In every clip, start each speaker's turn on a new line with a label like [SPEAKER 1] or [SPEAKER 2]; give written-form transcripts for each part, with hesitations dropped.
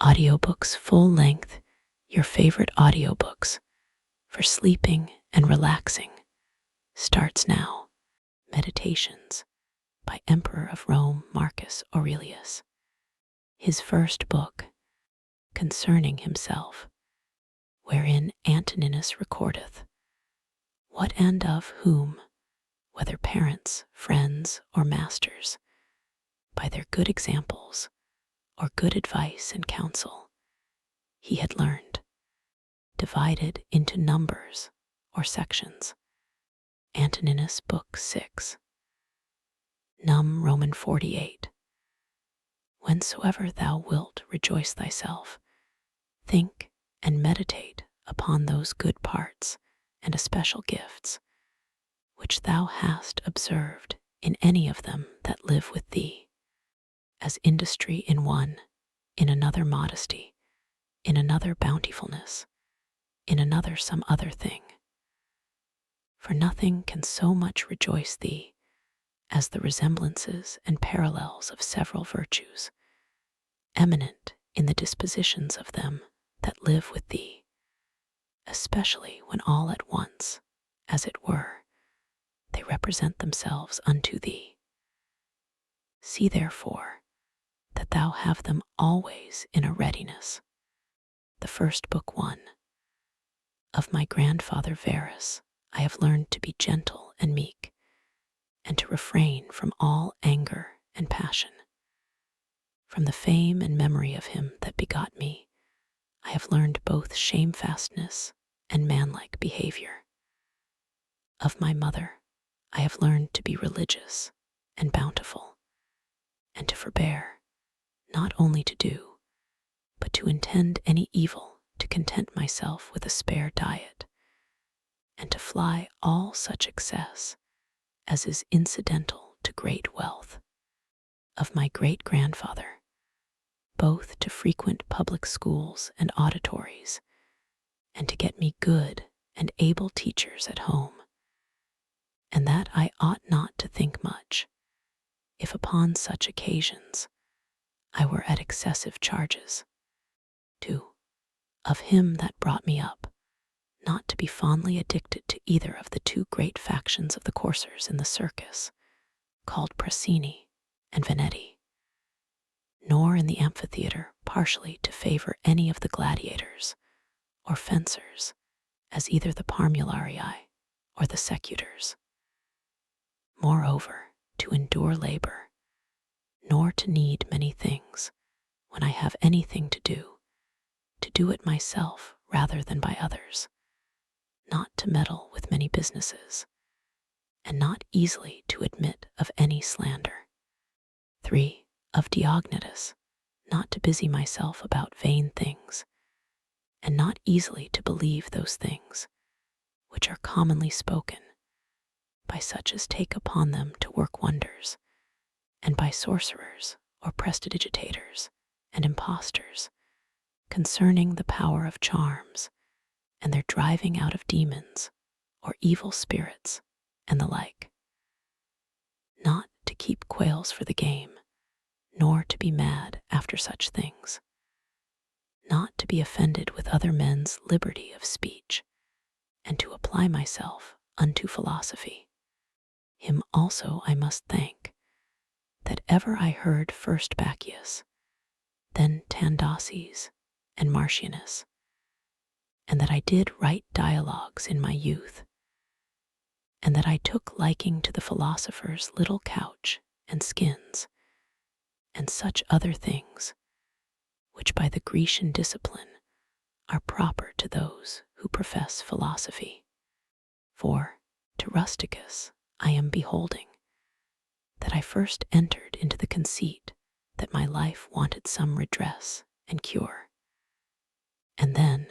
[SPEAKER 1] Audiobooks full length, your favorite audiobooks for sleeping and relaxing, starts now. Meditations by Emperor of Rome Marcus Aurelius. His first book, concerning himself, wherein Antoninus recordeth what and of whom, whether parents, friends, or masters, by their good examples or good advice and counsel, he had learned, divided into numbers or sections. Antoninus Book 6. Num Roman 48. Whensoever thou wilt rejoice thyself, think and meditate upon those good parts and especial gifts, which thou hast observed in any of them that live with thee, as industry in one, in another modesty, in another bountifulness, in another some other thing. For nothing can so much rejoice thee as the resemblances and parallels of several virtues, eminent in the dispositions of them that live with thee, especially when all at once, as it were, they represent themselves unto thee. See therefore that thou have them always in a readiness. The first book 1. Of my grandfather Varus I have learned to be gentle and meek, and to refrain from all anger and passion. From the fame and memory of him that begot me, I have learned both shamefastness and manlike behavior. Of my mother, I have learned to be religious and bountiful, and to forbear, not only to do, but to intend any evil, to content myself with a spare diet, and to fly all such excess as is incidental to great wealth. Of my great-grandfather, both to frequent public schools and auditories, and to get me good and able teachers at home, and that I ought not to think much, if upon such occasions I were at excessive charges. 2. Of him that brought me up, not to be fondly addicted to either of the two great factions of the coursers in the circus, called Prasini and Venetti, nor in the amphitheatre partially to favor any of the gladiators or fencers as either the Parmularii or the secutors. Moreover, to endure labor, nor to need many things, when I have anything to do it myself rather than by others, not to meddle with many businesses, and not easily to admit of any slander. 3. Of Diognetus, not to busy myself about vain things, and not easily to believe those things which are commonly spoken by such as take upon them to work wonders, and by sorcerers or prestidigitators and impostors, concerning the power of charms, and their driving out of demons or evil spirits, and the like. Not to keep quails for the game, nor to be mad after such things. Not to be offended with other men's liberty of speech, and to apply myself unto philosophy. Him also I must thank, that ever I heard first Bacchius, then Tandaces and Martianus, and that I did write dialogues in my youth, and that I took liking to the philosophers' little couch and skins, and such other things, which by the Grecian discipline are proper to those who profess philosophy. For to Rusticus I am beholding, that I first entered into the conceit that my life wanted some redress and cure, and then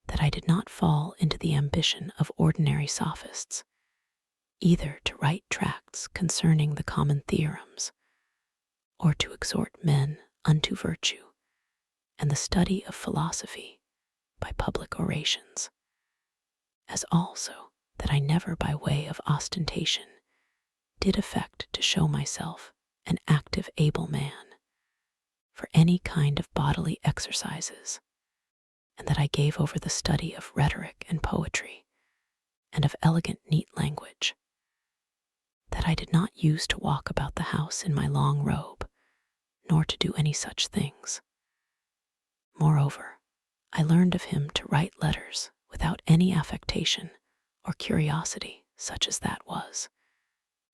[SPEAKER 1] that I did not fall into the ambition of ordinary sophists, either to write tracts concerning the common theorems, or to exhort men unto virtue and the study of philosophy by public orations, as also that I never by way of ostentation did affect to show myself an active able man, for any kind of bodily exercises, and that I gave over the study of rhetoric and poetry, and of elegant, neat language, that I did not use to walk about the house in my long robe, nor to do any such things. Moreover, I learned of him to write letters without any affectation or curiosity such as that was,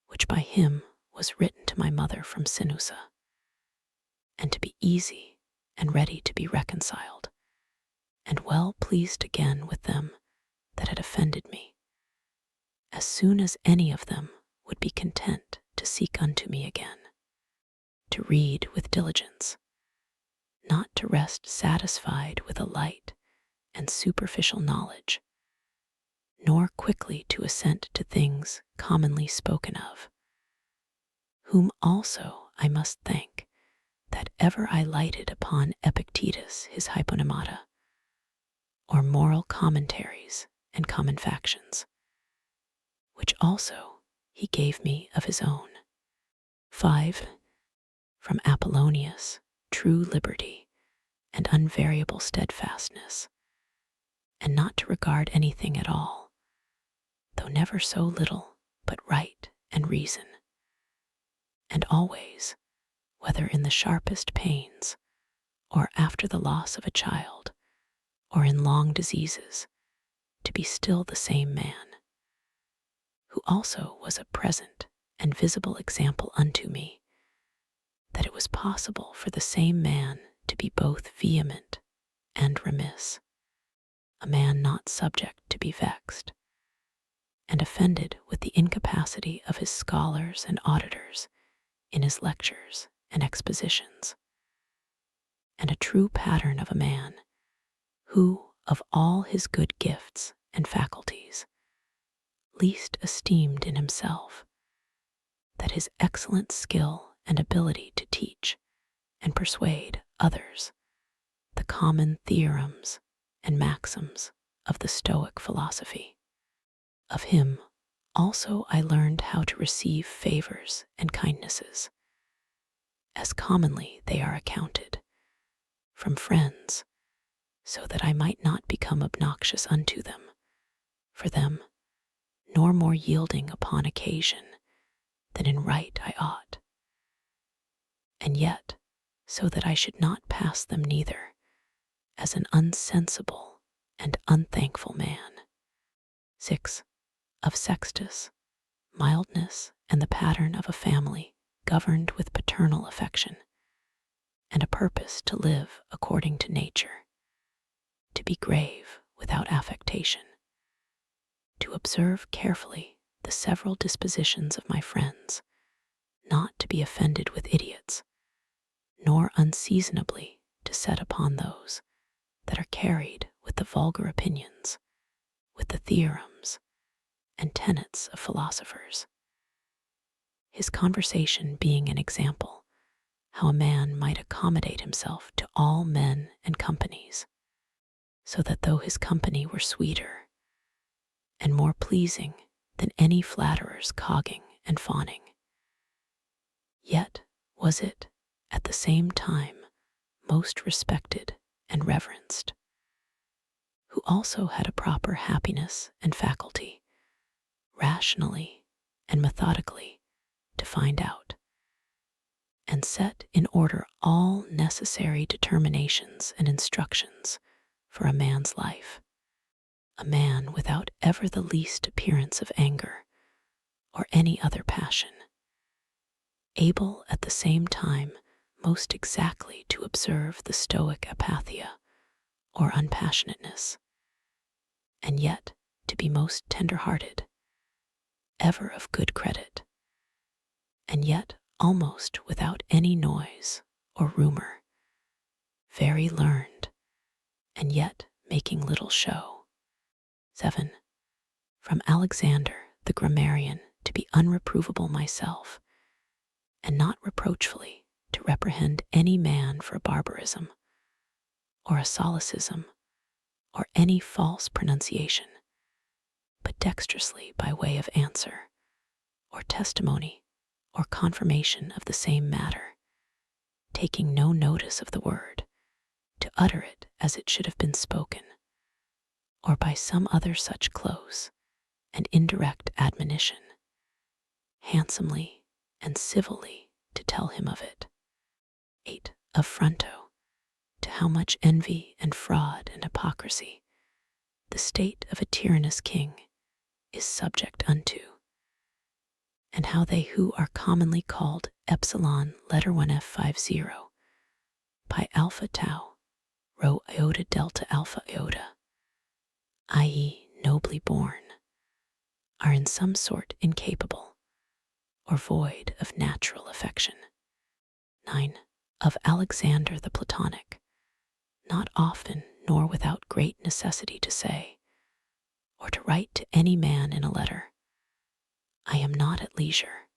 [SPEAKER 1] which by him was written to my mother from Sinusa, and to be easy and ready to be reconciled, and well pleased again with them that had offended me, as soon as any of them would be content to seek unto me again, to read with diligence, not to rest satisfied with a light and superficial knowledge, nor quickly to assent to things commonly spoken of, whom also I must thank that ever I lighted upon Epictetus his Hyponemata, or moral commentaries and common factions, which also he gave me of his own. 5. From Apollonius, true liberty and unvariable steadfastness, and not to regard anything at all, though never so little, but right and reason, and always, whether in the sharpest pains, or after the loss of a child, or in long diseases, to be still the same man, who also was a present and visible example unto me, that it was possible for the same man to be both vehement and remiss, a man not subject to be vexed, and offended with the incapacity of his scholars and auditors in his lectures and expositions, and a true pattern of a man who, of all his good gifts and faculties, least esteemed in himself that his excellent skill and ability to teach and persuade others the common theorems and maxims of the Stoic philosophy. Of him also I learned how to receive favors and kindnesses, as commonly they are accounted, from friends, so that I might not become obnoxious unto them, for them, nor more yielding upon occasion than in right I ought, and yet so that I should not pass them neither as an unsensible and unthankful man. 6. Of Sextus, mildness and the pattern of a family governed with paternal affection, and a purpose to live according to nature, to be grave without affectation, to observe carefully the several dispositions of my friends, not to be offended with idiots, nor unseasonably to set upon those that are carried with the vulgar opinions, with the theorems and tenets of philosophers. His conversation being an example how a man might accommodate himself to all men and companies, so that though his company were sweeter and more pleasing than any flatterer's cogging and fawning, yet was it at the same time most respected and reverenced, who also had a proper happiness and faculty, rationally and methodically to find out, and set in order all necessary determinations and instructions for a man's life, a man without ever the least appearance of anger or any other passion, able at the same time most exactly to observe the Stoic apatheia or unpassionateness, and yet to be most tender-hearted, ever of good credit, and yet almost without any noise or rumor, very learned, and yet making little show. 7. From Alexander the grammarian to be unreprovable myself, and not reproachfully to reprehend any man for a barbarism, or a solecism, or any false pronunciation, but dexterously by way of answer, or testimony, or confirmation of the same matter, taking no notice of the word, to utter it as it should have been spoken, or by some other such close and indirect admonition, handsomely and civilly to tell him of it. 8. Affronto, to how much envy and fraud and hypocrisy the state of a tyrannous king is subject unto, and how they who are commonly called epsilon letter 1f50 pi alpha tau rho iota delta alpha iota, i.e. nobly born, are in some sort incapable or void of natural affection. 9. Of Alexander the Platonic, not often nor without great necessity to say, or to write to any man in a letter, I am not at leisure,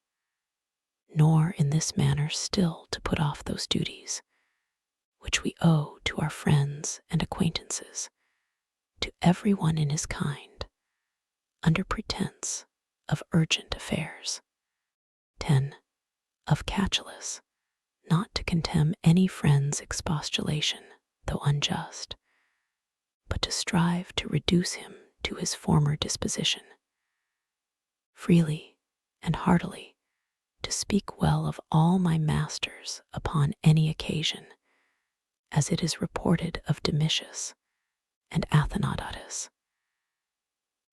[SPEAKER 1] nor in this manner still to put off those duties which we owe to our friends and acquaintances, to every one in his kind, under pretense of urgent affairs. 10. Of Catullus, not to contemn any friend's expostulation, though unjust, but to strive to reduce him to his former disposition, freely and heartily to speak well of all my masters upon any occasion, as it is reported of Domitius and Athenodotus,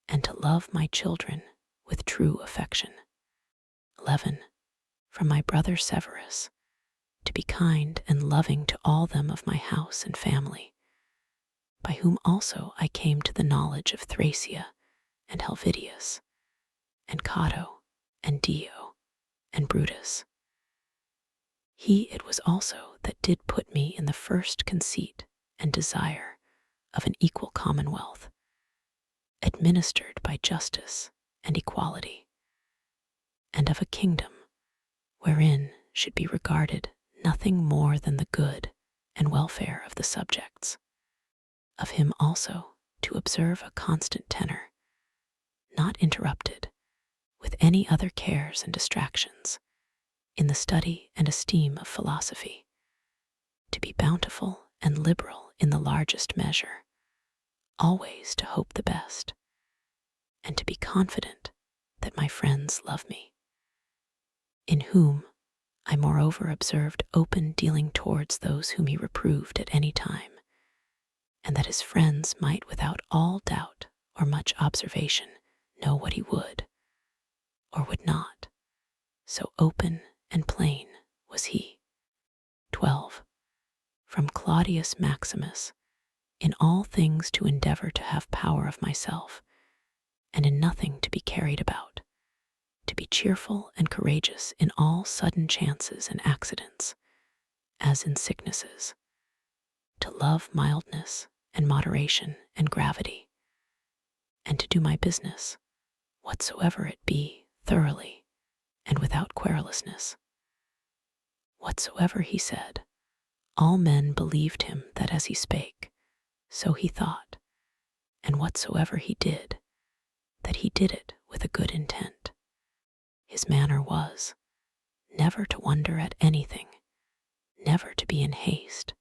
[SPEAKER 1] and to love my children with true affection. 11. From my brother Severus, to be kind and loving to all them of my house and family, by whom also I came to the knowledge of Thracia and Helvidius, and Cato, and Dio, and Brutus. He it was also that did put me in the first conceit and desire of an equal commonwealth, administered by justice and equality, and of a kingdom wherein should be regarded nothing more than the good and welfare of the subjects. Of him also to observe a constant tenor, not interrupted with any other cares and distractions, in the study and esteem of philosophy, to be bountiful and liberal in the largest measure, always to hope the best, and to be confident that my friends love me, in whom I moreover observed open dealing towards those whom he reproved at any time, and that his friends might without all doubt or much observation know what he would or would not, so open and plain was he. 12. From Claudius Maximus, in all things to endeavor to have power of myself, and in nothing to be carried about, to be cheerful and courageous in all sudden chances and accidents, as in sicknesses, to love mildness and moderation and gravity, and to do my business, whatsoever it be, thoroughly and without querulousness. Whatsoever he said, all men believed him that as he spake, so he thought, and whatsoever he did, that he did it with a good intent. His manner was never to wonder at anything, never to be in haste,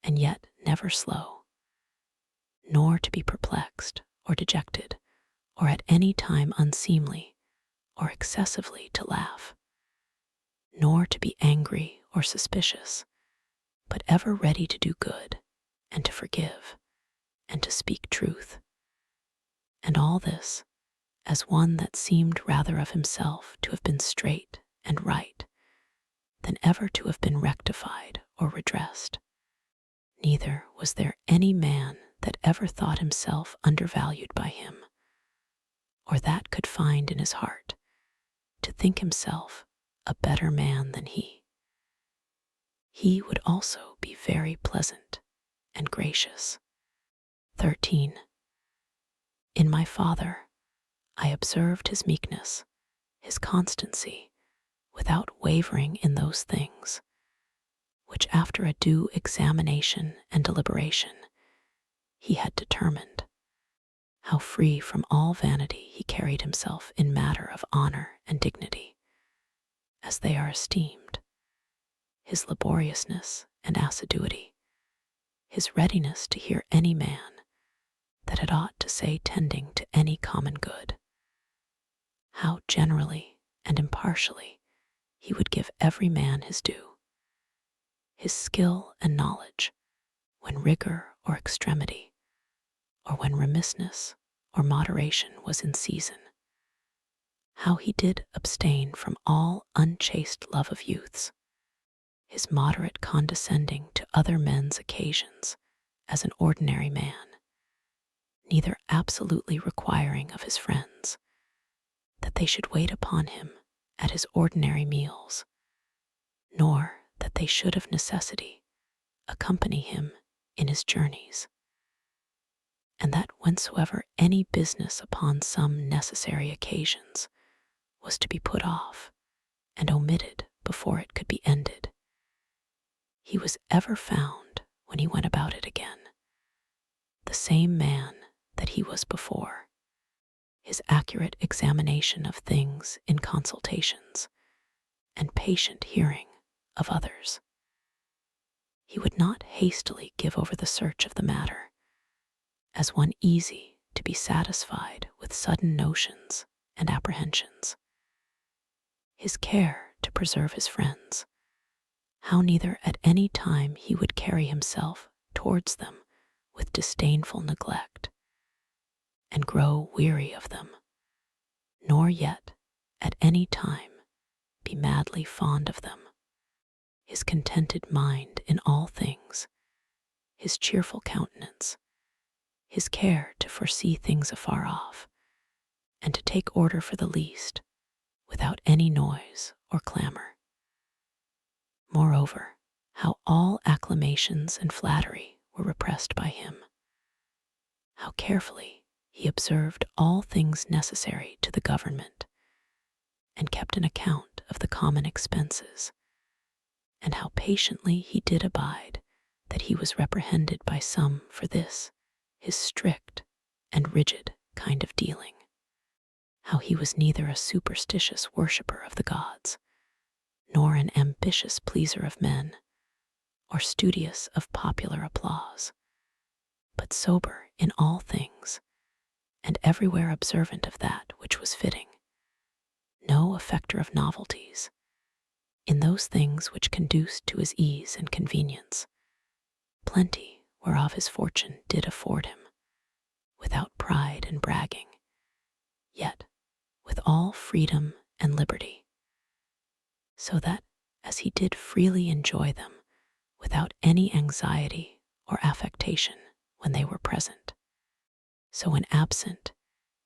[SPEAKER 1] and yet never slow, nor to be perplexed or dejected, or at any time unseemly or excessively to laugh, nor to be angry or suspicious, but ever ready to do good and to forgive and to speak truth. And all this as one that seemed rather of himself to have been straight and right than ever to have been rectified or redressed. Neither was there any man that ever thought himself undervalued by him, or that could find in his heart to think himself a better man than he. He would also be very pleasant and gracious. 13. In my father, I observed his meekness, his constancy, without wavering in those things, which after a due examination and deliberation he had determined, how free from all vanity he carried himself in matter of honor and dignity, as they are esteemed. his laboriousness and assiduity, his readiness to hear any man that had aught to say tending to any common good, how generally and impartially he would give every man his due, his skill and knowledge when rigor or extremity, or when remissness or moderation was in season, how he did abstain from all unchaste love of youths, his moderate condescending to other men's occasions as an ordinary man, neither absolutely requiring of his friends that they should wait upon him at his ordinary meals, nor that they should of necessity accompany him in his journeys, and that whensoever any business upon some necessary occasions was to be put off and omitted before it could be ended, he was ever found, when he went about it again, the same man that he was before, his accurate examination of things in consultations, and patient hearing of others. He would not hastily give over the search of the matter, as one easy to be satisfied with sudden notions and apprehensions. His care to preserve his friends, how neither at any time he would carry himself towards them with disdainful neglect, and grow weary of them, nor yet at any time be madly fond of them, his contented mind in all things, his cheerful countenance, his care to foresee things afar off, and to take order for the least, without any noise or clamor. Moreover, how all acclamations and flattery were repressed by him, how carefully he observed all things necessary to the government, and kept an account of the common expenses, and how patiently he did abide that he was reprehended by some for this his strict and rigid kind of dealing, how he was neither a superstitious worshipper of the gods, nor an ambitious pleaser of men, or studious of popular applause, but sober in all things, and everywhere observant of that which was fitting, no affecter of novelties, in those things which conduced to his ease and convenience, plenty whereof his fortune did afford him, without pride and bragging, yet with all freedom and liberty, so that as he did freely enjoy them without any anxiety or affectation when they were present, so when absent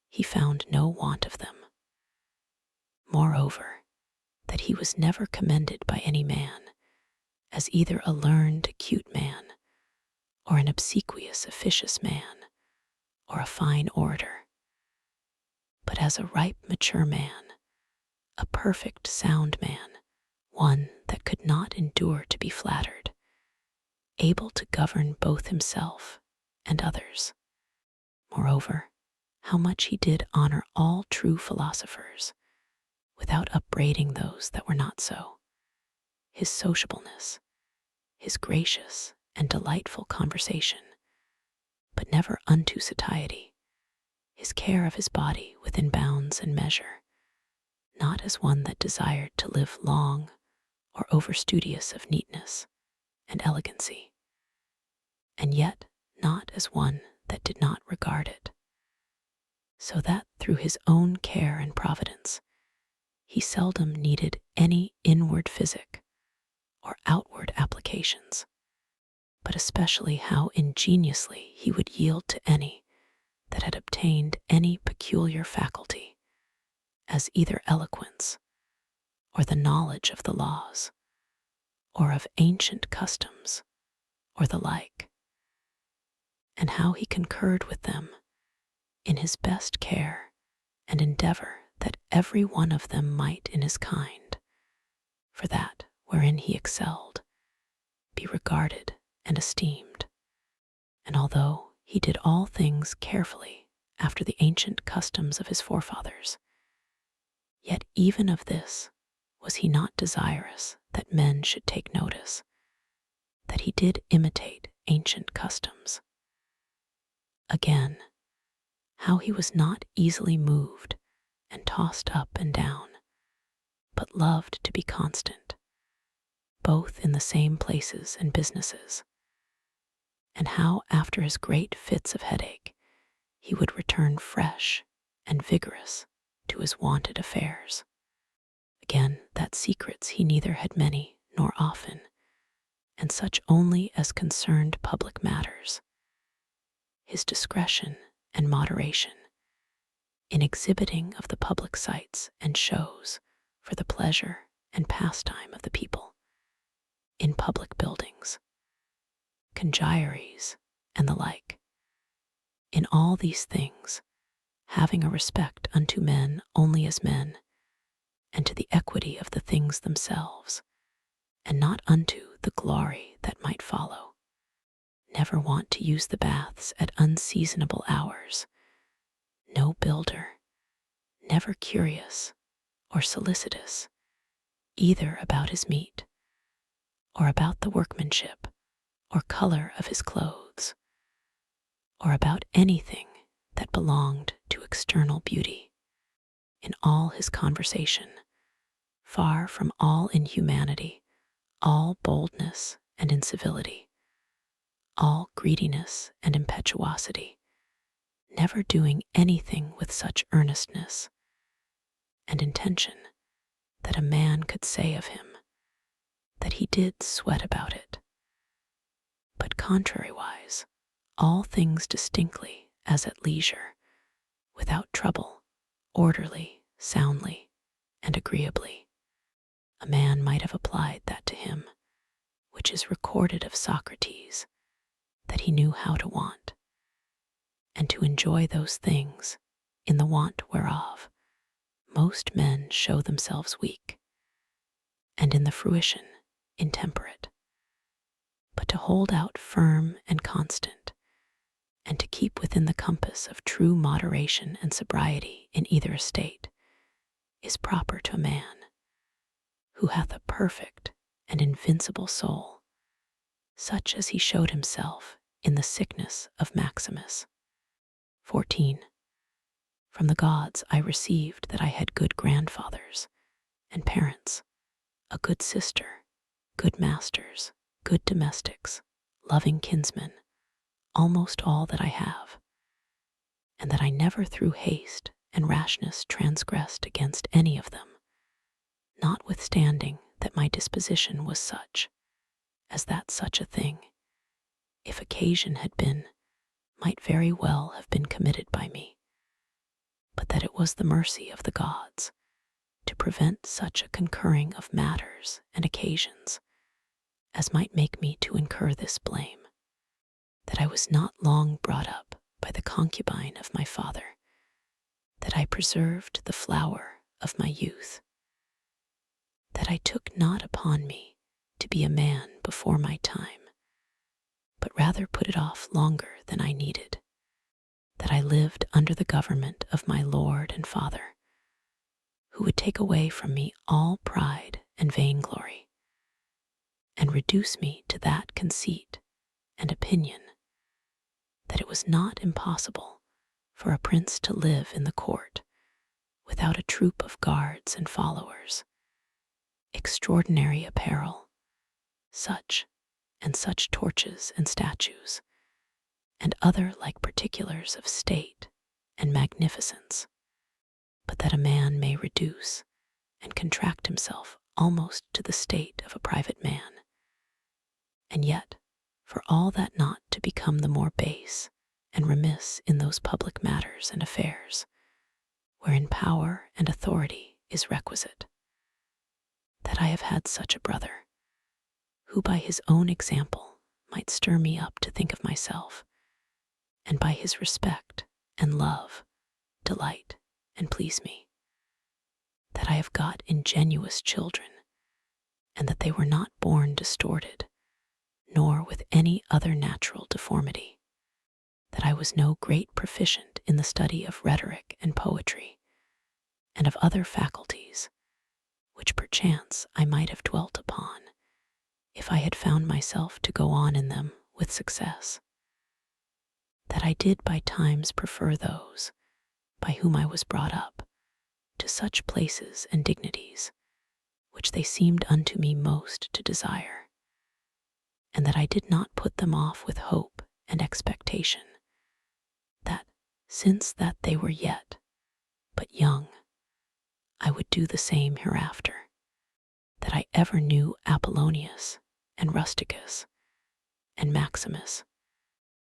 [SPEAKER 1] he found no want of them. Moreover, that he was never commended by any man as either a learned, acute man, or an obsequious, officious man, or a fine orator, but as a ripe, mature man, a perfect, sound man, one that could not endure to be flattered, able to govern both himself and others. Moreover, how much he did honor all true philosophers, without upbraiding those that were not so, his sociableness, his gracious and delightful conversation, but never unto satiety, his care of his body within bounds and measure, not as one that desired to live long or overstudious of neatness and elegancy, and yet not as one that did not regard it, so that through his own care and providence he seldom needed any inward physic or outward applications, but especially how ingeniously he would yield to any that had obtained any peculiar faculty, as either eloquence, or the knowledge of the laws, or of ancient customs, or the like, and how he concurred with them in his best care and endeavor that every one of them might in his kind, for that wherein he excelled, be regarded and esteemed. And although he did all things carefully after the ancient customs of his forefathers, yet even of this was he not desirous that men should take notice, that he did imitate ancient customs. Again, how he was not easily moved and tossed up and down, but loved to be constant, both in the same places and businesses, and how after his great fits of headache, he would return fresh and vigorous to his wonted affairs. Again, that secrets he neither had many nor often, and such only as concerned public matters. His discretion and moderation in exhibiting of the public sights and shows for the pleasure and pastime of the people, in public buildings, congeries, and the like. In all these things, having a respect unto men only as men, and to the equity of the things themselves, and not unto the glory that might follow. Never want to use the baths at unseasonable hours. No builder, never curious or solicitous, either about his meat, or about the workmanship or color of his clothes, or about anything that belonged to external beauty. In all his conversation, far from all inhumanity, all boldness and incivility, all greediness and impetuosity, never doing anything with such earnestness and intention that a man could say of him that he did sweat about it, but contrariwise, all things distinctly as at leisure, without trouble, orderly, soundly, and agreeably. A man might have applied that to him, which is recorded of Socrates, that he knew how to want, and to enjoy those things, in the want whereof most men show themselves weak, and in the fruition intemperate, but to hold out firm and constant, and to keep within the compass of true moderation and sobriety in either estate, is proper to a man who hath a perfect and invincible soul, such as he showed himself in the sickness of Maximus. 14. From the gods I received that I had good grandfathers and parents, a good sister, good masters, good domestics, loving kinsmen, almost all that I have, and that I never through haste and rashness transgressed against any of them, notwithstanding that my disposition was such, as that such a thing, if occasion had been, might very well have been committed by me, but that it was the mercy of the gods to prevent such a concurring of matters and occasions as might make me to incur this blame, that I was not long brought up by the concubine of my father, that I preserved the flower of my youth, that I took not upon me to be a man before my time, but rather put it off longer than I needed, that I lived under the government of my Lord and Father, who would take away from me all pride and vainglory, and reduce me to that conceit and opinion that it was not impossible for a prince to live in the court without a troop of guards and followers, extraordinary apparel, such and such torches and statues, and other like particulars of state and magnificence, but that a man may reduce and contract himself almost to the state of a private man, and yet for all that not to become the more base and remiss in those public matters and affairs wherein power and authority is requisite, that I have had such a brother, who by his own example might stir me up to think of myself, and by his respect and love delight and please me, that I have got ingenuous children, and that they were not born distorted, nor with any other natural deformity, that I was no great proficient in the study of rhetoric and poetry, and of other faculties, which perchance I might have dwelt upon if I had found myself to go on in them with success, that I did by times prefer those by whom I was brought up to such places and dignities which they seemed unto me most to desire, and that I did not put them off with hope and expectation, that, since that they were yet but young, I would do the same hereafter, that I ever knew Apollonius and Rusticus and Maximus,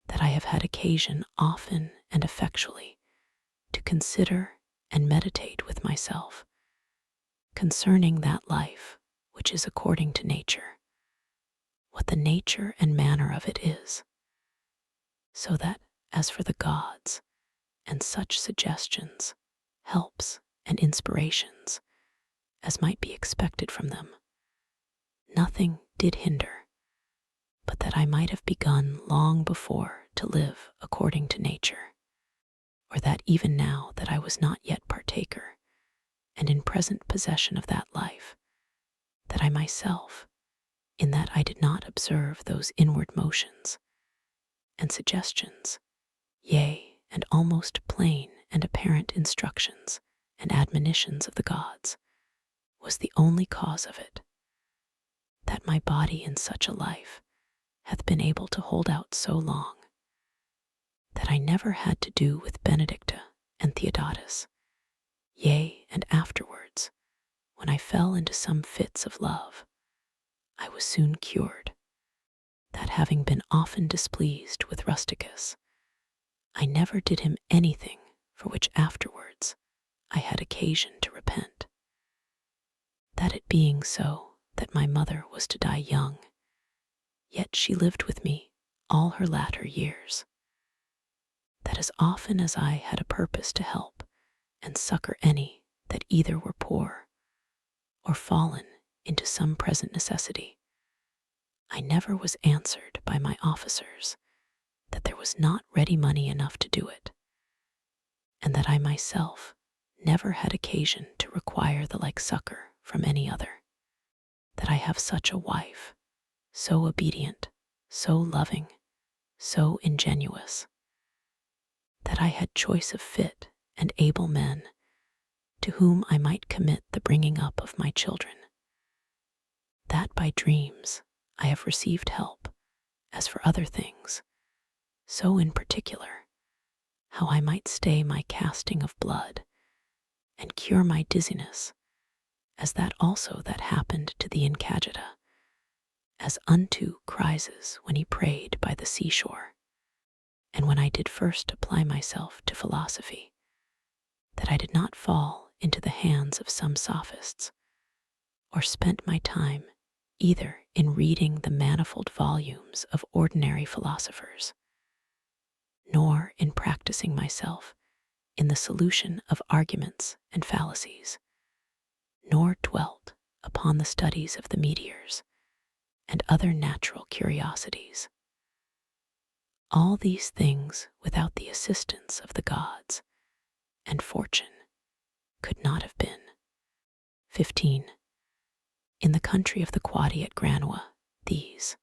[SPEAKER 1] that I have had occasion often and effectually to consider and meditate with myself concerning that life which is according to nature, what the nature and manner of it is, so that as for the gods and such suggestions, helps, and inspirations as might be expected from them, nothing did hinder, but that I might have begun long before to live according to nature, or that even now that I was not yet partaker and in present possession of that life, that I myself, in that I did not observe those inward motions and suggestions, yea, and almost plain and apparent instructions and admonitions of the gods, was the only cause of it, that my body in such a life hath been able to hold out so long, that I never had to do with Benedicta and Theodotus, yea, and afterwards, when I fell into some fits of love, I was soon cured, that having been often displeased with Rusticus, I never did him anything for which afterwards I had occasion to repent. That it being so that my mother was to die young, yet she lived with me all her latter years, that as often as I had a purpose to help and succor any that either were poor or fallen into some present necessity, I never was answered by my officers that there was not ready money enough to do it, and that I myself never had occasion to require the like succor from any other, that I have such a wife, so obedient, so loving, so ingenuous, that I had choice of fit and able men to whom I might commit the bringing up of my children, that by dreams I have received help, as for other things, so in particular, how I might stay my casting of blood and cure my dizziness, as that also that happened to the Incagita, as unto Chryses when he prayed by the seashore, and when I did first apply myself to philosophy, that I did not fall into the hands of some sophists, or spent my time either in reading the manifold volumes of ordinary philosophers, nor in practicing myself in the solution of arguments and fallacies, nor dwelt upon the studies of the meteors and other natural curiosities. All these things without the assistance of the gods and fortune could not have been. 15. In the country of the Quadi at Granua, these.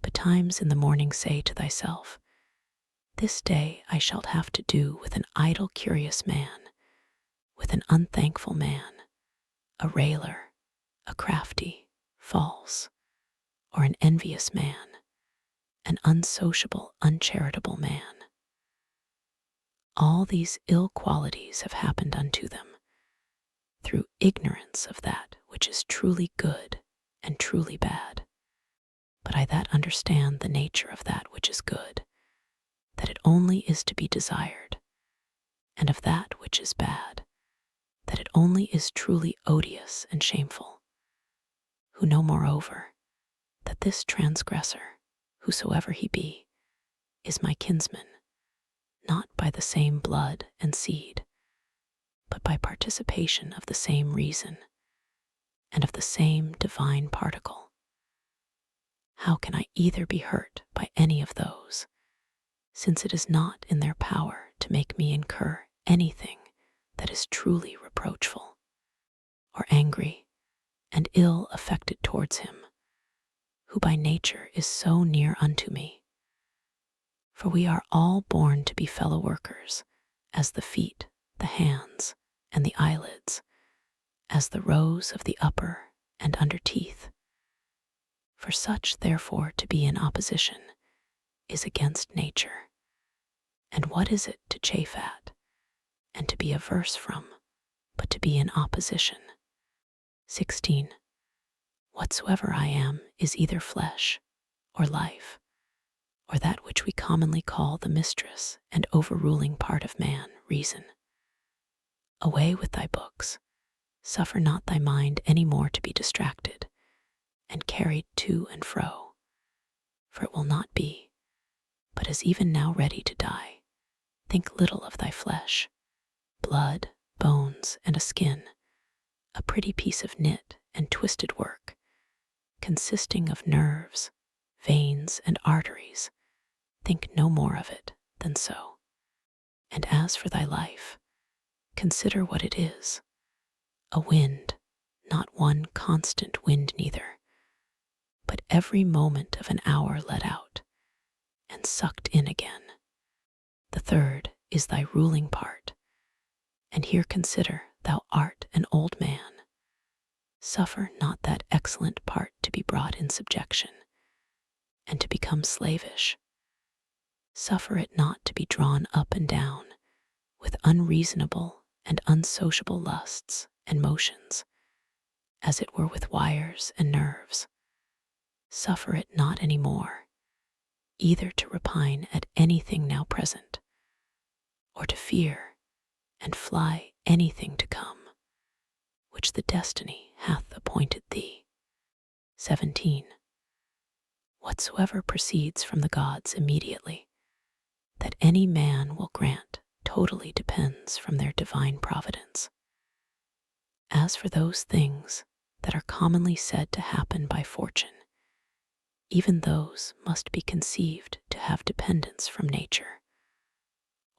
[SPEAKER 1] Betimes in the morning say to thyself, this day I shalt have to do with an idle curious man, with an unthankful man, a railer, a crafty, false, or an envious man, an unsociable, uncharitable man. All these ill qualities have happened unto them through ignorance of that which is truly good and truly bad. But I that understand the nature of that which is good, that it only is to be desired, and of that which is bad, that it only is truly odious and shameful, who know moreover that this transgressor, whosoever he be, is my kinsman, not by the same blood and seed, but by participation of the same reason and of the same divine particle. How can I either be hurt by any of those, since it is not in their power to make me incur anything that is truly reproachful, or angry and ill affected towards him, who by nature is so near unto me. For we are all born to be fellow workers, as the feet, the hands, and the eyelids, as the rows of the upper and under teeth. For such, therefore, to be in opposition is against nature. And what is it to chafe at, and to be averse from, but to be in opposition? 16. Whatsoever I am is either flesh or life, or that which we commonly call the mistress and overruling part of man, reason. Away with thy books, suffer not thy mind any more to be distracted, and carried to and fro, for it will not be, but is even now ready to die. Think little of thy flesh, blood, bones, and a skin, a pretty piece of knit and twisted work, consisting of nerves, veins, and arteries. Think no more of it than so. And as for thy life, consider what it is, a wind, not one constant wind neither, but every moment of an hour let out, and sucked in again. The third is thy ruling part, and here consider thou art an old man. Suffer not that excellent part to be brought in subjection, and to become slavish. Suffer it not to be drawn up and down with unreasonable and unsociable lusts and motions, as it were with wires and nerves. Suffer it not any more, either to repine at anything now present, or to fear and fly anything to come, which the destiny hath appointed thee. 17. Whatsoever proceeds from the gods immediately, that any man will grant, totally depends from their divine providence. As for those things that are commonly said to happen by fortune, even those must be conceived to have dependence from nature,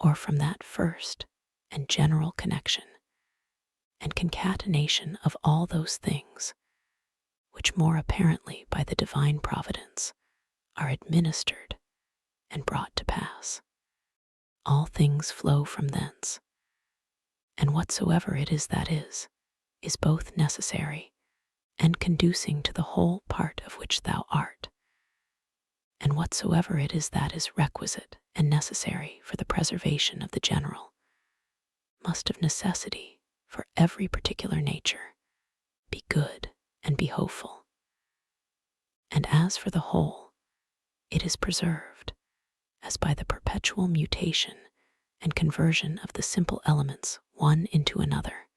[SPEAKER 1] or from that first and general connection and concatenation of all those things which more apparently by the divine providence are administered and brought to pass. All things flow from thence, and whatsoever it is that is both necessary and conducing to the whole part of which thou art, and whatsoever it is that is requisite and necessary for the preservation of the general, must of necessity for every particular nature be good and be hopeful. And as for the whole, it is preserved, as by the perpetual mutation and conversion of the simple elements one into another,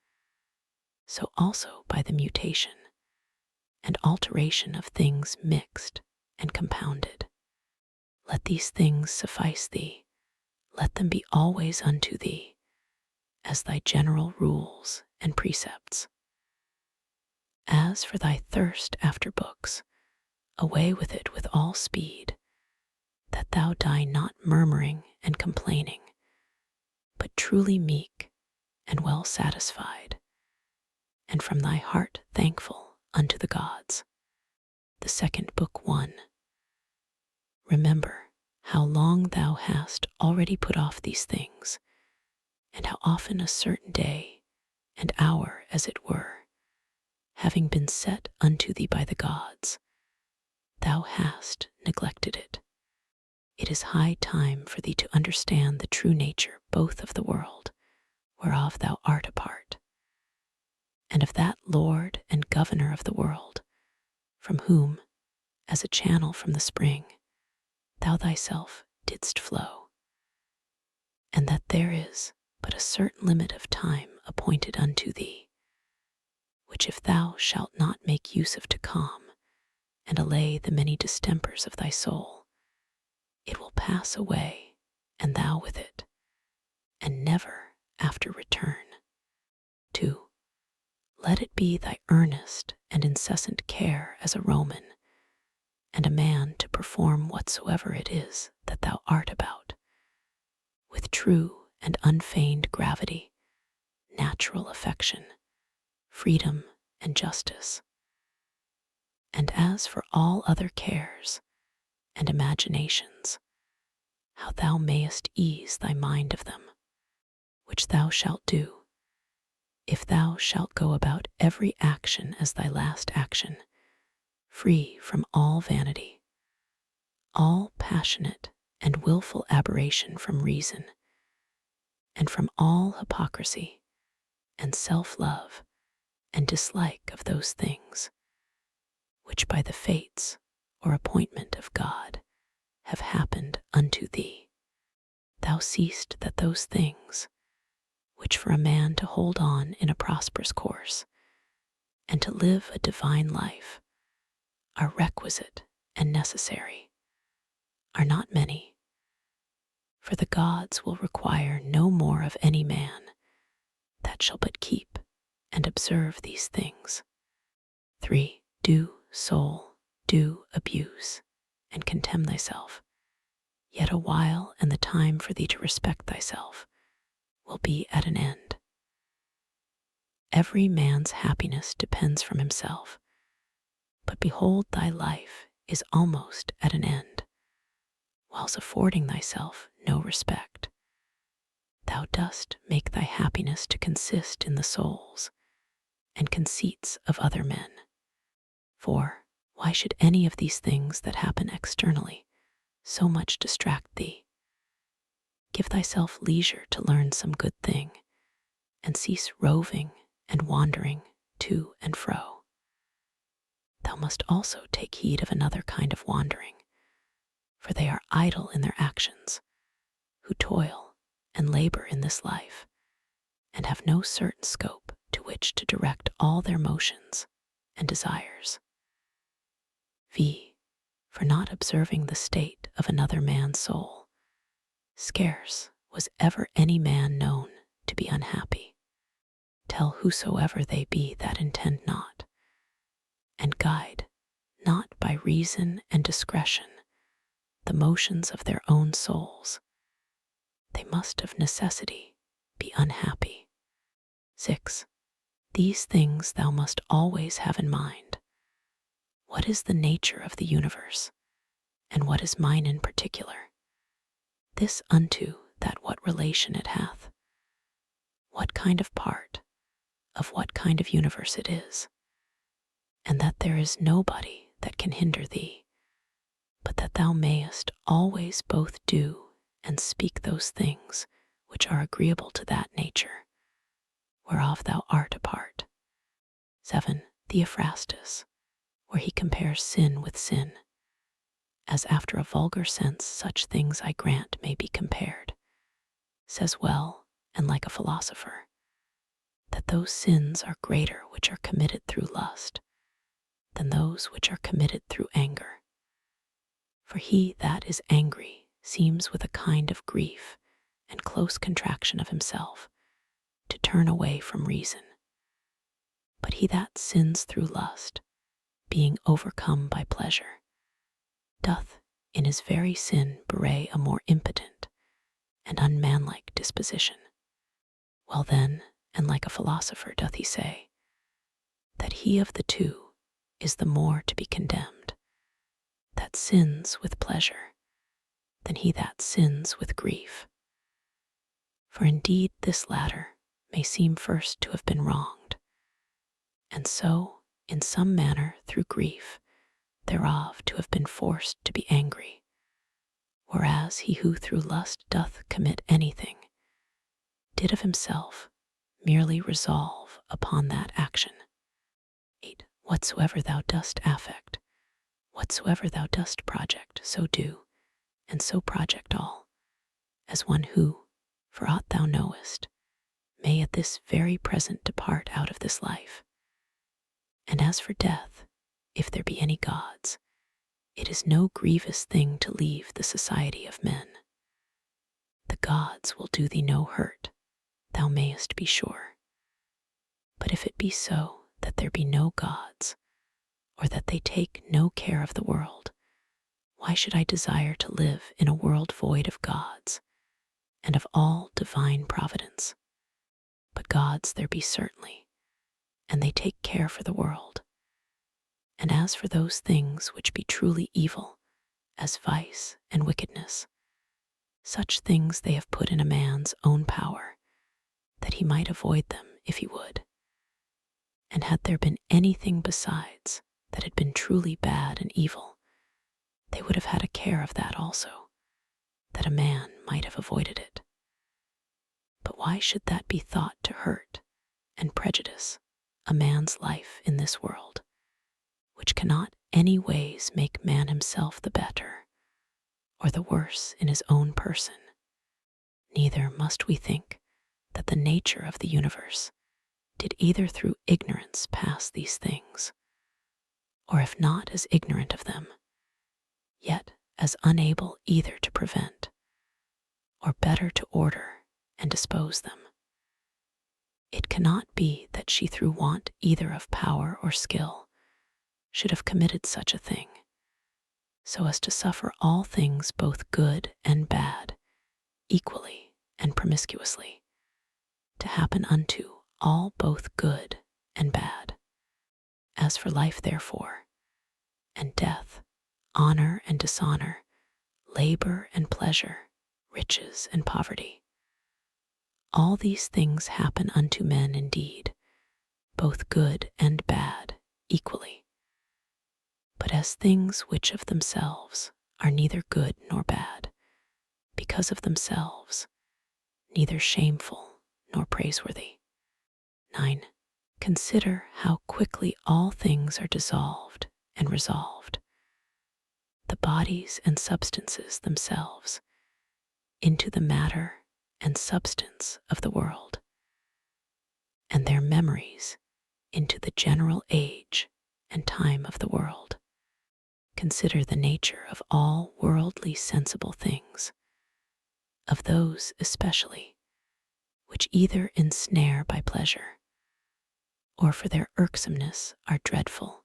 [SPEAKER 1] so also by the mutation and alteration of things mixed and compounded. Let these things suffice thee, let them be always unto thee, as thy general rules and precepts. As for thy thirst after books, away with it with all speed, that thou die not murmuring and complaining, but truly meek and well satisfied, and from thy heart thankful unto the gods. The second book 1. Remember how long thou hast already put off these things, and how often a certain day and hour, as it were, having been set unto thee by the gods, thou hast neglected it. It is high time for thee to understand the true nature both of the world, whereof thou art a part, and of that Lord and Governor of the world, from whom, as a channel from the spring, thou thyself didst flow, and that there is but a certain limit of time appointed unto thee, which if thou shalt not make use of to calm and allay the many distempers of thy soul, it will pass away, and thou with it, and never after return. 2. Let it be thy earnest and incessant care as a Roman and a man to perform whatsoever it is that thou art about, with true and unfeigned gravity, natural affection, freedom, and justice. And as for all other cares and imaginations, how thou mayest ease thy mind of them, which thou shalt do, if thou shalt go about every action as thy last action, free from all vanity, all passionate and wilful aberration from reason, and from all hypocrisy and self-love and dislike of those things which by the fates or appointment of God have happened unto thee. Thou seest that those things which for a man to hold on in a prosperous course and to live a divine life are requisite and necessary, are not many, for the gods will require no more of any man that shall but keep and observe these things. 3. Do, soul, do abuse, and contemn thyself, yet a while and the time for thee to respect thyself will be at an end. Every man's happiness depends from himself, but behold thy life is almost at an end, whilst affording thyself no respect. Thou dost make thy happiness to consist in the souls and conceits of other men. For why should any of these things that happen externally so much distract thee? Give thyself leisure to learn some good thing, and cease roving and wandering to and fro. Thou must also take heed of another kind of wandering, for they are idle in their actions, who toil and labor in this life, and have no certain scope to which to direct all their motions and desires. For not observing the state of another man's soul, scarce was ever any man known to be unhappy. Tell whosoever they be that intend not, and guide not by reason and discretion the motions of their own souls, they must of necessity be unhappy. 6. These things thou must always have in mind. What is the nature of the universe, and what is mine in particular? This unto that what relation it hath, what kind of part of what kind of universe it is, and that there is nobody that can hinder thee, but that thou mayest always both do and speak those things which are agreeable to that nature, whereof thou art a part. 7. Theophrastus, where he compares sin with sin, as after a vulgar sense such things I grant may be compared, says well, and like a philosopher, that those sins are greater which are committed through lust than those which are committed through anger. For he that is angry seems with a kind of grief and close contraction of himself to turn away from reason. But he that sins through lust, being overcome by pleasure, doth in his very sin bewray a more impotent and unmanlike disposition. Well then, and like a philosopher doth he say, that he of the two is the more to be condemned, that sins with pleasure, than he that sins with grief. For indeed this latter may seem first to have been wronged, and so in some manner through grief thereof to have been forced to be angry, whereas he who through lust doth commit anything, did of himself merely resolve upon that action. 8. Whatsoever thou dost affect, whatsoever thou dost project, so do, and so project all, as one who, for aught thou knowest, may at this very present depart out of this life. And as for death, if there be any gods, it is no grievous thing to leave the society of men. The gods will do thee no hurt, thou mayest be sure. But if it be so that there be no gods, or that they take no care of the world, why should I desire to live in a world void of gods and of all divine providence? But gods there be certainly, and they take care for the world. And as for those things which be truly evil, as vice and wickedness, such things they have put in a man's own power, that he might avoid them if he would. And had there been anything besides that had been truly bad and evil, they would have had a care of that also, that a man might have avoided it. But why should that be thought to hurt and prejudice a man's life in this world, which cannot any ways make man himself the better or the worse in his own person? Neither must we think that the nature of the universe did either through ignorance pass these things, or if not as ignorant of them, yet as unable either to prevent, or better to order and dispose them. It cannot be that she through want either of power or skill should have committed such a thing, so as to suffer all things both good and bad, equally and promiscuously, to happen unto all both good and bad. As for life, therefore, and death, honor and dishonor, labor and pleasure, riches and poverty, all these things happen unto men indeed, both good and bad, equally. But as things which of themselves are neither good nor bad, because of themselves, neither shameful nor praiseworthy. 9. Consider how quickly all things are dissolved and resolved, the bodies and substances themselves, into the matter and substance of the world, and their memories into the general age and time of the world. Consider the nature of all worldly sensible things, of those especially which either ensnare by pleasure, or for their irksomeness are dreadful,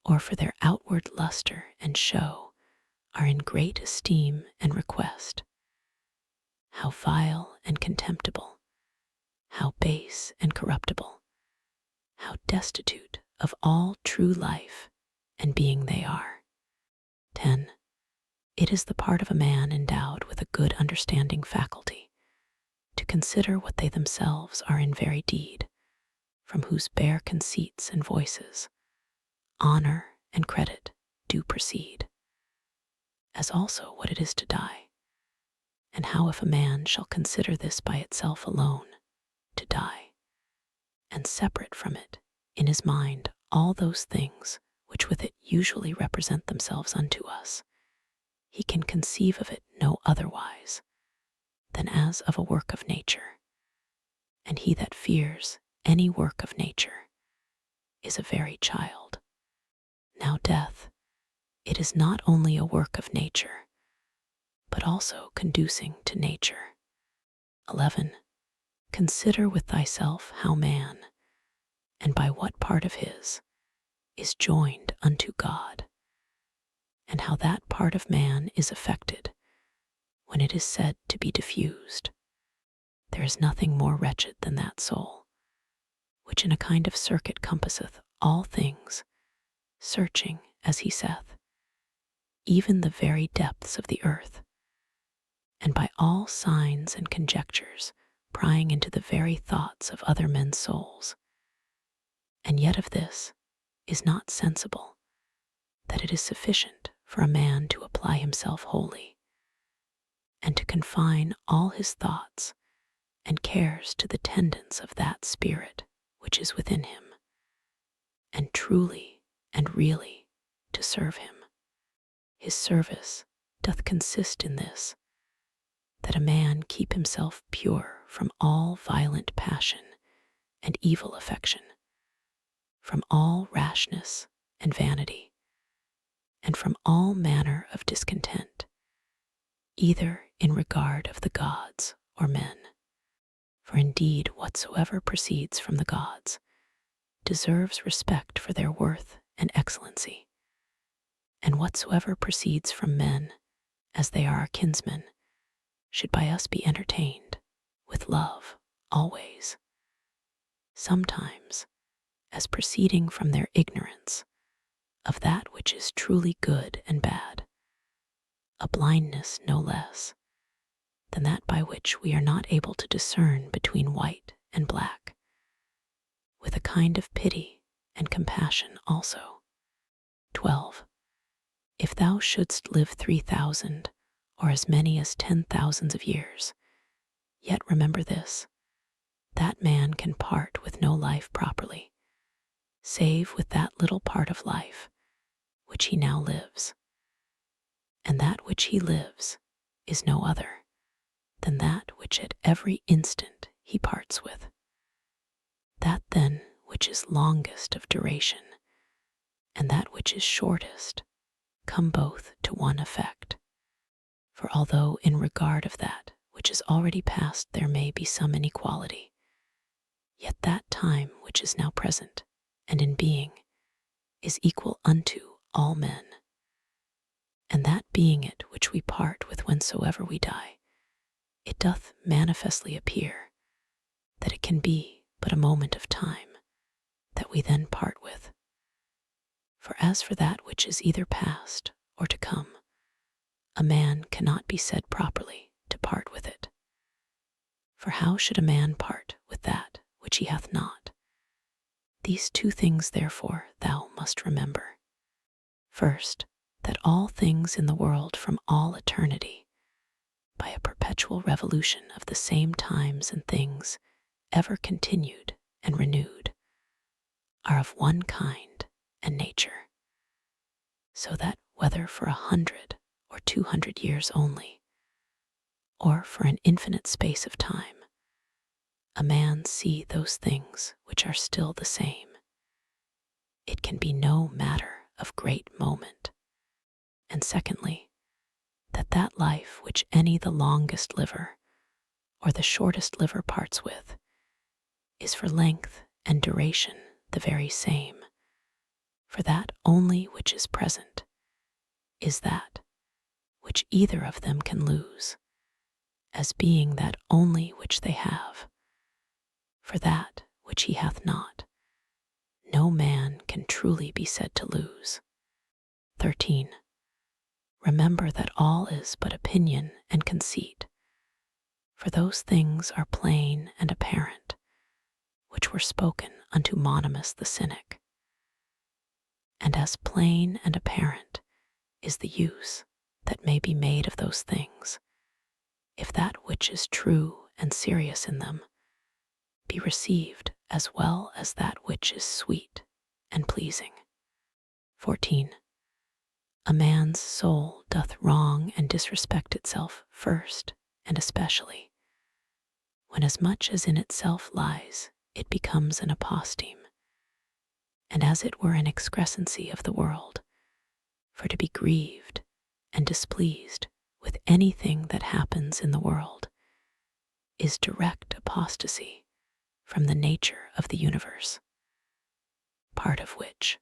[SPEAKER 1] or for their outward luster and show are in great esteem and request. How vile and contemptible, how base and corruptible, how destitute of all true life and being they are. 10. It is the part of a man endowed with a good understanding faculty to consider what they themselves are in very deed, from whose bare conceits and voices honor and credit do proceed, as also what it is to die, and how if a man shall consider this by itself alone, to die, and separate from it in his mind all those things which with it usually represent themselves unto us, he can conceive of it no otherwise than as of a work of nature. And he that fears any work of nature is a very child. Now death, it is not only a work of nature, but also conducing to nature. 11. Consider with thyself how man, and by what part of his, is joined unto God, and how that part of man is affected when it is said to be diffused. There is nothing more wretched than that soul, which in a kind of circuit compasseth all things, searching, as he saith, even the very depths of the earth, and by all signs and conjectures prying into the very thoughts of other men's souls, and yet of this is not sensible, that it is sufficient for a man to apply himself wholly, and to confine all his thoughts and cares to the tendance of that spirit which is within him, and truly and really to serve him. His service doth consist in this, that a man keep himself pure from all violent passion and evil affection, from all rashness and vanity, and from all manner of discontent, either in regard of the gods or men. For indeed whatsoever proceeds from the gods deserves respect for their worth and excellency, and whatsoever proceeds from men, as they are our kinsmen, should by us be entertained with love always. Sometimes, as proceeding from their ignorance of that which is truly good and bad, a blindness no less than that by which we are not able to discern between white and black, with a kind of pity and compassion also. 12. If thou shouldst live 3,000 or as many as 10,000 of years, yet remember this, that man can part with no life properly, save with that little part of life which he now lives. And that which he lives is no other than that which at every instant he parts with. That then which is longest of duration and that which is shortest come both to one effect. For although in regard of that which is already past there may be some inequality, yet that time which is now present and in being is equal unto all men. And that being it which we part with whensoever we die, it doth manifestly appear that it can be but a moment of time that we then part with. For as for that which is either past or to come, a man cannot be said properly to part with it. For how should a man part with that which he hath not? These two things therefore thou must remember. First, that all things in the world from all eternity, by a perpetual revolution of the same times and things, ever continued and renewed, are of one kind and nature, so that whether for 100 or 200 years only, or for an infinite space of time, a man see those things which are still the same, it can be no matter of great moment. And secondly, that life which any the longest liver or the shortest liver parts with is for length and duration the very same, for that only which is present is that which either of them can lose, as being that only which they have. For that which he hath not, no man can truly be said to lose. 13. Remember that all is but opinion and conceit, for those things are plain and apparent, which were spoken unto Monimus the Cynic. And as plain and apparent is the use that may be made of those things, if that which is true and serious in them be received as well as that which is sweet and pleasing. 14. A man's soul doth wrong and disrespect itself first and especially, when as much as in itself lies, it becomes an aposteme, and as it were an excrescency of the world, for to be grieved and displeased with anything that happens in the world is direct apostasy from the nature of the universe, part of which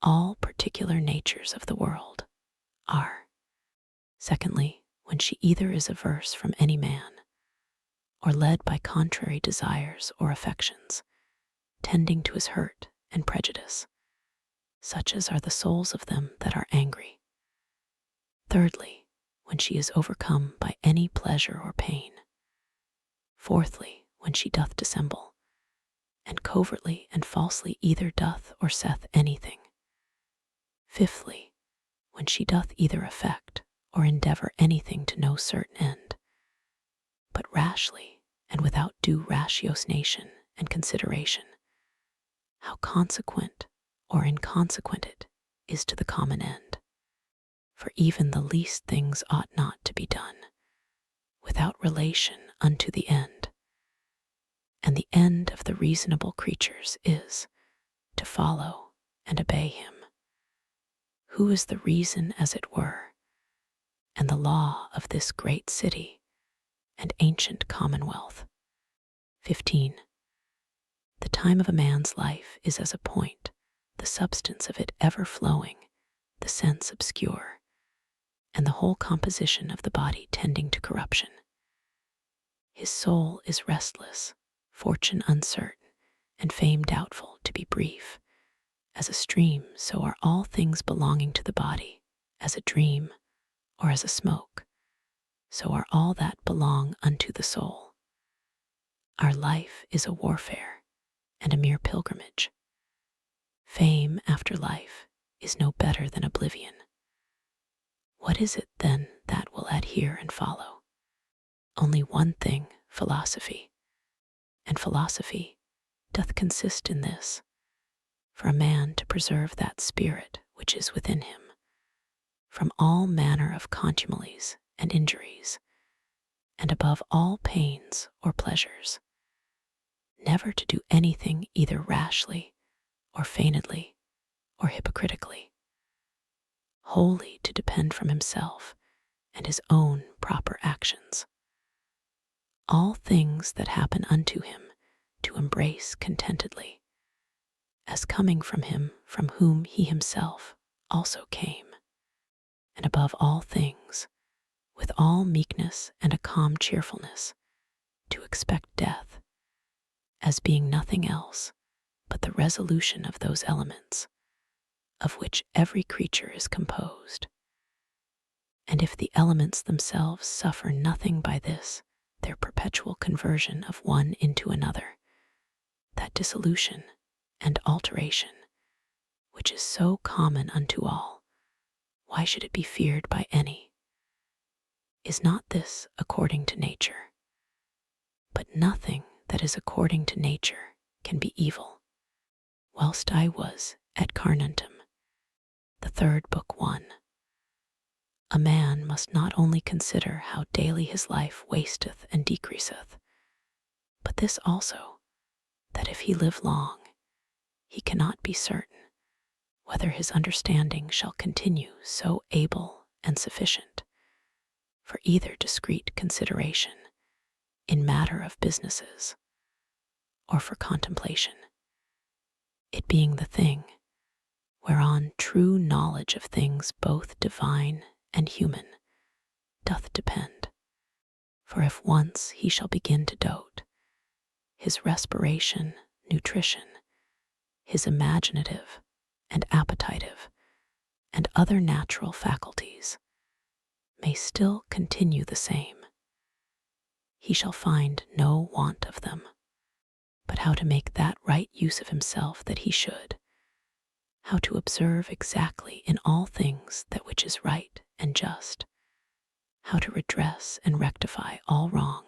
[SPEAKER 1] all particular natures of the world are. Secondly, when she either is averse from any man, or led by contrary desires or affections, tending to his hurt and prejudice, such as are the souls of them that are angry. Thirdly, when she is overcome by any pleasure or pain. Fourthly, when she doth dissemble, and covertly and falsely either doth or saith anything. Fifthly, when she doth either affect or endeavor anything to no certain end, but rashly and without due ratiocination and consideration, how consequent or inconsequent it is to the common end. For even the least things ought not to be done without relation unto the end, and the end of the reasonable creatures is to follow and obey him, who is the reason as it were, and the law of this great city and ancient commonwealth. 15. The time of a man's life is as a point, the substance of it ever flowing, the sense obscure, and the whole composition of the body tending to corruption. His soul is restless, fortune uncertain, and fame doubtful to be brief. As a stream, so are all things belonging to the body. As a dream, or as a smoke, so are all that belong unto the soul. Our life is a warfare and a mere pilgrimage. Fame after life is no better than oblivion. What is it then that will adhere and follow? Only one thing, philosophy. And philosophy doth consist in this, for a man to preserve that spirit which is within him, from all manner of contumelies and injuries, and above all pains or pleasures, never to do anything either rashly or feignedly or hypocritically, wholly to depend from himself and his own proper actions. All things that happen unto him to embrace contentedly, as coming from him from whom he himself also came, and above all things, with all meekness and a calm cheerfulness, to expect death, as being nothing else but the resolution of those elements, of which every creature is composed. And if the elements themselves suffer nothing by this, their perpetual conversion of one into another, that dissolution and alteration, which is so common unto all, why should it be feared by any? Is not this according to nature? But nothing that is according to nature can be evil. Whilst I was at Carnuntum, the third book 1, a man must not only consider how daily his life wasteth and decreaseth, but this also, that if he live long, he cannot be certain whether his understanding shall continue so able and sufficient for either discreet consideration in matter of businesses, or for contemplation, it being the thing whereon true knowledge of things both divine and human doth depend. For if once he shall begin to dote, his respiration, nutrition, his imaginative and appetitive, and other natural faculties may still continue the same. He shall find no want of them, but how to make that right use of himself that he should, how to observe exactly in all things that which is right and just, how to redress and rectify all wrong,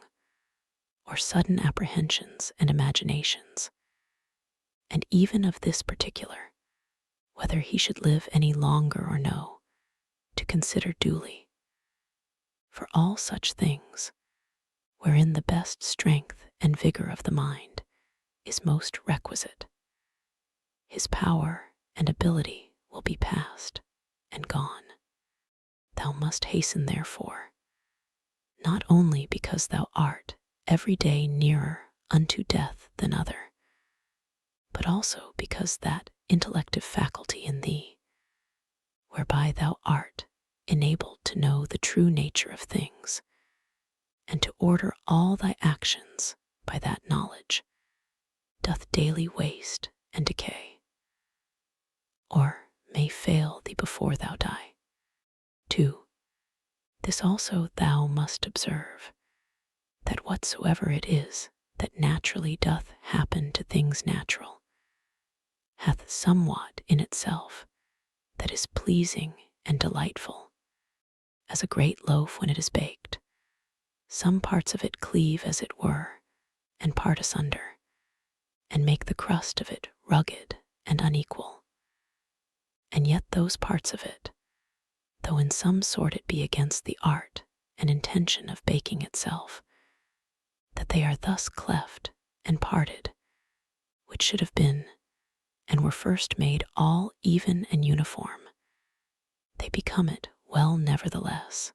[SPEAKER 1] or sudden apprehensions and imaginations, and even of this particular, whether he should live any longer or no, to consider duly. For all such things, wherein the best strength and vigor of the mind is most requisite, his power and ability will be past and gone. Thou must hasten therefore, not only because thou art every day nearer unto death than other, but also because that intellective faculty in thee, whereby thou art enabled to know the true nature of things, and to order all thy actions by that knowledge, doth daily waste and decay, or may fail thee before thou die. 2. This also thou must observe, that whatsoever it is that naturally doth happen to things natural, hath somewhat in itself that is pleasing and delightful, as a great loaf when it is baked. Some parts of it cleave as it were, and part asunder, and make the crust of it rugged and unequal. And yet those parts of it, though in some sort it be against the art and intention of baking itself, that they are thus cleft and parted, which should have been, and were first made all even and uniform, they become it well nevertheless,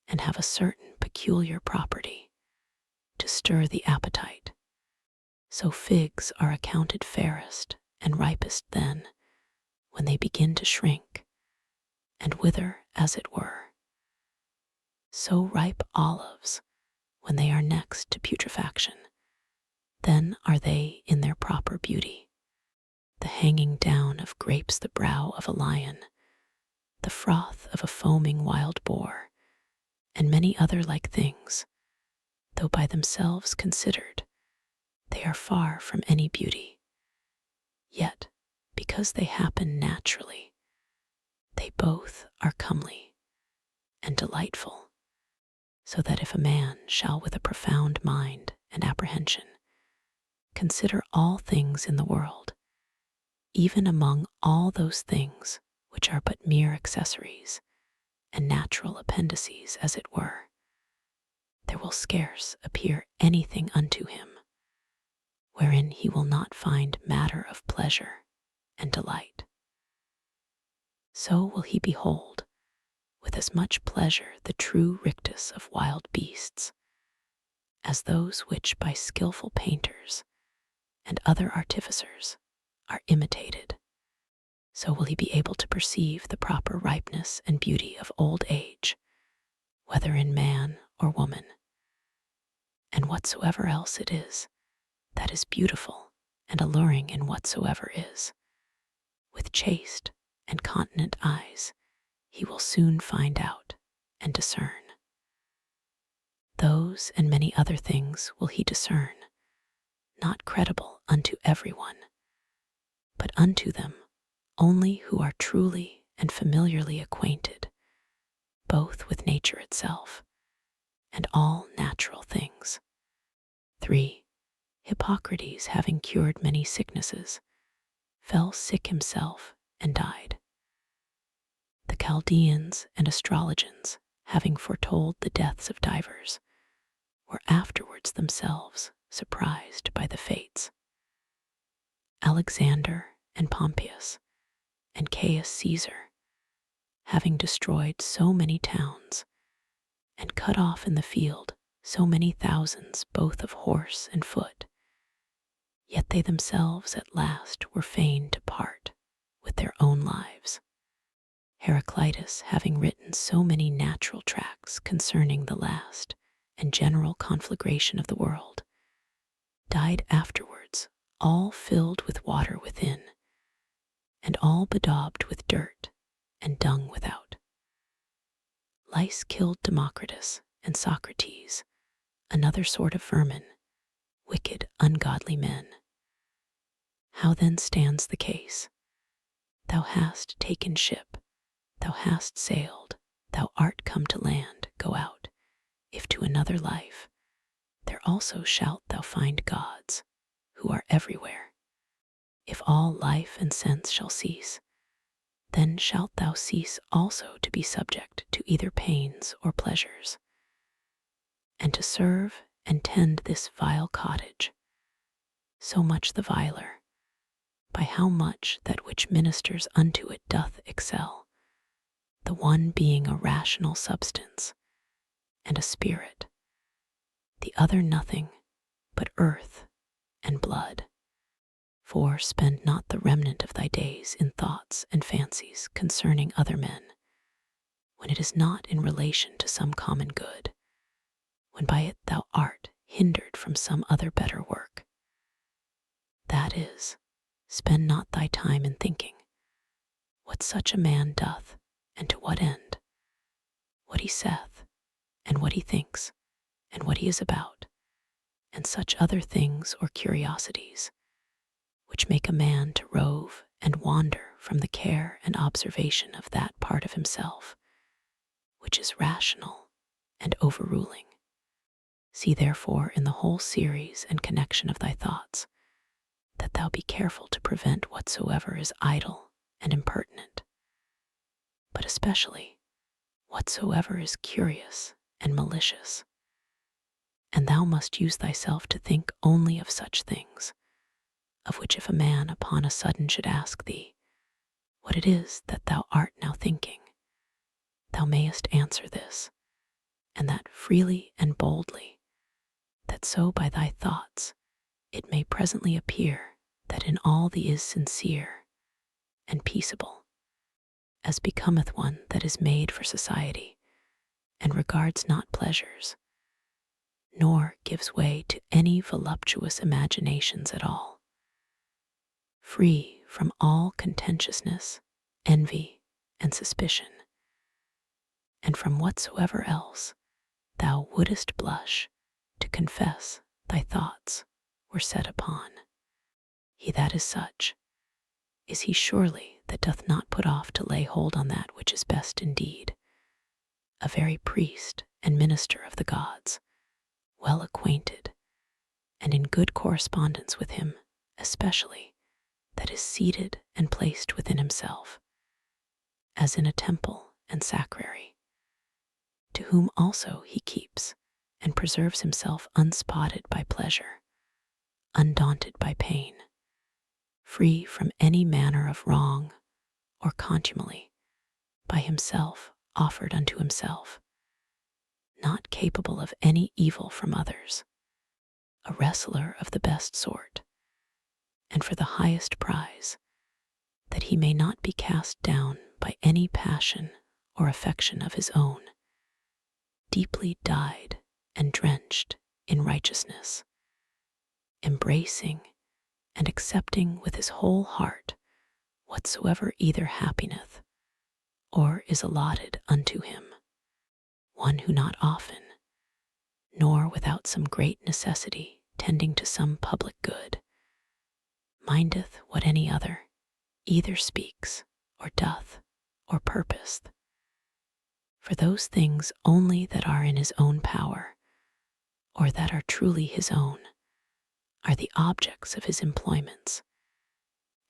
[SPEAKER 1] and have a certain peculiar property to stir the appetite. So figs are accounted fairest and ripest then, when they begin to shrink and wither as it were. So ripe olives, when they are next to putrefaction, Then are they in their proper beauty. The hanging down of grapes, the brow of a lion, the froth of a foaming wild boar, and many other like things, though by themselves considered, they are far from any beauty. Yet, because they happen naturally, they both are comely and delightful, so that if a man shall with a profound mind and apprehension consider all things in the world, even among all those things which are but mere accessories and natural appendices, as it were, there will scarce appear anything unto him wherein he will not find matter of pleasure and delight. So will he behold with as much pleasure the true rictus of wild beasts as those which by skillful painters and other artificers are imitated. So will he be able to perceive the proper ripeness and beauty of old age, whether in man or woman, and whatsoever else it is that is beautiful and alluring in whatsoever is. With chaste and continent eyes, he will soon find out and discern. Those and many other things will he discern, not credible unto everyone, but unto them only who are truly and familiarly acquainted, both with nature itself and all natural things. 3. Hippocrates, having cured many sicknesses, fell sick himself and died. The Chaldeans and astrologers, having foretold the deaths of divers, were afterwards themselves surprised by the fates. Alexander and Pompeius and Caius Caesar, having destroyed so many towns and cut off in the field so many thousands both of horse and foot, yet they themselves at last were fain to part with their own lives. Heraclitus, having written so many natural tracts concerning the last and general conflagration of the world, died afterwards, all filled with water within, and all bedaubed with dirt and dung without. Lice killed Democritus and Socrates, another sort of vermin, wicked, ungodly men. How then stands the case? Thou hast taken ship, thou hast sailed, thou art come to land, go out. If to another life, there also shalt thou find gods, who are everywhere. If all life and sense shall cease, then shalt thou cease also to be subject to either pains or pleasures. And to serve and tend this vile cottage, so much the viler, by how much that which ministers unto it doth excel, the one being a rational substance and a spirit, the other nothing but earth and blood. For spend not the remnant of thy days in thoughts and fancies concerning other men, when it is not in relation to some common good, when by it thou art hindered from some other better work. That is, spend not thy time in thinking what such a man doth, and to what end, what he saith, and what he thinks, and what he is about, and such other things or curiosities, which make a man to rove and wander from the care and observation of that part of himself which is rational and overruling. See therefore in the whole series and connection of thy thoughts, that thou be careful to prevent whatsoever is idle and impertinent, but especially whatsoever is curious and malicious. And thou must use thyself to think only of such things, of which if a man upon a sudden should ask thee what it is that thou art now thinking, thou mayest answer this, and that freely and boldly, that so by thy thoughts it may presently appear that in all thee is sincere and peaceable, as becometh one that is made for society, and regards not pleasures, nor gives way to any voluptuous imaginations at all. Free from all contentiousness, envy, and suspicion, and from whatsoever else thou wouldest blush to confess thy thoughts were set upon. He that is such is he surely that doth not put off to lay hold on that which is best indeed, a very priest and minister of the gods, well acquainted, and in good correspondence with him, especially that is seated and placed within himself, as in a temple and sacrary, to whom also he keeps and preserves himself unspotted by pleasure, undaunted by pain, free from any manner of wrong or contumely, by himself offered unto himself, not capable of any evil from others, a wrestler of the best sort, and for the highest prize, that he may not be cast down by any passion or affection of his own, deeply dyed and drenched in righteousness, embracing and accepting with his whole heart whatsoever either happeneth or is allotted unto him, one who not often, nor without some great necessity tending to some public good, mindeth what any other either speaks or doth or purposeth, for those things only that are in his own power, or that are truly his own, are the objects of his employments,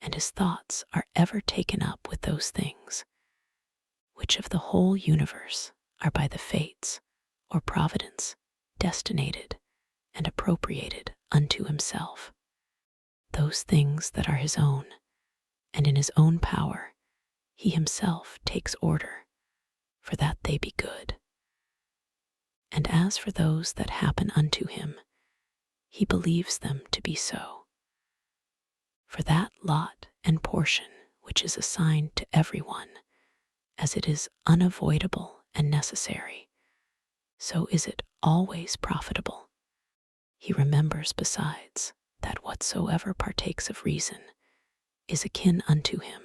[SPEAKER 1] and his thoughts are ever taken up with those things, which of the whole universe are by the fates or providence destinated and appropriated unto himself. Those things that are his own, and in his own power, he himself takes order, for that they be good. And as for those that happen unto him, he believes them to be so. For that lot and portion which is assigned to every one, as it is unavoidable and necessary, so is it always profitable. He remembers besides that whatsoever partakes of reason is akin unto him,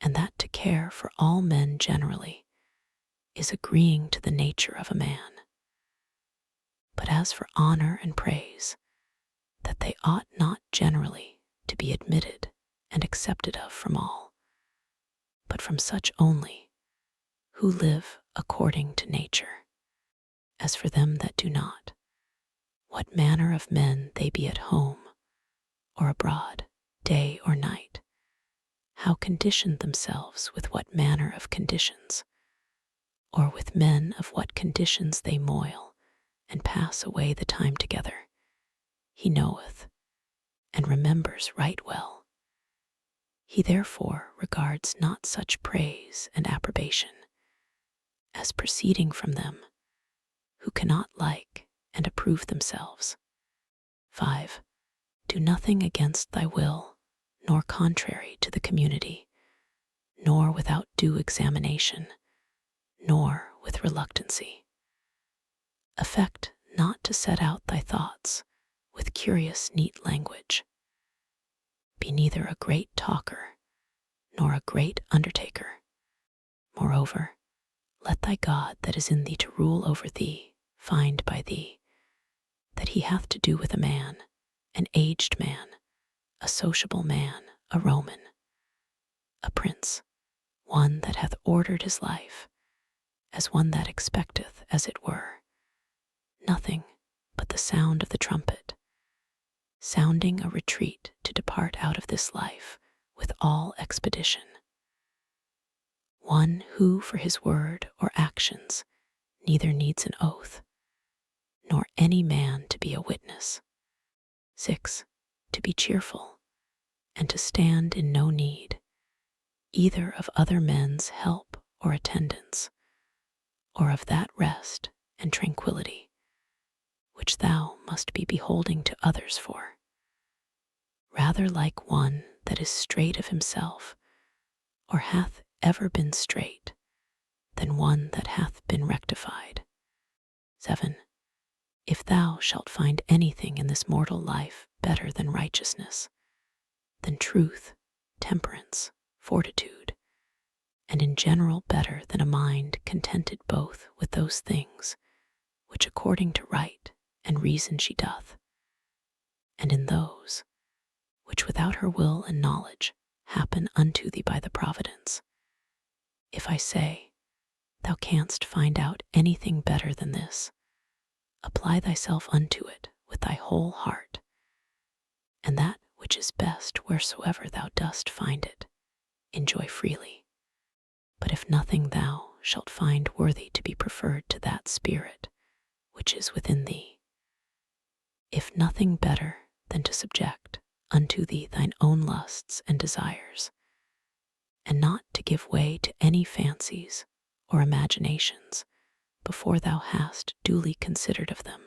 [SPEAKER 1] and that to care for all men generally is agreeing to the nature of a man. But as for honor and praise, that they ought not generally to be admitted and accepted of from all, but from such only who live according to nature. As for them that do not, what manner of men they be at home or abroad, day or night, how conditioned themselves with what manner of conditions, or with men of what conditions they moil and pass away the time together, he knoweth and remembers right well. He therefore regards not such praise and approbation as proceeding from them who cannot like and approve themselves. 5. Do nothing against thy will, nor contrary to the community, nor without due examination, nor with reluctancy. Affect not to set out thy thoughts with curious neat language. Be neither a great talker, nor a great undertaker. Moreover, let thy God that is in thee to rule over thee find by thee that he hath to do with a man, an aged man, a sociable man, a Roman, a prince, one that hath ordered his life, as one that expecteth, as it were, nothing but the sound of the trumpet, sounding a retreat to depart out of this life with all expedition. One who for his word or actions neither needs an oath, nor any man to be a witness. 6. To be cheerful, and to stand in no need, either of other men's help or attendance, or of that rest and tranquility which thou must be beholding to others for, rather like one that is straight of himself, or hath ever been straight, than one that hath been rectified. 7. If thou shalt find anything in this mortal life better than righteousness, than truth, temperance, fortitude, and in general better than a mind contented both with those things which according to right and reason she doth, and in those which without her will and knowledge happen unto thee by the providence. If I say, thou canst find out anything better than this, apply thyself unto it with thy whole heart, and that which is best wheresoever thou dost find it, enjoy freely. But if nothing thou shalt find worthy to be preferred to that spirit which is within thee, if nothing better than to subject unto thee thine own lusts and desires, and not to give way to any fancies or imaginations before thou hast duly considered of them,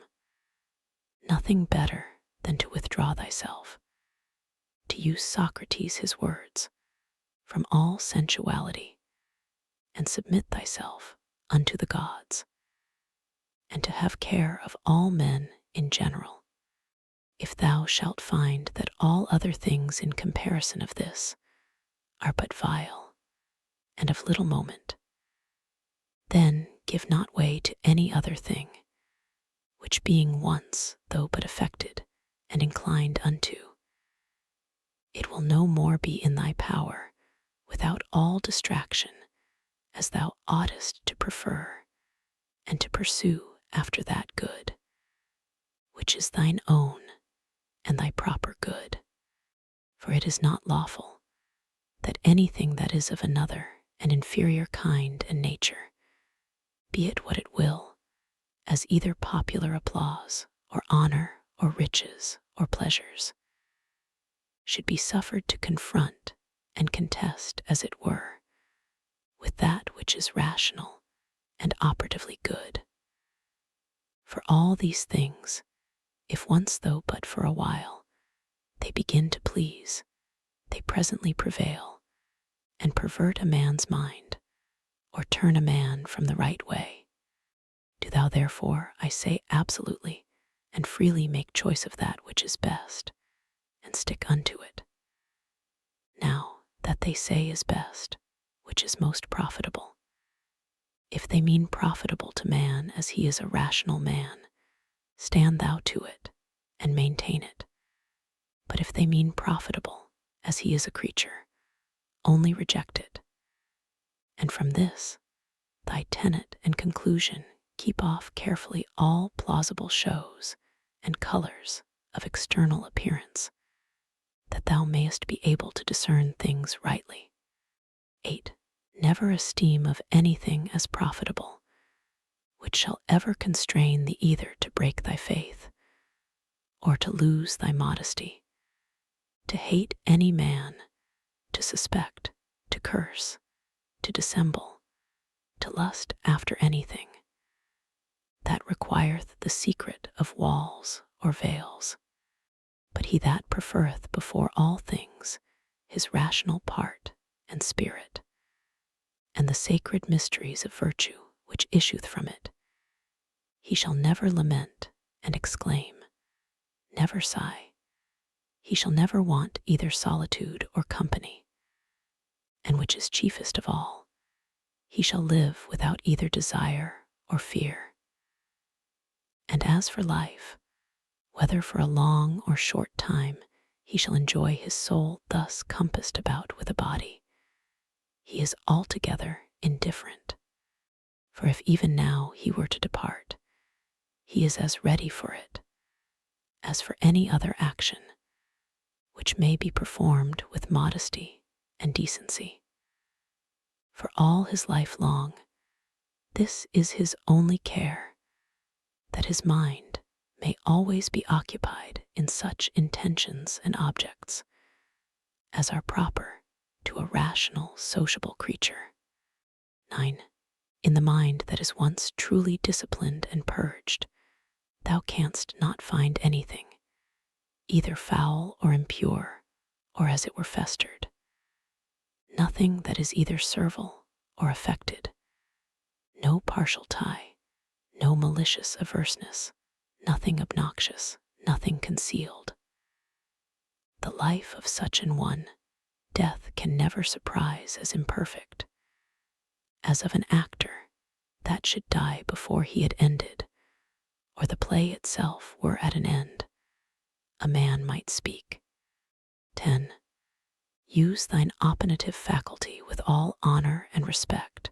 [SPEAKER 1] nothing better than to withdraw thyself, to use Socrates his words, from all sensuality, and submit thyself unto the gods, and to have care of all men in general. If thou shalt find that all other things in comparison of this are but vile and of little moment, then give not way to any other thing, which being once, though but affected and inclined unto, it will no more be in thy power without all distraction, as thou oughtest to prefer and to pursue after that good, which is thine own and thy proper good. For it is not lawful that anything that is of another and inferior kind and nature, be it what it will, as either popular applause or honor or riches or pleasures, should be suffered to confront and contest, as it were, with that which is rational and operatively good. For all these things, if once, though but for a while, they begin to please, they presently prevail, and pervert a man's mind, or turn a man from the right way. Do thou therefore, I say absolutely and freely, make choice of that which is best, and stick unto it. Now, that they say is best, which is most profitable. If they mean profitable to man as he is a rational man, stand thou to it and maintain it. But if they mean profitable as he is a creature, only reject it. And from this, thy tenet and conclusion, keep off carefully all plausible shows and colors of external appearance, that thou mayest be able to discern things rightly. 8. Never esteem of anything as profitable, which shall ever constrain thee either to break thy faith, or to lose thy modesty, to hate any man, to suspect, to curse, to dissemble, to lust after anything that requireth the secret of walls or veils. But he that preferreth before all things his rational part and spirit, and the sacred mysteries of virtue which issueth from it, he shall never lament and exclaim, never sigh, he shall never want either solitude or company, and which is chiefest of all, he shall live without either desire or fear. And as for life, whether for a long or short time, he shall enjoy his soul thus compassed about with a body, he is altogether indifferent. For if even now he were to depart, he is as ready for it as for any other action, which may be performed with modesty and decency. For all his life long, this is his only care, that his mind may always be occupied in such intentions and objects as are proper to a rational, sociable creature. 9. In the mind that is once truly disciplined and purged, thou canst not find anything, either foul or impure, or as it were festered. Nothing that is either servile or affected, no partial tie, no malicious averseness, nothing obnoxious, nothing concealed. The life of such an one, death can never surprise as imperfect, as of an actor that should die before he had ended, or the play itself were at an end, a man might speak. 10. Use thine opinative faculty with all honor and respect,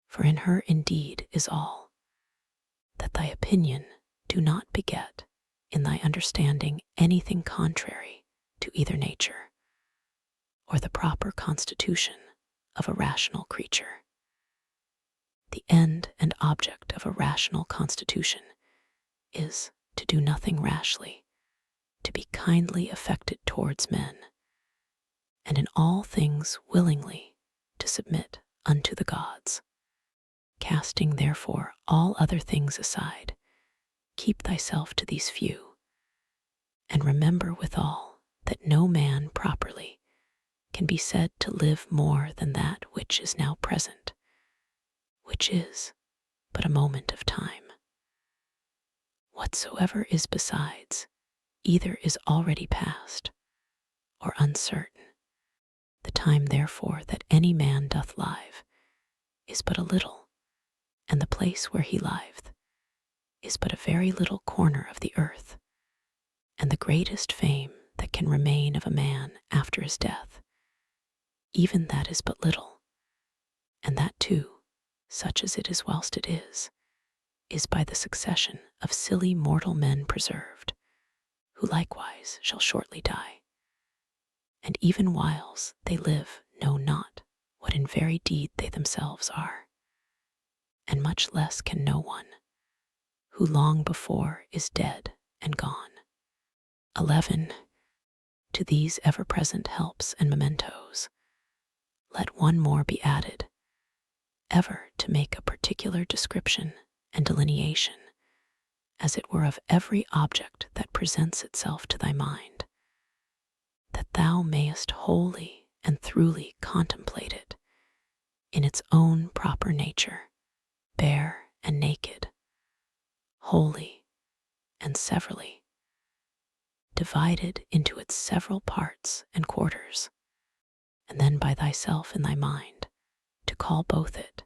[SPEAKER 1] for in her indeed is all, that thy opinion do not beget in thy understanding anything contrary to either nature or the proper constitution of a rational creature. The end and object of a rational constitution is to do nothing rashly, to be kindly affected towards men, and in all things willingly to submit unto the gods. Casting therefore all other things aside, keep thyself to these few, and remember withal that no man properly can be said to live more than that which is now present, which is but a moment of time. Whatsoever is besides, either is already past or uncertain. The time therefore that any man doth live is but a little, and the place where he liveth is but a very little corner of the earth, and the greatest fame that can remain of a man after his death, even that is but little, and that too, such as it is whilst it is by the succession of silly mortal men preserved, who likewise shall shortly die, and even whiles they live know not what in very deed they themselves are, and much less can no one, who long before is dead and gone. 11. To these ever-present helps and mementos, let one more be added, ever to make a particular description and delineation, as it were of every object that presents itself to thy mind, that thou mayest wholly and throughly contemplate it in its own proper nature, bare and naked, wholly and severally, divided into its several parts and quarters, and then by thyself in thy mind to call both it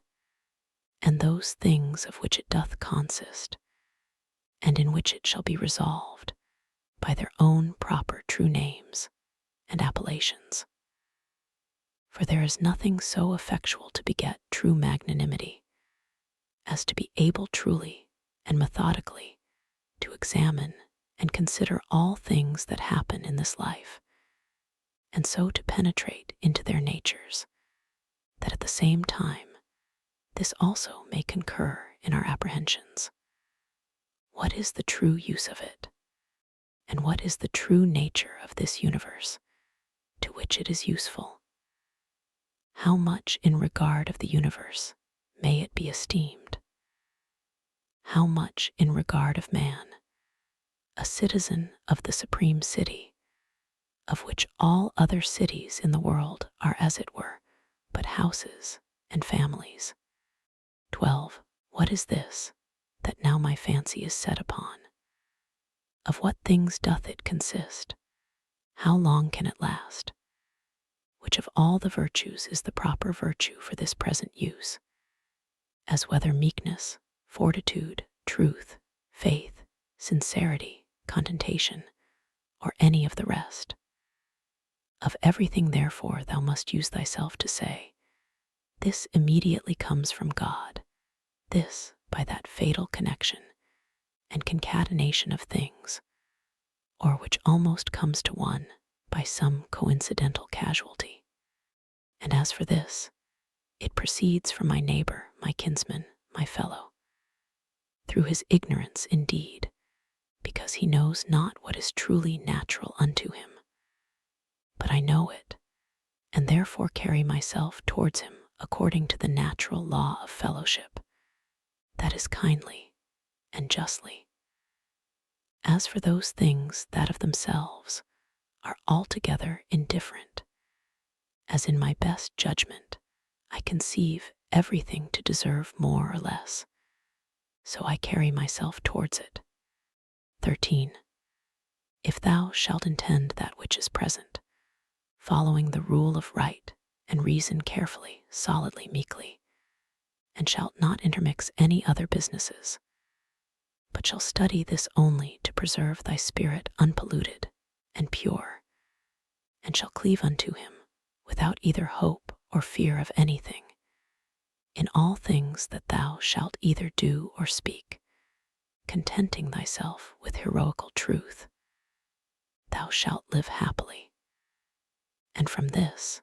[SPEAKER 1] and those things of which it doth consist, and in which it shall be resolved, by their own proper true names and appellations. For there is nothing so effectual to beget true magnanimity as to be able truly and methodically to examine and consider all things that happen in this life, and so to penetrate into their natures, that at the same time this also may concur in our apprehensions. What is the true use of it, and what is the true nature of this universe to which it is useful? How much in regard of the universe may it be esteemed? How much in regard of man, a citizen of the supreme city, of which all other cities in the world are as it were but houses and families? 12. What is this that now my fancy is set upon? Of what things doth it consist? How long can it last? Which of all the virtues is the proper virtue for this present use, as whether meekness, fortitude, truth, faith, sincerity, contentation, or any of the rest? Of everything therefore thou must use thyself to say, this immediately comes from God, this by that fatal connection and concatenation of things, or which almost comes to one by some coincidental casualty. And as for this, it proceeds from my neighbor, my kinsman, my fellow, through his ignorance indeed, because he knows not what is truly natural unto him. But I know it, and therefore carry myself towards him according to the natural law of fellowship, that is kindly and justly. As for those things that of themselves are altogether indifferent, as in my best judgment I conceive everything to deserve more or less, so I carry myself towards it, 13. If thou shalt intend that which is present, following the rule of right, and reason carefully, solidly, meekly, and shalt not intermix any other businesses, but shall study this only to preserve thy spirit unpolluted and pure, and shall cleave unto him without either hope or fear of anything, in all things that thou shalt either do or speak, contenting thyself with heroical truth, thou shalt live happily, and from this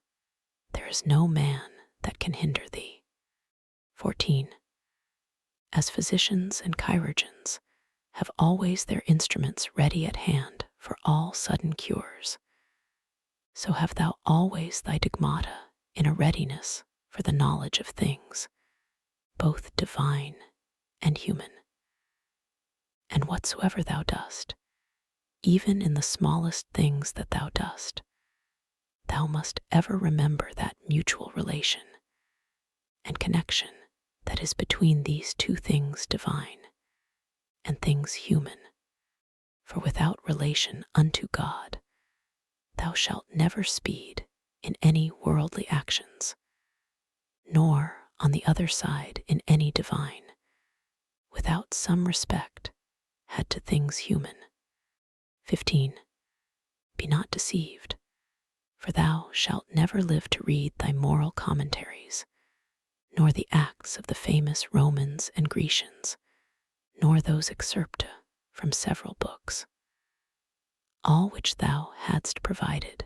[SPEAKER 1] there is no man that can hinder thee. 14. As physicians and chirurgeons have always their instruments ready at hand for all sudden cures, so have thou always thy digmata in a readiness for the knowledge of things, both divine and human. And whatsoever thou dost, even in the smallest things that thou dost, thou must ever remember that mutual relation and connection that is between these two things divine and things human. For without relation unto God, thou shalt never speed in any worldly actions, nor on the other side in any divine, without some respect had to things human. 15. Be not deceived, for thou shalt never live to read thy moral commentaries, nor the acts of the famous Romans and Grecians, nor those excerpta from several books, all which thou hadst provided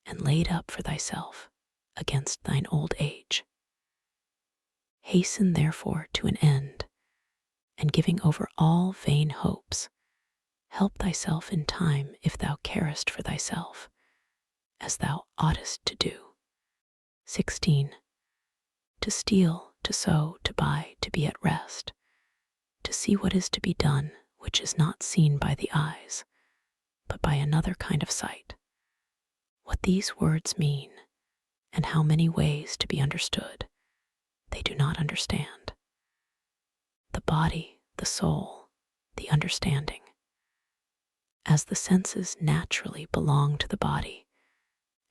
[SPEAKER 1] and laid up for thyself against thine old age. Hasten therefore to an end, and giving over all vain hopes, help thyself in time if thou carest for thyself, as thou oughtest to do. 16. To steal, to sow, to buy, to be at rest, to see what is to be done which is not seen by the eyes, but by another kind of sight. What these words mean, and how many ways to be understood, they do not understand. The body, the soul, the understanding. As the senses naturally belong to the body,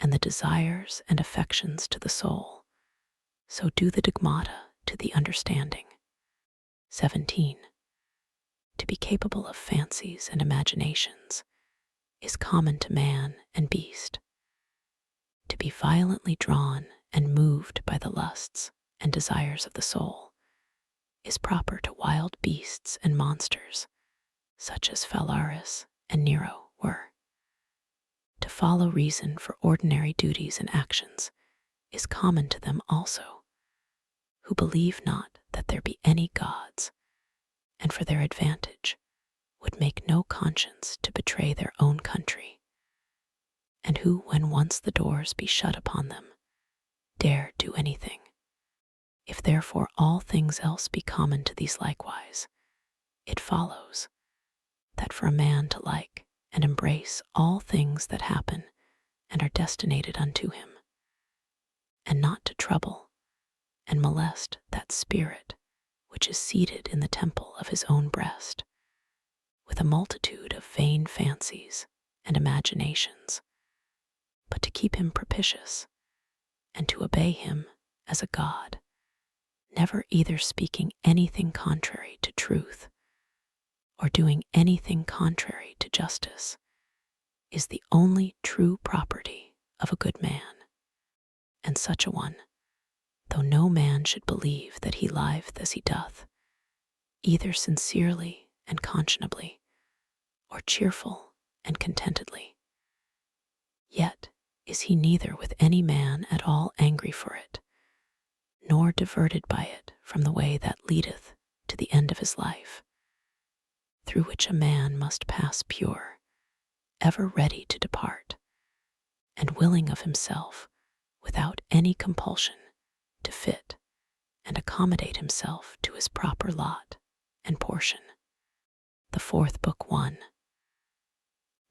[SPEAKER 1] and the desires and affections to the soul, so do the digmata to the understanding. 17. To be capable of fancies and imaginations is common to man and beast. To be violently drawn and moved by the lusts and desires of the soul is proper to wild beasts and monsters, such as Phalaris and Nero were. To follow reason for ordinary duties and actions is common to them also, who believe not that there be any gods, and for their advantage would make no conscience to betray their own country, and who, when once the doors be shut upon them, dare do anything. If therefore all things else be common to these likewise, it follows that for a man to like and embrace all things that happen and are destinated unto him, and not to trouble and molest that spirit which is seated in the temple of his own breast, with a multitude of vain fancies and imaginations, but to keep him propitious, and to obey him as a God, never either speaking anything contrary to truth, or doing anything contrary to justice, is the only true property of a good man. And such a one, though no man should believe that he liveth as he doth, either sincerely and conscionably, or cheerful and contentedly, yet is he neither with any man at all angry for it, nor diverted by it from the way that leadeth to the end of his life, through which a man must pass pure, ever ready to depart, and willing of himself, without any compulsion, to fit and accommodate himself to his proper lot and portion. The fourth book 1.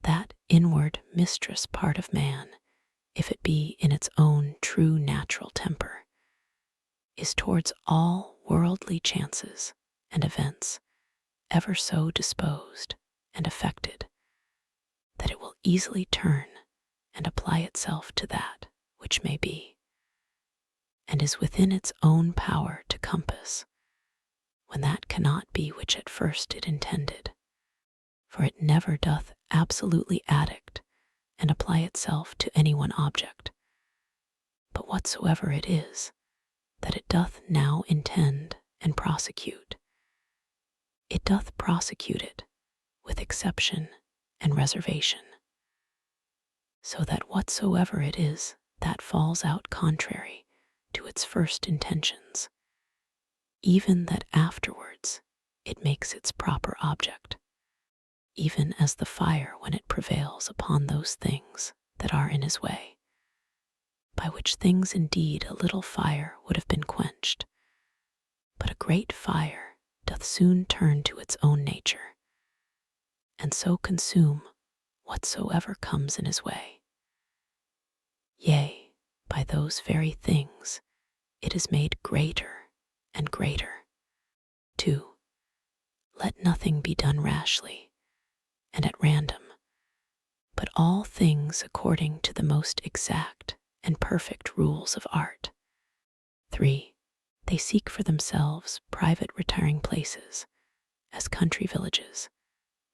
[SPEAKER 1] That inward mistress part of man, if it be in its own true natural temper, is towards all worldly chances and events ever so disposed and affected, that it will easily turn and apply itself to that which may be, and is within its own power to compass, when that cannot be which at first it intended. For it never doth absolutely addict and apply itself to any one object, but whatsoever it is that it doth now intend and prosecute, it doth prosecute it with exception and reservation, so that whatsoever it is that falls out contrary to its first intentions, even that afterwards it makes its proper object, even as the fire when it prevails upon those things that are in his way, by which things indeed a little fire would have been quenched, but a great fire doth soon turn to its own nature, and so consume whatsoever comes in his way. Yea, by those very things it is made greater and greater. 2. Let nothing be done rashly and at random, but all things according to the most exact and perfect rules of art. 3. They seek for themselves private retiring places, as country villages,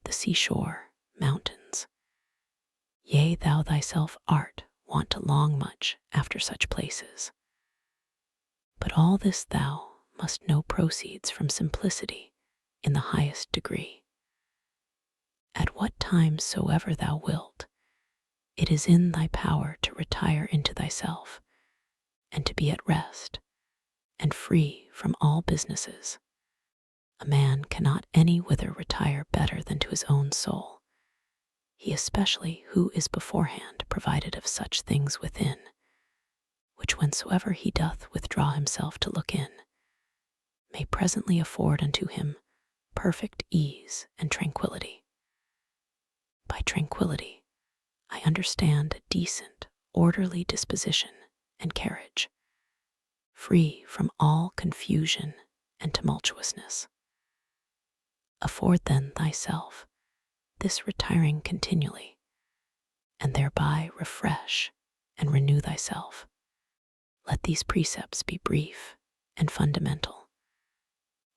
[SPEAKER 1] the seashore, mountains. Yea, thou thyself art wont to long much after such places. But all this thou must know proceeds from simplicity in the highest degree. At what time soever thou wilt, it is in thy power to retire into thyself, and to be at rest, and free from all businesses. A man cannot any whither retire better than to his own soul, he especially who is beforehand provided of such things within, which whensoever he doth withdraw himself to look in, may presently afford unto him perfect ease and tranquillity. By tranquillity, I understand a decent, orderly disposition and carriage, free from all confusion and tumultuousness. Afford then thyself this retiring continually, and thereby refresh and renew thyself. Let these precepts be brief and fundamental,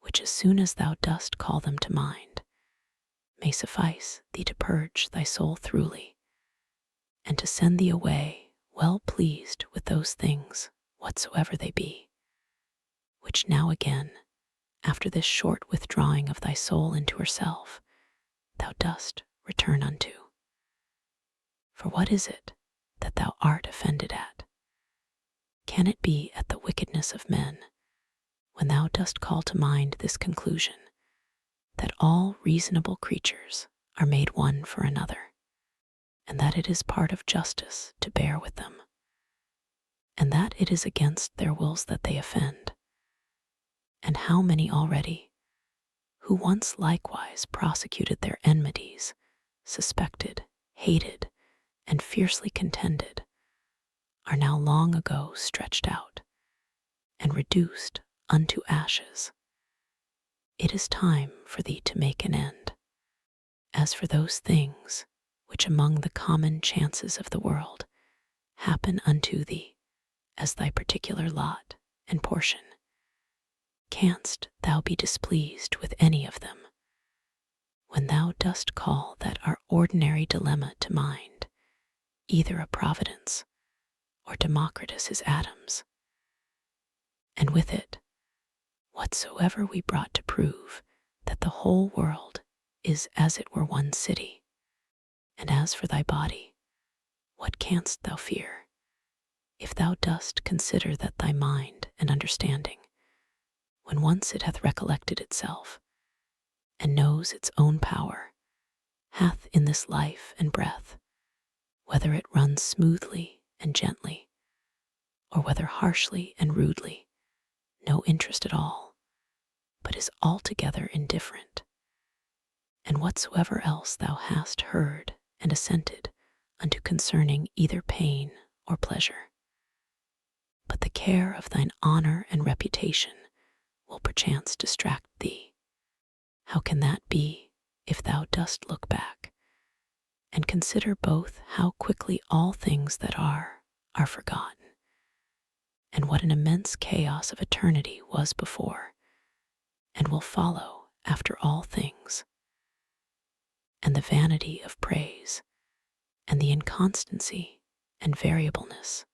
[SPEAKER 1] which as soon as thou dost call them to mind, may suffice thee to purge thy soul throughly, and to send thee away well pleased with those things whatsoever they be, which now again, after this short withdrawing of thy soul into herself, thou dost return unto. For what is it that thou art offended at? Can it be at the wickedness of men, when thou dost call to mind this conclusion, that all reasonable creatures are made one for another, and that it is part of justice to bear with them, and that it is against their wills that they offend? And how many already, who once likewise prosecuted their enmities, suspected, hated, and fiercely contended, are now long ago stretched out and reduced unto ashes. It is time for thee to make an end. As for those things which among the common chances of the world happen unto thee as thy particular lot and portion, canst thou be displeased with any of them, when thou dost call that our ordinary dilemma to mind, either a Providence or Democritus his atoms, and with it whatsoever we brought to prove that the whole world is as it were one city? And as for thy body, what canst thou fear, if thou dost consider that thy mind and understanding, when once it hath recollected itself, and knows its own power, hath in this life and breath, whether it runs smoothly and gently, or whether harshly and rudely, no interest at all, but is altogether indifferent? And whatsoever else thou hast heard and assented unto concerning either pain or pleasure, but the care of thine honor and reputation will perchance distract thee. How can that be if thou dost look back, and consider both how quickly all things that are forgotten, and what an immense chaos of eternity was before, and will follow after all things, and the vanity of praise, and the inconstancy and variableness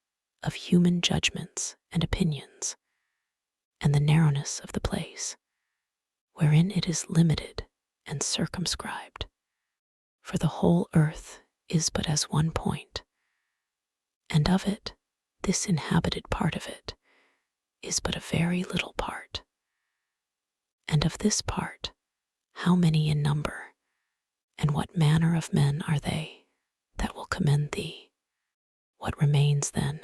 [SPEAKER 1] of human judgments and opinions, and the narrowness of the place wherein it is limited and circumscribed. For the whole earth is but as one point, and of it, this inhabited part of it, is but a very little part. And of this part, how many in number, and what manner of men are they that will commend thee? What remains then,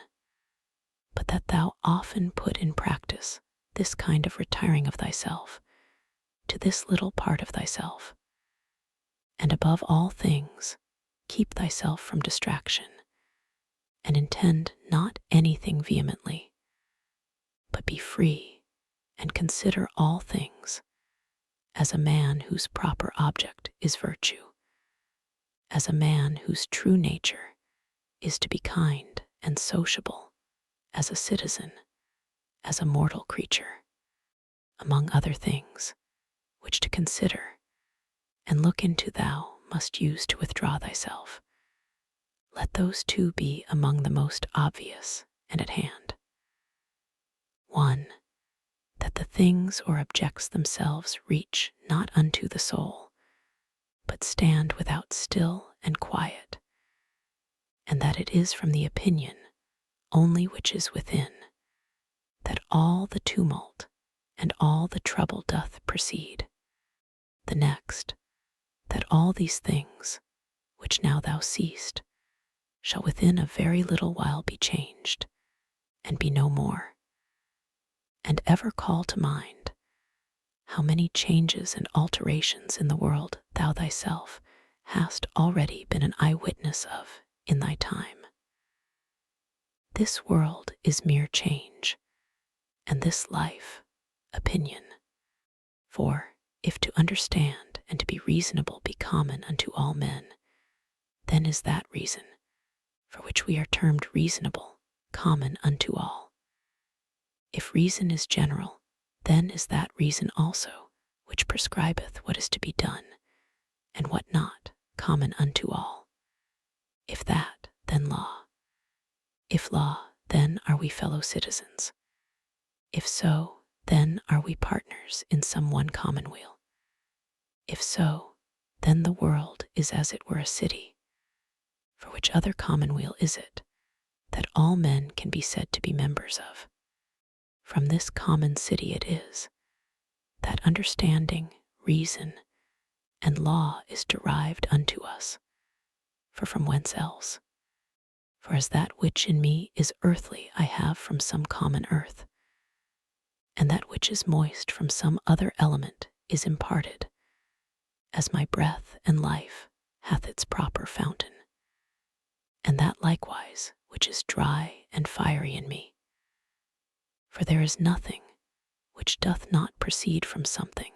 [SPEAKER 1] but that thou often put in practice this kind of retiring of thyself to this little part of thyself, and above all things keep thyself from distraction, and intend not anything vehemently, but be free and consider all things as a man whose proper object is virtue, as a man whose true nature is to be kind and sociable, as a citizen, as a mortal creature, among other things, which to consider and look into thou must use to withdraw thyself. Let those two be among the most obvious and at hand. 1. That the things or objects themselves reach not unto the soul, but stand without still and quiet, and that it is from the opinion only which is within, that all the tumult and all the trouble doth proceed. The next, that all these things, which now thou seest, shall within a very little while be changed, and be no more. And ever call to mind how many changes and alterations in the world thou thyself hast already been an eyewitness of in thy time. This world is mere change, and this life, opinion. For if to understand and to be reasonable be common unto all men, then is that reason, for which we are termed reasonable, common unto all. If reason is general, then is that reason also, which prescribeth what is to be done, and what not, common unto all. If that, then law. If law, then are we fellow citizens. If so, then are we partners in some one commonweal. If so, then the world is as it were a city. For which other commonweal is it, that all men can be said to be members of? From this common city it is, that understanding, reason, and law is derived unto us. For from whence else? For as that which in me is earthly I have from some common earth, and that which is moist from some other element is imparted, as my breath and life hath its proper fountain, and that likewise which is dry and fiery in me. For there is nothing which doth not proceed from something,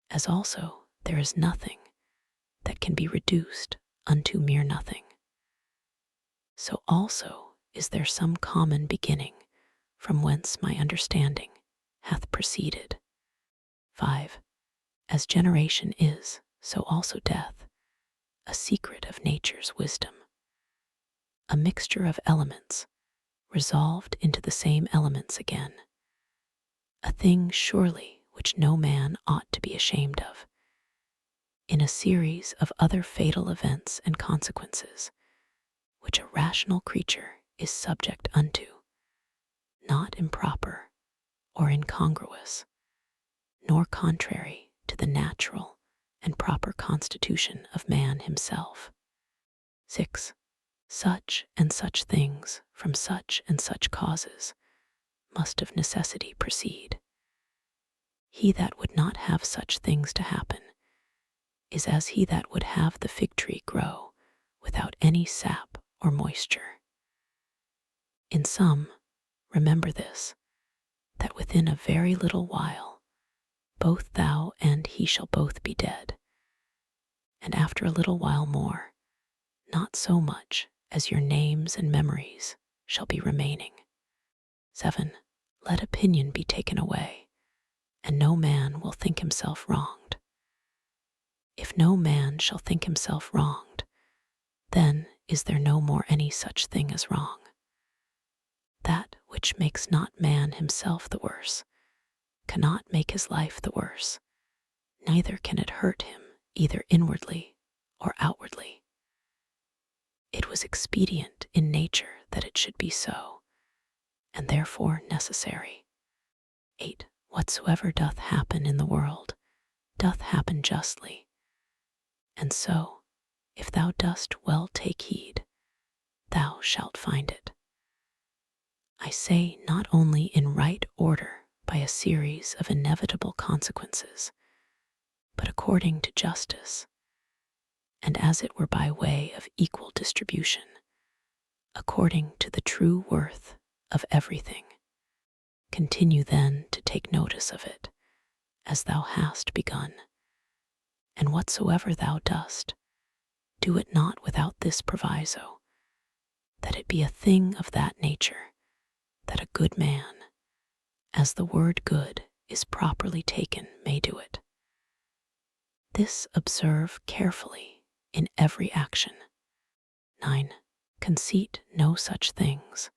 [SPEAKER 1] as also there is nothing that can be reduced unto mere nothing. So also is there some common beginning from whence my understanding hath proceeded. 5. As generation is, so also death, a secret of nature's wisdom, a mixture of elements resolved into the same elements again, a thing surely which no man ought to be ashamed of, in a series of other fatal events and consequences, which a rational creature is subject unto, not improper or incongruous, nor contrary to the natural and proper constitution of man himself. 6. Such and such things from such and such causes must of necessity proceed. He that would not have such things to happen is as he that would have the fig tree grow without any sap or moisture. In sum, remember this, that within a very little while both thou and he shall both be dead, after a little while more, not so much as your names and memories shall be remaining. 7. Let opinion be taken away, and no man will think himself wronged. If no man shall think himself wronged, then is there no more any such thing as wrong. That which makes not man himself the worse cannot make his life the worse, neither can it hurt him either inwardly or outwardly. It was expedient in nature that it should be so, and therefore necessary. 8. Whatsoever doth happen in the world doth happen justly, and so, if thou dost well take heed, thou shalt find it. I say not only in right order by a series of inevitable consequences, but according to justice, and as it were by way of equal distribution, according to the true worth of everything. Continue then to take notice of it, as thou hast begun, and whatsoever thou dost, do it not without this proviso, that it be a thing of that nature, that a good man, as the word good is properly taken, may do it. This observe carefully in every action. 9. Conceit no such things,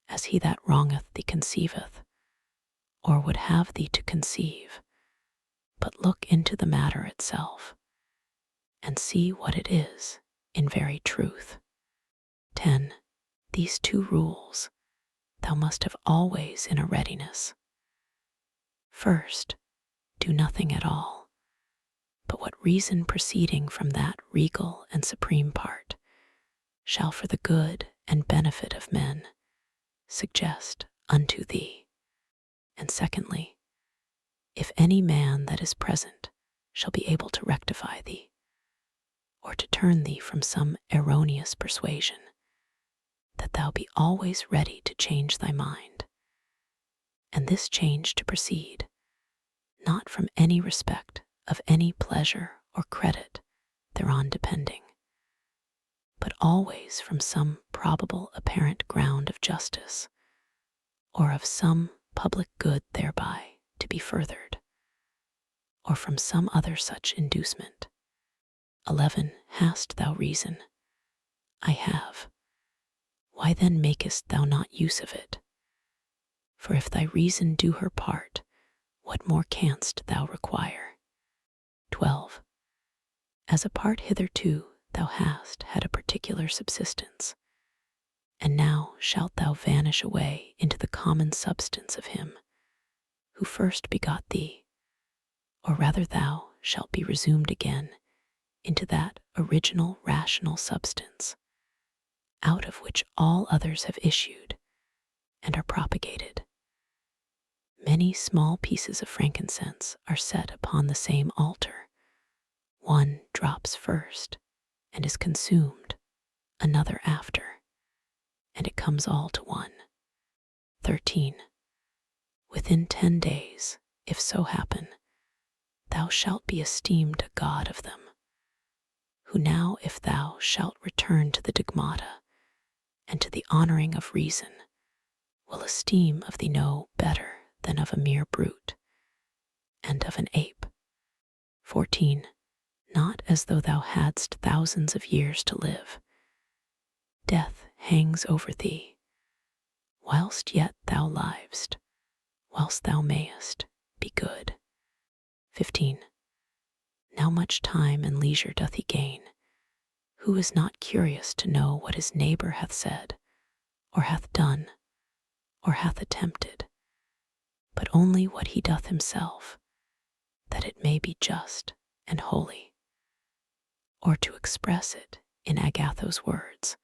[SPEAKER 1] as he that wrongeth thee conceiveth, or would have thee to conceive, but look into the matter itself, and see what it is in very truth. 10. These 2 rules thou must have always in a readiness. First, do nothing at all, but what reason proceeding from that regal and supreme part shall for the good and benefit of men suggest unto thee. And secondly, if any man that is present shall be able to rectify thee, or to turn thee from some erroneous persuasion, that thou be always ready to change thy mind, and this change to proceed, not from any respect of any pleasure or credit thereon depending, but always from some probable apparent ground of justice, or of some public good thereby to be furthered, or from some other such inducement. 11. Hast thou reason? I have. Why then makest thou not use of it? For if thy reason do her part, what more canst thou require? 12. As a part hitherto thou hast had a particular subsistence, and now shalt thou vanish away into the common substance of him who first begot thee, or rather thou shalt be resumed again into that original rational substance, out of which all others have issued and are propagated. Many small pieces of frankincense are set upon the same altar. One drops first and is consumed, another after, and it comes all to one. 13. Within 10 days, if so happen, thou shalt be esteemed a god of them, who now if thou shalt return to the digmata and to the honoring of reason, will esteem of thee no better than of a mere brute, and of an ape. 14. Not as though thou hadst thousands of years to live. Death hangs over thee, whilst yet thou livest, whilst thou mayest be good. 15. Now much time and leisure doth he gain, who is not curious to know what his neighbor hath said, or hath done, or hath attempted, but only what he doth himself, that it may be just and holy. Or to express it in Agatho's words,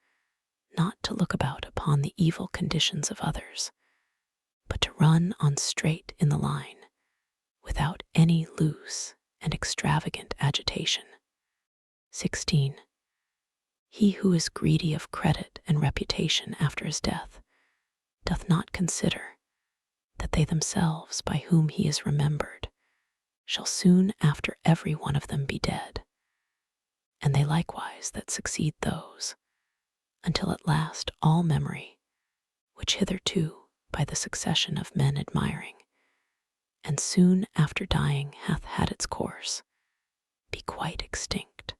[SPEAKER 1] not to look about upon the evil conditions of others, but to run on straight in the line, without any loose and extravagant agitation. 16. He who is greedy of credit and reputation after his death doth not consider that they themselves by whom he is remembered shall soon after every one of them be dead, and they likewise that succeed those, until at last all memory, which hitherto by the succession of men admiring, and soon after dying hath had its course, be quite extinct.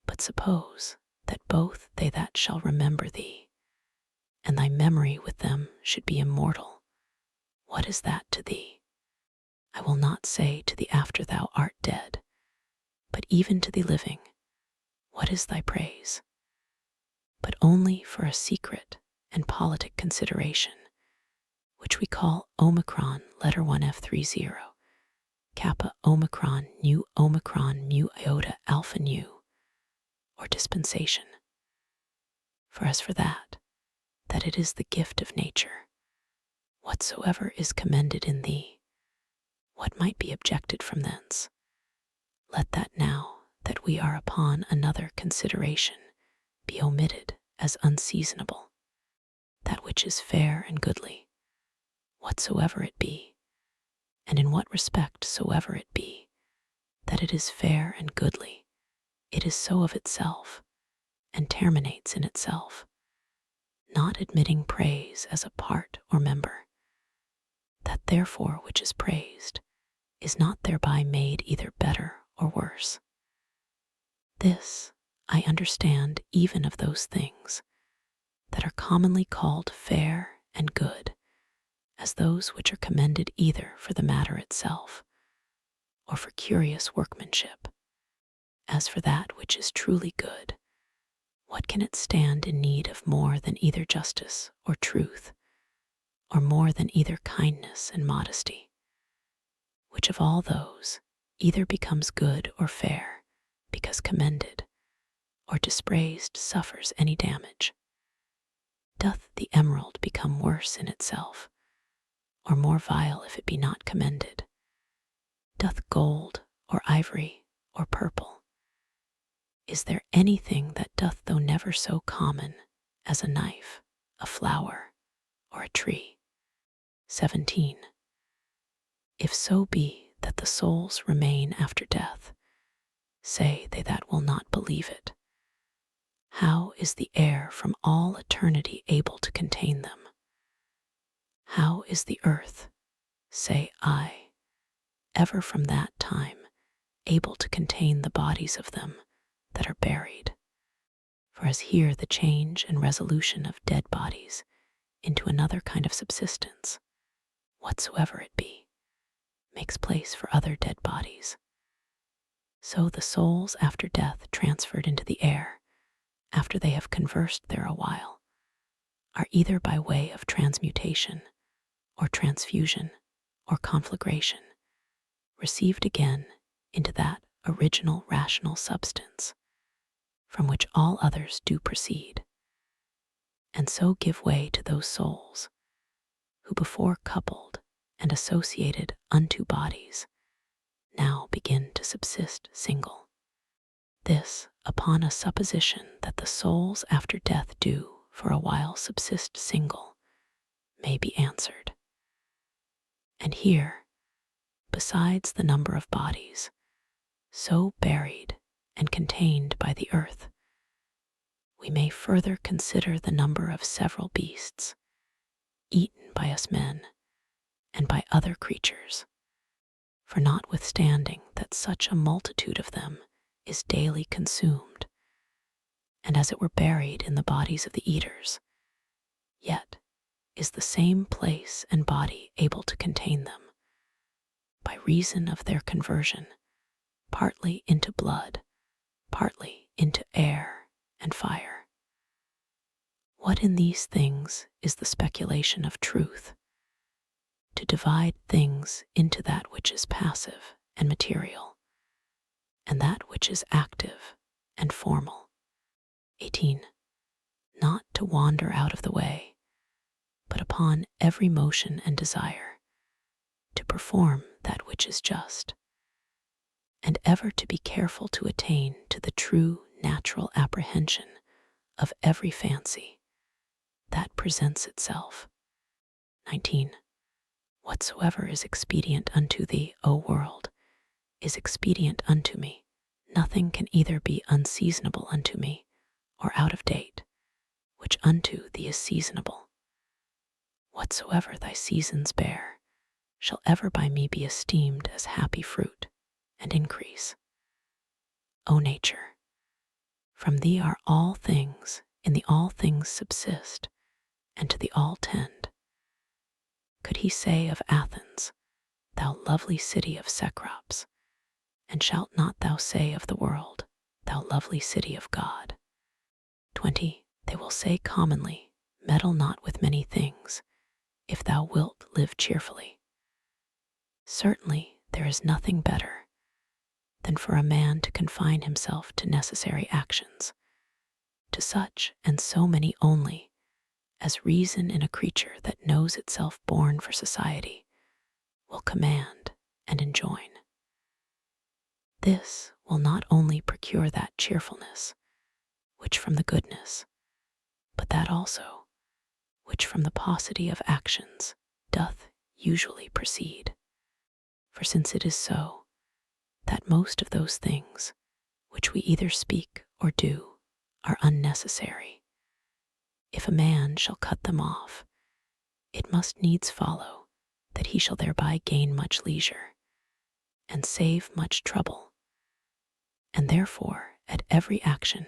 [SPEAKER 1] But suppose that both they that shall remember thee, and thy memory with them should be immortal, what is that to thee? I will not say to thee after thou art dead, but even to thee living, what is thy praise? But only for a secret and politic consideration, which we call Omicron letter 1F30, Kappa Omicron mu iota alpha nu, or dispensation. For as for that it is the gift of nature, whatsoever is commended in thee, what might be objected from thence? Let that now that we are upon another consideration be omitted as unseasonable. That which is fair and goodly, whatsoever it be, and in what respect soever it be, that it is fair and goodly, it is so of itself, and terminates in itself, not admitting praise as a part or member. That therefore which is praised is not thereby made either better or worse. This I understand even of those things that are commonly called fair and good, as those which are commended either for the matter itself, or for curious workmanship. As for that which is truly good, what can it stand in need of more than either justice or truth, or more than either kindness and modesty? Which of all those either becomes good or fair because commended, or dispraised suffers any damage? Doth the emerald become worse in itself, or more vile if it be not commended? Doth gold or ivory or purple? Is there anything that doth though never so common as a knife, a flower, or a tree? 17. If so be that the souls remain after death, say they that will not believe it, how is the air from all eternity able to contain them? How is the earth, say I, ever from that time able to contain the bodies of them that are buried? For as here the change and resolution of dead bodies into another kind of subsistence, whatsoever it be, makes place for other dead bodies, so the souls after death transferred into the air, after they have conversed there a while, are either by way of transmutation, or transfusion, or conflagration, received again into that original rational substance, from which all others do proceed, and so give way to those souls, who before coupled and associated unto bodies, now begin to subsist single. This upon a supposition that the souls after death do for a while subsist single may be answered. And here, besides the number of bodies, so buried and contained by the earth, we may further consider the number of several beasts, eaten by us men and by other creatures. For notwithstanding that such a multitude of them is daily consumed, and as it were buried in the bodies of the eaters, yet is the same place and body able to contain them, by reason of their conversion, partly into blood, partly into air and fire. What in these things is the speculation of truth? To divide things into that which is passive and material, and that which is active and formal. 18. Not to wander out of the way, but upon every motion and desire, to perform that which is just, and ever to be careful to attain to the true natural apprehension of every fancy that presents itself. 19. Whatsoever is expedient unto thee, O world, is expedient unto me, nothing can either be unseasonable unto me, or out of date, which unto thee is seasonable. Whatsoever thy seasons bear shall ever by me be esteemed as happy fruit and increase. O nature, from thee are all things, in the all things subsist, and to the all tend. Could he say of Athens, thou lovely city of Cecrops, and shalt not thou say of the world, thou lovely city of God? 20. They will say commonly, meddle not with many things, if thou wilt live cheerfully. Certainly there is nothing better than for a man to confine himself to necessary actions, to such and so many only as reason in a creature that knows itself born for society will command and enjoin. This will not only procure that cheerfulness which from the goodness, but that also which from the paucity of actions doth usually proceed. For since it is so, that most of those things which we either speak or do are unnecessary, if a man shall cut them off, it must needs follow that he shall thereby gain much leisure and save much trouble. And therefore, at every action,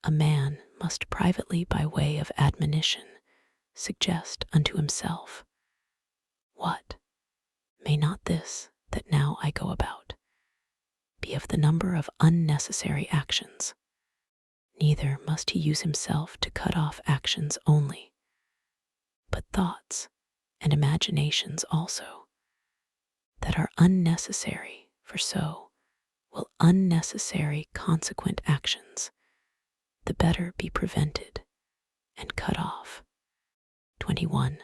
[SPEAKER 1] a man must privately by way of admonition suggest unto himself, what, may not this that now I go about be of the number of unnecessary actions? Neither must he use himself to cut off actions only, but thoughts and imaginations also, that are unnecessary, for so will unnecessary consequent actions the better be prevented and cut off. 21.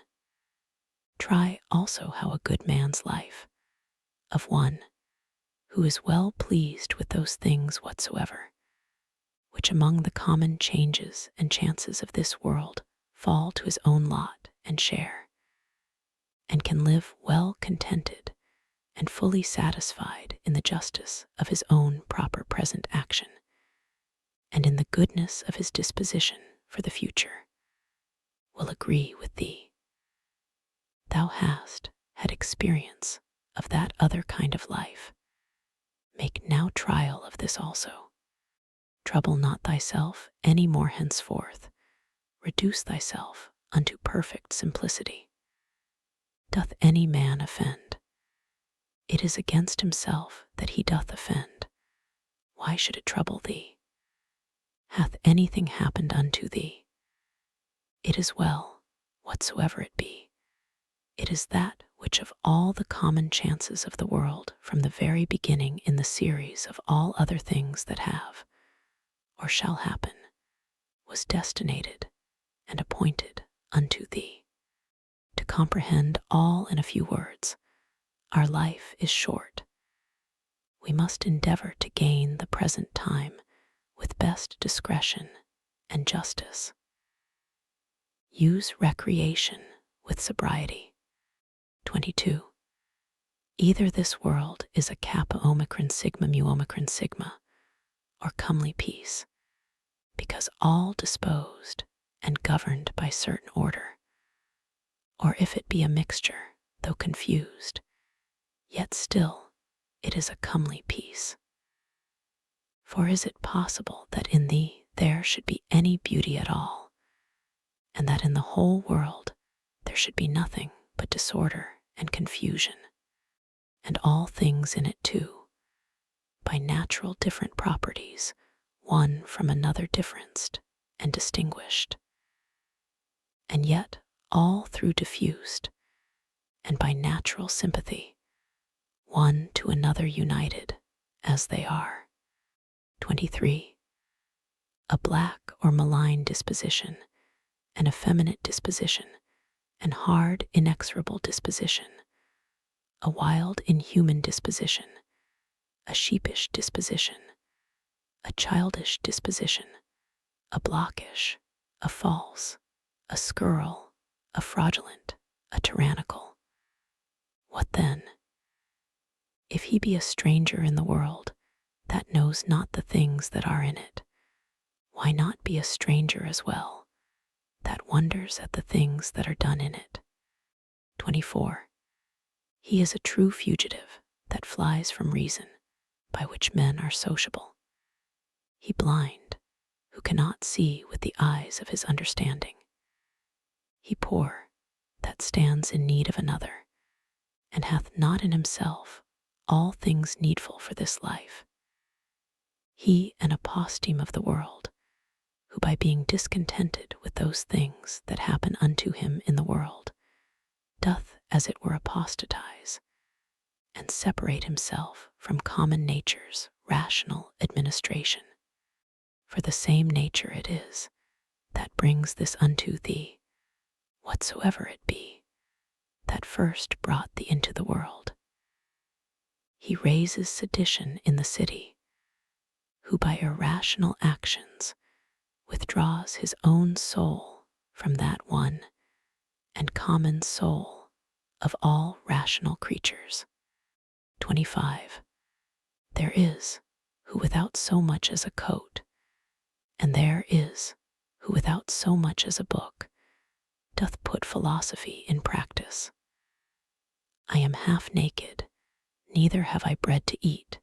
[SPEAKER 1] Try also how a good man's life, of one who is well pleased with those things whatsoever, which among the common changes and chances of this world fall to his own lot and share, and can live well contented and fully satisfied in the justice of his own proper present action, and in the goodness of his disposition for the future, will agree with thee. Thou hast had experience of that other kind of life. Make now trial of this also. Trouble not thyself any more henceforth. Reduce thyself unto perfect simplicity. Doth any man offend? It is against himself that he doth offend. Why should it trouble thee? Hath anything happened unto thee? It is well, whatsoever it be. It is that which of all the common chances of the world from the very beginning in the series of all other things that have, or shall happen, was destinated and appointed unto thee. To comprehend all in a few words, our life is short. We must endeavor to gain the present time with best discretion and justice. Use recreation with sobriety. 22. Either this world is a kappa omicron sigma mu omicron sigma, or comely peace, because all disposed and governed by certain order, or if it be a mixture, though confused, yet still it is a comely peace. For is it possible that in thee there should be any beauty at all, and that in the whole world there should be nothing but disorder and confusion, and all things in it too, by natural different properties, one from another differenced and distinguished, and yet all through diffused, and by natural sympathy, one to another united, as they are. 23. A black or malign disposition, an effeminate disposition, an hard, inexorable disposition, a wild, inhuman disposition, a sheepish disposition, a childish disposition, a blockish, a false, a scurril, a fraudulent, a tyrannical. What then? If he be a stranger in the world, that knows not the things that are in it, why not be a stranger as well, that wonders at the things that are done in it? 24. He is a true fugitive that flies from reason, by which men are sociable. He blind, who cannot see with the eyes of his understanding. He poor, that stands in need of another, and hath not in himself all things needful for this life. He an aposteme of the world, who by being discontented with those things that happen unto him in the world, doth as it were apostatize, and separate himself from common nature's rational administration. For the same nature it is that brings this unto thee, whatsoever it be, that first brought thee into the world. He raises sedition in the city, who by irrational actions withdraws his own soul from that one and common soul of all rational creatures. 25. There is who without so much as a coat, and there is who without so much as a book doth put philosophy in practice. I am half naked, neither have I bread to eat,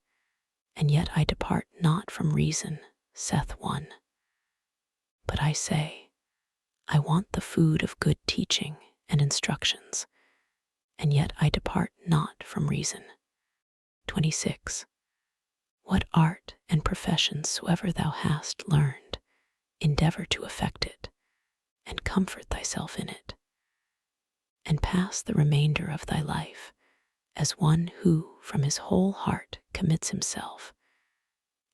[SPEAKER 1] and yet I depart not from reason, saith one. But I say, I want the food of good teaching and instructions, and yet I depart not from reason. 26. What art and profession soever thou hast learned, endeavor to effect it, and comfort thyself in it, and pass the remainder of thy life as one who from his whole heart commits himself,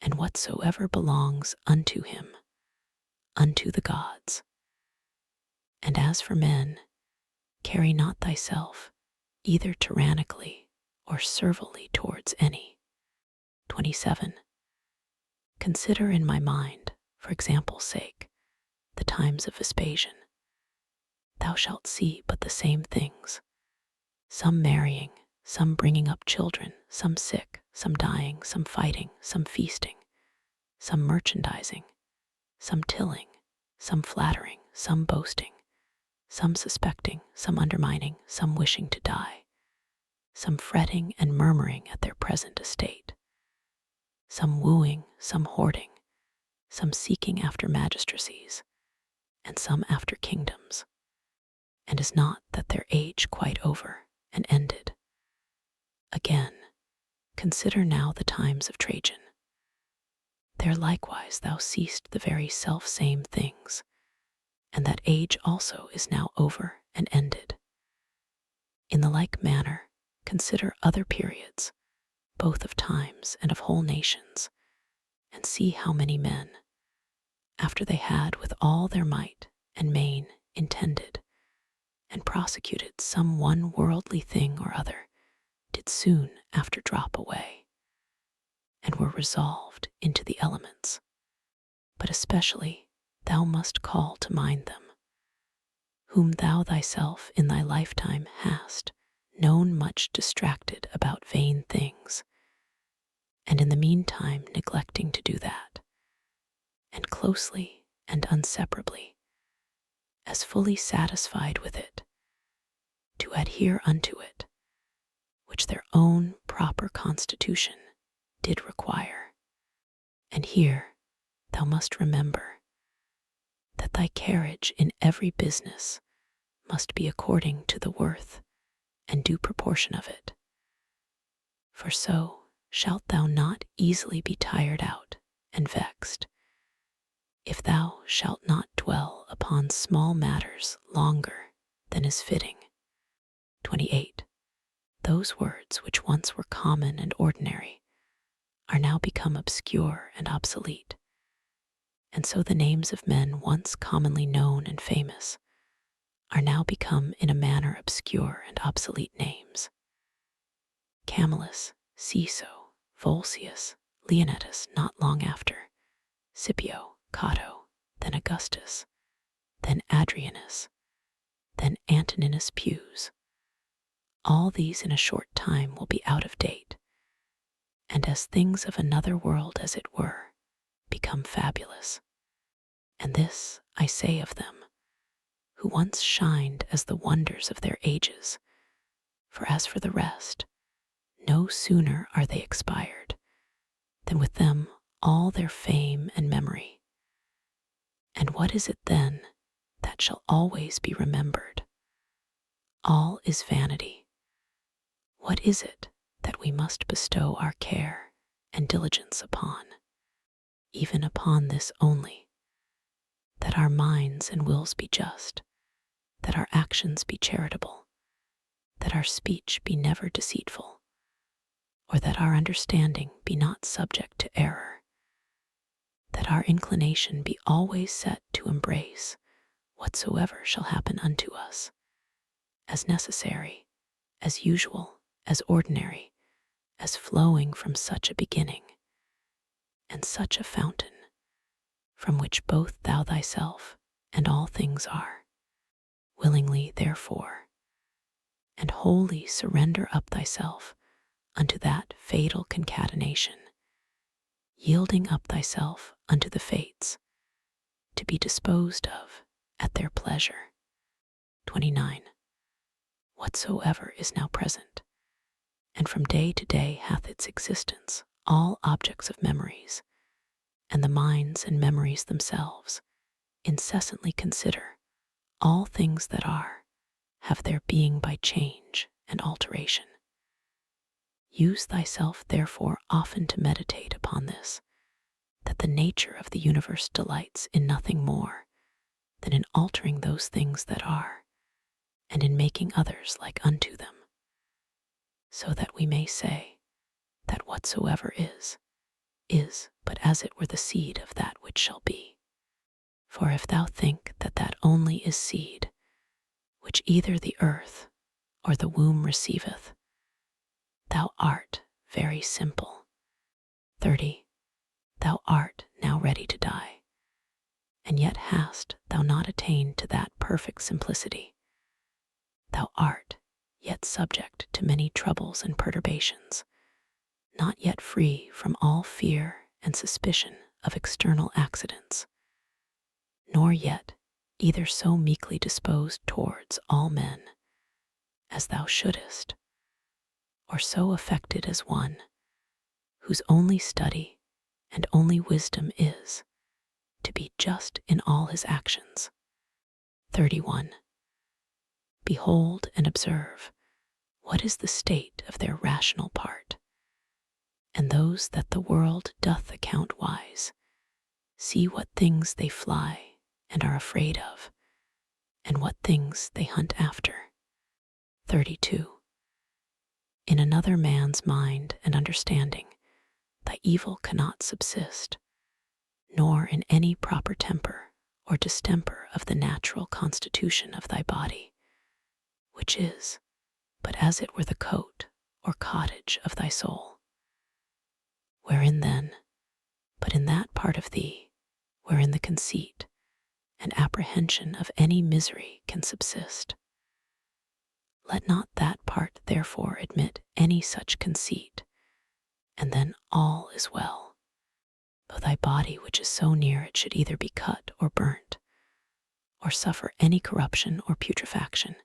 [SPEAKER 1] and whatsoever belongs unto him, unto the gods. And as for men, carry not thyself either tyrannically or servilely towards any. 27. Consider in my mind, for example's sake, the times of Vespasian. Thou shalt see but the same things, some marrying, some bringing up children, some sick, some dying, some fighting, some feasting, some merchandising, some tilling, some flattering, some boasting, some suspecting, some undermining, some wishing to die, some fretting and murmuring at their present estate, some wooing, some hoarding, some seeking after magistracies, and some after kingdoms. And is not that their age quite over and ended? Again, consider now the times of Trajan. There likewise thou seest the very self-same things, and that age also is now over and ended. In the like manner, consider other periods, both of times and of whole nations, and see how many men, after they had with all their might and main intended and prosecuted some one worldly thing or other, did soon after drop away, and were resolved into the elements. But especially thou must call to mind them, whom thou thyself in thy lifetime hast known much distracted about vain things, and in the meantime neglecting to do that, and closely and inseparably, as fully satisfied with it, to adhere unto it, which their own proper constitution did require. And here thou must remember that thy carriage in every business must be according to the worth and due proportion of it. For so shalt thou not easily be tired out and vexed, if thou shalt not dwell upon small matters longer than is fitting. 28. Those words which once were common and ordinary are now become obscure and obsolete, and so the names of men once commonly known and famous are now become in a manner obscure and obsolete names. Camillus, Ciso, Volsius, Leonatus not long after, Scipio, Cato, then Augustus, then Adrianus, then Antoninus Pius. All these in a short time will be out of date, and as things of another world, as it were, become fabulous. And this I say of them, who once shined as the wonders of their ages, for as for the rest, no sooner are they expired than with them all their fame and memory. And what is it then that shall always be remembered? All is vanity. What is it that we must bestow our care and diligence upon? Even upon this only, that our minds and wills be just, that our actions be charitable, that our speech be never deceitful, or that our understanding be not subject to error, that our inclination be always set to embrace whatsoever shall happen unto us, as necessary, as usual, as ordinary, as flowing from such a beginning, and such a fountain, from which both thou thyself and all things are. Willingly, therefore, and wholly surrender up thyself unto that fatal concatenation, yielding up thyself unto the fates, to be disposed of at their pleasure. 29. Whatsoever is now present, and from day to day hath its existence, all objects of memories, and the minds and memories themselves, incessantly consider, all things that are, have their being by change and alteration. Use thyself therefore often to meditate upon this, that the nature of the universe delights in nothing more than in altering those things that are, and in making others like unto them, so that we may say that whatsoever is but as it were the seed of that which shall be. For if thou think that that only is seed, which either the earth or the womb receiveth, thou art very simple. 30. Thou art now ready to die, and yet hast thou not attained to that perfect simplicity. Thou art yet subject to many troubles and perturbations, not yet free from all fear and suspicion of external accidents, nor yet either so meekly disposed towards all men as thou shouldest, or so affected as one whose only study and only wisdom is to be just in all his actions. 31. Behold and observe what is the state of their rational part, and those that the world doth account wise, see what things they fly and are afraid of, and what things they hunt after. 32. In another man's mind and understanding thy evil cannot subsist, nor in any proper temper or distemper of the natural constitution of thy body, which is but as it were the coat or cottage of thy soul. Wherein then, but in that part of thee, wherein the conceit and apprehension of any misery can subsist. Let not that part therefore admit any such conceit, and then all is well. Though thy body which is so near it should either be cut or burnt, or suffer any corruption or putrefaction,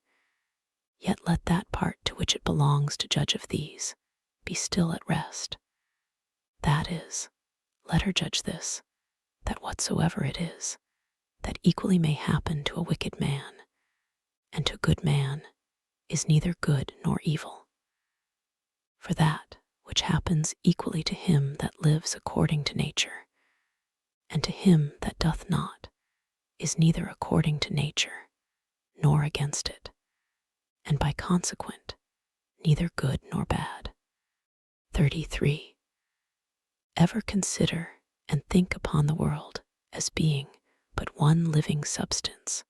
[SPEAKER 1] yet let that part to which it belongs to judge of these be still at rest. That is, let her judge this, that whatsoever it is, that equally may happen to a wicked man, and to a good man, is neither good nor evil. For that which happens equally to him that lives according to nature, and to him that doth not, is neither according to nature, nor against it, and by consequent, neither good nor bad. 33. Ever consider and think upon the world as being but one living substance,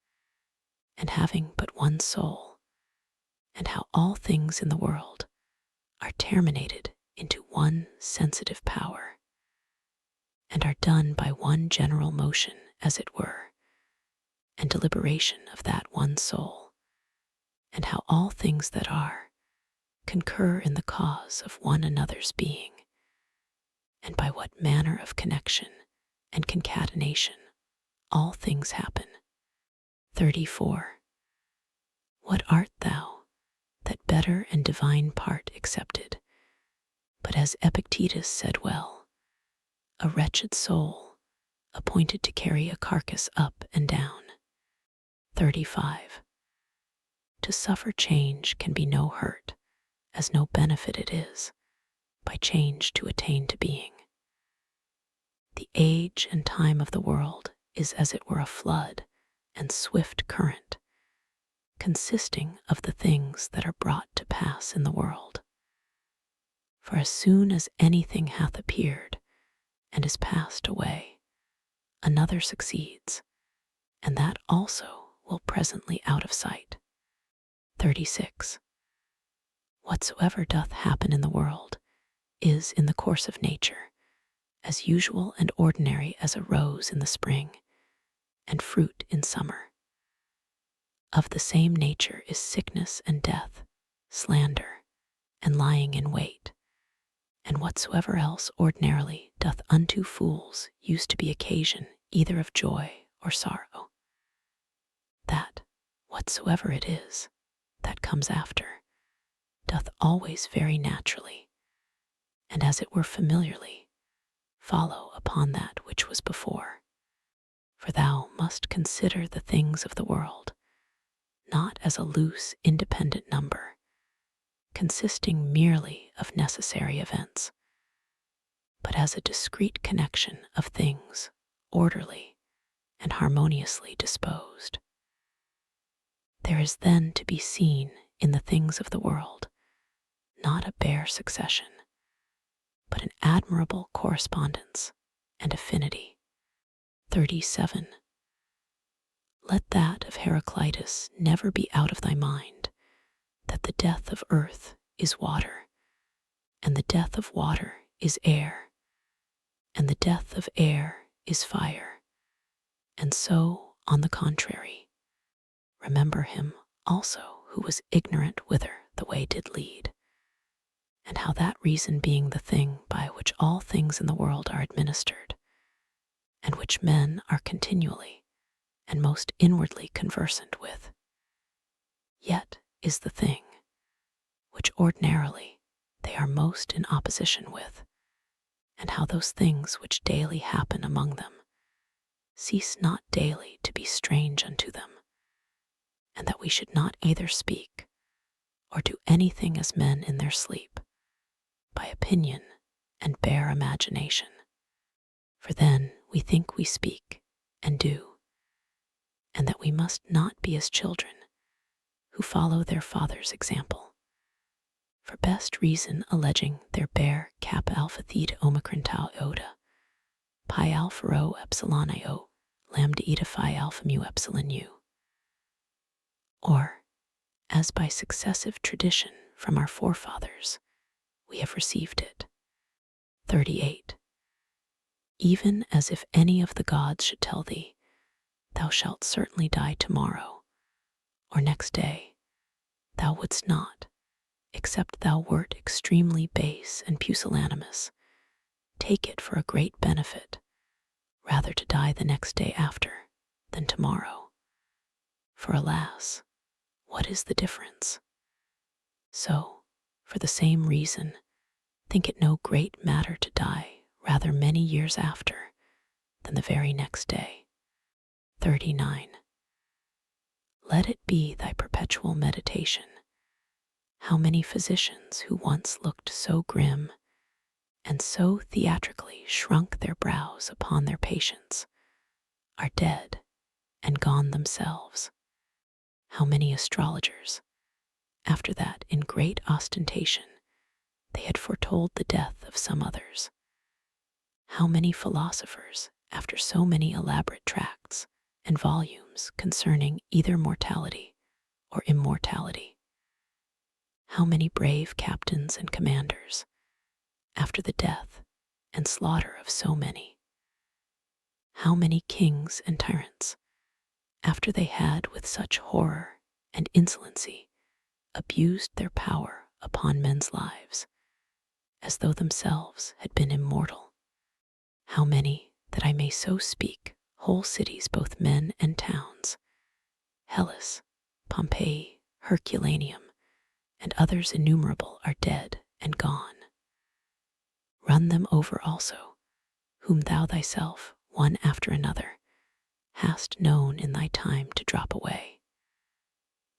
[SPEAKER 1] and having but one soul, and how all things in the world are terminated into one sensitive power, and are done by one general motion, as it were, and deliberation of that one soul, and how all things that are concur in the cause of one another's being, and by what manner of connection and concatenation all things happen. 34. What art thou, that better and divine part accepted? But as Epictetus said well, a wretched soul, appointed to carry a carcass up and down. 35. To suffer change can be no hurt, as no benefit it is, by change to attain to being. The age and time of the world is as it were a flood and swift current, consisting of the things that are brought to pass in the world. For as soon as anything hath appeared and is passed away, another succeeds, and that also will presently out of sight. 36. Whatsoever doth happen in the world is in the course of nature, as usual and ordinary as a rose in the spring, and fruit in summer. Of the same nature is sickness and death, slander, and lying in wait, and whatsoever else ordinarily doth unto fools use to be occasion either of joy or sorrow. That, whatsoever it is, that comes after, doth always very naturally, and as it were familiarly, follow upon that which was before. For thou must consider the things of the world, not as a loose, independent number, consisting merely of necessary events, but as a discrete connection of things orderly and harmoniously disposed. There is then to be seen in the things of the world not a bare succession, but an admirable correspondence and affinity. 37. Let that of Heraclitus never be out of thy mind, that the death of earth is water, and the death of water is air, and the death of air is fire, and so on the contrary. Remember him also who was ignorant whither the way did lead, and how that reason being the thing by which all things in the world are administered, and which men are continually and most inwardly conversant with, yet is the thing which ordinarily they are most in opposition with, and how those things which daily happen among them cease not daily to be strange unto them, and that we should not either speak or do anything as men in their sleep, by opinion and bare imagination. For then we think we speak and do, and that we must not be as children who follow their father's example, for best reason alleging their bare kappa alpha theta omicron tau iota, pi alpha rho epsilon io, lambda eta phi alpha mu epsilon u. Or, as by successive tradition from our forefathers, we have received it. 38. Even as if any of the gods should tell thee, thou shalt certainly die tomorrow, or next day, thou wouldst not, except thou wert extremely base and pusillanimous, take it for a great benefit, rather to die the next day after than tomorrow. For alas, what is the difference? So, for the same reason, think it no great matter to die rather many years after than the very next day. 39. Let it be thy perpetual meditation, how many physicians who once looked so grim and so theatrically shrunk their brows upon their patients are dead and gone themselves. How many astrologers, after that in great ostentation they had foretold the death of some others. How many philosophers, after so many elaborate tracts and volumes concerning either mortality or immortality. How many brave captains and commanders, after the death and slaughter of so many. How many kings and tyrants, after they had with such horror and insolency abused their power upon men's lives, as though themselves had been immortal, How many, that I may so speak, whole cities, both men and towns, Hellas, Pompeii, Herculaneum, and others innumerable, are dead and gone. Run them over also, whom thou thyself, one after another, hast known in thy time to drop away.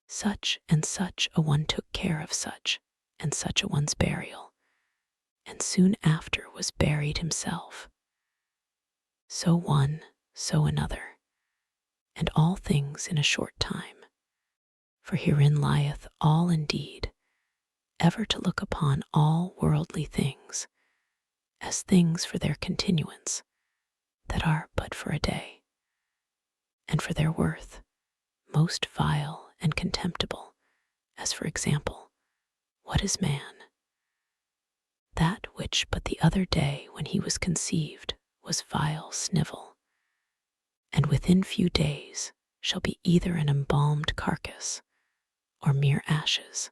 [SPEAKER 1] Such and such a one took care of such and such a one's burial, and soon after was buried himself. So one, so another, and all things in a short time. For herein lieth all indeed, ever to look upon all worldly things as things for their continuance, that are but for a day, and for their worth most vile and contemptible, as for example, what is man? That which but the other day when he was conceived was vile snivel, and within few days shall be either an embalmed carcass or mere ashes.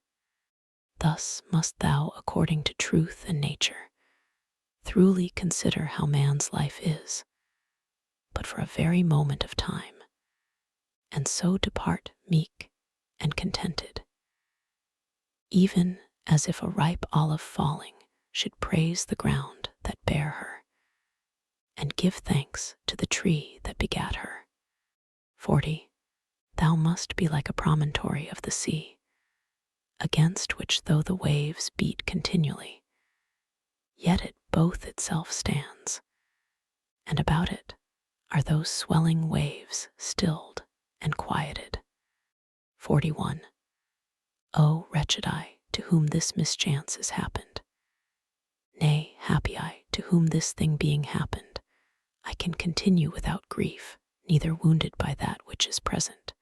[SPEAKER 1] Thus must thou, according to truth and nature, throughly consider how man's life is, but for a very moment of time, and so depart meek and contented, even as if a ripe olive falling should praise the ground that bare her, and give thanks to the tree that begat her. 40. Thou must be like a promontory of the sea, against which though the waves beat continually, yet it both itself stands, and about it are those swelling waves stilled and quieted. 41. O wretched I, to whom this mischance is happened! Nay, happy I, to whom this thing being happened, I can continue without grief, neither wounded by that which is present,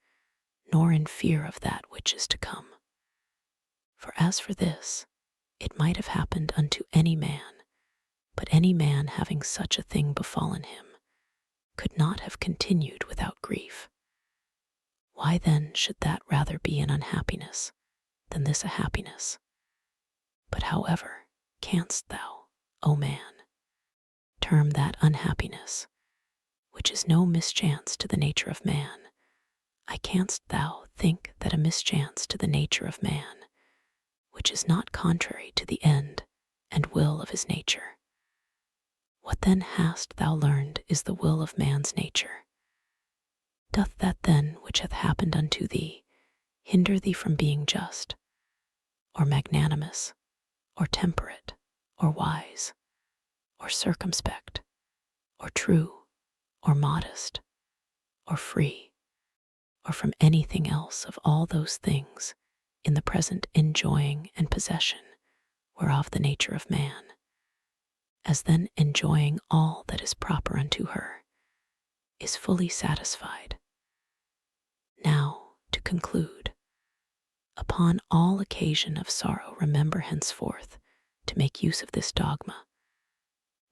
[SPEAKER 1] nor in fear of that which is to come. For as for this, it might have happened unto any man, but any man having such a thing befallen him could not have continued without grief. Why then should that rather be an unhappiness than this a happiness? But however canst thou, O man, term that unhappiness, which is no mischance to the nature of man, canst thou think that a mischance to the nature of man, which is not contrary to the end and will of his nature? What then hast thou learned is the will of man's nature? Doth that then which hath happened unto thee hinder thee from being just, or magnanimous, or temperate, or wise, or circumspect, or true, or modest, or free, or from anything else of all those things in the present enjoying and possession whereof the nature of man, as then enjoying all that is proper unto her, is fully satisfied? Now, to conclude, upon all occasion of sorrow remember henceforth to make use of this dogma,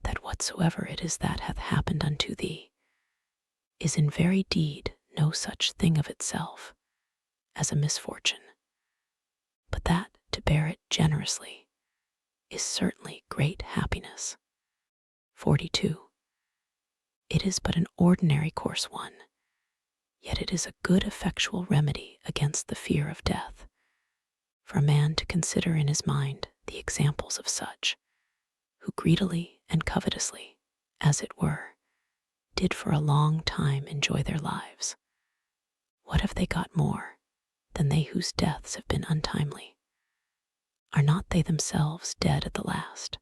[SPEAKER 1] that whatsoever it is that hath happened unto thee is in very deed no such thing of itself as a misfortune, but that to bear it generously is certainly great happiness. 42. It is but an ordinary course one, yet it is a good effectual remedy against the fear of death, for a man to consider in his mind the examples of such, who greedily and covetously, as it were, did for a long time enjoy their lives. What have they got more than they whose deaths have been untimely? Are not they themselves dead at the last,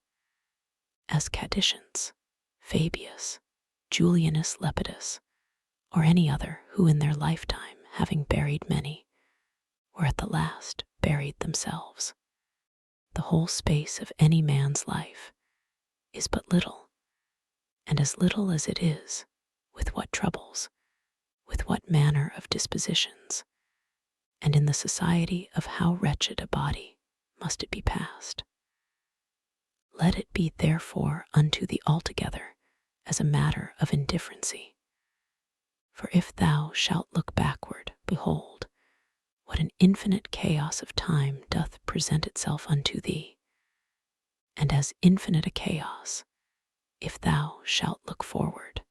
[SPEAKER 1] as Cadicians, Fabius, Julianus Lepidus, or any other who in their lifetime, having buried many, were at the last buried themselves? The whole space of any man's life is but little, and as little as it is, with what troubles, with what manner of dispositions, and in the society of how wretched a body must it be passed. Let it be therefore unto thee altogether as a matter of indifferency. For if thou shalt look backward, behold, what an infinite chaos of time doth present itself unto thee, and as infinite a chaos if thou shalt look forward.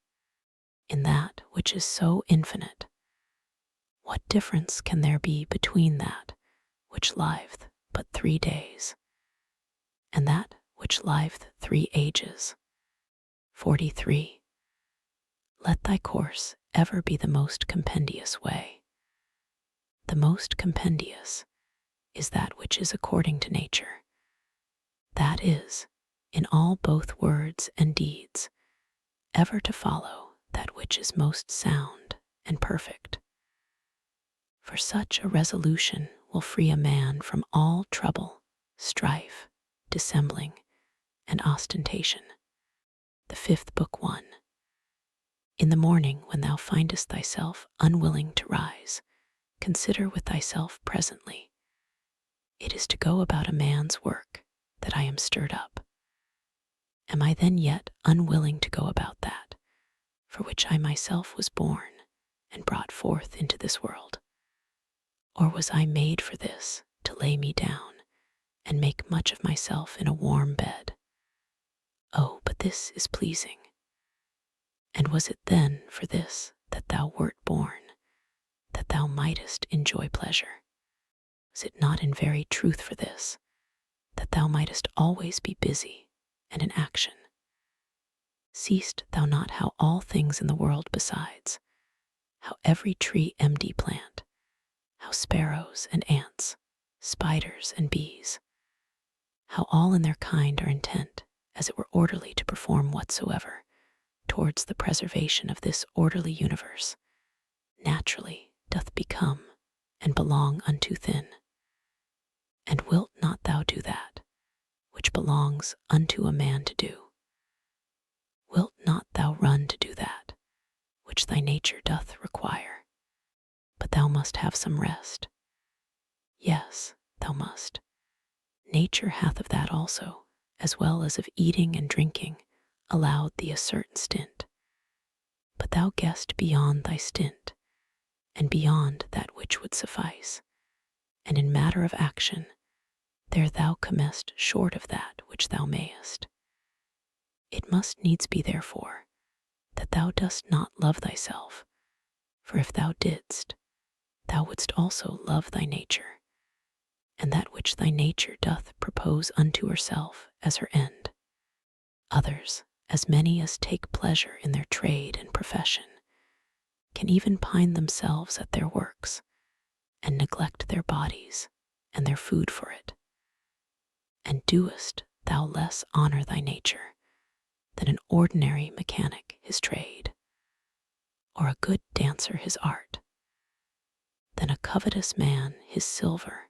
[SPEAKER 1] In that which is so infinite, what difference can there be between that which liveth but 3 days, and that which liveth 3 ages? 43. Let thy course ever be the most compendious way. The most compendious is that which is according to nature. That is, in all both words and deeds, ever to follow that which is most sound and perfect. For such a resolution will free a man from all trouble, strife, dissembling, and ostentation. The Fifth Book 1. In the morning, when thou findest thyself unwilling to rise, consider with thyself presently, it is to go about a man's work that I am stirred up. Am I then yet unwilling to go about that for which I myself was born and brought forth into this world? Or was I made for this, to lay me down and make much of myself in a warm bed? Oh, but this is pleasing. And was it then for this that thou wert born, that thou mightest enjoy pleasure? Was it not in very truth for this, that thou mightest always be busy and in action? Seest thou not how all things in the world besides, how every tree empty plant, how sparrows and ants, spiders and bees, how all in their kind are intent, as it were orderly to perform whatsoever, towards the preservation of this orderly universe, naturally doth become and belong unto thin? And wilt not thou do that which belongs unto a man to do? Wilt not thou run to do that which thy nature doth require? But thou must have some rest. Yes, thou must. Nature hath of that also, as well as of eating and drinking, allowed thee a certain stint. But thou guessed beyond thy stint, and beyond that which would suffice, and in matter of action, there thou comest short of that which thou mayest. It must needs be, therefore, that thou dost not love thyself, for if thou didst, thou wouldst also love thy nature, and that which thy nature doth propose unto herself as her end. Others, as many as take pleasure in their trade and profession, can even pine themselves at their works, and neglect their bodies and their food for it. And doest thou less honor thy nature than an ordinary mechanic his trade, or a good dancer his art, than a covetous man his silver,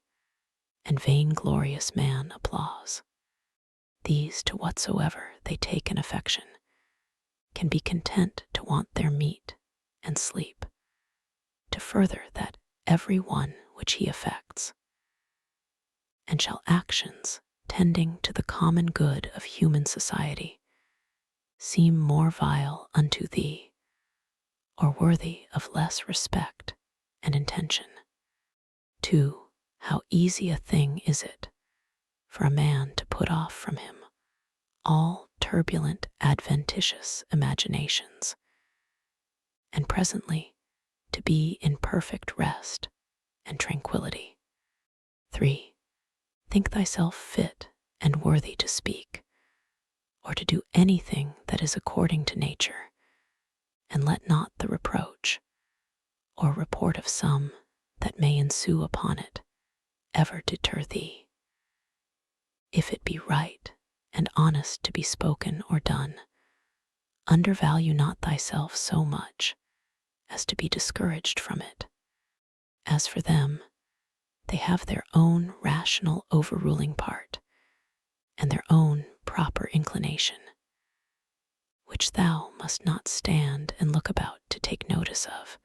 [SPEAKER 1] and vainglorious man applause? These, to whatsoever they take an affection, can be content to want their meat and sleep, to further that every one which he affects. And shall actions tending to the common good of human society seem more vile unto thee, or worthy of less respect and intention? 2. How easy a thing is it for a man to put off from him all turbulent adventitious imaginations, and presently to be in perfect rest and tranquility. 3. Think thyself fit and worthy to speak, or to do anything that is according to nature, and let not the reproach or report of some that may ensue upon it ever deter thee. If it be right and honest to be spoken or done, undervalue not thyself so much as to be discouraged from it. As for them, they have their own rational overruling part, and their own proper inclination, which thou must not stand and look about to take notice of,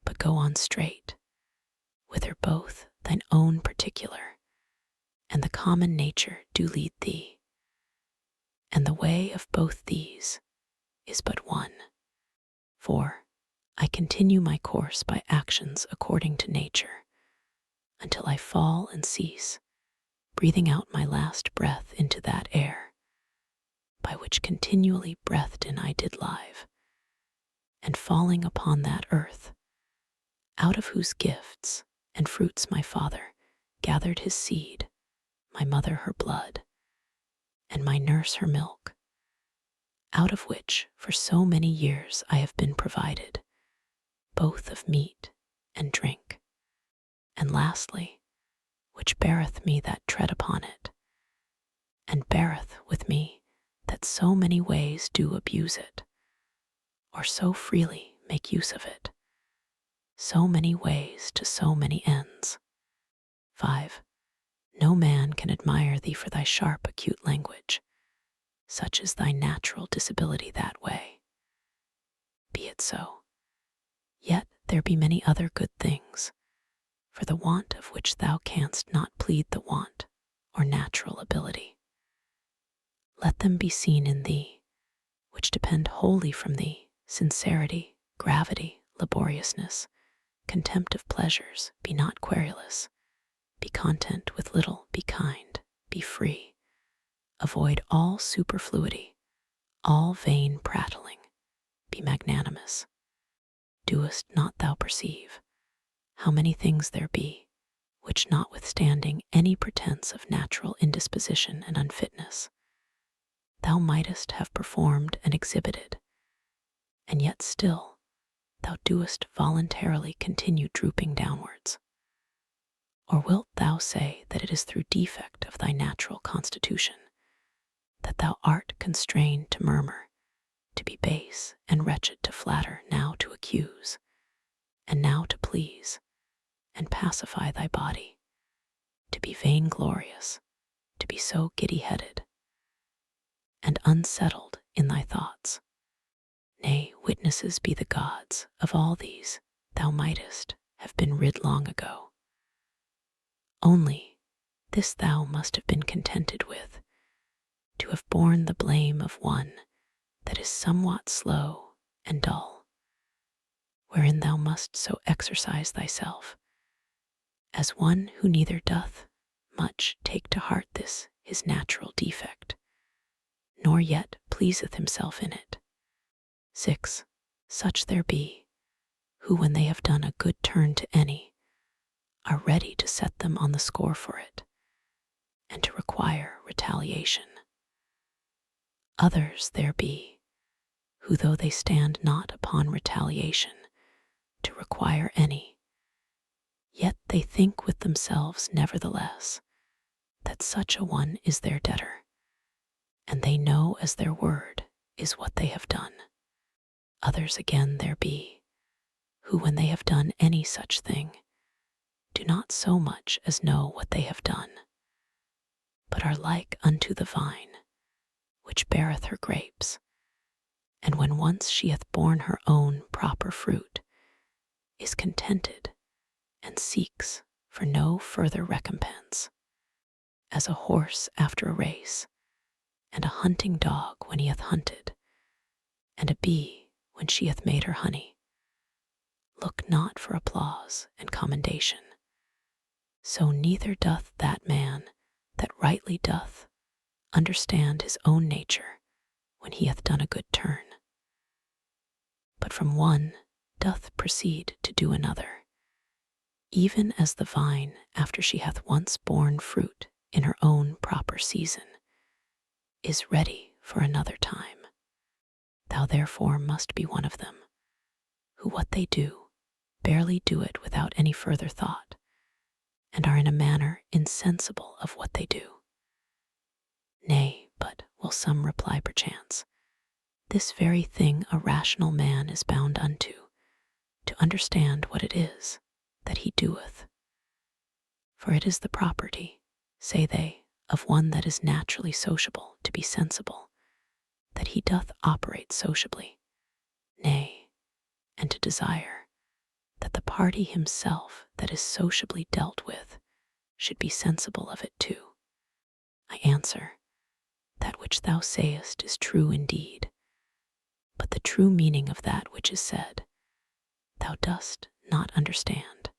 [SPEAKER 1] but go on straight, whither both thine own particular and the common nature do lead thee. And the way of both these is but one. For I continue my course by actions according to nature, until I fall and cease, breathing out my last breath into that air. by which continually breathed in I did live, and falling upon that earth, out of whose gifts and fruits my father gathered his seed, my mother her blood, and my nurse her milk, out of which for so many years I have been provided, both of meat and drink, and lastly, which beareth me that tread upon it, and beareth with me that so many ways do abuse it, or so freely make use of it, so many ways to so many ends. 5. No man can admire thee for thy sharp, acute language, such is thy natural disability that way. Be it so. Yet there be many other good things, for the want of which thou canst not plead the want or natural ability. Let them be seen in thee, which depend wholly from thee: sincerity, gravity, laboriousness, contempt of pleasures. Be not querulous. Be content with little. Be kind. Be free. Avoid all superfluity, all vain prattling. Be magnanimous. Doest not thou perceive how many things there be, which notwithstanding any pretense of natural indisposition and unfitness, thou mightest have performed and exhibited, and yet still thou doest voluntarily continue drooping downwards? Or wilt thou say that it is through defect of thy natural constitution that thou art constrained to murmur, to be base and wretched, to flatter, now to accuse, and now to please and pacify thy body, to be vainglorious, to be so giddy-headed and unsettled in thy thoughts? Nay, witnesses be the gods, of all these thou mightest have been rid long ago. Only this thou must have been contented with, to have borne the blame of one that is somewhat slow and dull, wherein thou must so exercise thyself, as one who neither doth much take to heart this his natural defect, nor yet pleaseth himself in it. 6. Such there be, who when they have done a good turn to any, are ready to set them on the score for it, and to require retaliation. Others there be, who though they stand not upon retaliation to require any, yet they think with themselves nevertheless that such a one is their debtor, and they know as their word is what they have done. Others again there be, who when they have done any such thing, do not so much as know what they have done, but are like unto the vine, which beareth her grapes, and when once she hath borne her own proper fruit, is contented and seeks for no further recompense, as a horse after a race, and a hunting dog when he hath hunted, and a bee when she hath made her honey. Look not for applause and commendation, so neither doth that man that rightly doth understand his own nature when he hath done a good turn, but from one doth proceed to do another, even as the vine after she hath once borne fruit in her own proper season is ready for another time. Thou therefore must be one of them, who what they do barely do it without any further thought, and are in a manner insensible of what they do. Nay, but, will some reply perchance, this very thing a rational man is bound unto, to understand what it is that he doeth. For it is the property, say they, of one that is naturally sociable to be sensible, that he doth operate sociably, nay, and to desire that the party himself that is sociably dealt with should be sensible of it too. I answer, that which thou sayest is true indeed, but the true meaning of that which is said thou dost not understand,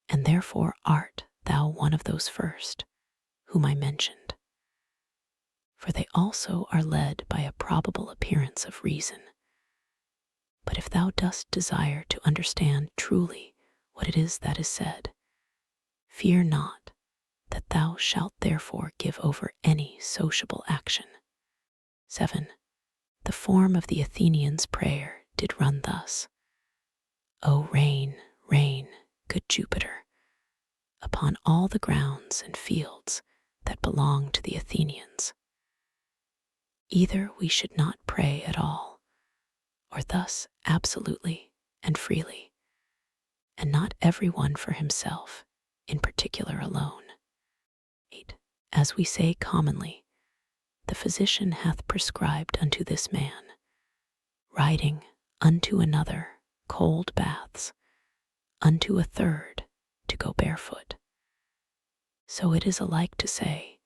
[SPEAKER 1] and therefore art thou one of those first whom I mentioned. for they also are led by a probable appearance of reason. But if thou dost desire to understand truly what it is that is said, fear not that thou shalt therefore give over any sociable action. 7. The form of the Athenians' prayer did run thus: O rain, rain, good Jupiter, upon all the grounds and fields that belong to the Athenians. Either we should not pray at all, or thus absolutely and freely, and not every one for himself, in particular alone. 8. As we say commonly, the physician hath prescribed unto this man, riding unto another cold baths, unto a third to go barefoot. So it is alike to say,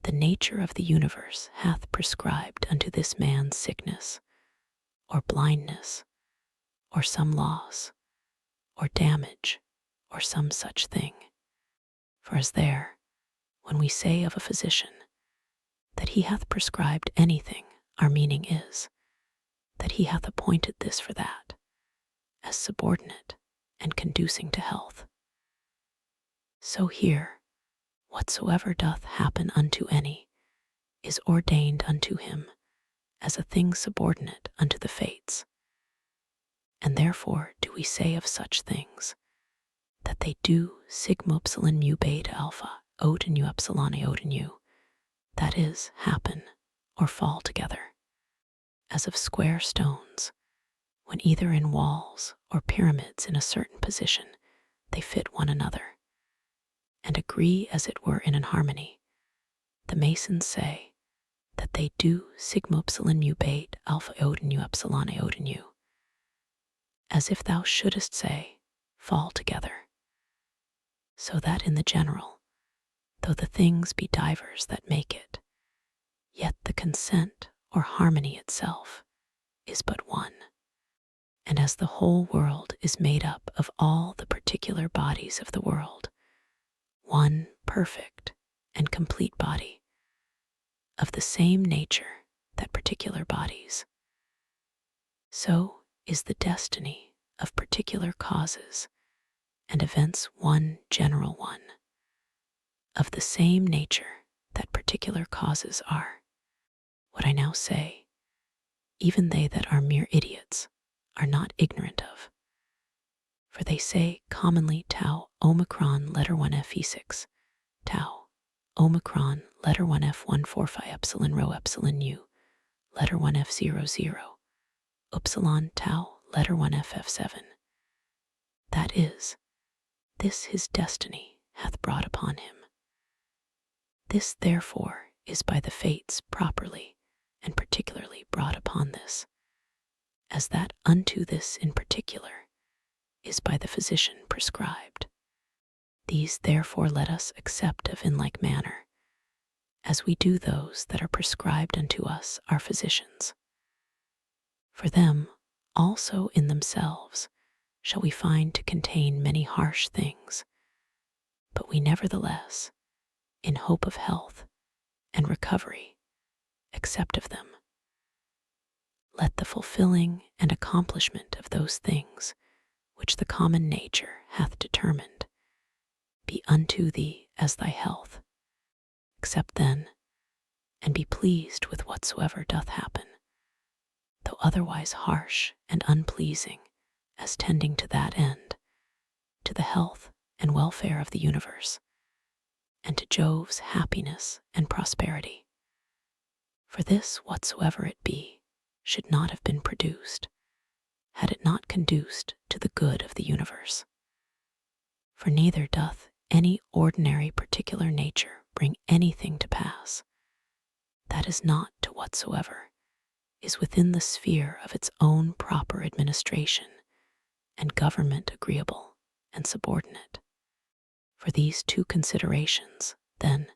[SPEAKER 1] the nature of the universe hath prescribed unto this man's sickness, or blindness, or some loss, or damage, or some such thing. For as there, when we say of a physician that he hath prescribed anything, our meaning is that he hath appointed this for that, as subordinate and conducing to health. So here, whatsoever doth happen unto any is ordained unto him as a thing subordinate unto the fates. And therefore do we say of such things that they do sigma upsilon mu beta alpha ot nu epsilon iota nu, that is, happen or fall together, as of square stones, when either in walls or pyramids in a certain position they fit one another, and agree as it were in an harmony. The masons say that they do sigma upsilon mu beta alpha iota nu epsilon iota nu, as if thou shouldest say, fall together. So that in the general, though the things be divers that make it, yet the consent or harmony itself is but one. And as the whole world is made up of all the particular bodies of the world, one perfect and complete body, of the same nature that particular bodies, so is the destiny of particular causes and events one general one, of the same nature that particular causes are. What I now say, even they that are mere idiots are not ignorant of. For they say commonly tau omicron letter 1f e6, tau omicron letter 1f 145 epsilon rho epsilon u letter 1f 00, upsilon tau letter 1f f7. That is, this his destiny hath brought upon him. This therefore is by the fates properly and particularly brought upon this, as that unto this in particular is by the physician prescribed. These therefore let us accept of in like manner, as we do those that are prescribed unto us our physicians. For them also in themselves shall we find to contain many harsh things, but we nevertheless, in hope of health and recovery, accept of them. Let the fulfilling and accomplishment of those things which the common nature hath determined be unto thee as thy health. Accept then, and be pleased with whatsoever doth happen, though otherwise harsh and unpleasing, as tending to that end, to the health and welfare of the universe, and to Jove's happiness and prosperity. For this whatsoever it be should not have been produced, had it not conduced to the good of the universe. For neither doth any ordinary particular nature bring anything to pass that is not to whatsoever is within the sphere of its own proper administration and government agreeable and subordinate. For these two considerations, then,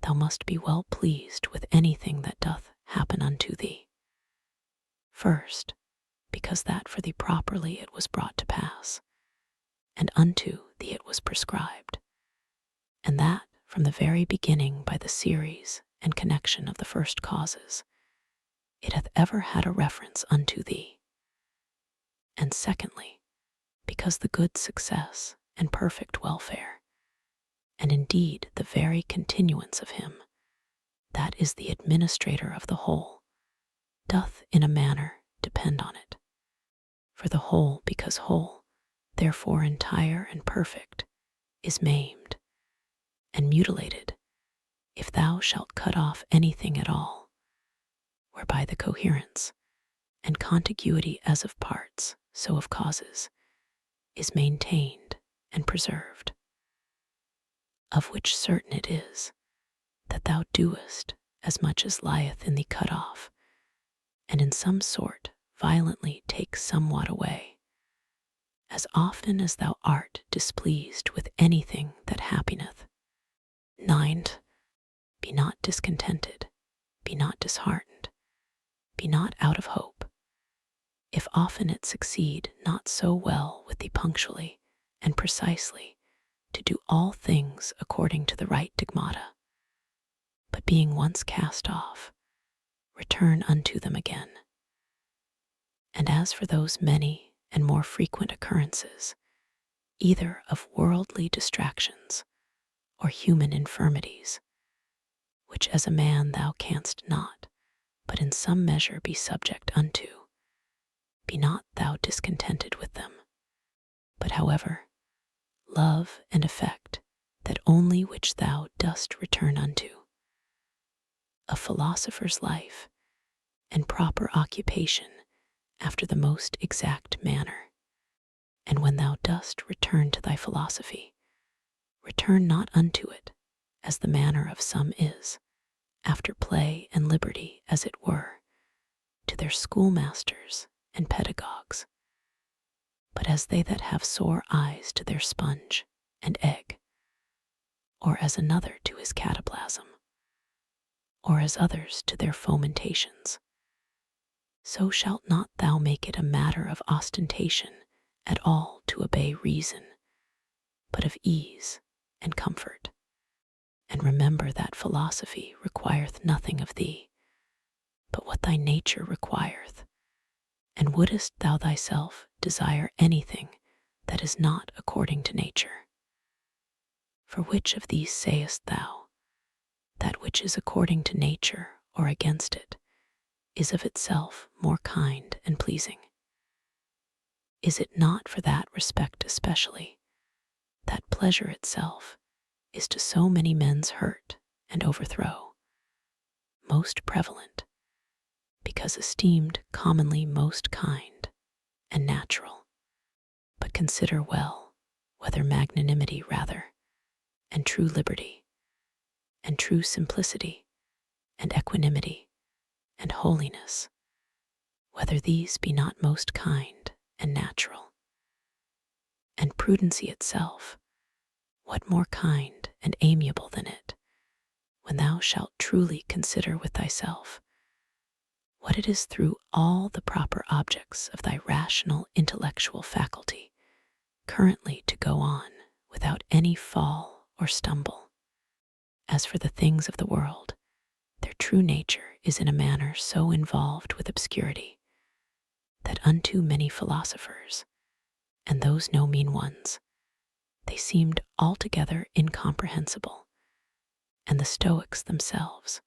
[SPEAKER 1] thou must be well pleased with anything that doth happen unto thee. First, because that for thee properly it was brought to pass, and unto thee it was prescribed, and that from the very beginning by the series and connection of the first causes, it hath ever had a reference unto thee. And secondly, because the good success and perfect welfare, and indeed the very continuance of him, that is the administrator of the whole, doth in a manner depend on it. For the whole, because whole, therefore entire and perfect, is maimed and mutilated, if thou shalt cut off anything at all, whereby the coherence and contiguity as of parts, so of causes, is maintained and preserved. Of which certain it is, that thou doest as much as lieth in thee cut off, and in some sort violently take somewhat away, as often as thou art displeased with anything that happeneth. 9. Be not discontented, be not disheartened, be not out of hope, if often it succeed not so well with thee punctually and precisely to do all things according to the right digmata, but being once cast off, return unto them again. And as for those many and more frequent occurrences, either of worldly distractions or human infirmities, which as a man thou canst not, but in some measure be subject unto, be not thou discontented with them, but however, love and affect that only which thou dost return unto. A philosopher's life and proper occupation after the most exact manner. And when thou dost return to thy philosophy, return not unto it, as the manner of some is, after play and liberty, as it were, to their schoolmasters and pedagogues, but as they that have sore eyes to their sponge and egg, or as another to his cataplasm, or as others to their fomentations. So shalt not thou make it a matter of ostentation at all to obey reason, but of ease and comfort. And remember that philosophy requireth nothing of thee, but what thy nature requireth. And wouldest thou thyself desire anything that is not according to nature? For which of these sayest thou, that which is according to nature or against it, is of itself more kind and pleasing? Is it not for that respect especially, that pleasure itself is to so many men's hurt and overthrow, most prevalent, because esteemed commonly most kind and natural? But consider well whether magnanimity rather, and true liberty, and true simplicity, and equanimity, and holiness, whether these be not most kind and natural. And prudency itself, what more kind and amiable than it, when thou shalt truly consider with thyself what it is through all the proper objects of thy rational intellectual faculty currently to go on without any fall or stumble. As for the things of the world, their true nature is in a manner so involved with obscurity, that unto many philosophers, and those no mean ones, they seemed altogether incomprehensible, and the Stoics themselves,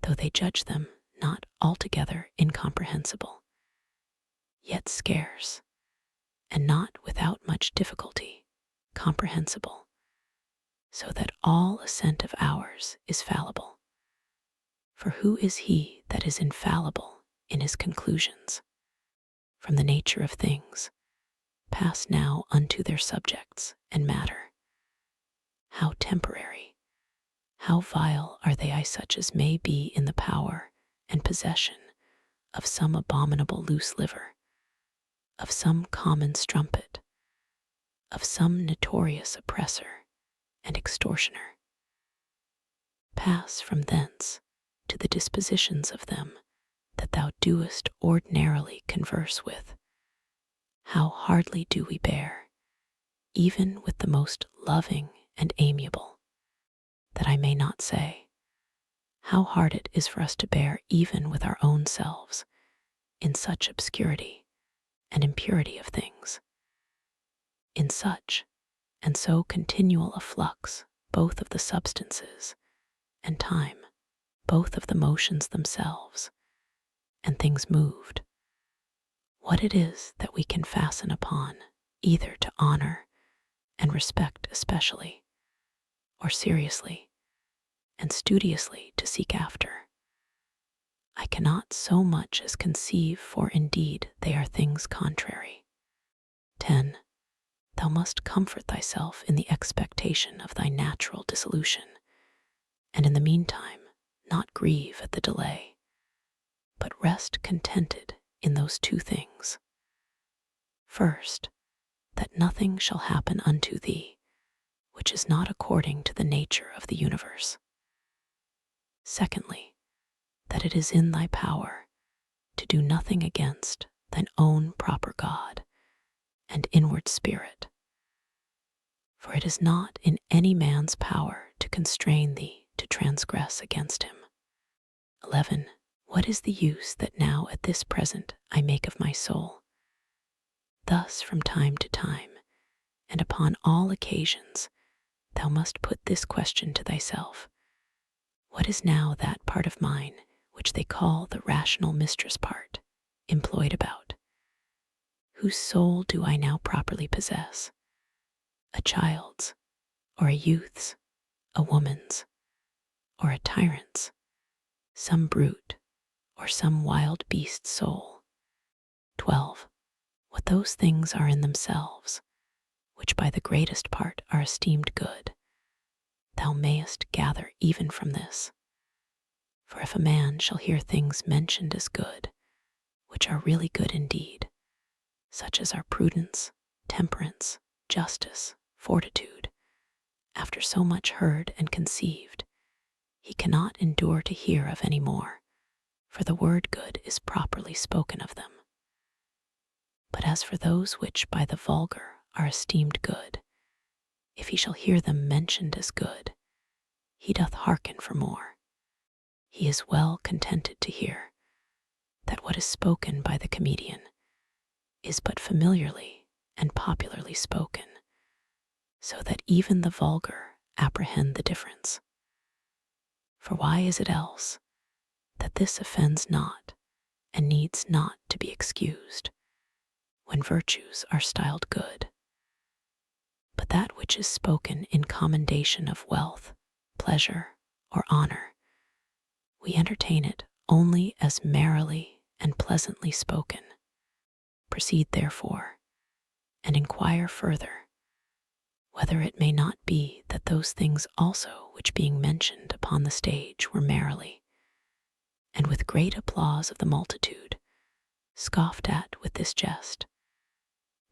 [SPEAKER 1] though they judge them not altogether incomprehensible, yet scarce, and not without much difficulty, comprehensible, so that all assent of ours is fallible. For who is he that is infallible in his conclusions? From the nature of things, pass now unto their subjects and matter. How temporary, how vile are they such as may be in the power and possession of some abominable loose liver, of some common strumpet, of some notorious oppressor and extortioner. Pass from thence to the dispositions of them that thou doest ordinarily converse with. How hardly do we bear, even with the most loving and amiable, that I may not say, how hard it is for us to bear even with our own selves in such obscurity and impurity of things, in such and so continual a flux, both of the substances and time, both of the motions themselves and things moved, what it is that we can fasten upon, either to honor and respect especially, or seriously and studiously to seek after. I cannot so much as conceive, for indeed they are things contrary. 10. Thou must comfort thyself in the expectation of thy natural dissolution, and in the meantime not grieve at the delay, but rest contented in those two things. First, that nothing shall happen unto thee which is not according to the nature of the universe. Secondly, that it is in thy power to do nothing against thine own proper God and inward spirit. For it is not in any man's power to constrain thee to transgress against him. 11. What is the use that now at this present I make of my soul? Thus from time to time, and upon all occasions, thou must put this question to thyself: what is now that part of mine which they call the rational mistress part, employed about? Whose soul do I now properly possess? A child's, or a youth's, a woman's, or a tyrant's, some brute, or some wild beast's soul? 12. What those things are in themselves, which by the greatest part are esteemed good, thou mayest gather even from this. For if a man shall hear things mentioned as good, which are really good indeed, such as are prudence, temperance, justice, fortitude, after so much heard and conceived, he cannot endure to hear of any more, for the word good is properly spoken of them. But as for those which by the vulgar are esteemed good, if he shall hear them mentioned as good, he doth hearken for more. He is well contented to hear that what is spoken by the comedian is but familiarly and popularly spoken, so that even the vulgar apprehend the difference. For why is it else that this offends not and needs not to be excused, when virtues are styled good? But that which is spoken in commendation of wealth, pleasure, or honor, we entertain it only as merrily and pleasantly spoken. Proceed therefore, and inquire further, whether it may not be that those things also which being mentioned upon the stage were merrily, and with great applause of the multitude, scoffed at with this jest,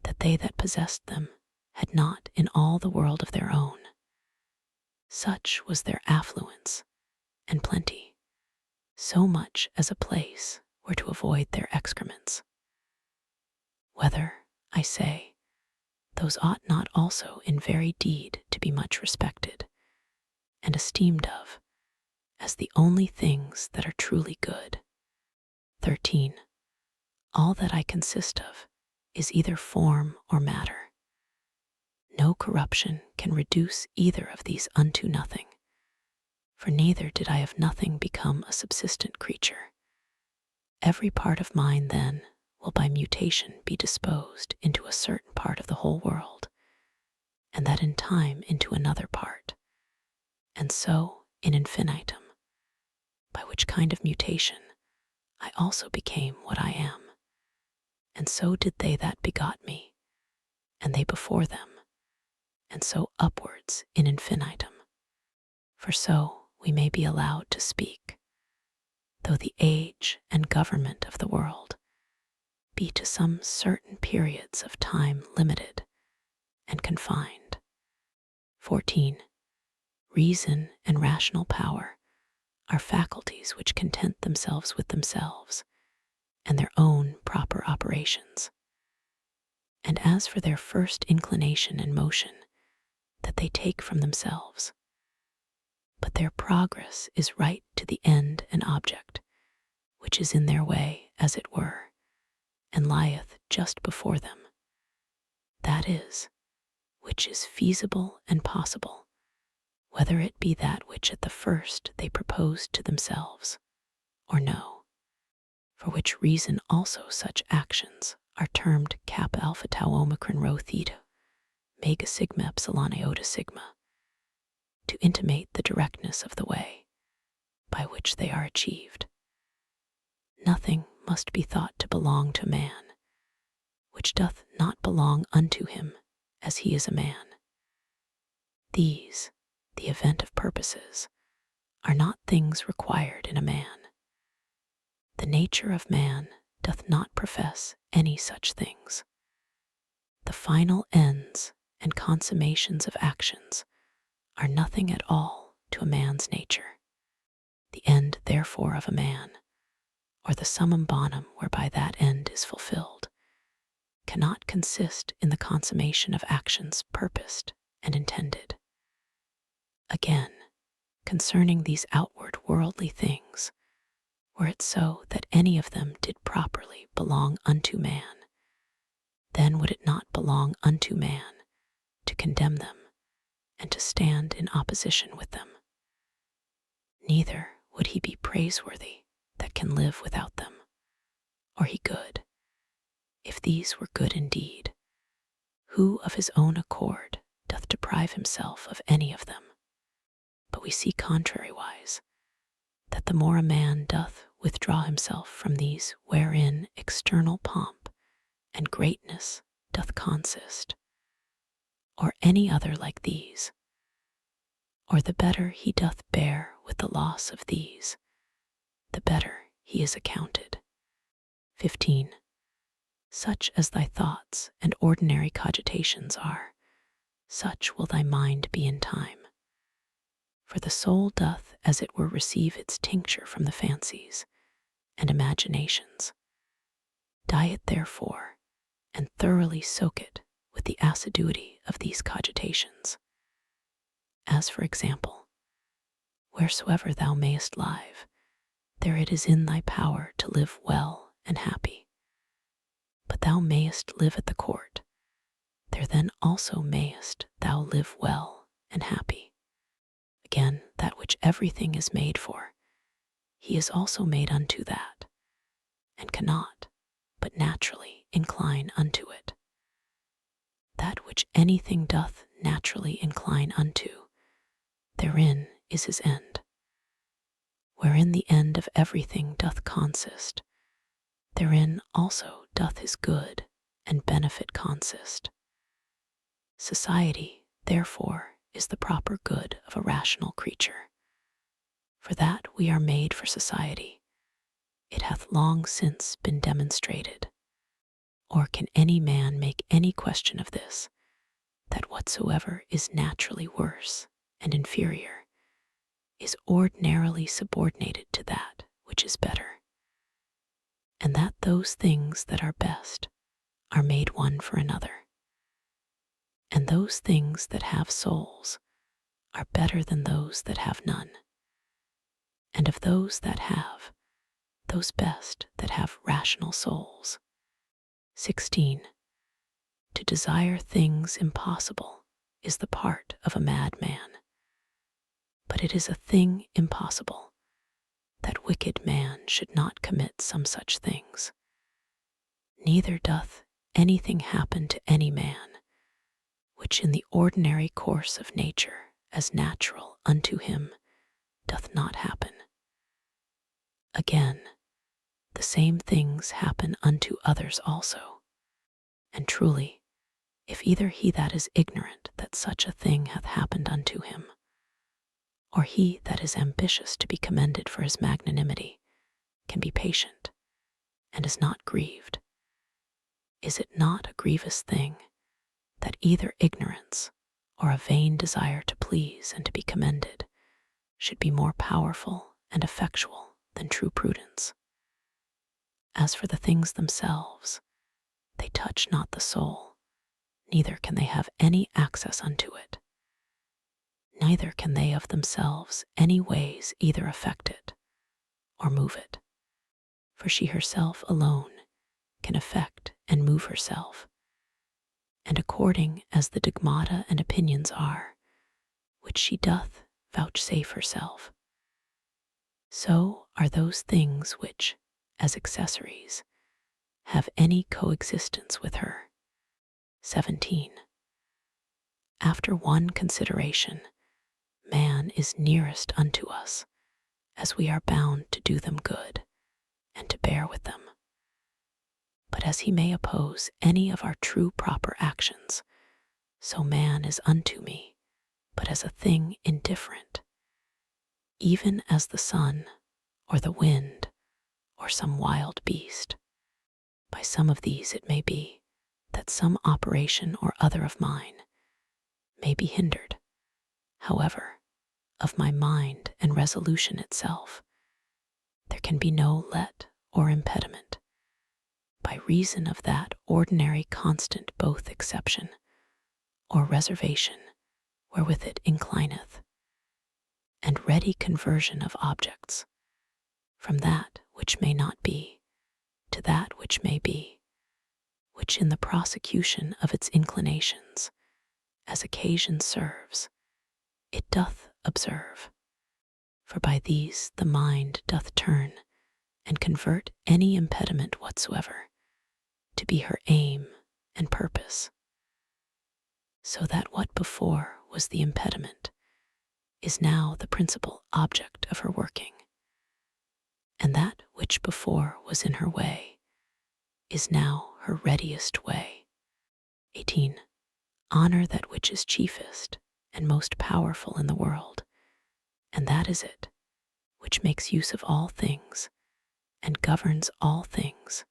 [SPEAKER 1] that they that possessed them had not in all the world of their own. Such was their affluence and plenty, so much as a place were to avoid their excrements. Whether, I say, those ought not also in very deed to be much respected and esteemed of as the only things that are truly good. 13. All that I consist of is either form or matter. No corruption can reduce either of these unto nothing, for neither did I of nothing become a subsistent creature. Every part of mine then will by mutation be disposed into a certain part of the whole world, and that in time into another part, and so in infinitum, by which kind of mutation I also became what I am, and so did they that begot me, and they before them, and so upwards in infinitum. For so we may be allowed to speak, though the age and government of the world be to some certain periods of time limited and confined. 14. Reason and rational power are faculties which content themselves with themselves and their own proper operations. And as for their first inclination and motion that they take from themselves, but their progress is right to the end and object, which is in their way, as it were, and lieth just before them. That is, which is feasible and possible, whether it be that which at the first they proposed to themselves, or no. For which reason also such actions are termed kappa alpha tau omicron rho theta, mega sigma epsilon iota sigma, to intimate the directness of the way by which they are achieved. Nothing must be thought to belong to man, which doth not belong unto him, as he is a man. These, the event of purposes, are not things required in a man. The nature of man doth not profess any such things. The final ends and consummations of actions are nothing at all to a man's nature. The end, therefore, of a man, or the summum bonum whereby that end is fulfilled, cannot consist in the consummation of actions purposed and intended. Again, concerning these outward worldly things, were it so that any of them did properly belong unto man, then would it not belong unto man to condemn them and to stand in opposition with them. Neither would he be praiseworthy that can live without them, or he good, if these were good indeed, who of his own accord doth deprive himself of any of them. But we see contrariwise, that the more a man doth withdraw himself from these wherein external pomp and greatness doth consist, or any other like these, or the better he doth bear with the loss of these, the better he is accounted. 15. Such as thy thoughts and ordinary cogitations are, such will thy mind be in time. For the soul doth as it were receive its tincture from the fancies and imaginations. Diet therefore, and thoroughly soak it with the assiduity of these cogitations. As for example, wheresoever thou mayest live, there it is in thy power to live well and happy. But thou mayest live at the court, there then also mayest thou live well and happy. Again, that which everything is made for, he is also made unto that, and cannot but naturally incline unto it. That which anything doth naturally incline unto, therein is his end. Wherein the end of everything doth consist, therein also doth his good and benefit consist. Society, therefore, is the proper good of a rational creature. For that we are made for society, it hath long since been demonstrated. Or can any man make any question of this, that whatsoever is naturally worse and inferior is ordinarily subordinated to that which is better, and that those things that are best are made one for another, and those things that have souls are better than those that have none, and of those that have, those best that have rational souls. 16. To desire things impossible is the part of a madman, but it is a thing impossible that wicked man should not commit some such things. Neither doth anything happen to any man, which in the ordinary course of nature as natural unto him doth not happen. Again, the same things happen unto others also, and truly, if either he that is ignorant that such a thing hath happened unto him, or he that is ambitious to be commended for his magnanimity, can be patient, and is not grieved, is it not a grievous thing that either ignorance or a vain desire to please and to be commended should be more powerful and effectual than true prudence? As for the things themselves, they touch not the soul, neither can they have any access unto it. neither can they of themselves any ways either affect it or move it. For she herself alone can affect and move herself, and according as the dogmata and opinions are, which she doth vouchsafe herself, so are those things which, as accessories, have any coexistence with her. 17. After one consideration, man is nearest unto us, as we are bound to do them good and to bear with them. But as he may oppose any of our true proper actions, so man is unto me, but as a thing indifferent, even as the sun, or the wind, or some wild beast. By some of these it may be that some operation or other of mine may be hindered. However, of my mind and resolution itself, there can be no let or impediment, by reason of that ordinary constant both exception or reservation wherewith it inclineth, and ready conversion of objects from that which may not be to that which may be, which in the prosecution of its inclinations, as occasion serves, it doth observe. For by these the mind doth turn and convert any impediment whatsoever to be her aim and purpose, so that what before was the impediment is now the principal object of her working, and that which before was in her way is now her readiest way. 18. Honor that which is chiefest and most powerful in the world, and that is it which makes use of all things and governs all things.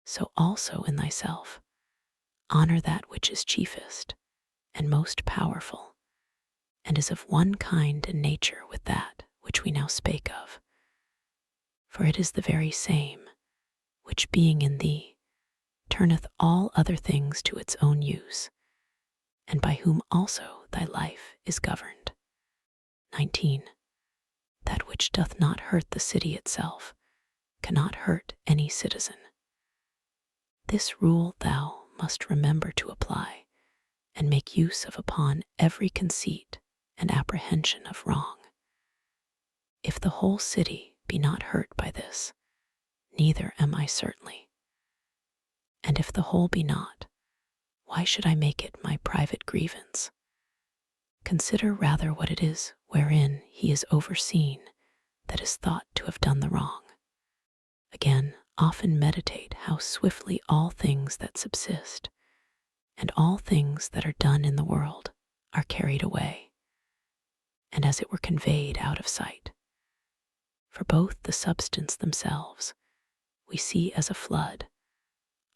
[SPEAKER 1] So also in thyself, honor that which is chiefest and most powerful, and is of one kind and nature with that which we now spake of. For it is the very same, which being in thee, turneth all other things to its own use, and by whom also thy life is governed. 19. That which doth not hurt the city itself cannot hurt any citizen. This rule thou must remember to apply, and make use of upon every conceit and apprehension of wrong. If the whole city be not hurt by this, neither am I certainly. And if the whole be not, why should I make it my private grievance? Consider rather what it is wherein he is overseen that is thought to have done the wrong. Again, often meditate how swiftly all things that subsist and all things that are done in the world are carried away, and as it were conveyed out of sight. For both the substance themselves, we see as a flood,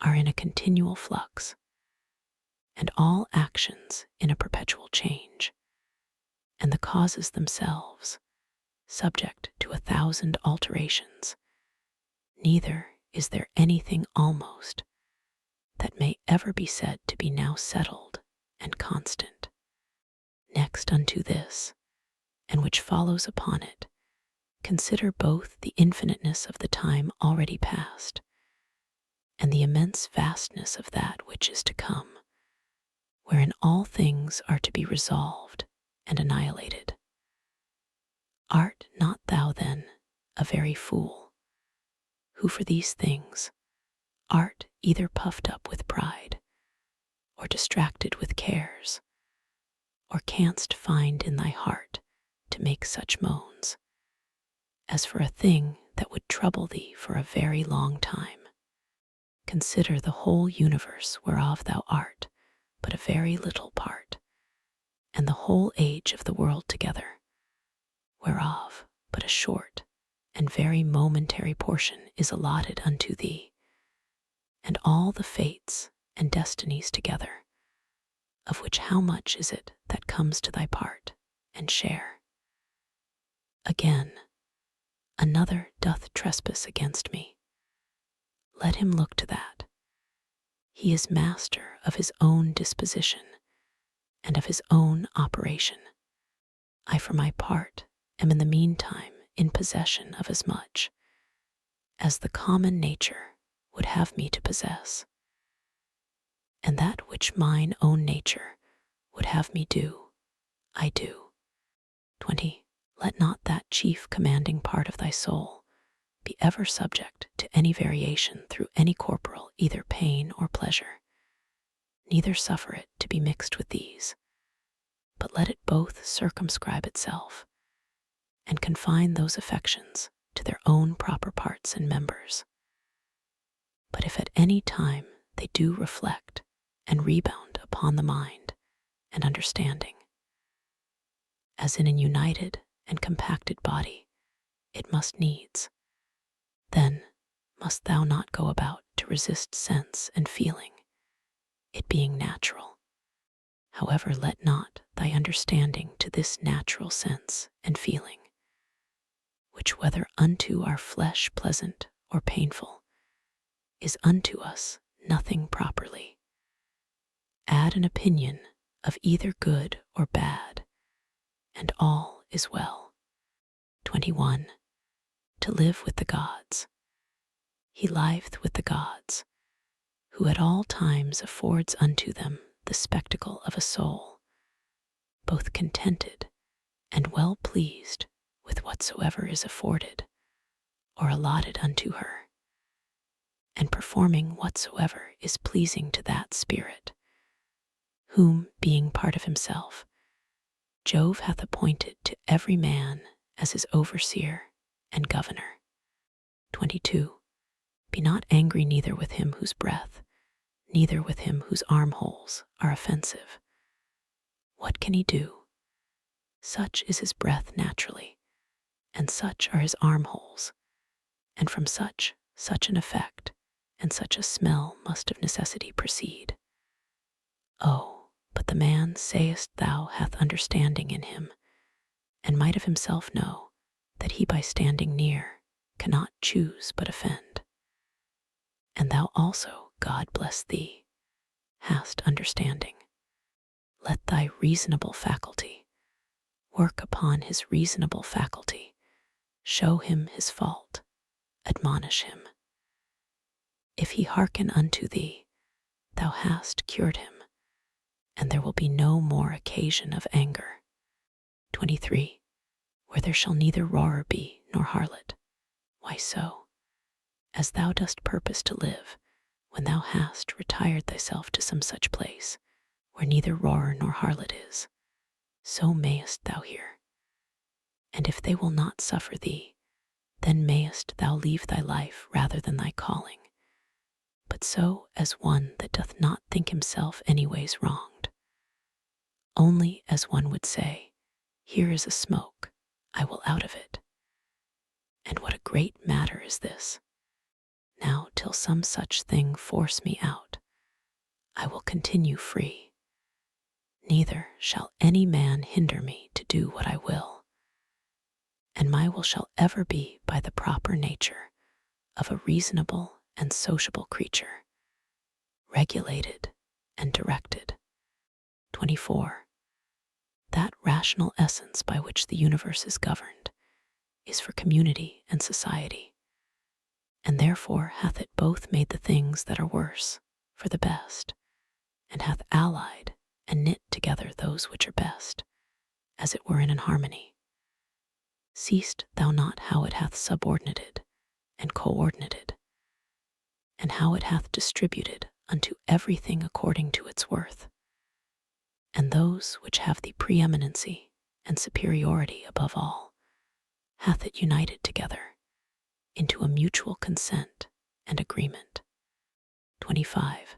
[SPEAKER 1] are in a continual flux, and all actions in a perpetual change, and the causes themselves subject to 1,000 alterations. Neither is there anything almost that may ever be said to be now settled and constant. Next unto this, and which follows upon it, consider both the infiniteness of the time already past, and the immense vastness of that which is to come, wherein all things are to be resolved and annihilated. Art not thou then a very fool, who for these things art either puffed up with pride, or distracted with cares, or canst find in thy heart to make such moans, as for a thing that would trouble thee for a very long time? Consider the whole universe whereof thou art but a very little part, and the whole age of the world together, whereof but a short and very momentary portion is allotted unto thee, and all the fates and destinies together, of which how much is it that comes to thy part and share? Again, another doth trespass against me. Let him look to that. He is master of his own disposition and of his own operation, I, for my part, am in the meantime in possession of as much as the common nature would have me to possess, and that which mine own nature would have me do, I do. 20. Let not that chief commanding part of thy soul be ever subject to any variation through any corporal either pain or pleasure. Neither suffer it to be mixed with these, but let it both circumscribe itself, and confine those affections to their own proper parts and members. But if at any time they do reflect and rebound upon the mind and understanding, as in an united and compacted body, it must needs, then must thou not go about to resist sense and feeling, it being natural. However, let not thy understanding to this natural sense and feeling, which whether unto our flesh pleasant or painful, is unto us nothing properly, add an opinion of either good or bad, and all is well. 21. To live with the gods. He liveth with the gods, who at all times affords unto them the spectacle of a soul, both contented and well pleased with whatsoever is afforded or allotted unto her, and performing whatsoever is pleasing to that spirit, whom, being part of himself, Jove hath appointed to every man as his overseer and governor. 22. Be not angry neither with him whose breath, neither with him whose armholes are offensive. What can he do? Such is his breath naturally, and such are his armholes, and from such an effect, and such a smell must of necessity proceed. Oh, but the man, sayest thou, hath understanding in him, and might of himself know that he by standing near cannot choose but offend. And thou also, God bless thee, hast understanding. Let thy reasonable faculty work upon his reasonable faculty, show him his fault, admonish him. If he hearken unto thee, thou hast cured him, and there will be no more occasion of anger. 23. Where there shall neither roarer be nor harlot. Why so? As thou dost purpose to live, when thou hast retired thyself to some such place, where neither roarer nor harlot is, so mayest thou hear. And if they will not suffer thee, then mayest thou leave thy life rather than thy calling, but so as one that doth not think himself any ways wronged, only as one would say, here is a smoke, I will out of it. And what a great matter is this! Now till some such thing force me out, I will continue free. Neither shall any man hinder me to do what I will, and my will shall ever be by the proper nature of a reasonable and sociable creature, regulated and directed. 24. That rational essence by which the universe is governed is for community and society, and therefore hath it both made the things that are worse for the best, and hath allied and knit together those which are best, as it were in an harmony. Seest thou not how it hath subordinated and coordinated, and how it hath distributed unto everything according to its worth? And those which have the preeminency and superiority above all, hath it united together into a mutual consent and agreement. 25.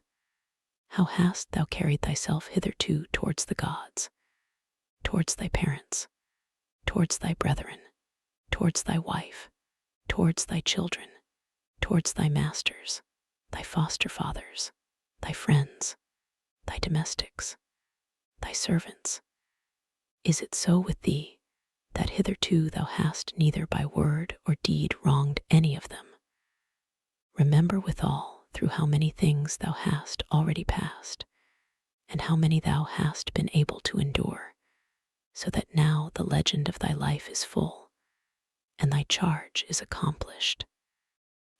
[SPEAKER 1] How hast thou carried thyself hitherto towards the gods, towards thy parents, towards thy brethren, towards thy wife, towards thy children, towards thy masters, thy foster fathers, thy friends, thy domestics, thy servants? Is it so with thee, that hitherto thou hast neither by word or deed wronged any of them? Remember withal through how many things thou hast already passed, and how many thou hast been able to endure, so that now the legend of thy life is full, and thy charge is accomplished.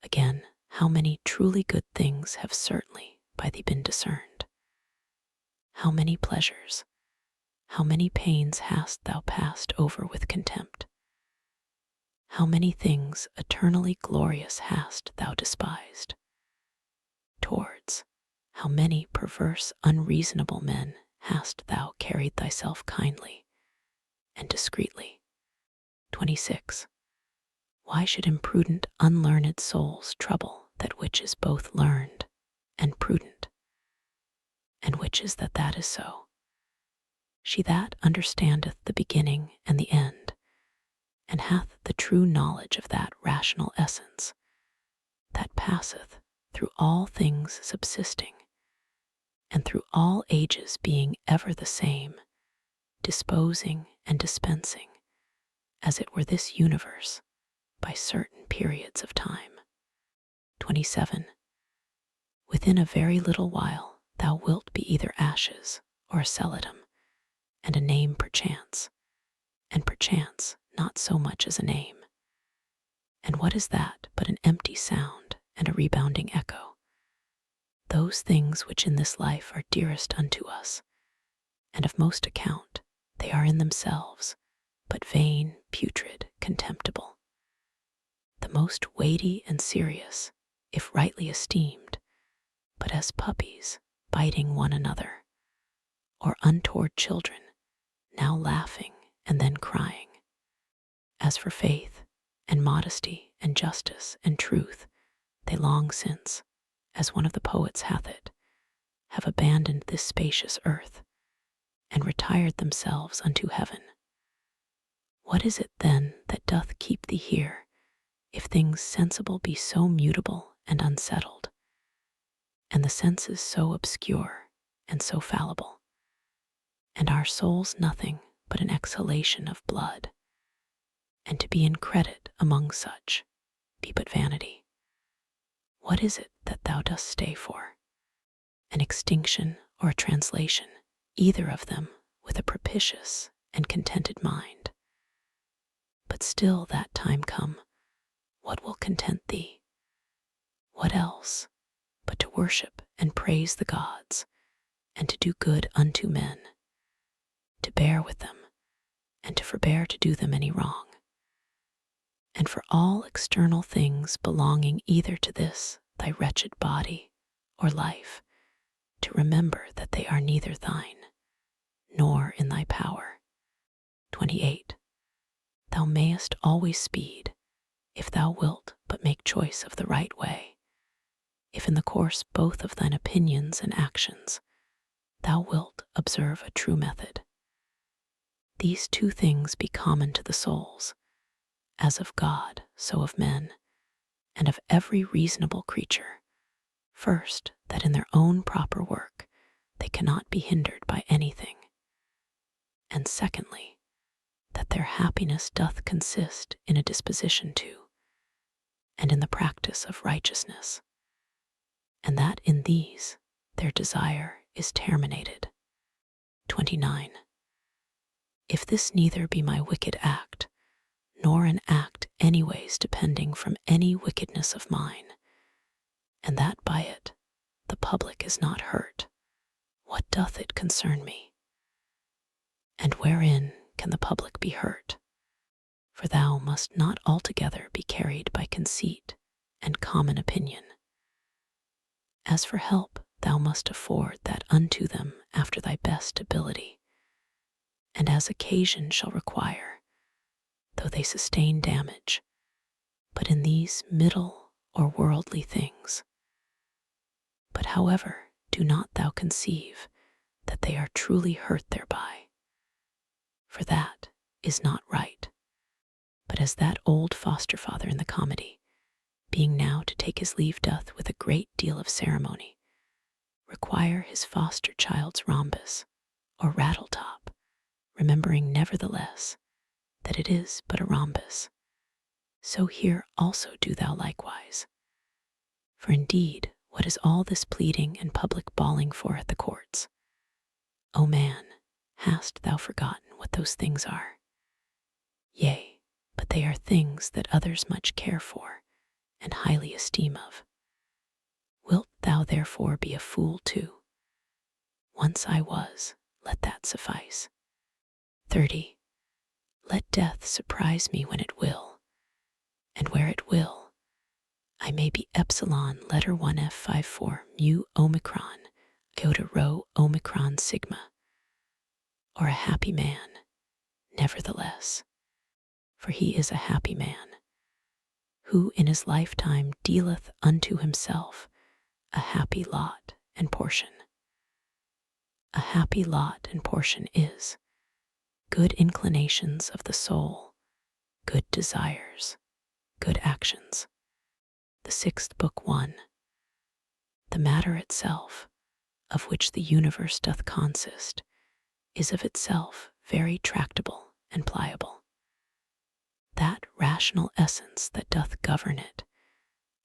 [SPEAKER 1] Again, how many truly good things have certainly by thee been discerned? How many pleasures, how many pains hast thou passed over with contempt? How many things eternally glorious hast thou despised? Towards how many perverse, unreasonable men hast thou carried thyself kindly and discreetly? 26. Why should imprudent, unlearned souls trouble that which is both learned and prudent? And which is that is so? She that understandeth the beginning and the end, and hath the true knowledge of that rational essence, that passeth through all things subsisting, and through all ages being ever the same, disposing and dispensing, as it were this universe, by certain periods of time. 27. Within a very little while thou wilt be either ashes or a celadum, and a name perchance, and perchance not so much as a name. And what is that but an empty sound and a rebounding echo? Those things which in this life are dearest unto us, and of most account, they are in themselves, but vain, putrid, contemptible. The most weighty and serious, if rightly esteemed, but as puppies biting one another, or untoward children, now laughing and then crying. As for faith and modesty and justice and truth, they long since, as one of the poets hath it, have abandoned this spacious earth, and retired themselves unto heaven. What is it then that doth keep thee here, if things sensible be so mutable and unsettled, and the senses so obscure and so fallible, and our souls nothing but an exhalation of blood, and to be in credit among such be but vanity? What is it that thou dost stay for? An extinction or a translation, either of them with a propitious and contented mind. But still that time come, what will content thee? What else but to worship and praise the gods, and to do good unto men, to bear with them, and to forbear to do them any wrong, and for all external things belonging either to this thy wretched body or life, to remember that they are neither thine, nor in thy power. 28. Thou mayest always speed, if thou wilt but make choice of the right way, if in the course both of thine opinions and actions thou wilt observe a true method. These two things be common to the souls, as of God, so of men, and of every reasonable creature. First, that in their own proper work they cannot be hindered by anything, and secondly, that their happiness doth consist in a disposition to, and in the practice of righteousness, and that in these their desire is terminated. 29. If this neither be my wicked act, nor an act anyways depending from any wickedness of mine, and that by it the public is not hurt, what doth it concern me? And wherein can the public be hurt? For thou must not altogether be carried by conceit and common opinion. As for help, thou must afford that unto them after thy best ability, and as occasion shall require, though they sustain damage, but in these middle or worldly things. But however, do not thou conceive that they are truly hurt thereby, for that is not right. But as that old foster father in the comedy, being now to take his leave doth with a great deal of ceremony, require his foster child's rhombus or rattle top, remembering nevertheless that it is but a rhombus, so here also do thou likewise. For indeed, what is all this pleading and public bawling for at the courts? O man, hast thou forgotten what those things are. Yea, but they are things that others much care for and highly esteem of. Wilt thou therefore be a fool too? Once I was, let that suffice. 30. Let death surprise me when it will, and where it will, I may be epsilon letter 1F54 mu omicron iota rho omicron sigma, or a happy man, nevertheless, for he is a happy man, who in his lifetime dealeth unto himself a happy lot and portion. A happy lot and portion is good inclinations of the soul, good desires, good actions. The sixth book 1. The matter itself, of which the universe doth consist, is of itself very tractable and pliable. That rational essence that doth govern it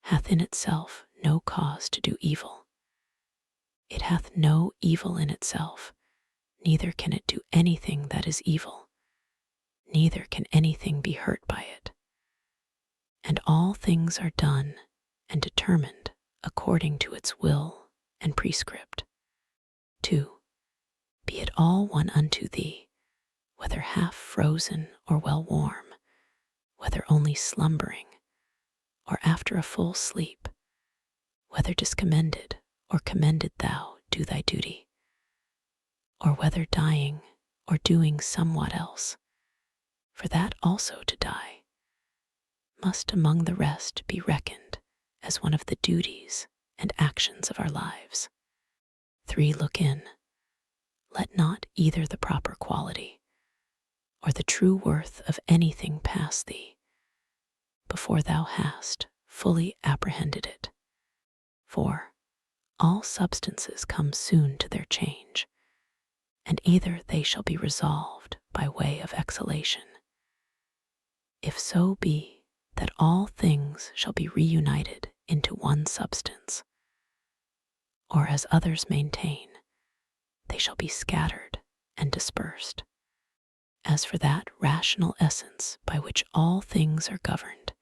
[SPEAKER 1] hath in itself no cause to do evil. It hath no evil in itself, neither can it do anything that is evil, neither can anything be hurt by it. And all things are done and determined according to its will and prescript. 2. Be it all one unto thee, whether half frozen or well warm, whether only slumbering, or after a full sleep, whether discommended or commended thou do thy duty, or whether dying or doing somewhat else, for that also to die must among the rest be reckoned as one of the duties and actions of our lives. 3. Look in. Let not either the proper quality or the true worth of anything pass thee before thou hast fully apprehended it. 4. All substances come soon to their change, and either they shall be resolved by way of exhalation. If so be that all things shall be reunited into one substance, or as others maintain, they shall be scattered and dispersed. As for that rational essence by which all things are governed,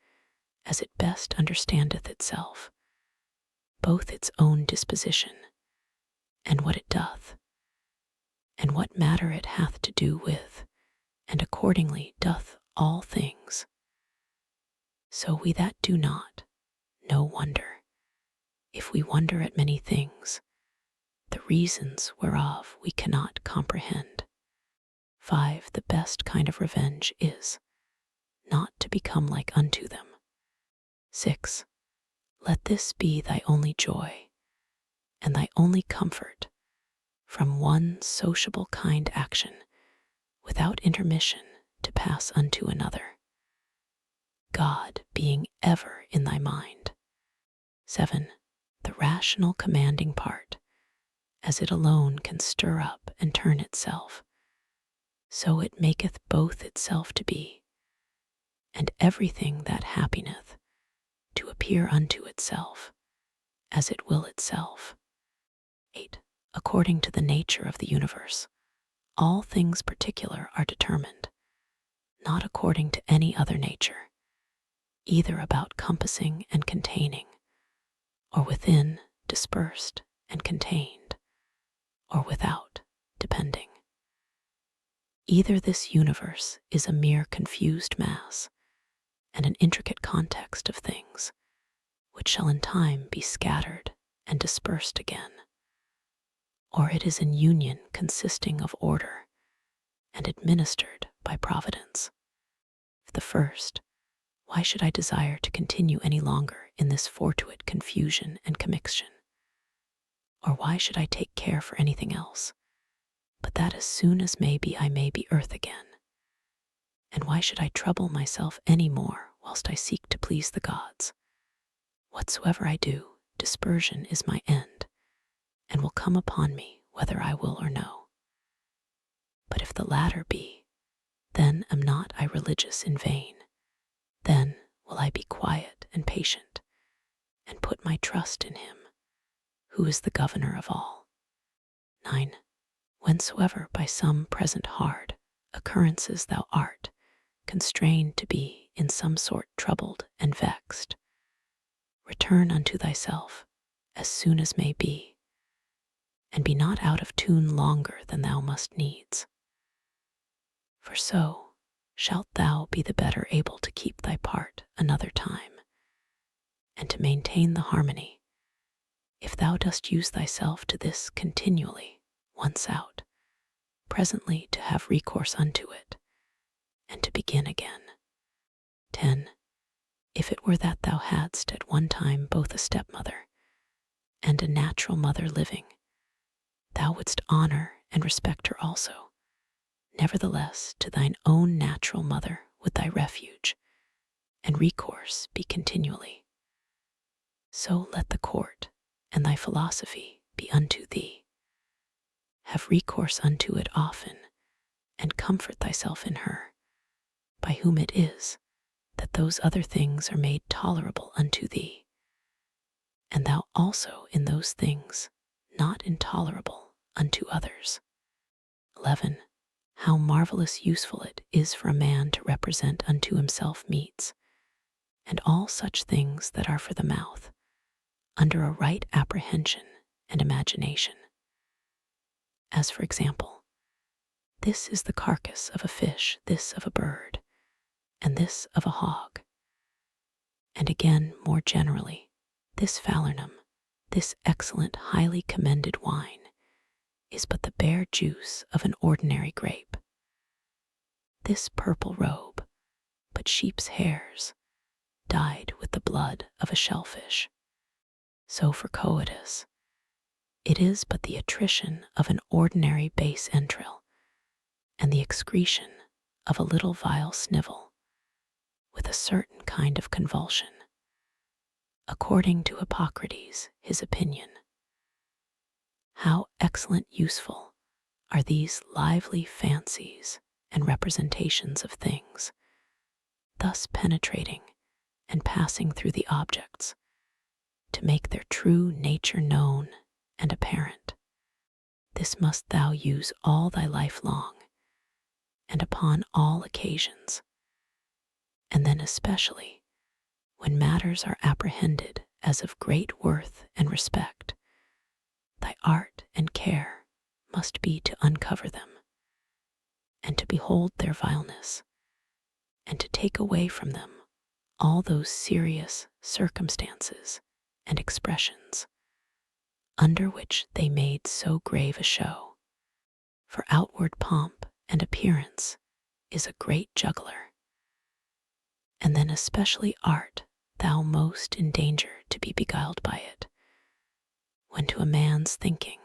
[SPEAKER 1] as it best understandeth itself, both its own disposition, and what it doth, and what matter it hath to do with, and accordingly doth all things. So we that do not, no wonder, if we wonder at many things, the reasons whereof we cannot comprehend. 5. The best kind of revenge is not to become like unto them. 6. Let this be thy only joy, and thy only comfort, from one sociable kind action, without intermission, to pass unto another, God being ever in thy mind. 7. The rational commanding part, as it alone can stir up and turn itself, so it maketh both itself to be, and everything that happeneth to appear unto itself, as it will itself. 8. According to the nature of the universe, all things particular are determined, not according to any other nature, either about compassing and containing, or within dispersed and contained, or without depending. Either this universe is a mere confused mass and an intricate context of things, which shall in time be scattered and dispersed again, or it is an union consisting of order and administered by providence. If the first, why should I desire to continue any longer in this fortuite confusion and commixtion? Or why should I take care for anything else, but that as soon as may be I may be earth again? And why should I trouble myself any more whilst I seek to please the gods? Whatsoever I do, dispersion is my end, and will come upon me whether I will or no. But if the latter be, then am not I religious in vain. Then will I be quiet and patient, and put my trust in him, who is the governor of all. 9. Whensoever by some present hard occurrences thou art constrained to be in some sort troubled and vexed. Return unto thyself as soon as may be, and be not out of tune longer than thou must needs. For so shalt thou be the better able to keep thy part another time, and to maintain the harmony, if thou dost use thyself to this continually, once out, presently to have recourse unto it, and to begin again. 10. If it were that thou hadst at one time both a stepmother and a natural mother living, thou wouldst honor and respect her also. Nevertheless, to thine own natural mother would thy refuge and recourse be continually. So let the court and thy philosophy be unto thee. Have recourse unto it often, and comfort thyself in her, by whom it is that those other things are made tolerable unto thee, and thou also in those things not intolerable unto others. 11. How marvelous useful it is for a man to represent unto himself meats, and all such things that are for the mouth, under a right apprehension and imagination. As for example, this is the carcass of a fish, this of a bird, and this of a hog. And again, more generally, this falernum, this excellent highly commended wine, is but the bare juice of an ordinary grape. This purple robe, but sheep's hairs, dyed with the blood of a shellfish. So for coitus, it is but the attrition of an ordinary base entrail, and the excretion of a little vile snivel, with a certain kind of convulsion, according to Hippocrates, his opinion. How excellent useful are these lively fancies and representations of things, thus penetrating and passing through the objects, to make their true nature known and apparent. This must thou use all thy life long, and upon all occasions, and then especially when matters are apprehended as of great worth and respect. Thy art and care must be to uncover them, and to behold their vileness, and to take away from them all those serious circumstances and expressions under which they made so grave a show. For outward pomp and appearance is a great juggler, and then especially art thou most in danger to be beguiled by it, when to a man's thinking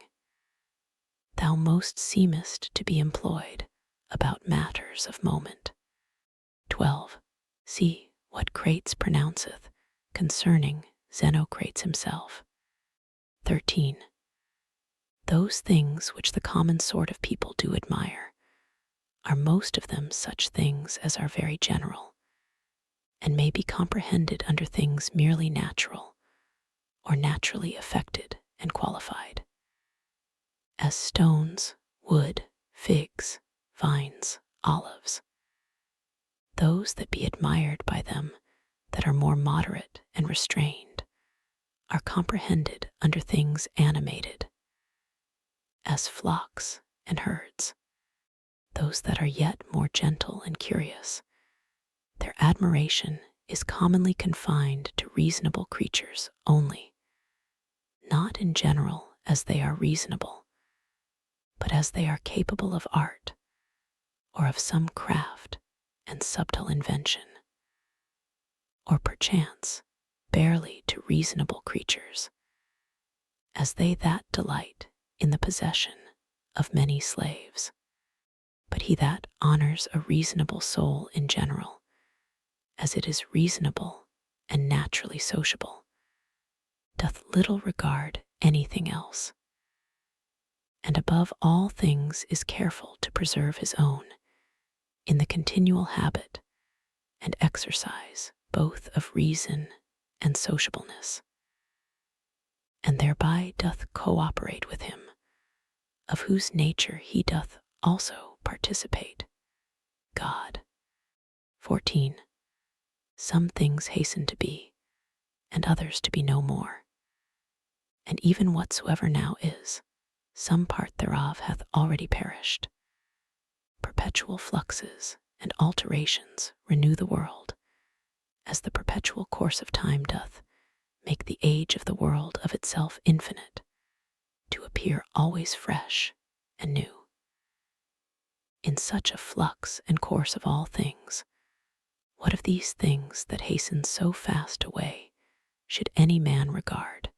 [SPEAKER 1] thou most seemest to be employed about matters of moment. 12. See what Crates pronounceth concerning Xenocrates himself. 13. Those things which the common sort of people do admire are most of them such things as are very general, and may be comprehended under things merely natural, or naturally affected and qualified, as stones, wood, figs, vines, olives. Those that be admired by them that are more moderate and restrained are comprehended under things animated, as flocks and herds. Those that are yet more gentle and curious, their admiration is commonly confined to reasonable creatures only, not in general as they are reasonable, but as they are capable of art, or of some craft and subtle invention, or perchance barely to reasonable creatures, as they that delight in the possession of many slaves. But he that honors a reasonable soul in general, as it is reasonable and naturally sociable, doth little regard anything else, and above all things is careful to preserve his own in the continual habit and exercise both of reason and sociableness, and thereby doth cooperate with him, of whose nature he doth also participate. God. 14. Some things hasten to be, and others to be no more. And even whatsoever now is, some part thereof hath already perished. Perpetual fluxes and alterations renew the world, as the perpetual course of time doth make the age of the world of itself infinite, to appear always fresh and new. In such a flux and course of all things, what of these things that hasten so fast away should any man regard,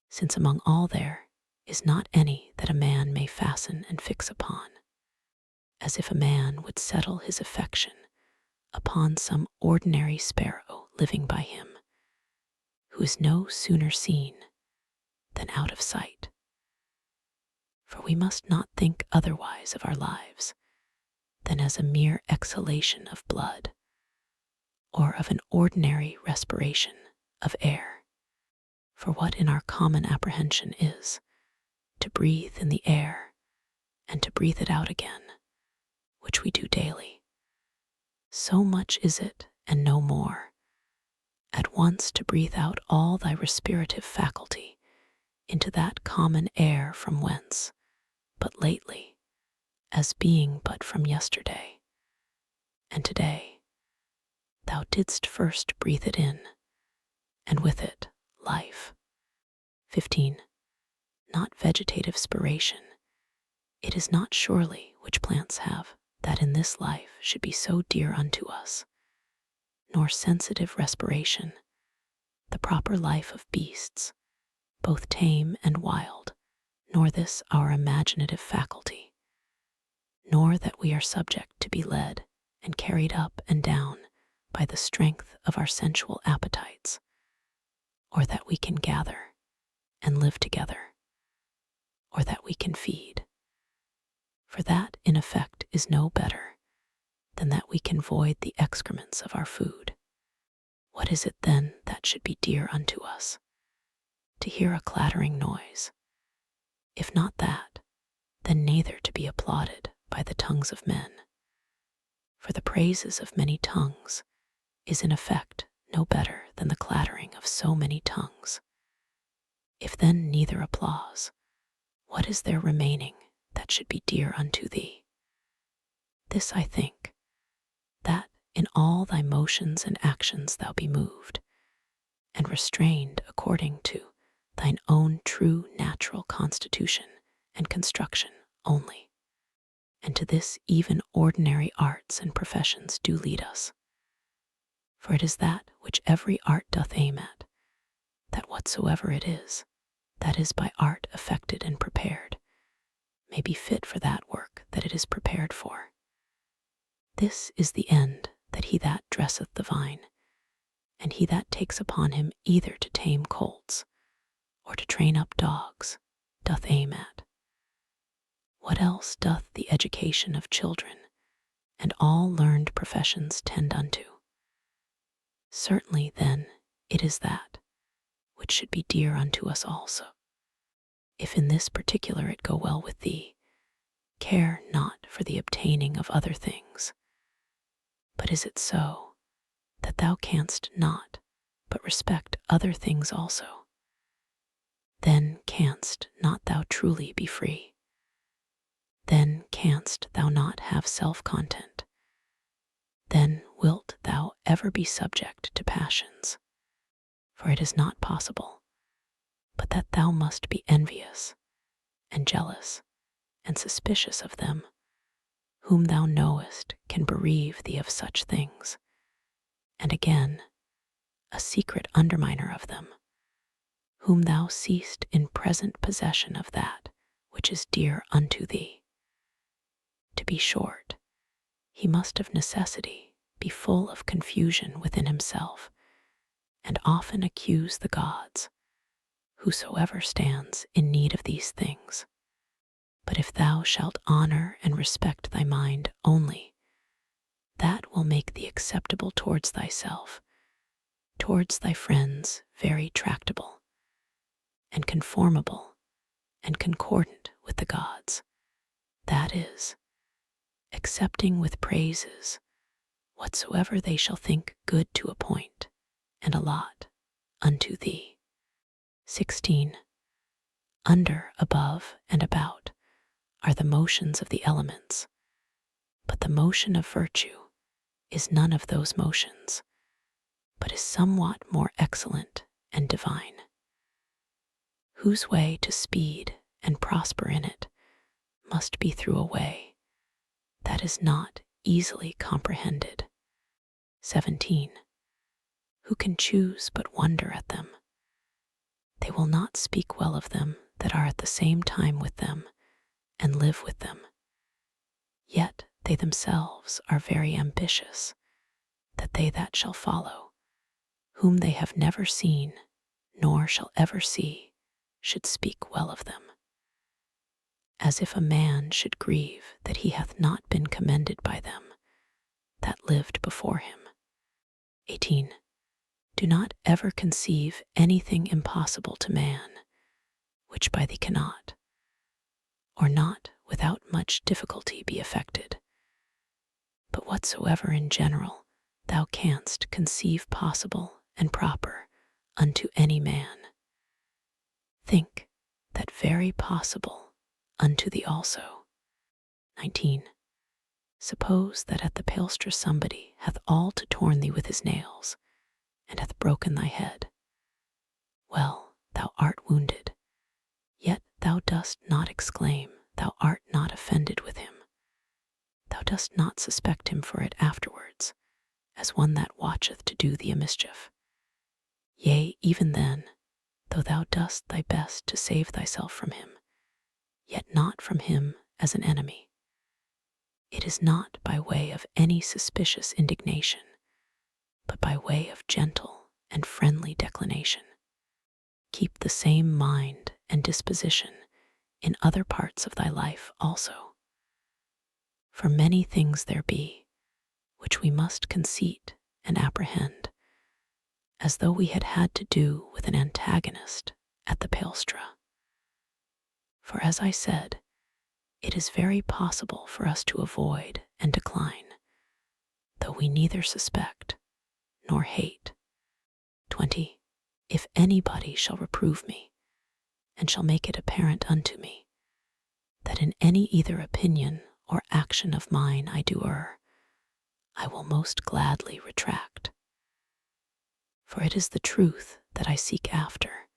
[SPEAKER 1] since among all there is not any that a man may fasten and fix upon, as if a man would settle his affection upon some ordinary sparrow living by him, who is no sooner seen than out of sight. For we must not think otherwise of our lives than as a mere exhalation of blood, or of an ordinary respiration of air. For what in our common apprehension is to breathe in the air and to breathe it out again, which we do daily, so much is it, and no more, at once to breathe out all thy respirative faculty into that common air from whence, but lately, as being but from yesterday, and today, thou didst first breathe it in, and with it life. 15. Not vegetative spiration. It is not surely which plants have, that in this life should be so dear unto us, nor sensitive respiration, the proper life of beasts, both tame and wild, nor this our imaginative faculty, nor that we are subject to be led and carried up and down by the strength of our sensual appetites, or that we can gather and live together, or that we can feed. For that in effect is no better than that we can void the excrements of our food. What is it then that should be dear unto us? To hear a clattering noise. If not that, then neither to be applauded by the tongues of men. For the praises of many tongues is in effect no better than the clattering of so many tongues. If then neither applause, what is there remaining that should be dear unto thee? This I think, that in all thy motions and actions thou be moved, and restrained according to thine own true natural constitution and construction only, and to this even ordinary arts and professions do lead us. For it is that which every art doth aim at, that whatsoever it is, that is by art effected and prepared, may be fit for that work that it is prepared for. This is the end that he that dresseth the vine, and he that takes upon him either to tame colts or to train up dogs, doth aim at. What else doth the education of children and all learned professions tend unto? Certainly then it is that which should be dear unto us also. If in this particular it go well with thee, care not for the obtaining of other things. But is it so, that thou canst not but respect other things also? Then canst not thou truly be free. Then canst thou not have self-content. Then wilt thou ever be subject to passions. For it is not possible, but that thou must be envious and jealous and suspicious of them, whom thou knowest can bereave thee of such things, and again, a secret underminer of them, whom thou seest in present possession of that which is dear unto thee. To be short, he must of necessity be full of confusion within himself, and often accuse the gods, whosoever stands in need of these things. But if thou shalt honor and respect thy mind only, that will make thee acceptable towards thyself, towards thy friends very tractable, and conformable and concordant with the gods, that is, accepting with praises whatsoever they shall think good to appoint, and allot unto thee. 16. Under, above, and about are the motions of the elements, but the motion of virtue is none of those motions, but is somewhat more excellent and divine, whose way to speed and prosper in it must be through a way that is not easily comprehended. 17. Who can choose but wonder at them? They will not speak well of them that are at the same time with them and live with them. Yet they themselves are very ambitious, that they that shall follow, whom they have never seen, nor shall ever see, should speak well of them. As if a man should grieve that he hath not been commended by them that lived before him. 18. Do not ever conceive anything impossible to man, which by thee cannot, or not without much difficulty be effected. But whatsoever in general thou canst conceive possible and proper unto any man, think that very possible unto thee also. 19. Suppose that at the palestra somebody hath all to torn thee with his nails, and hath broken thy head. Well, thou art wounded, yet thou dost not exclaim, thou art not offended with him. Thou dost not suspect him for it afterwards, as one that watcheth to do thee a mischief. Yea, even then, though thou dost thy best to save thyself from him, yet not from him as an enemy. It is not by way of any suspicious indignation, but by way of gentle and friendly declination. Keep the same mind and disposition in other parts of thy life also. For many things there be, which we must conceit and apprehend, as though we had had to do with an antagonist at the palestra. For as I said, it is very possible for us to avoid and decline, though we neither suspect nor hate. 20. If anybody shall reprove me, and shall make it apparent unto me, that in any either opinion or action of mine I do err, I will most gladly retract. For it is the truth that I seek after,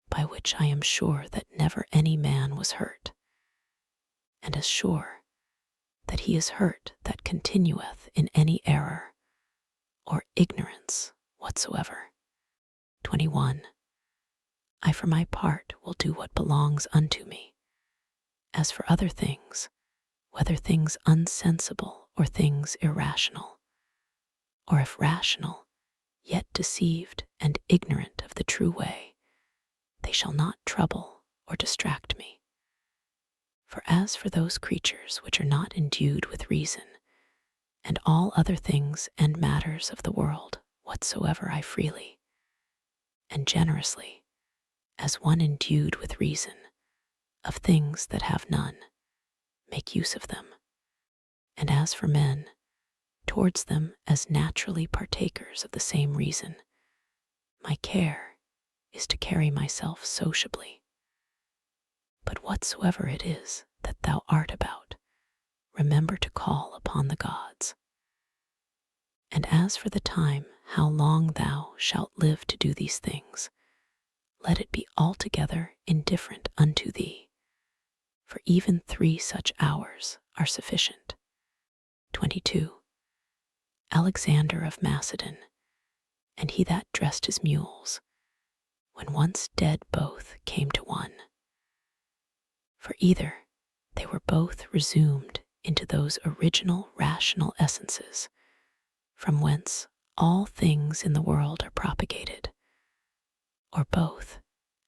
[SPEAKER 1] by which I am sure that never any man was hurt, and as sure that he is hurt that continueth in any error or ignorance whatsoever. 21. I for my part will do what belongs unto me. As for other things, whether things unsensible or things irrational, or if rational, yet deceived and ignorant of the true way, they shall not trouble or distract me. For as for those creatures which are not endued with reason, and all other things and matters of the world whatsoever I freely and generously, as one endued with reason, of things that have none, make use of them. And as for men, towards them as naturally partakers of the same reason, my care is to carry myself sociably. But whatsoever it is that thou art about, remember to call upon the gods. And as for the time how long thou shalt live to do these things, let it be altogether indifferent unto thee, for even 3 such hours are sufficient. 22. Alexander of Macedon, and he that dressed his mules, when once dead both came to one. For either they were both resumed into those original rational essences, from whence all things in the world are propagated, or both,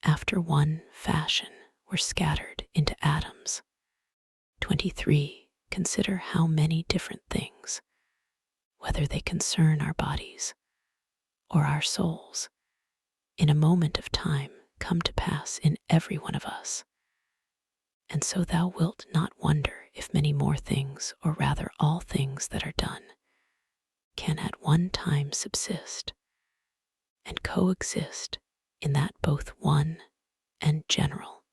[SPEAKER 1] after one fashion, were scattered into atoms. 23. Consider how many different things, whether they concern our bodies or our souls, in a moment of time come to pass in every one of us, And so thou wilt not wonder if many more things, or rather all things that are done, can at one time subsist and coexist in that both one and general,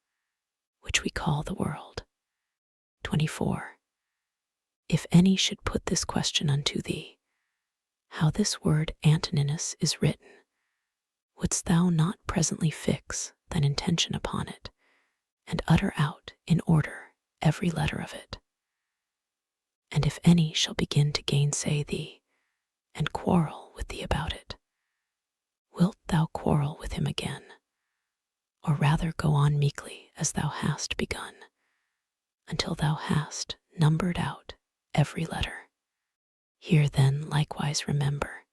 [SPEAKER 1] which we call the world. 24. If any should put this question unto thee, how this word Antoninus is written, wouldst thou not presently fix thine intention upon it, and utter out in order every letter of it? And if any shall begin to gainsay thee, and quarrel with thee about it, wilt thou quarrel with him again, or rather go on meekly as thou hast begun, until thou hast numbered out every letter? Here then likewise remember,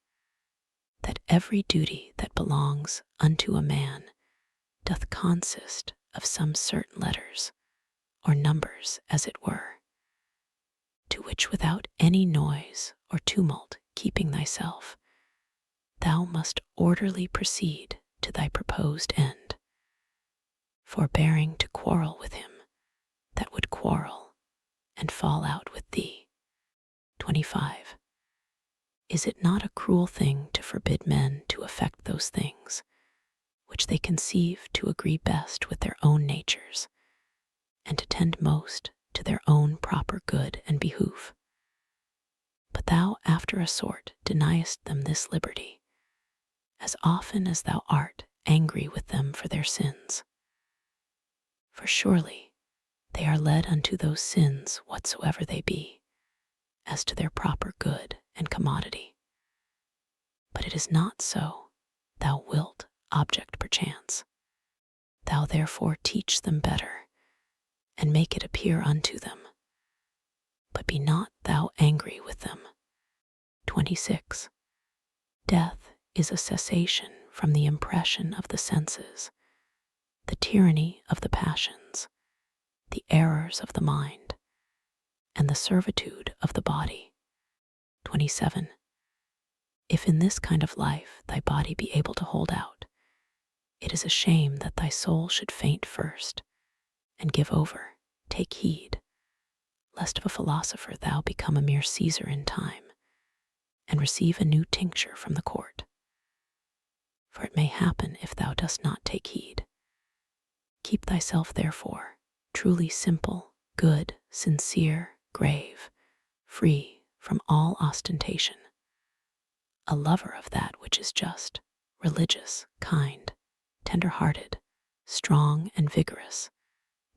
[SPEAKER 1] that every duty that belongs unto a man doth consist of some certain letters, or numbers as it were, to which without any noise or tumult keeping thyself, thou must orderly proceed to thy proposed end, forbearing to quarrel with him that would quarrel and fall out with thee. 25. Is it not a cruel thing to forbid men to affect those things which they conceive to agree best with their own natures, and to tend most to their own proper good and behoof? But thou after a sort deniest them this liberty, as often as thou art angry with them for their sins. For surely they are led unto those sins whatsoever they be, as to their proper good and commodity. But it is not so thou wilt object perchance. Thou therefore teach them better, and make it appear unto them, but be not thou angry with them. 26. Death is a cessation from the impression of the senses, the tyranny of the passions, the errors of the mind, and the servitude of the body. 27. If in this kind of life thy body be able to hold out, it is a shame that thy soul should faint first, and give over. Take heed, lest of a philosopher thou become a mere Caesar in time, and receive a new tincture from the court. For it may happen if thou dost not take heed. Keep thyself therefore truly simple, good, sincere, grave, free from all ostentation, a lover of that which is just, religious, kind, tender-hearted, strong and vigorous,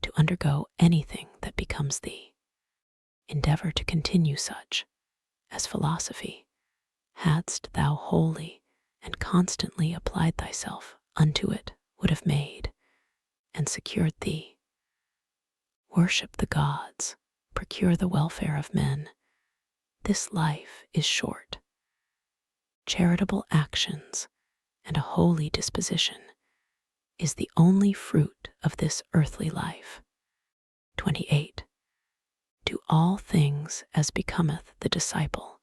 [SPEAKER 1] to undergo anything that becomes thee. Endeavor to continue such, as philosophy, hadst thou wholly and constantly applied thyself unto it, would have made and secured thee. Worship the gods, procure the welfare of men. This life is short. Charitable actions and a holy disposition is the only fruit of this earthly life. 28. Do all things as becometh the disciple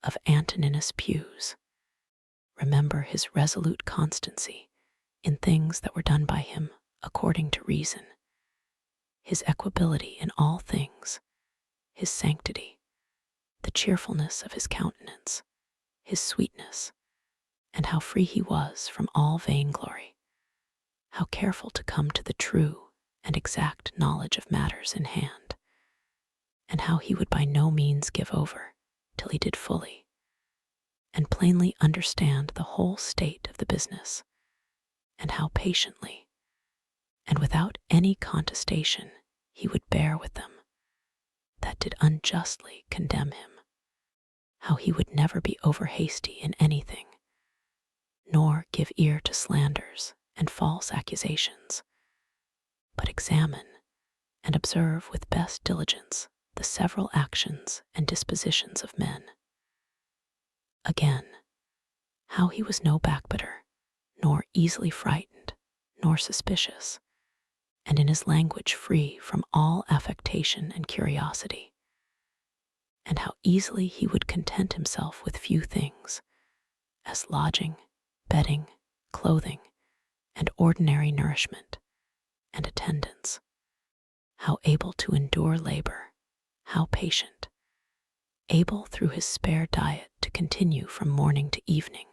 [SPEAKER 1] of Antoninus Pius. Remember his resolute constancy in things that were done by him according to reason, his equability in all things, his sanctity, the cheerfulness of his countenance, his sweetness, and how free he was from all vainglory, how careful to come to the true and exact knowledge of matters in hand, and how he would by no means give over till he did fully and plainly understand the whole state of the business, and how patiently and without any contestation he would bear with them that did unjustly condemn him, how he would never be over hasty in anything, nor give ear to slanders and false accusations, but examine and observe with best diligence the several actions and dispositions of men. Again, how he was no backbiter, nor easily frightened, nor suspicious, and in his language free from all affectation and curiosity, and how easily he would content himself with few things, as lodging, bedding, clothing, and ordinary nourishment and attendance. how able to endure labor, how patient, able through his spare diet to continue from morning to evening,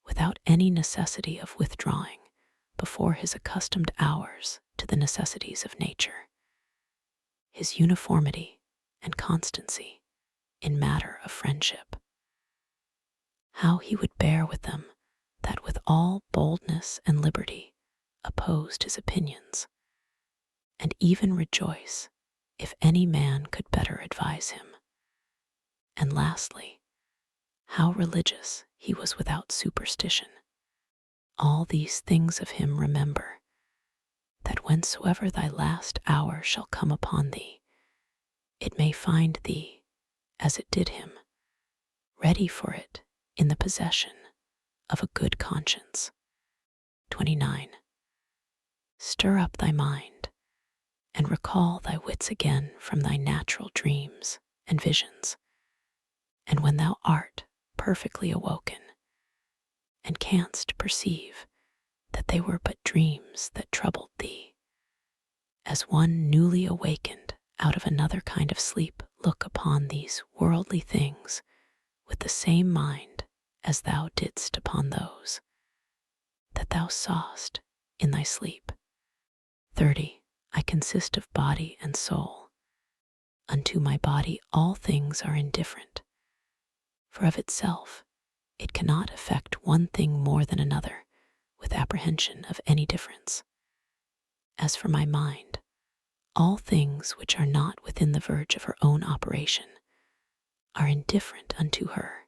[SPEAKER 1] without any necessity of withdrawing before his accustomed hours to the necessities of nature. His uniformity and constancy in matter of friendship. How he would bear with them that with all boldness and liberty opposed his opinions, and even rejoice if any man could better advise him. And lastly, how religious he was without superstition. All these things of him remember, that whensoever thy last hour shall come upon thee, it may find thee, as it did him, ready for it in the possession of a good conscience. 29. Stir up thy mind, and recall thy wits again from thy natural dreams and visions, and when thou art perfectly awoken, and canst perceive that they were but dreams that troubled thee, as one newly awakened out of another kind of sleep, look upon these worldly things with the same mind as thou didst upon those that thou sawest in thy sleep. 30. I consist of body and soul. Unto my body all things are indifferent, for of itself it cannot affect one thing more than another with apprehension of any difference. As for my mind, all things which are not within the verge of her own operation are indifferent unto her,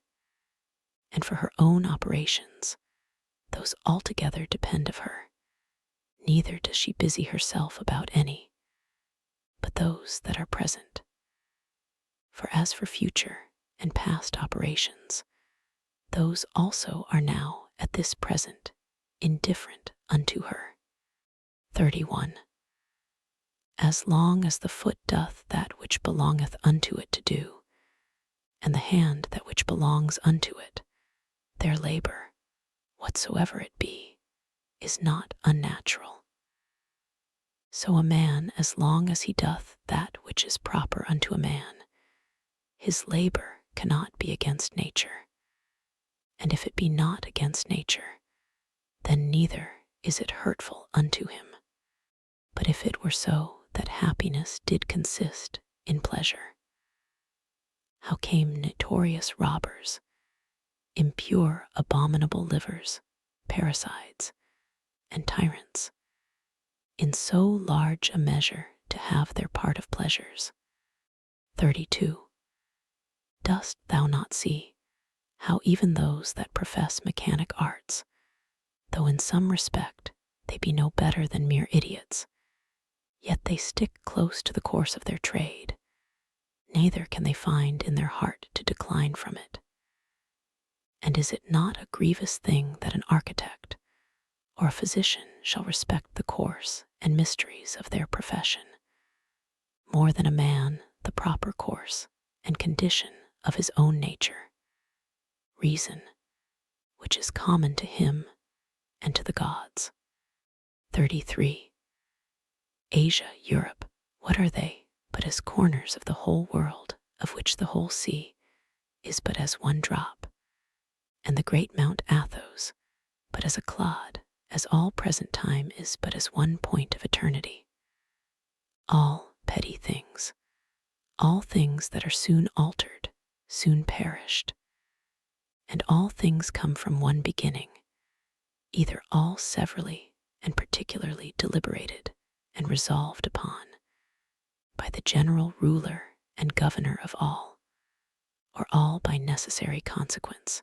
[SPEAKER 1] and for her own operations, those altogether depend of her. Neither does she busy herself about any, but those that are present. For as for future and past operations, those also are now at this present indifferent unto her. 31. As long as the foot doth that which belongeth unto it to do, and the hand that which belongs unto it, their labor, whatsoever it be, is not unnatural. So a man, as long as he doth that which is proper unto a man, his labor cannot be against nature. And if it be not against nature, then neither is it hurtful unto him. But if it were so that happiness did consist in pleasure, how came notorious robbers, impure abominable livers, parricides, and tyrants, in so large a measure to have their part of pleasures? 32. Dost thou not see how even those that profess mechanic arts, though in some respect they be no better than mere idiots, yet they stick close to the course of their trade, neither can they find in their heart to decline from it? And is it not a grievous thing that an architect or a physician shall respect the course and mysteries of their profession, more than a man the proper course and condition of his own nature, reason, which is common to him and to the gods? 33. Asia, Europe, what are they but as corners of the whole world, of which the whole sea is but as one drop, and the great Mount Athos but as a clod, as all present time is but as one point of eternity? All petty things, all things that are soon altered, soon perished, and all things come from one beginning, either all severally and particularly deliberated and resolved upon by the general ruler and governor of all, or all by necessary consequence,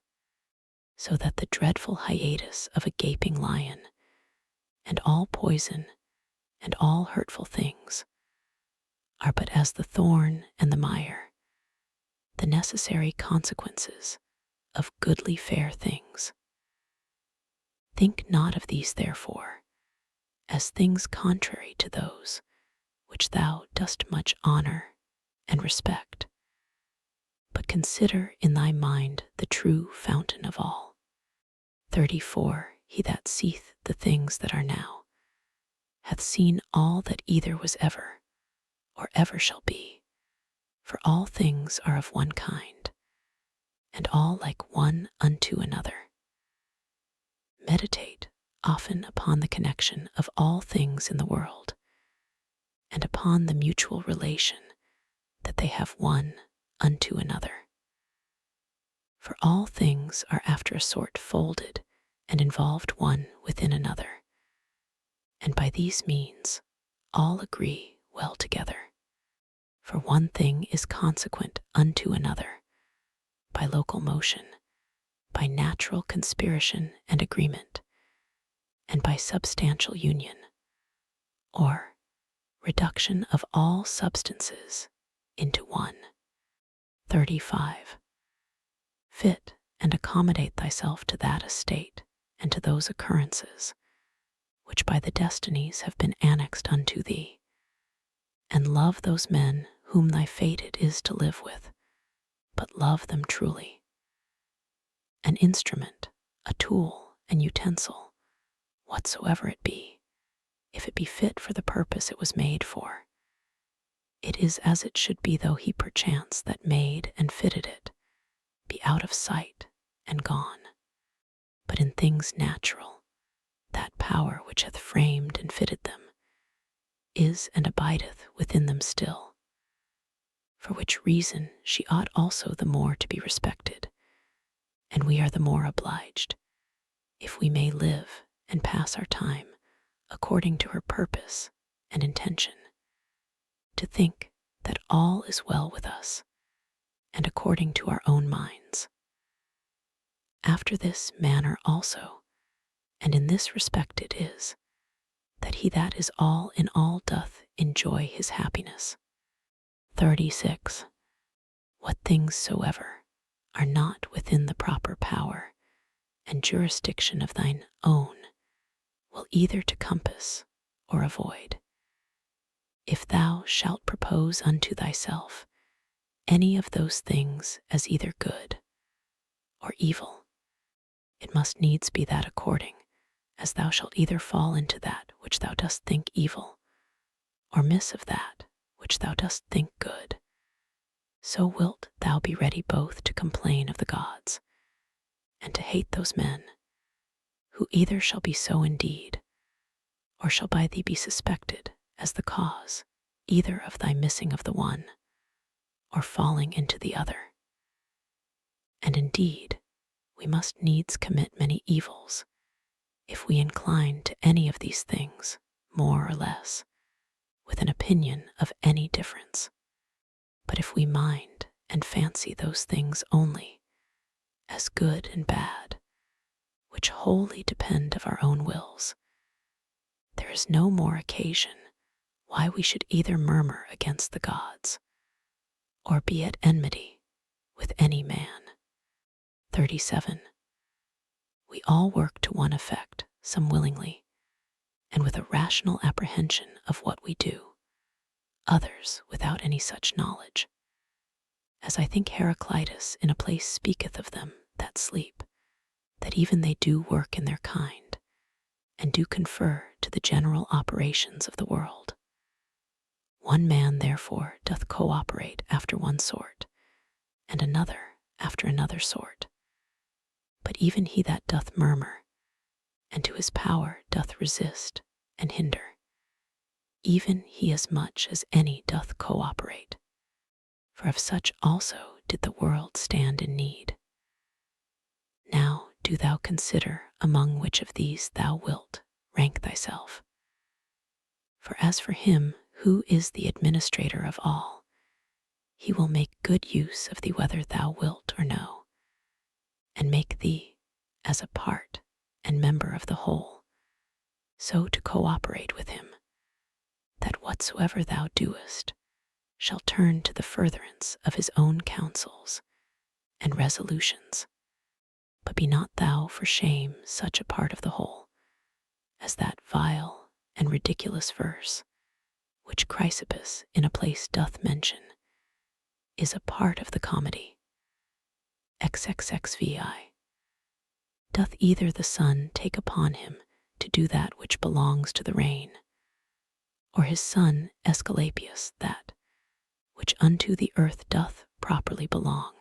[SPEAKER 1] so that the dreadful hiatus of a gaping lion, and all poison, and all hurtful things, are but as the thorn and the mire, the necessary consequences of goodly fair things. Think not of these, therefore, as things contrary to those which thou dost much honor and respect, but consider in thy mind the true fountain of all. 34. He that seeth the things that are now hath seen all that either was ever, or ever shall be, for all things are of one kind, and all like one unto another. Meditate often upon the connection of all things in the world, and upon the mutual relation that they have one unto another. For all things are after a sort folded and involved one within another, and by these means all agree well together. For one thing is consequent unto another, by local motion, by natural conspiration and agreement, and by substantial union, or reduction of all substances into one. 35. Fit and accommodate thyself to that estate and to those occurrences which by the destinies have been annexed unto thee, and love those men whom thy fate it is to live with, but love them truly. An instrument, a tool, an utensil, whatsoever it be, if it be fit for the purpose it was made for, it is as it should be, though he perchance that made and fitted it be out of sight and gone. But in things natural, that power which hath framed and fitted them is and abideth within them still, for which reason she ought also the more to be respected, and we are the more obliged, if we may live and pass our time according to her purpose and intention, to think that all is well with us, and according to our own minds. After this manner also, and in this respect it is, that he that is all in all doth enjoy his happiness. 36. What things soever are not within the proper power and jurisdiction of thine own will either to compass or avoid. If thou shalt propose unto thyself any of those things as either good or evil, it must needs be that according as thou shalt either fall into that which thou dost think evil, or miss of that which thou dost think good, so wilt thou be ready both to complain of the gods and to hate those men, who either shall be so indeed, or shall by thee be suspected as the cause either of thy missing of the one, or falling into the other. And indeed, we must needs commit many evils, if we incline to any of these things more or less, with an opinion of any difference. But if we mind and fancy those things only as good and bad, which wholly depend of our own wills, there is no more occasion why we should either murmur against the gods, or be at enmity with any man. 37. We all work to one effect, some willingly, and with a rational apprehension of what we do, others without any such knowledge. As I think Heraclitus in a place speaketh of them that sleep, that even they do work in their kind, and do confer to the general operations of the world. One man therefore doth cooperate after one sort, and another after another sort. But even he that doth murmur, and to his power doth resist and hinder, even he as much as any doth cooperate. For of such also did the world stand in need. Now do thou consider among which of these thou wilt rank thyself. For as for him who is the administrator of all, he will make good use of thee whether thou wilt or no, and make thee as a part and member of the whole, so to cooperate with him, that whatsoever thou doest shall turn to the furtherance of his own counsels and resolutions. But be not thou for shame such a part of the whole, as that vile and ridiculous verse, which Chrysippus in a place doth mention, is a part of the comedy. XXXVI. Doth either the sun take upon him to do that which belongs to the rain, or his son Aesculapius that, which unto the earth doth properly belong.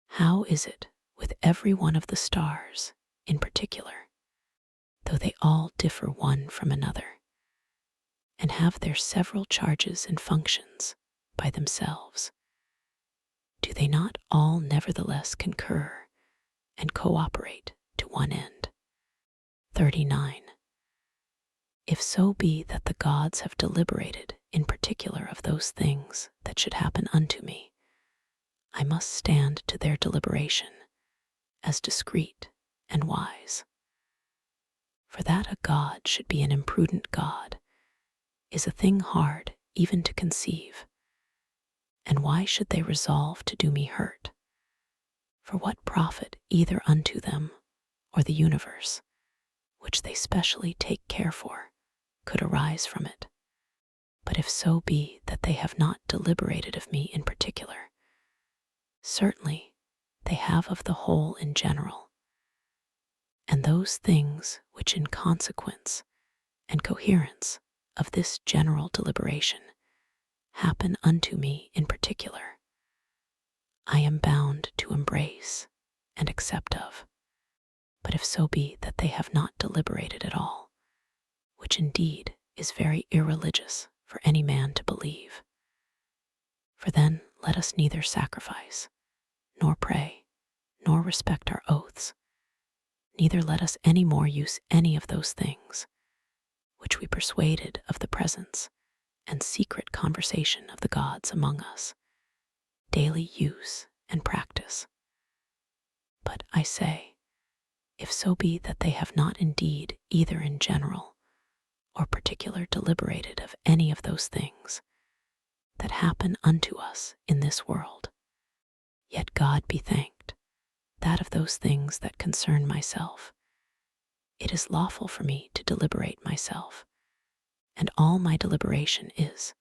[SPEAKER 1] How is it with every one of the stars in particular, though they all differ one from another, and have their several charges and functions by themselves, do they not all nevertheless concur and cooperate to one end? 39. If so be that the gods have deliberated in particular of those things that should happen unto me, I must stand to their deliberation as discreet and wise. For that a god should be an imprudent god is a thing hard even to conceive. And why should they resolve to do me hurt? For what profit either unto them or the universe, which they specially take care for, could arise from it? But if so be that they have not deliberated of me in particular, certainly they have of the whole in general, and those things which in consequence and coherence of this general deliberation happen unto me in particular, I am bound to embrace and accept of. But if so be that they have not deliberated at all, which indeed is very irreligious for any man to believe, for then let us neither sacrifice, nor pray, nor respect our oaths, neither let us any more use any of those things which we persuaded of the presence and secret conversation of the gods among us, daily use and practice. But I say, if so be that they have not indeed either in general or particular deliberated of any of those things that happen unto us in this world, yet God be thanked, that of those things that concern myself, it is lawful for me to deliberate myself, and all my deliberation is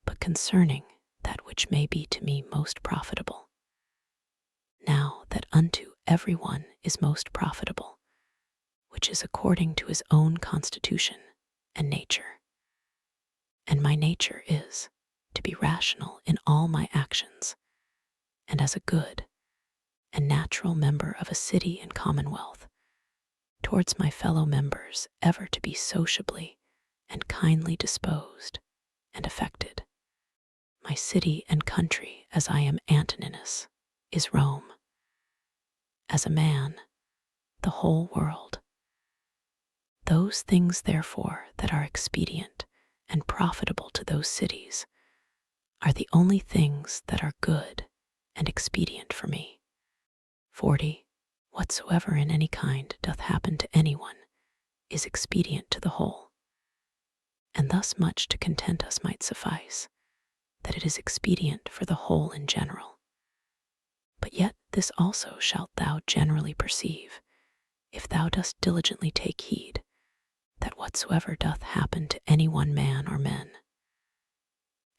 [SPEAKER 1] but concerning that which may be to me most profitable. Now that unto every one is most profitable, which is according to his own constitution and nature. And my nature is to be rational in all my actions, and as a good and natural member of a city and commonwealth, towards my fellow members ever to be sociably and kindly disposed and affected. My city and country, as I am Antoninus, is Rome. As a man, the whole world. Those things, therefore, that are expedient and profitable to those cities are the only things that are good and expedient for me. 40. Whatsoever in any kind doth happen to anyone is expedient to the whole. And thus much to content us might suffice, that it is expedient for the whole in general. But yet this also shalt thou generally perceive, if thou dost diligently take heed, that whatsoever doth happen to any one man or men.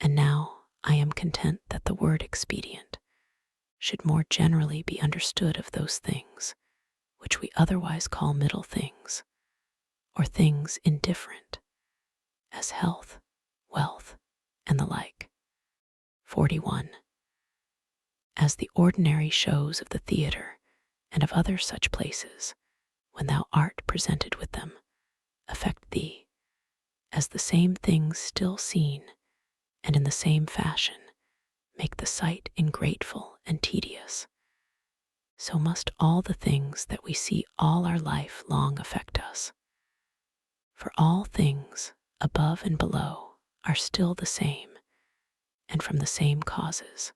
[SPEAKER 1] And now I am content that the word expedient should more generally be understood of those things which we otherwise call middle things, or things indifferent, as health, wealth, and the like. 41. As the ordinary shows of the theatre and of other such places, when thou art presented with them, affect thee, as the same things still seen, and in the same fashion make the sight ingrateful and tedious, so must all the things that we see all our life long affect us. For all things, above and below, are still the same, and from the same causes.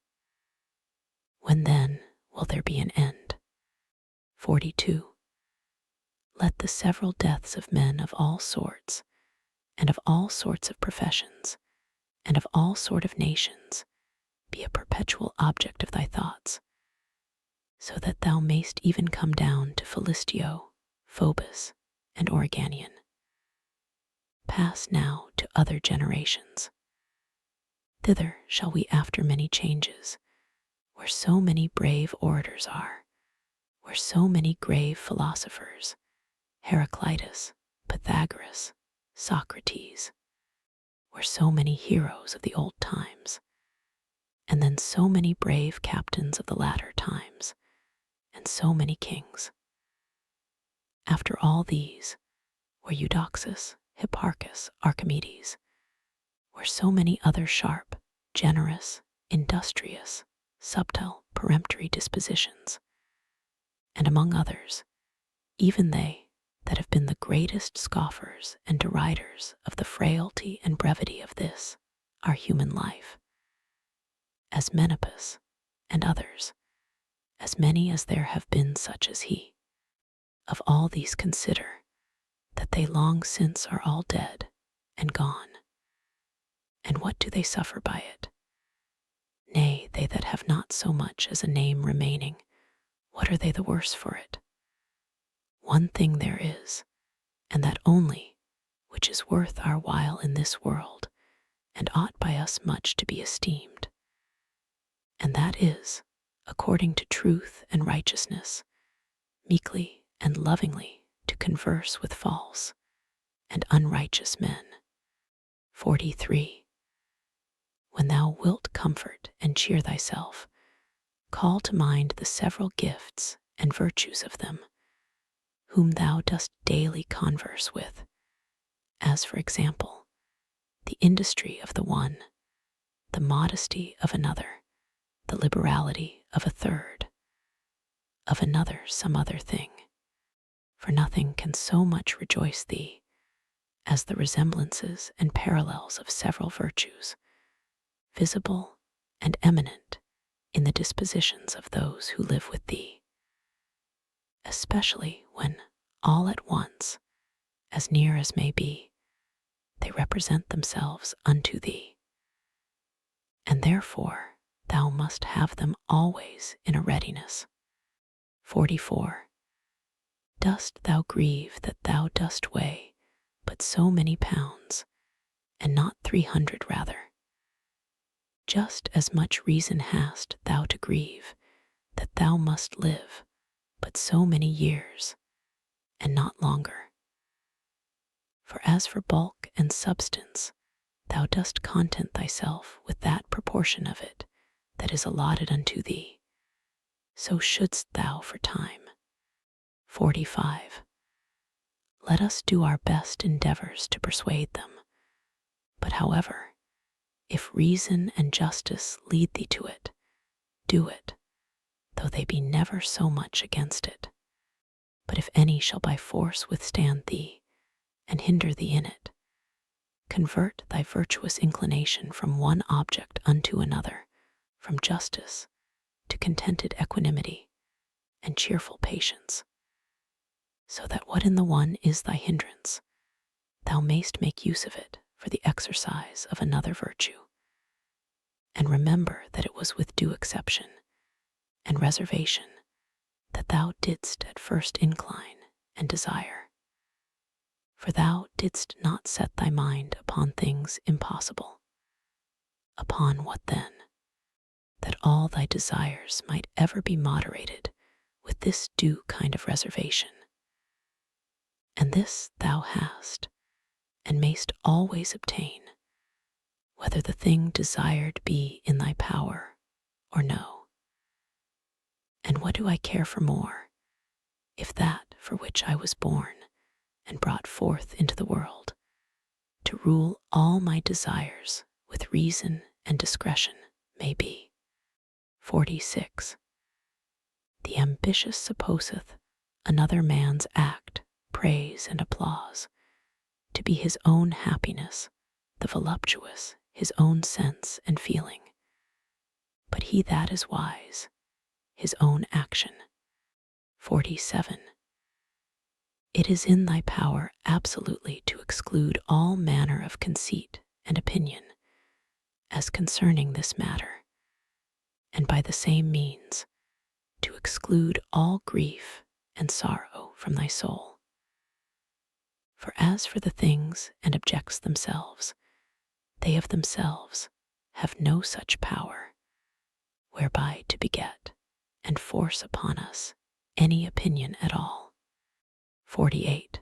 [SPEAKER 1] When then will there be an end? 42. Let the several deaths of men of all sorts, and of all sorts of professions, and of all sort of nations, be a perpetual object of thy thoughts, so that thou mayst even come down to Philistio, Phobus, and Organian. Pass now to other generations. Thither shall we after many changes, where so many brave orators are, where so many grave philosophers, Heraclitus, Pythagoras, Socrates, where so many heroes of the old times, and then so many brave captains of the latter times, and so many kings. After all these were Eudoxus, Hipparchus, Archimedes, were so many other sharp, generous, industrious, subtle, peremptory dispositions, and among others, even they that have been the greatest scoffers and deriders of the frailty and brevity of this, our human life, as Menipus and others, as many as there have been such as he. Of all these consider that they long since are all dead and gone. And what do they suffer by it? Nay, they that have not so much as a name remaining, what are they the worse for it? One thing there is, and that only, which is worth our while in this world, and ought by us much to be esteemed. And that is, according to truth and righteousness, meekly and lovingly to converse with false and unrighteous men. 43. When thou wilt comfort and cheer thyself, call to mind the several gifts and virtues of them, whom thou dost daily converse with, as for example, the industry of the one, the modesty of another, the liberality of a third, of another some other thing. For nothing can so much rejoice thee as the resemblances and parallels of several virtues, visible and eminent in the dispositions of those who live with thee, especially when all at once, as near as may be, they represent themselves unto thee. And therefore thou must have them always in a readiness. 44. Dost thou grieve that thou dost weigh but so many pounds, and not 300 rather? Just as much reason hast thou to grieve that thou must live but so many years, and not longer. For as for bulk and substance, thou dost content thyself with that proportion of it that is allotted unto thee, so shouldst thou for time. 45. Let us do our best endeavors to persuade them, but however, if reason and justice lead thee to it, do it, though they be never so much against it. But if any shall by force withstand thee, and hinder thee in it, convert thy virtuous inclination from one object unto another, from justice to contented equanimity and cheerful patience, so that what in the one is thy hindrance, thou mayst make use of it for the exercise of another virtue. And remember that it was with due exception and reservation that thou didst at first incline and desire. For thou didst not set thy mind upon things impossible. Upon what then? That all thy desires might ever be moderated with this due kind of reservation. And this thou hast, and mayst always obtain, whether the thing desired be in thy power or no. And what do I care for more, if that for which I was born and brought forth into the world, to rule all my desires with reason and discretion, may be? 46. The ambitious supposeth another man's act, praise, and applause to be his own happiness, the voluptuous his own sense and feeling. But he that is wise, his own action. 47. It is in thy power absolutely to exclude all manner of conceit and opinion as concerning this matter, and by the same means to exclude all grief and sorrow from thy soul. For as for the things and objects themselves, they of themselves have no such power whereby to beget and force upon us any opinion at all. 48.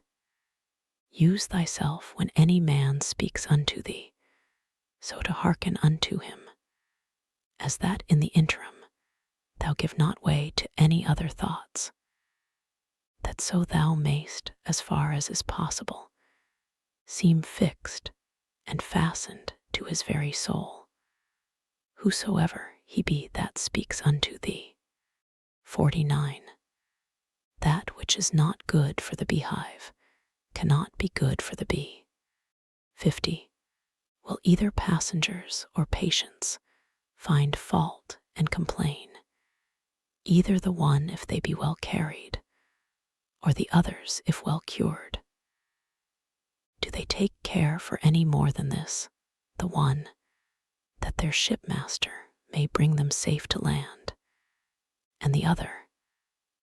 [SPEAKER 1] Use thyself when any man speaks unto thee, so to hearken unto him, as that in the interim thou give not way to any other thoughts, that so thou mayst, as far as is possible, seem fixed and fastened to his very soul, whosoever he be that speaks unto thee. 49. That which is not good for the beehive cannot be good for the bee. 50. Will either passengers or patients find fault and complain, either the one if they be well carried, or the others if well cured? Do they take care for any more than this, the one, that their shipmaster may bring them safe to land, and the other,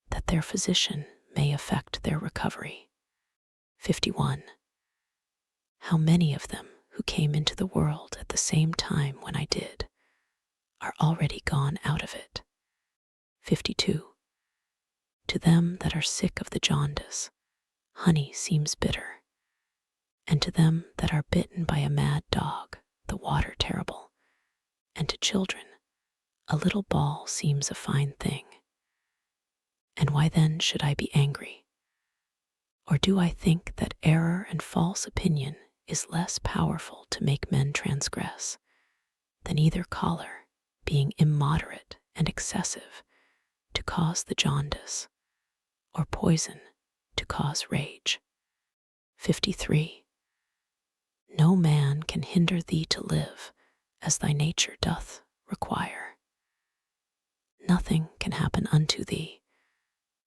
[SPEAKER 1] that their physician may effect their recovery? 51. How many of them who came into the world at the same time when I did are already gone out of it? 52. To them that are sick of the jaundice, honey seems bitter, and to them that are bitten by a mad dog, the water terrible, and to children, a little ball seems a fine thing. And why then should I be angry? Or do I think that error and false opinion is less powerful to make men transgress than either choler, being immoderate and excessive, to cause the jaundice, or poison to cause rage? 53. No man can hinder thee to live as thy nature doth require. Nothing can happen unto thee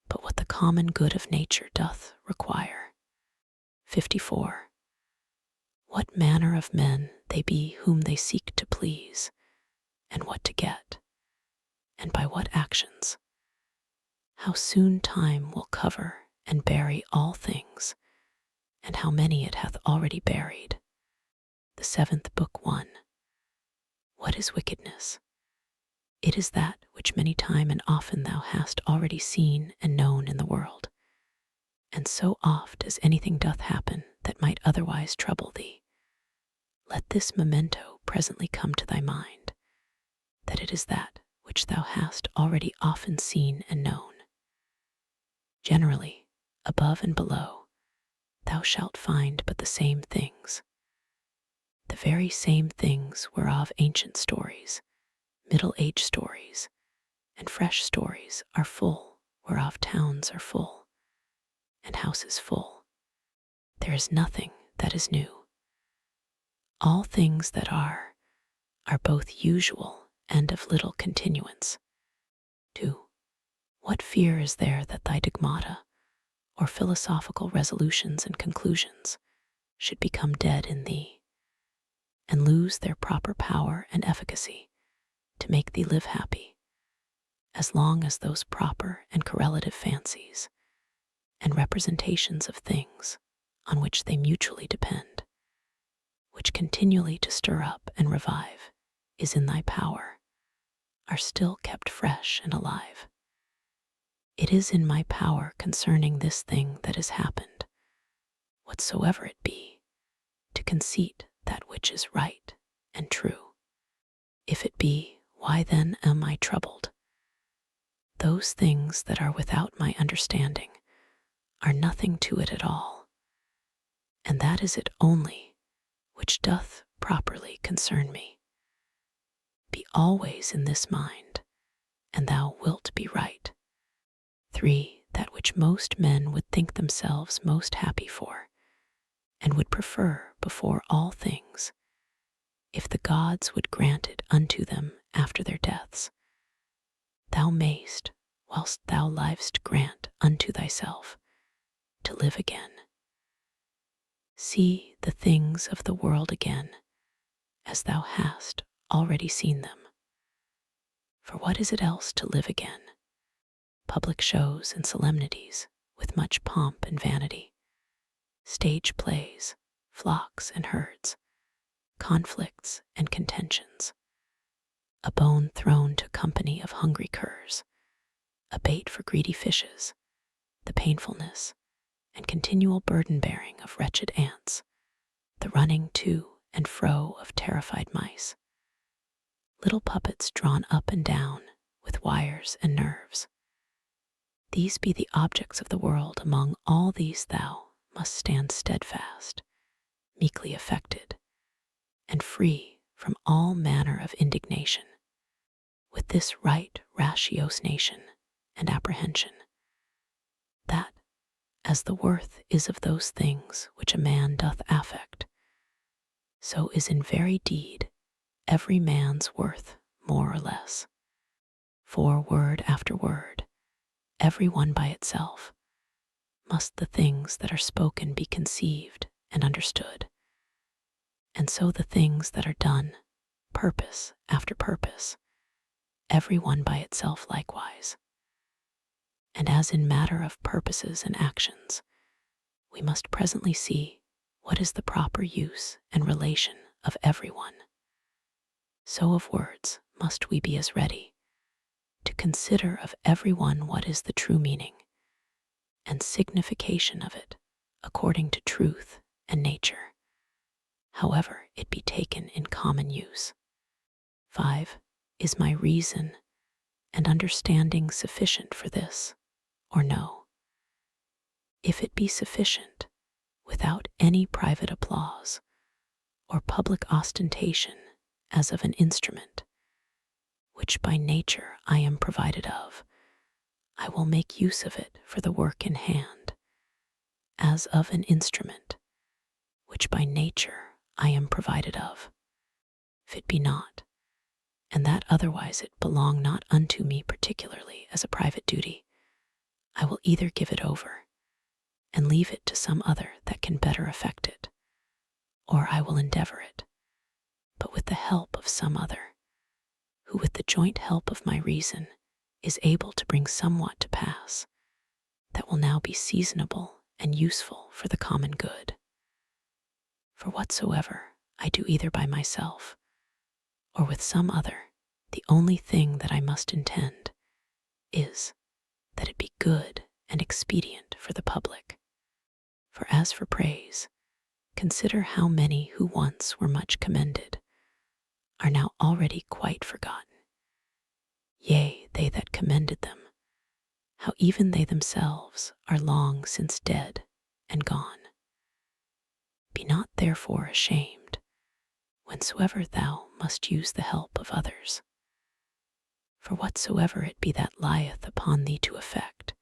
[SPEAKER 1] but what the common good of nature doth require. 54. What manner of men they be whom they seek to please, and what to get, and by what actions. How soon time will cover and bury all things, and how many it hath already buried. The 7th Book 1. What is wickedness? It is that which many time and often thou hast already seen and known in the world, and so oft as anything doth happen that might otherwise trouble thee, let this memento presently come to thy mind, that it is that which thou hast already often seen and known. Generally, above and below, thou shalt find but the same things, the very same things whereof ancient stories, middle-age stories, and fresh stories are full, whereof towns are full, and houses full. There is nothing that is new. All things that are both usual and of little continuance. 2. What fear is there that thy dogmata, or philosophical resolutions and conclusions, should become dead in thee, and lose their proper power and efficacy to make thee live happy, as long as those proper and correlative fancies and representations of things on which they mutually depend, which continually to stir up and revive is in thy power, are still kept fresh and alive? It is in my power concerning this thing that has happened, whatsoever it be, to conceit that which is right and true. If it be, why then am I troubled? Those things that are without my understanding are nothing to it at all, and that is it only which doth properly concern me. Be always in this mind, and thou wilt be right. 3. That which most men would think themselves most happy for, and would prefer before all things, if the gods would grant it unto them after their deaths, thou mayst, whilst thou livest, grant unto thyself to live again. See the things of the world again, as thou hast already seen them. For what is it else to live again? Public shows and solemnities with much pomp and vanity, stage plays, flocks and herds, conflicts and contentions, a bone thrown to company of hungry curs, a bait for greedy fishes, the painfulness and continual burden-bearing of wretched ants, the running to and fro of terrified mice, little puppets drawn up and down with wires and nerves. These be the objects of the world. Among all these thou must stand steadfast, meekly affected, and free from all manner of indignation, with this right ratiocination and apprehension, that, as the worth is of those things which a man doth affect, so is in very deed every man's worth more or less. For word after word, every one by itself, must the things that are spoken be conceived and understood, and so the things that are done, purpose after purpose, every one by itself likewise. And as in matter of purposes and actions, we must presently see what is the proper use and relation of every one, so of words must we be as ready to consider of every one what is the true meaning and signification of it according to truth and nature, however it be taken in common use. 5. Is my reason and understanding sufficient for this, or no? If it be sufficient, without any private applause or public ostentation as of an instrument, which by nature I am provided of, I will make use of it for the work in hand, as of an instrument, which by nature I am provided of. If it be not, and that otherwise it belong not unto me particularly as a private duty, I will either give it over, and leave it to some other that can better effect it, or I will endeavor it, but with the help of some other, who with the joint help of my reason is able to bring somewhat to pass that will now be seasonable and useful for the common good. For whatsoever I do either by myself or with some other, the only thing that I must intend is that it be good and expedient for the public. For as for praise, consider how many who once were much commended are now already quite forgotten. Yea, they that commended them, how even they themselves are long since dead and gone. Be not therefore ashamed, whensoever thou must use the help of others. For whatsoever it be that lieth upon thee to effect,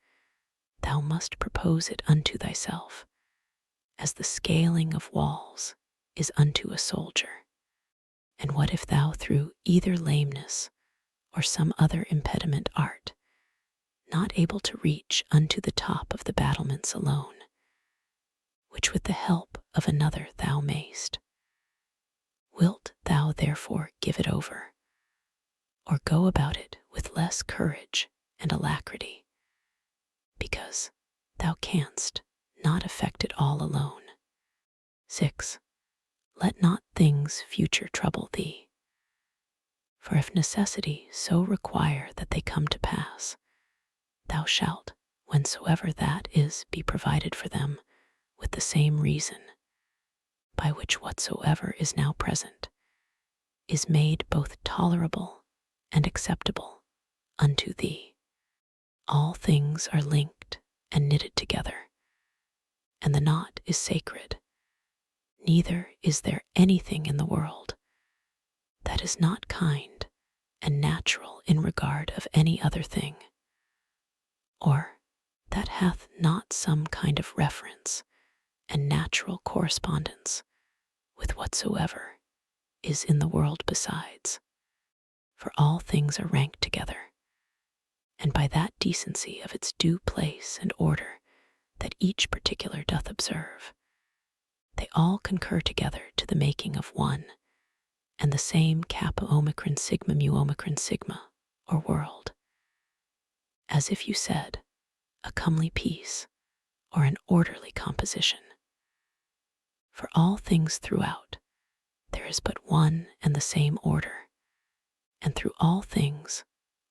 [SPEAKER 1] thou must propose it unto thyself, as the scaling of walls is unto a soldier. And what if thou through either lameness or some other impediment art not able to reach unto the top of the battlements alone, which with the help of another thou mayst? Wilt thou therefore give it over, or go about it with less courage and alacrity, because thou canst not effect it all alone? 6. Let not things future trouble thee. For if necessity so require that they come to pass, thou shalt, whensoever that is, be provided for them with the same reason, by which whatsoever is now present is made both tolerable and acceptable unto thee. All things are linked and knitted together, and the knot is sacred. Neither is there anything in the world that is not kind and natural in regard of any other thing, or that hath not some kind of reference and natural correspondence with whatsoever is in the world besides. For all things are ranked together, and by that decency of its due place and order that each particular doth observe, they all concur together to the making of one and the same kappa omicron sigma mu omicron sigma, or world. As if you said, a comely piece, or an orderly composition. For all things throughout, there is but one and the same order, and through all things,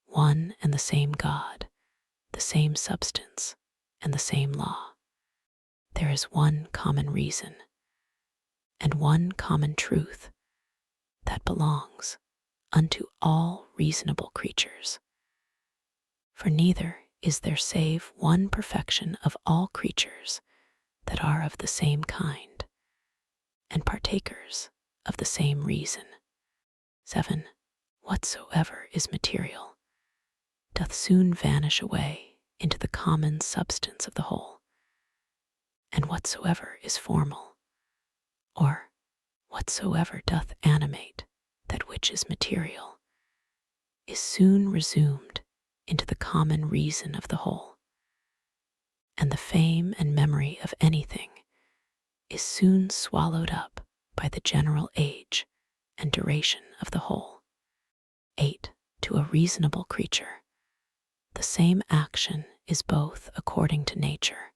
[SPEAKER 1] one and the same God, the same substance, and the same law. There is one common reason, and one common truth that belongs unto all reasonable creatures. For neither is there save one perfection of all creatures that are of the same kind, and partakers of the same reason. 7. Whatsoever is material doth soon vanish away into the common substance of the whole, and whatsoever is formal, or whatsoever doth animate that which is material, is soon resumed into the common reason of the whole, and the fame and memory of anything is soon swallowed up by the general age and duration of the whole. 8. To a reasonable creature, the same action is both according to nature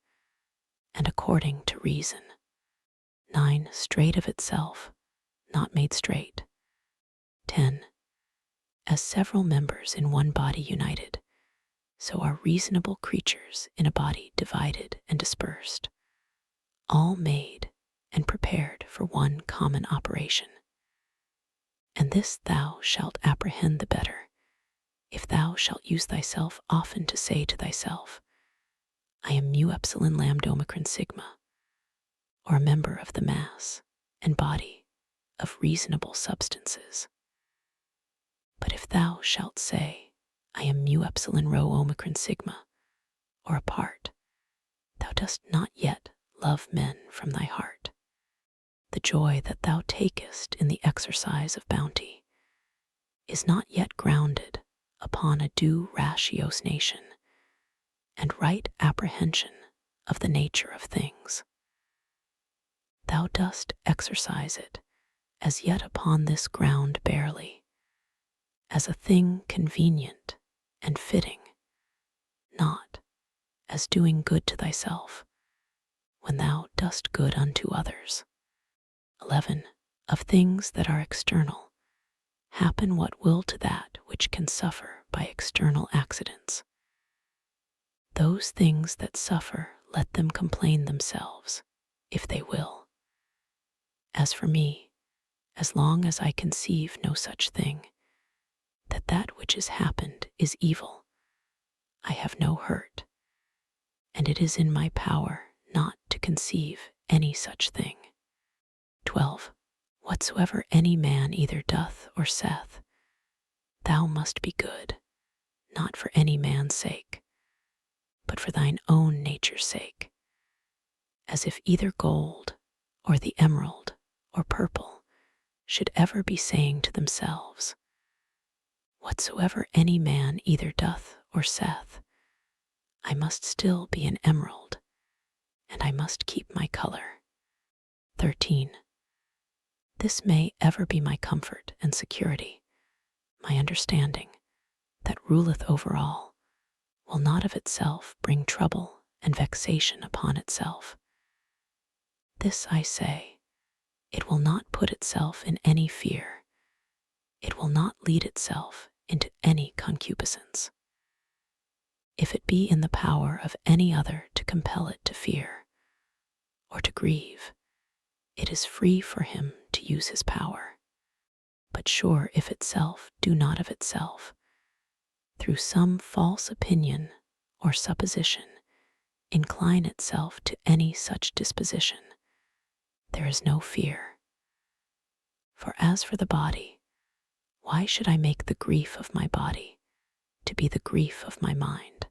[SPEAKER 1] and according to reason. 9. Straight of itself, not made straight. 10. As several members in one body united, so are reasonable creatures in a body divided and dispersed, all made and prepared for one common operation. And this thou shalt apprehend the better, if thou shalt use thyself often to say to thyself, I am mu epsilon lambda omicron sigma, or a member of the mass and body of reasonable substances. But if thou shalt say, I am mu epsilon rho omicron sigma, or a part, thou dost not yet love men from thy heart. The joy that thou takest in the exercise of bounty is not yet grounded upon a due ratiocination and right apprehension of the nature of things. Thou dost exercise it as yet upon this ground barely, as a thing convenient and fitting, not as doing good to thyself when thou dost good unto others. 11. Of things that are external, happen what will to that which can suffer by external accidents. Those things that suffer, let them complain themselves, if they will. As for me, as long as I conceive no such thing, that which is happened is evil, I have no hurt, and it is in my power not to conceive any such thing. 12. Whatsoever any man either doth or saith, thou must be good, not for any man's sake, but for thine own nature's sake, as if either gold or the emerald or purple should ever be saying to themselves, whatsoever any man either doth or saith, I must still be an emerald, and I must keep my color. 13. This may ever be my comfort and security, my understanding, that ruleth over all, will not of itself bring trouble and vexation upon itself. This I say, it will not put itself in any fear, it will not lead itself into any concupiscence. If it be in the power of any other to compel it to fear, or to grieve, it is free for him to use his power. But sure if itself do not of itself, through some false opinion or supposition, incline itself to any such disposition, there is no fear. For as for the body, why should I make the grief of my body to be the grief of my mind?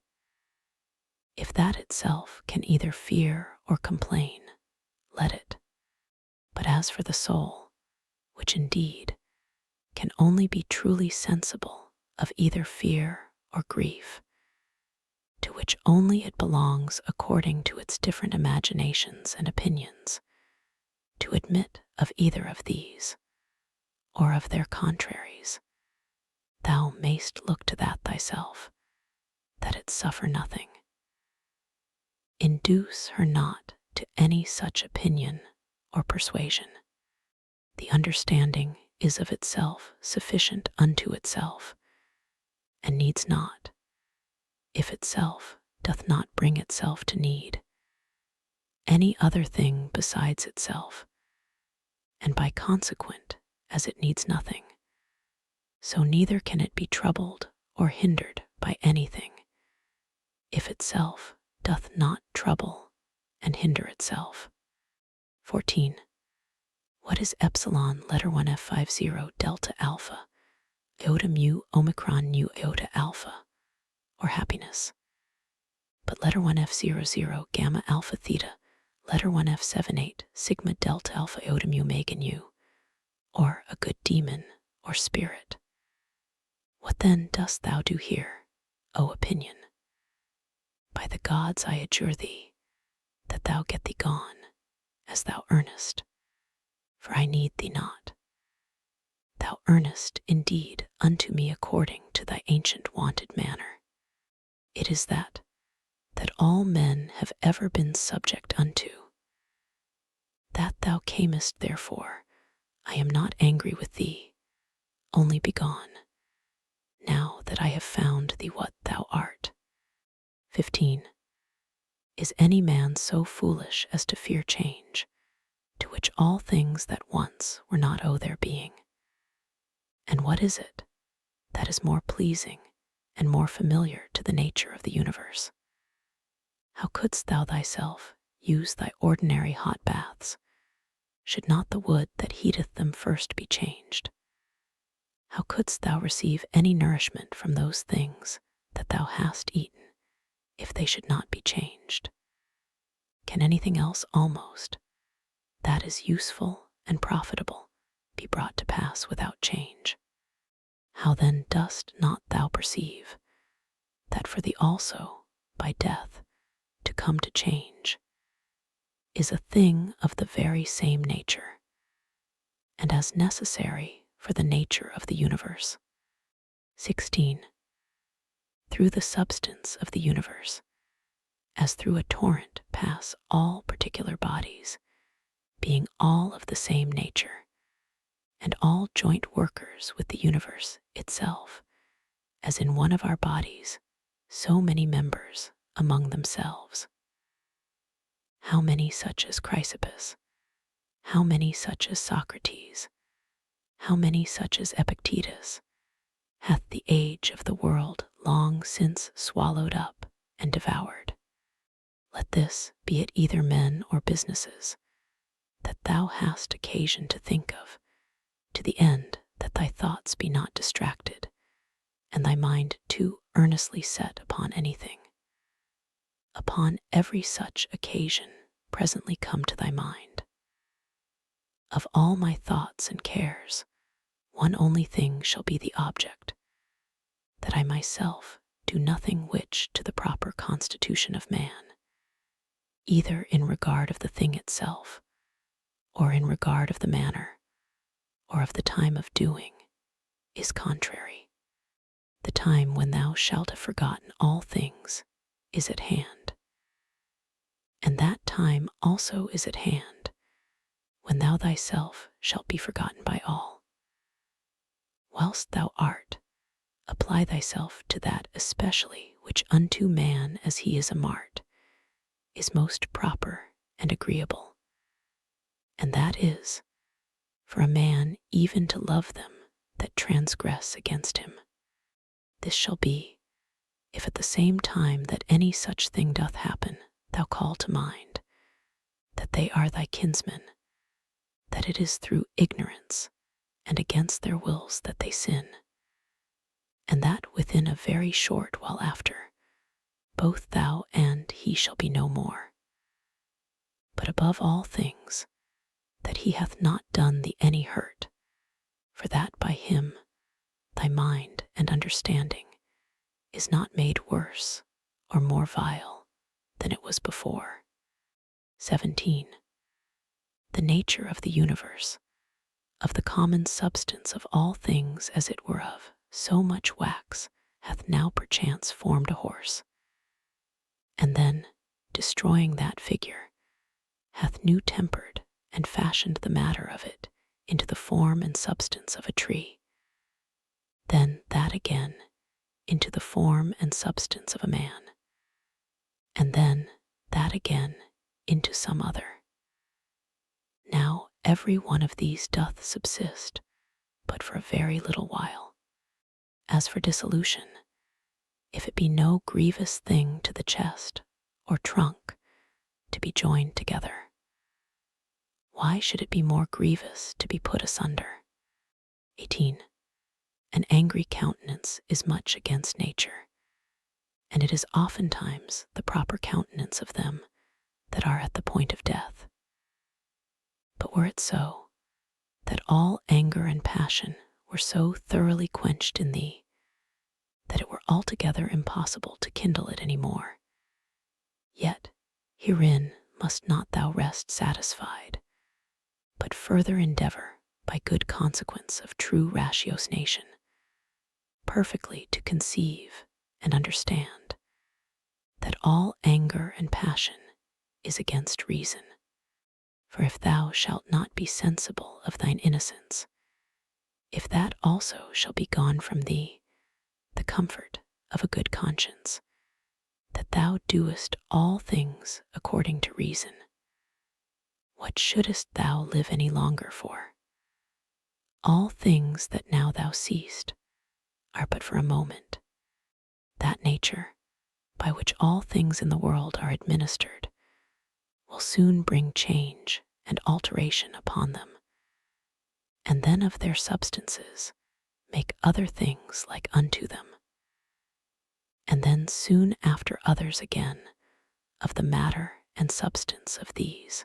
[SPEAKER 1] If that itself can either fear or complain, let it. But as for the soul, which indeed can only be truly sensible of either fear or grief, to which only it belongs according to its different imaginations and opinions, to admit of either of these, or of their contraries, thou mayst look to that thyself, that it suffer nothing. Induce her not to any such opinion or persuasion. The understanding is of itself sufficient unto itself, and needs not, if itself doth not bring itself to need, any other thing besides itself, and by consequent, as it needs nothing, so neither can it be troubled or hindered by anything, if itself doth not trouble and hinder itself. 14. What is epsilon letter 1F50 delta alpha, iota mu omicron nu iota alpha, or happiness? But letter 1F00 gamma alpha theta, letter 1F78 sigma delta alpha iota mu omega nu, or a good demon or spirit. What then dost thou do here, O opinion? By the gods I adjure thee, that thou get thee gone, as thou earnest, for I need thee not. Thou earnest indeed unto me according to thy ancient wonted manner. It is that all men have ever been subject unto. That thou camest therefore, I am not angry with thee, only begone, now that I have found thee what thou art. 15. Is any man so foolish as to fear change, to which all things that once were not owe their being? And what is it that is more pleasing and more familiar to the nature of the universe? How couldst thou thyself use thy ordinary hot baths, should not the wood that heateth them first be changed? How couldst thou receive any nourishment from those things that thou hast eaten, if they should not be changed? Can anything else almost that is useful and profitable be brought to pass without change? How then dost not thou perceive that for thee also, by death, to come to change, is a thing of the very same nature, and as necessary for the nature of the universe? 16. Through the substance of the universe, as through a torrent pass all particular bodies, being all of the same nature, and all joint workers with the universe itself, as in one of our bodies, so many members among themselves. How many such as Chrysippus? How many such as Socrates? How many such as Epictetus hath the age of the world long since swallowed up and devoured? Let this be at either men or businesses that thou hast occasion to think of, to the end that thy thoughts be not distracted, and thy mind too earnestly set upon anything. Upon every such occasion presently come to thy mind. Of all my thoughts and cares, one only thing shall be the object, that I myself do nothing which to the proper constitution of man, either in regard of the thing itself, or in regard of the manner, or of the time of doing, is contrary. The time when thou shalt have forgotten all things is at hand, and that time also is at hand when thou thyself shalt be forgotten by all. Whilst thou art, apply thyself to that especially which unto man as he is a mart is most proper and agreeable, and that is, for a man even to love them that transgress against him. This shall be, if at the same time that any such thing doth happen, thou call to mind that they are thy kinsmen, that it is through ignorance and against their wills that they sin, and that within a very short while after, both thou and he shall be no more. But above all things, that he hath not done thee any hurt, for that by him thy mind and understanding is not made worse or more vile than it was before. 17. The nature of the universe, of the common substance of all things as it were of so much wax, hath now perchance formed a horse, and then, destroying that figure, hath new tempered and fashioned the matter of it into the form and substance of a tree, then that again into the form and substance of a man, and then that again into some other. Now every one of these doth subsist but for a very little while, As for dissolution, if it be no grievous thing to the chest or trunk to be joined together, why should it be more grievous to be put asunder? 18. An angry countenance is much against nature, and it is oftentimes the proper countenance of them that are at the point of death. But were it so, that all anger and passion were so thoroughly quenched in thee, that it were altogether impossible to kindle it any more, yet herein must not thou rest satisfied, but further endeavor, by good consequence of true ratiocination, perfectly to conceive and understand that all anger and passion is against reason. For if thou shalt not be sensible of thine innocence, if that also shall be gone from thee, the comfort of a good conscience, that thou doest all things according to reason, what shouldest thou live any longer for? All things that now thou seest are but for a moment. That nature, by which all things in the world are administered, will soon bring change and alteration upon them, and then of their substances make other things like unto them, and then soon after others again of the matter and substance of these,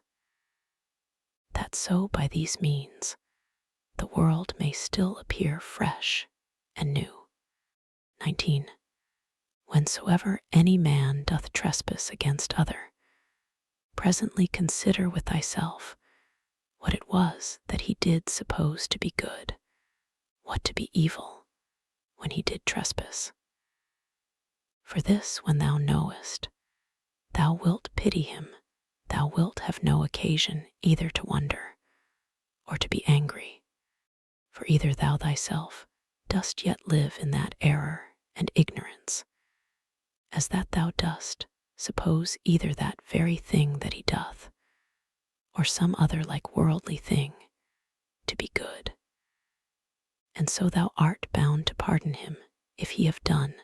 [SPEAKER 1] that so by these means the world may still appear fresh and new. 19. Whensoever any man doth trespass against other, presently consider with thyself what it was that he did suppose to be good, what to be evil, when he did trespass. For this when thou knowest, thou wilt pity him, thou wilt have no occasion either to wonder or to be angry, for either thou thyself dost yet live in that error and ignorance, as that thou dost suppose either that very thing that he doth, or some other like worldly thing, to be good. And so thou art bound to pardon him if he have done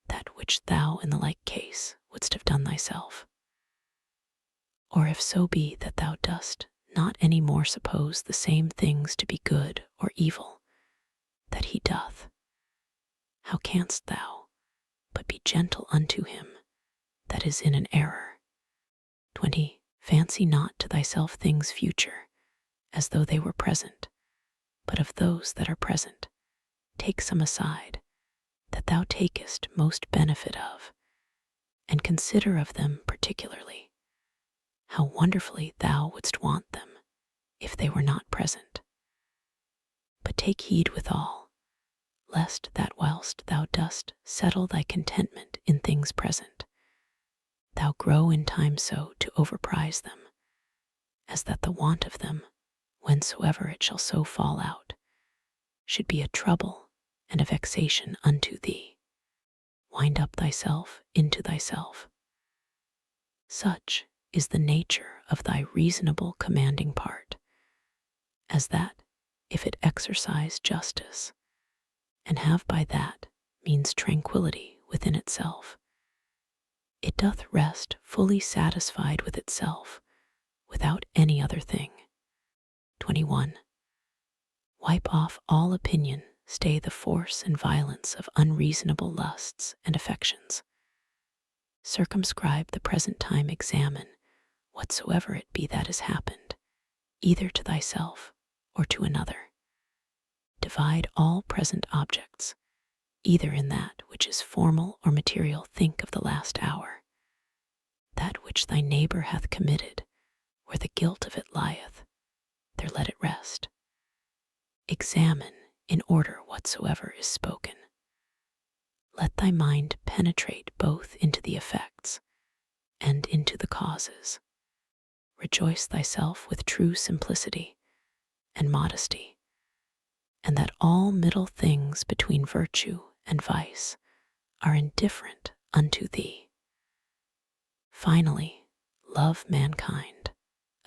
[SPEAKER 1] that which thou in the like case wouldst have done thyself. Or if so be that thou dost not any more suppose the same things to be good or evil that he doth, how canst thou but be gentle unto him that is in an error? 20. Fancy not to thyself things future, as though they were present, but of those that are present, take some aside, that thou takest most benefit of, and consider of them particularly, how wonderfully thou wouldst want them, if they were not present. But take heed withal, lest that whilst thou dost settle thy contentment in things present, thou grow in time so to overprize them, as that the want of them, whensoever it shall so fall out, should be a trouble and a vexation unto thee. Wind up thyself into thyself. Such is the nature of thy reasonable commanding part, as that, if it exercise justice, and have by that means tranquillity within itself, it doth rest fully satisfied with itself, without any other thing. 21. Wipe off all opinion, stay the force and violence of unreasonable lusts and affections. Circumscribe the present time, examine whatsoever it be that has happened, either to thyself or to another. Divide all present objects, either in that which is formal or material. Think of the last hour. That which thy neighbor hath committed, where the guilt of it lieth, there let it rest. Examine in order whatsoever is spoken. Let thy mind penetrate both into the effects and into the causes. Rejoice thyself with true simplicity and modesty, and that all middle things between virtue and vice are indifferent unto thee. Finally, love mankind,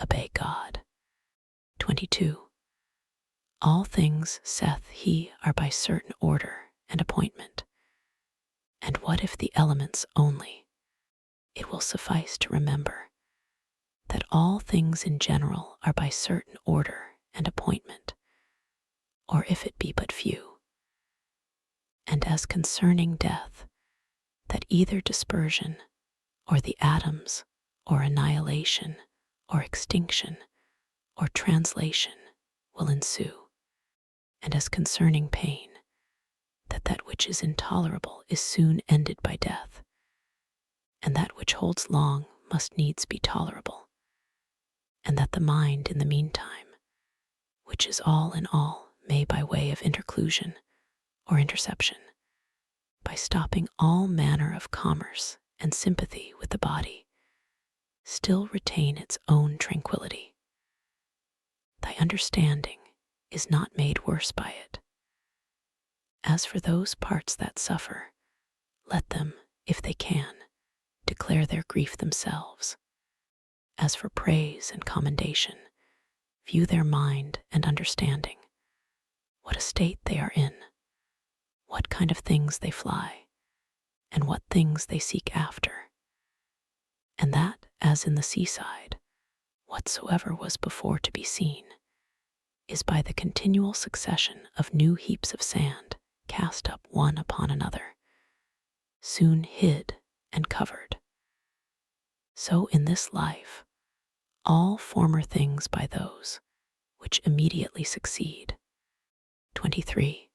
[SPEAKER 1] obey God. 22. All things, saith he, are by certain order and appointment. And what if the elements only? It will suffice to remember that all things in general are by certain order and appointment, or if it be but few. And as concerning death, that either dispersion, or the atoms, or annihilation, or extinction, or translation will ensue. And as concerning pain, that which is intolerable is soon ended by death, and that which holds long must needs be tolerable, and that the mind in the meantime, which is all in all, may by way of interclusion or interception, by stopping all manner of commerce and sympathy with the body, still retain its own tranquility. Thy understanding is not made worse by it. As for those parts that suffer, let them, if they can, declare their grief themselves. As for praise and commendation, view their mind and understanding, what estate they are in, what kind of things they fly, and what things they seek after. And that, as in the seaside, whatsoever was before to be seen, is by the continual succession of new heaps of sand cast up one upon another, soon hid and covered. So in this life, all former things by those which immediately succeed. 23.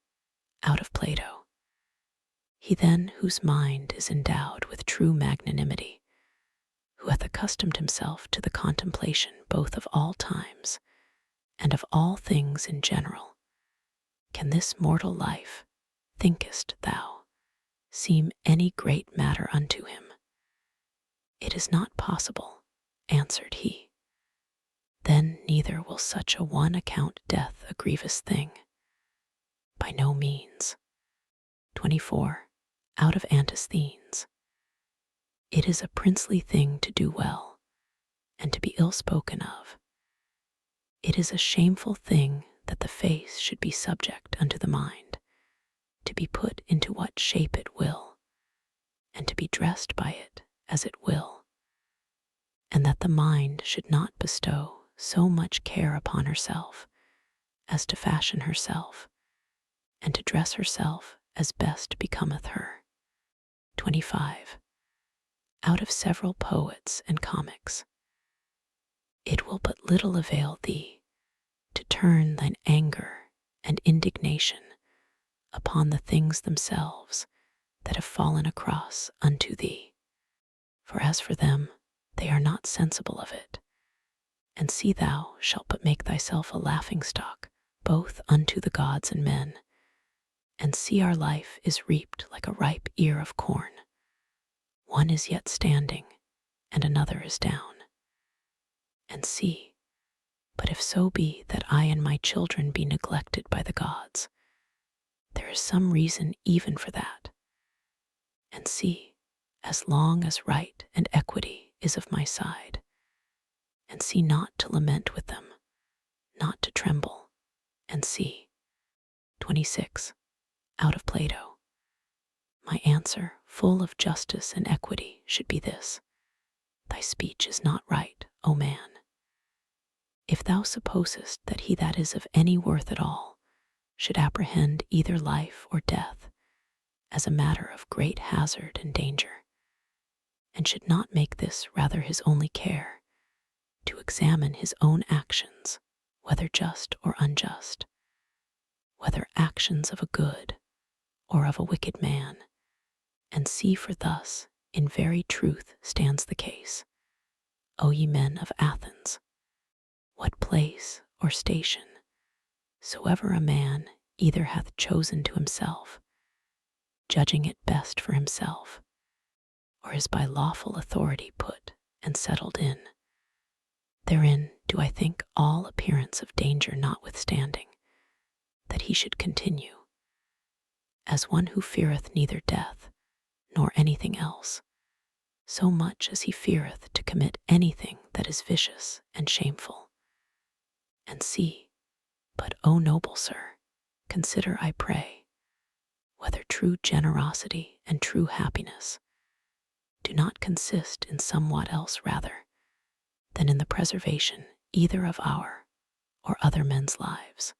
[SPEAKER 1] Out of Plato. He then whose mind is endowed with true magnanimity, who hath accustomed himself to the contemplation both of all times and of all things in general, can this mortal life, thinkest thou, seem any great matter unto him? It is not possible, answered he. Then neither will such a one account death a grievous thing. By no means. 24. Out of Antisthenes. It is a princely thing to do well, and to be ill spoken of. It is a shameful thing that the face should be subject unto the mind, to be put into what shape it will, and to be dressed by it as it will, and that the mind should not bestow so much care upon herself as to fashion herself, and to dress herself as best becometh her. 25. Out of several poets and comics. It will but little avail thee to turn thine anger and indignation upon the things themselves that have fallen across unto thee. For as for them, they are not sensible of it. And see thou shalt but make thyself a laughingstock both unto the gods and men, and see our life is reaped like a ripe ear of corn. One is yet standing, and another is down. And see, but if so be that I and my children be neglected by the gods, there is some reason even for that. And see, as long as right and equity is of my side, and see not to lament with them, not to tremble, and see. 26. Out of Plato. My answer, full of justice and equity, should be this: thy speech is not right, O man. If thou supposest that he that is of any worth at all should apprehend either life or death as a matter of great hazard and danger, and should not make this rather his only care, to examine his own actions, whether just or unjust, whether actions of a good or of a wicked man, and see for thus in very truth stands the case, O ye men of Athens, what place or station soever a man either hath chosen to himself, judging it best for himself, or is by lawful authority put and settled in, therein do I think all appearance of danger notwithstanding, that he should continue, as one who feareth neither death nor anything else, so much as he feareth to commit anything that is vicious and shameful. And see, but, O noble sir, consider, I pray, whether true generosity and true happiness do not consist in somewhat else rather than in the preservation either of our or other men's lives.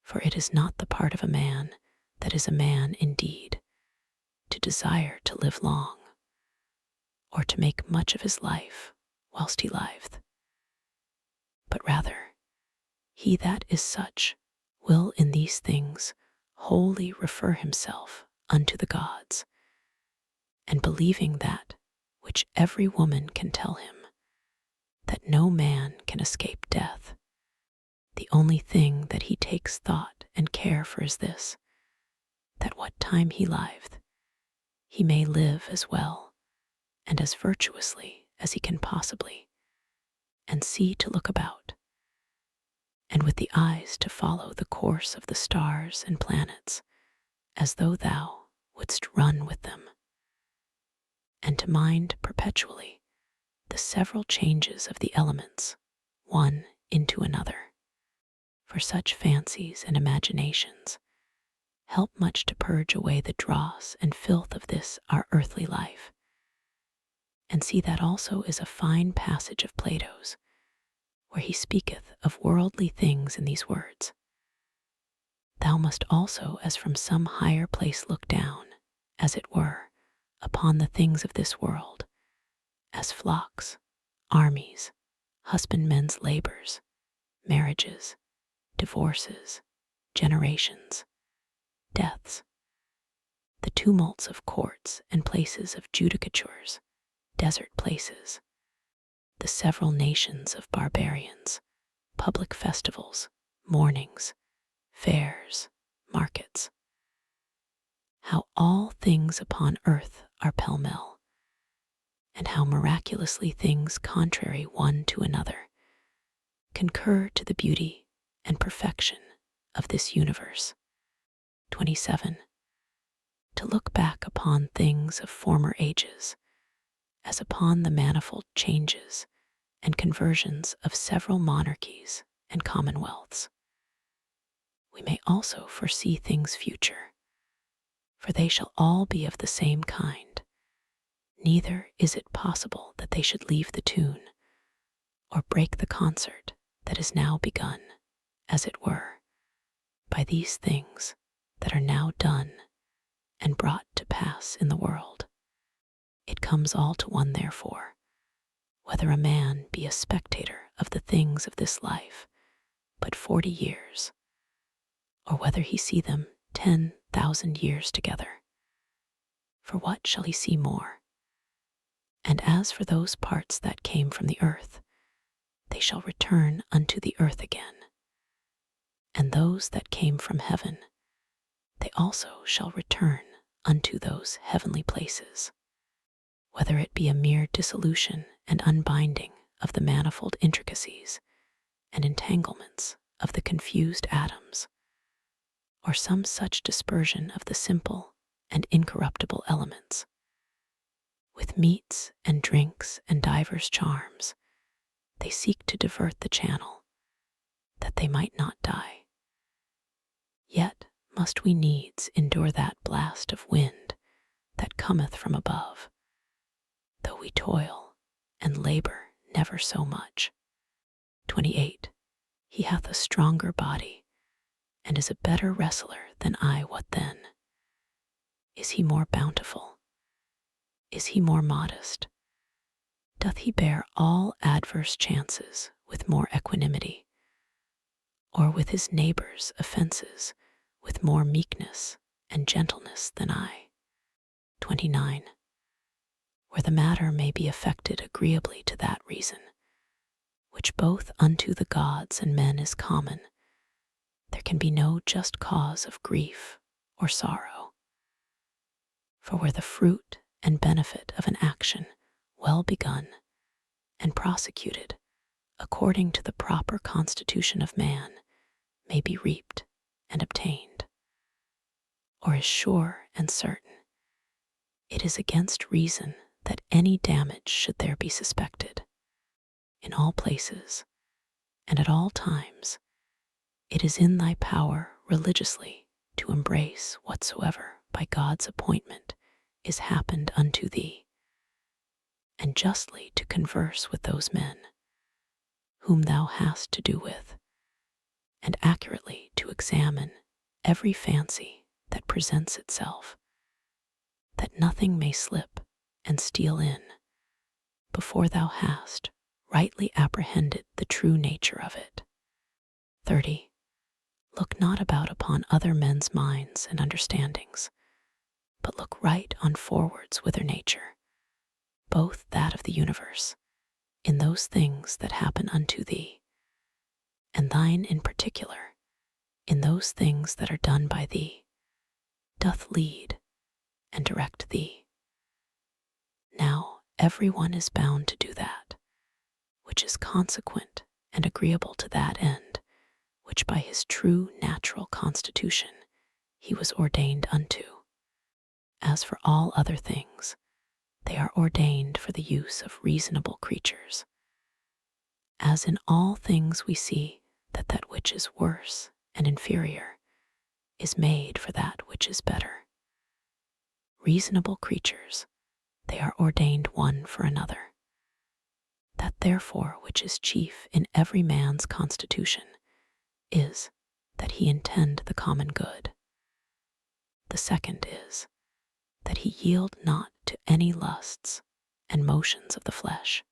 [SPEAKER 1] For it is not the part of a man that is a man indeed to desire to live long, or to make much of his life whilst he liveth, but rather he that is such will in these things wholly refer himself unto the gods, and believing that which every woman can tell him, that no man can escape death, the only thing that he takes thought and care for is this, that what time he liveth, he may live as well and as virtuously as he can possibly, and see to look about, and with the eyes to follow the course of the stars and planets, as though thou wouldst run with them, and to mind perpetually the several changes of the elements, one into another. For such fancies and imaginations help much to purge away the dross and filth of this our earthly life. And see that also is a fine passage of Plato's, where he speaketh of worldly things in these words: Thou must also as from some higher place look down, as it were, upon the things of this world, as flocks, armies, husbandmen's labors, marriages, divorces, generations, deaths, the tumults of courts and places of judicatures, desert places, the several nations of barbarians, public festivals, mournings, fairs, markets. How all things upon earth are pell-mell, and how miraculously things contrary one to another concur to the beauty and perfection of this universe. 27. To look back upon things of former ages, as upon the manifold changes and conversions of several monarchies and commonwealths. We may also foresee things future, for they shall all be of the same kind. Neither is it possible that they should leave the tune, or break the concert that is now begun, as it were, by these things that are now done and brought to pass in the world. It comes all to one, therefore, whether a man be a spectator of the things of this life but 40 years, or whether he see them 10,000 years together. For what shall he see more? And as for those parts that came from the earth, they shall return unto the earth again. And those that came from heaven, they also shall return unto those heavenly places. Whether it be a mere dissolution and unbinding of the manifold intricacies and entanglements of the confused atoms, or some such dispersion of the simple and incorruptible elements, with meats and drinks and divers charms, they seek to divert the channel, that they might not die. Yet must we needs endure that blast of wind that cometh from above, though we toil and labor never so much. 28. He hath a stronger body, and is a better wrestler than I. What then? Is he more bountiful? Is he more modest? Doth he bear all adverse chances with more equanimity, or with his neighbor's offenses with more meekness and gentleness than I? 29. Where the matter may be effected agreeably to that reason, which both unto the gods and men is common, there can be no just cause of grief or sorrow. For where the fruit and benefit of an action well begun and prosecuted according to the proper constitution of man may be reaped and obtained, or is sure and certain, it is against reason that any damage should there be suspected. In all places and at all times, it is in thy power religiously to embrace whatsoever by by God's appointment is happened unto thee, and justly to converse with those men whom thou hast to do with, and accurately to examine every fancy that presents itself, that nothing may slip and steal in before thou hast rightly apprehended the true nature of it. 30. Look not about upon other men's minds and understandings, but look right on forwards with their nature, both that of the universe, in those things that happen unto thee, and thine in particular, in those things that are done by thee, doth lead and direct thee. Now every one is bound to do that which is consequent and agreeable to that end, which by his true natural constitution he was ordained unto. As for all other things, they are ordained for the use of reasonable creatures. As in all things we see that that which is worse and inferior is made for that which is better. Reasonable creatures, they are ordained one for another. That therefore which is chief in every man's constitution is that he intend the common good. The second is that he yield not to any lusts and motions of the flesh,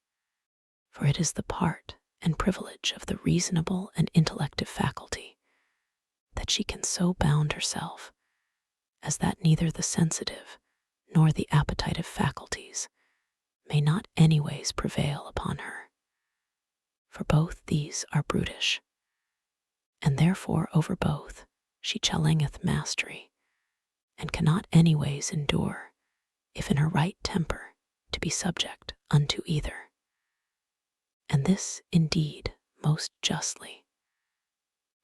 [SPEAKER 1] for it is the part and privilege of the reasonable and intellective faculty that she can so bound herself as that neither the sensitive nor the appetitive faculties may not anyways prevail upon her. For both these are brutish, and therefore over both she challengeth mastery, and cannot anyways endure, if in her right temper, to be subject unto either. And this indeed most justly,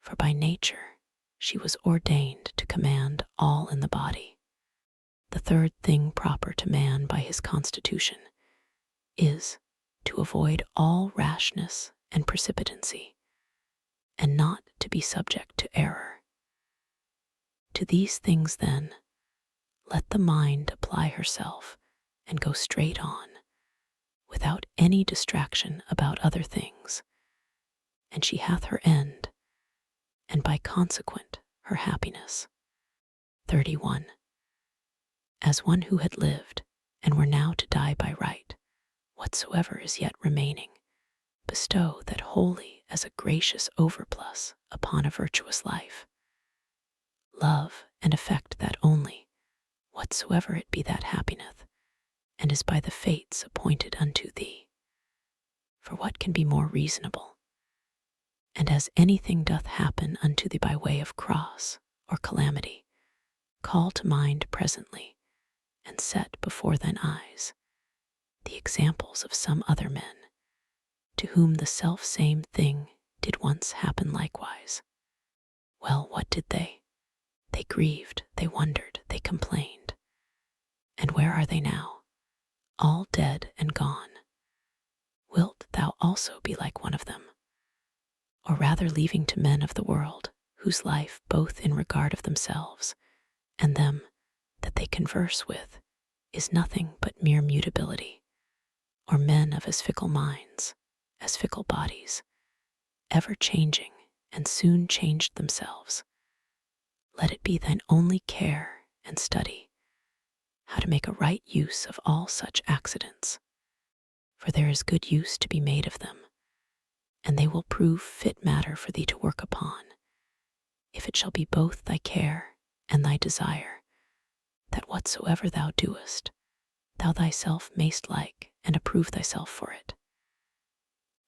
[SPEAKER 1] for by nature she was ordained to command all in the body. The third thing proper to man by his constitution is to avoid all rashness and precipitancy, and not to be subject to error. To these things then let the mind apply herself and go straight on, without any distraction about other things, and she hath her end, and by consequent her happiness. 31. As one who had lived, and were now to die by right, whatsoever is yet remaining, bestow that wholly as a gracious overplus upon a virtuous life. Love and affect that only, whatsoever it be that happeneth, and is by the fates appointed unto thee. For what can be more reasonable? And as anything doth happen unto thee by way of cross or calamity, call to mind presently, and set before thine eyes the examples of some other men, to whom the self-same thing did once happen likewise. Well, what did they? They grieved, they wondered, they complained. And where are they now? All dead and gone. Wilt thou also be like one of them? Or rather leaving to men of the world, whose life both in regard of themselves and them that they converse with is nothing but mere mutability, or men of as fickle minds, as fickle bodies, ever changing and soon changed themselves. Let it be thine only care and study how to make a right use of all such accidents, for there is good use to be made of them, and they will prove fit matter for thee to work upon, if it shall be both thy care and thy desire, that whatsoever thou doest, thou thyself mayst like and approve thyself for it.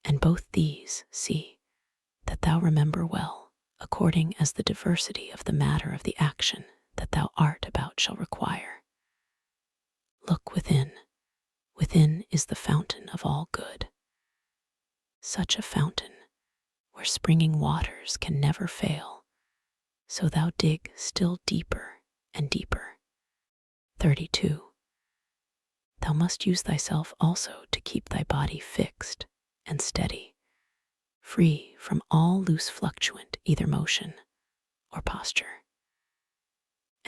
[SPEAKER 1] And both these see that thou remember well, according as the diversity of the matter of the action that thou art about shall require. Look within. Within is the fountain of all good. Such a fountain, where springing waters can never fail, so thou dig still deeper and deeper. 32. Thou must use thyself also to keep thy body fixed and steady, free from all loose fluctuant either motion or posture.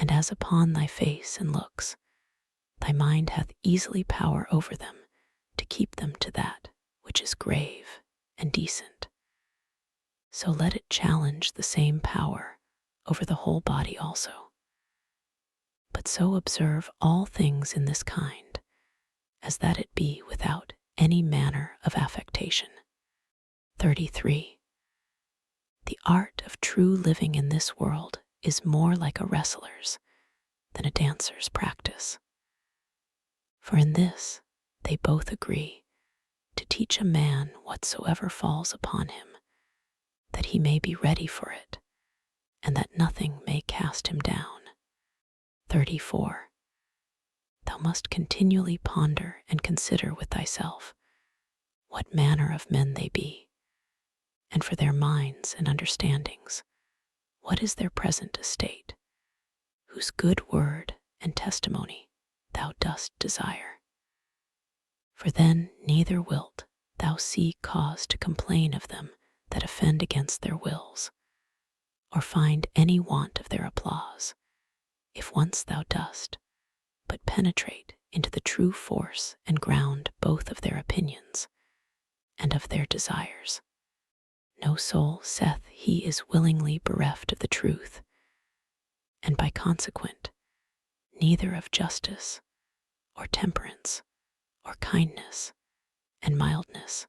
[SPEAKER 1] And as upon thy face and looks, thy mind hath easily power over them, to keep them to that which is grave and decent, so let it challenge the same power over the whole body also. But so observe all things in this kind, as that it be without any manner of affectation. 33. The art of true living in this world is more like a wrestler's than a dancer's practice. For in this they both agree, to teach a man whatsoever falls upon him, that he may be ready for it, and that nothing may cast him down. 34. Thou must continually ponder and consider with thyself what manner of men they be, and for their minds and understandings, what is their present estate, whose good word and testimony thou dost desire. For then neither wilt thou see cause to complain of them that offend against their wills, or find any want of their applause, if once thou dost but penetrate into the true force and ground both of their opinions and of their desires. No soul saith he is willingly bereft of the truth, and by consequent, neither of justice, or temperance, or kindness, and mildness,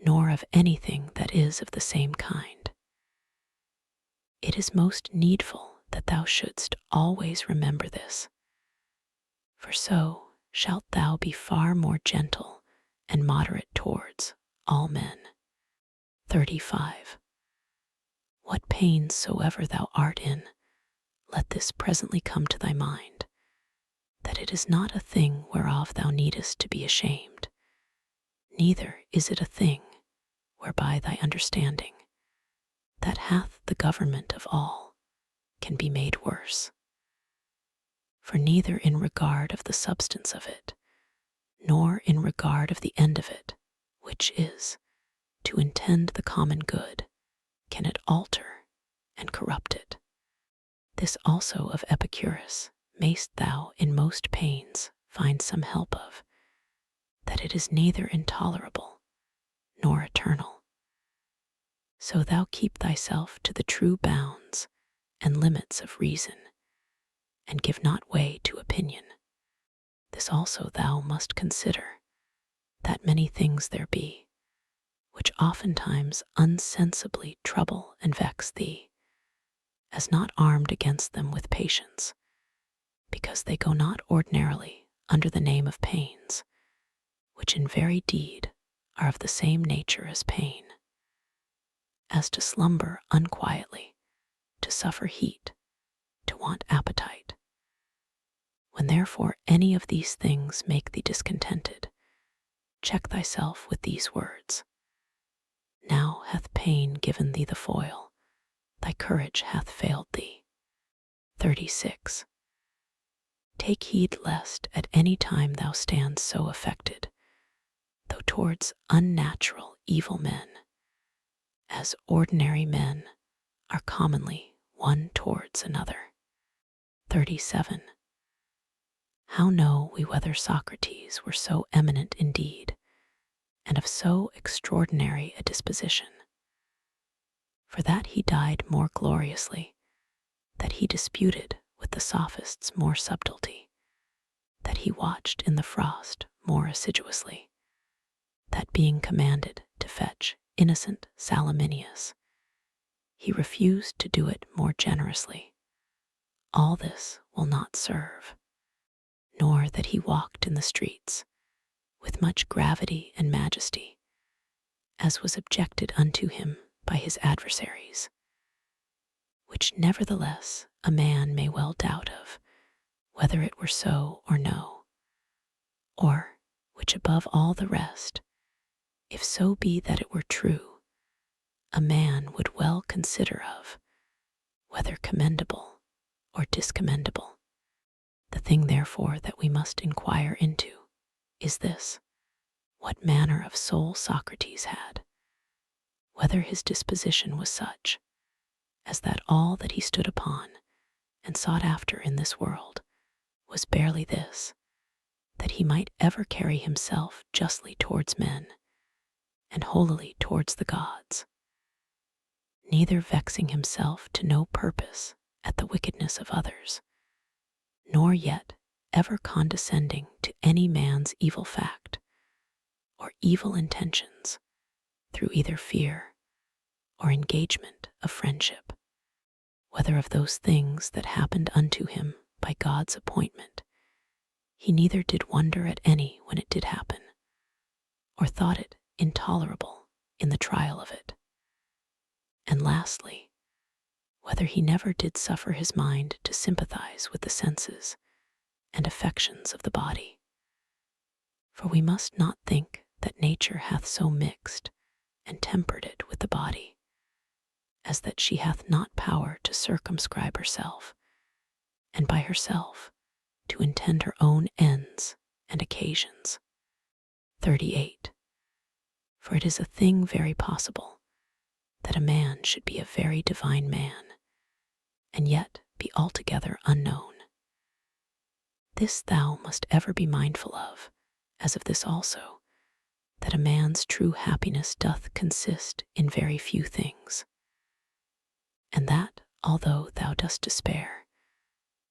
[SPEAKER 1] nor of anything that is of the same kind. It is most needful that thou shouldst always remember this, for so shalt thou be far more gentle and moderate towards all men. 35. What pains soever thou art in, let this presently come to thy mind, that it is not a thing whereof thou needest to be ashamed, neither is it a thing whereby thy understanding, that hath the government of all, can be made worse. For neither in regard of the substance of it, nor in regard of the end of it, which is to intend the common good, can it alter and corrupt it. This also of Epicurus mayst thou in most pains find some help of, that it is neither intolerable nor eternal. So thou keep thyself to the true bounds and limits of reason, and give not way to opinion. This also thou must consider, that many things there be, which oftentimes unsensibly trouble and vex thee, as not armed against them with patience, because they go not ordinarily under the name of pains, which in very deed are of the same nature as pain, as to slumber unquietly, to suffer heat, to want appetite. When therefore any of these things make thee discontented, check thyself with these words: Now hath pain given thee the foil, thy courage hath failed thee. 36. Take heed lest at any time thou stand so affected, though towards unnatural evil men, as ordinary men are commonly one towards another. 37. How know we whether Socrates were so eminent indeed, and of so extraordinary a disposition? For that he died more gloriously, that he disputed with the sophists more subtlety, that he watched in the frost more assiduously, that being commanded to fetch innocent Salaminius, he refused to do it more generously. All this will not serve. Nor that he walked in the streets with much gravity and majesty, as was objected unto him by his adversaries, which nevertheless a man may well doubt of, whether it were so or no, or, which above all the rest, if so be that it were true, a man would well consider of, whether commendable or discommendable. The thing therefore that we must inquire into is this: what manner of soul Socrates had, whether his disposition was such as that all that he stood upon and sought after in this world was barely this, that he might ever carry himself justly towards men and holily towards the gods, neither vexing himself to no purpose at the wickedness of others, nor yet ever condescending to any man's evil fact or evil intentions through either fear or engagement of friendship, whether of those things that happened unto him by God's appointment, he neither did wonder at any when it did happen, or thought it intolerable in the trial of it. And lastly, whether he never did suffer his mind to sympathize with the senses and affections of the body. For we must not think that nature hath so mixed and tempered it with the body, as that she hath not power to circumscribe herself, and by herself to intend her own ends and occasions. 38. For it is a thing very possible that a man should be a very divine man, and yet be altogether unknown. This thou must ever be mindful of, as of this also, that a man's true happiness doth consist in very few things, and that, although thou dost despair,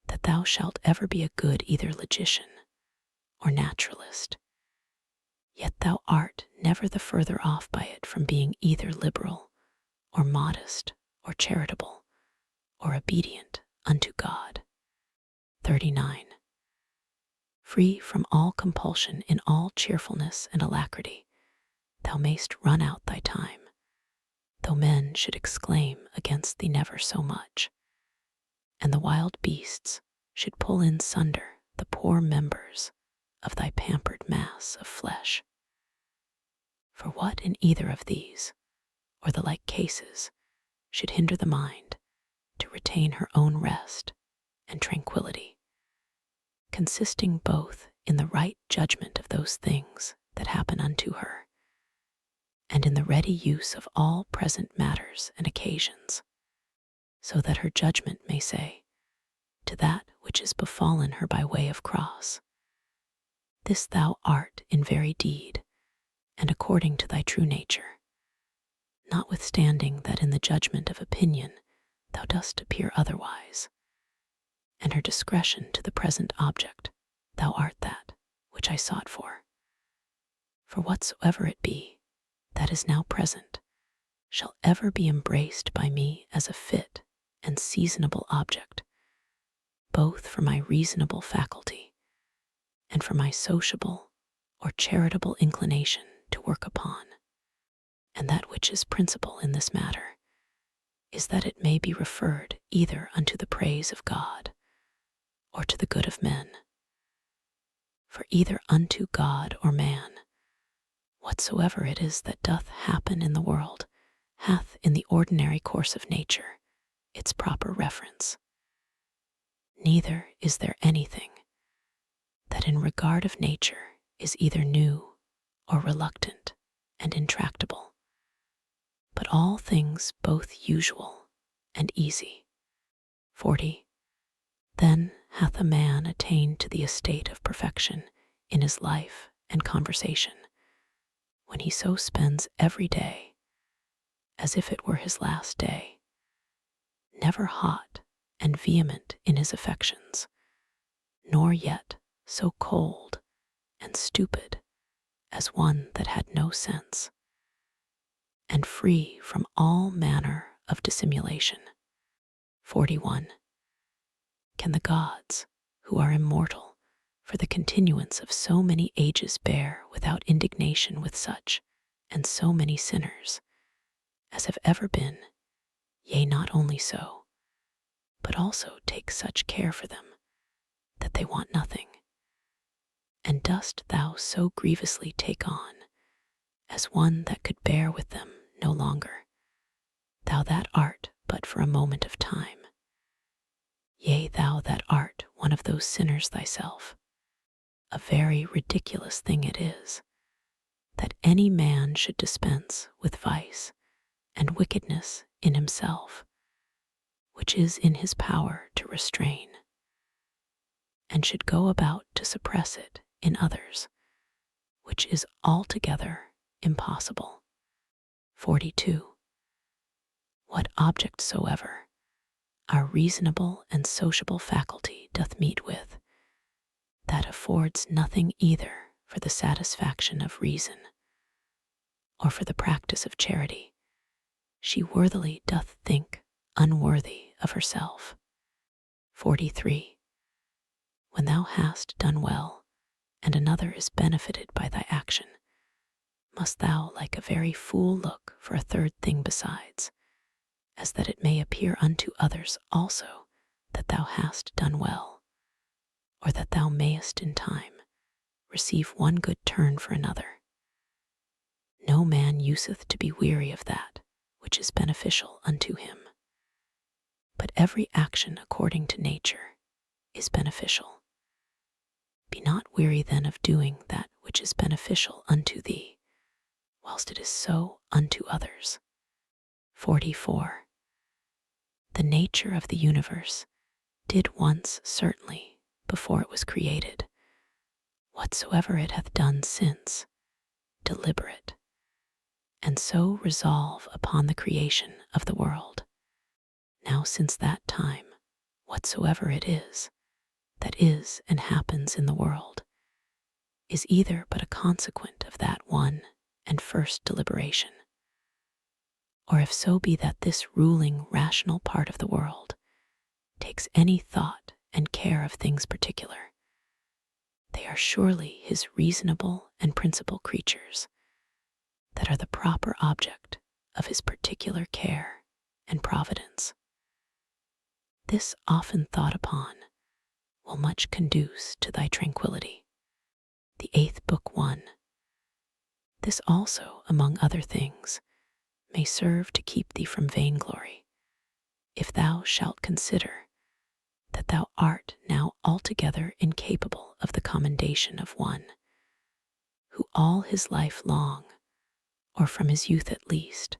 [SPEAKER 1] that thou shalt ever be a good either logician or naturalist, yet thou art never the further off by it from being either liberal or modest or charitable or obedient unto God. 39. Free from all compulsion in all cheerfulness and alacrity, thou mayst run out thy time, though men should exclaim against thee never so much, and the wild beasts should pull in sunder the poor members of thy pampered mass of flesh. For what in either of these, or the like cases, should hinder the mind to retain her own rest and tranquility, consisting both in the right judgment of those things that happen unto her, and in the ready use of all present matters and occasions, so that her judgment may say to that which is befallen her by way of cross, this thou art in very deed, and according to thy true nature, notwithstanding that in the judgment of opinion thou dost appear otherwise, and her discretion to the present object, thou art that which I sought for. For whatsoever it be that is now present shall ever be embraced by me as a fit and seasonable object, both for my reasonable faculty and for my sociable or charitable inclination to work upon. And that which is principal in this matter is that it may be referred either unto the praise of God or to the good of men. For either unto God or man, whatsoever it is that doth happen in the world hath in the ordinary course of nature its proper reference. Neither is there anything that in regard of nature is either new or reluctant and intractable, but all things both usual and easy. 40. Then hath a man attained to the estate of perfection in his life and conversation, when he so spends every day as if it were his last day, never hot and vehement in his affections, nor yet so cold and stupid as one that had no sense, and free from all manner of dissimulation. 41. Can the gods, who are immortal, for the continuance of so many ages bear without indignation with such and so many sinners as have ever been, yea, not only so, but also take such care for them that they want nothing? And dost thou so grievously take on as one that could bear with them no longer, thou that art but for a moment of time? Yea, thou that art one of those sinners thyself. A very ridiculous thing it is, that any man should dispense with vice and wickedness in himself, which is in his power to restrain, and should go about to suppress it in others, which is altogether impossible. 42. What object soever our reasonable and sociable faculty doth meet with, that affords nothing either for the satisfaction of reason or for the practice of charity, she worthily doth think unworthy of herself. 43. When thou hast done well, and another is benefited by thy action, must thou like a very fool look for a third thing besides, as that it may appear unto others also that thou hast done well, or that thou mayest in time receive one good turn for another. No man useth to be weary of that which is beneficial unto him, but every action according to nature is beneficial. Be not weary then of doing that which is beneficial unto thee, whilst it is so unto others. 44. The nature of the universe did once certainly, before it was created, whatsoever it hath done since, deliberate, and so resolve upon the creation of the world. Now since that time, whatsoever it is that is and happens in the world is either but a consequent of that one and first deliberation, or if so be that this ruling rational part of the world takes any thought and care of things particular, they are surely his reasonable and principal creatures that are the proper object of his particular care and providence. This often thought upon will much conduce to thy tranquillity. The 8th Book 1. This also, among other things, may serve to keep thee from vainglory, if thou shalt consider that thou art now altogether incapable of the commendation of one who all his life long, or from his youth at least,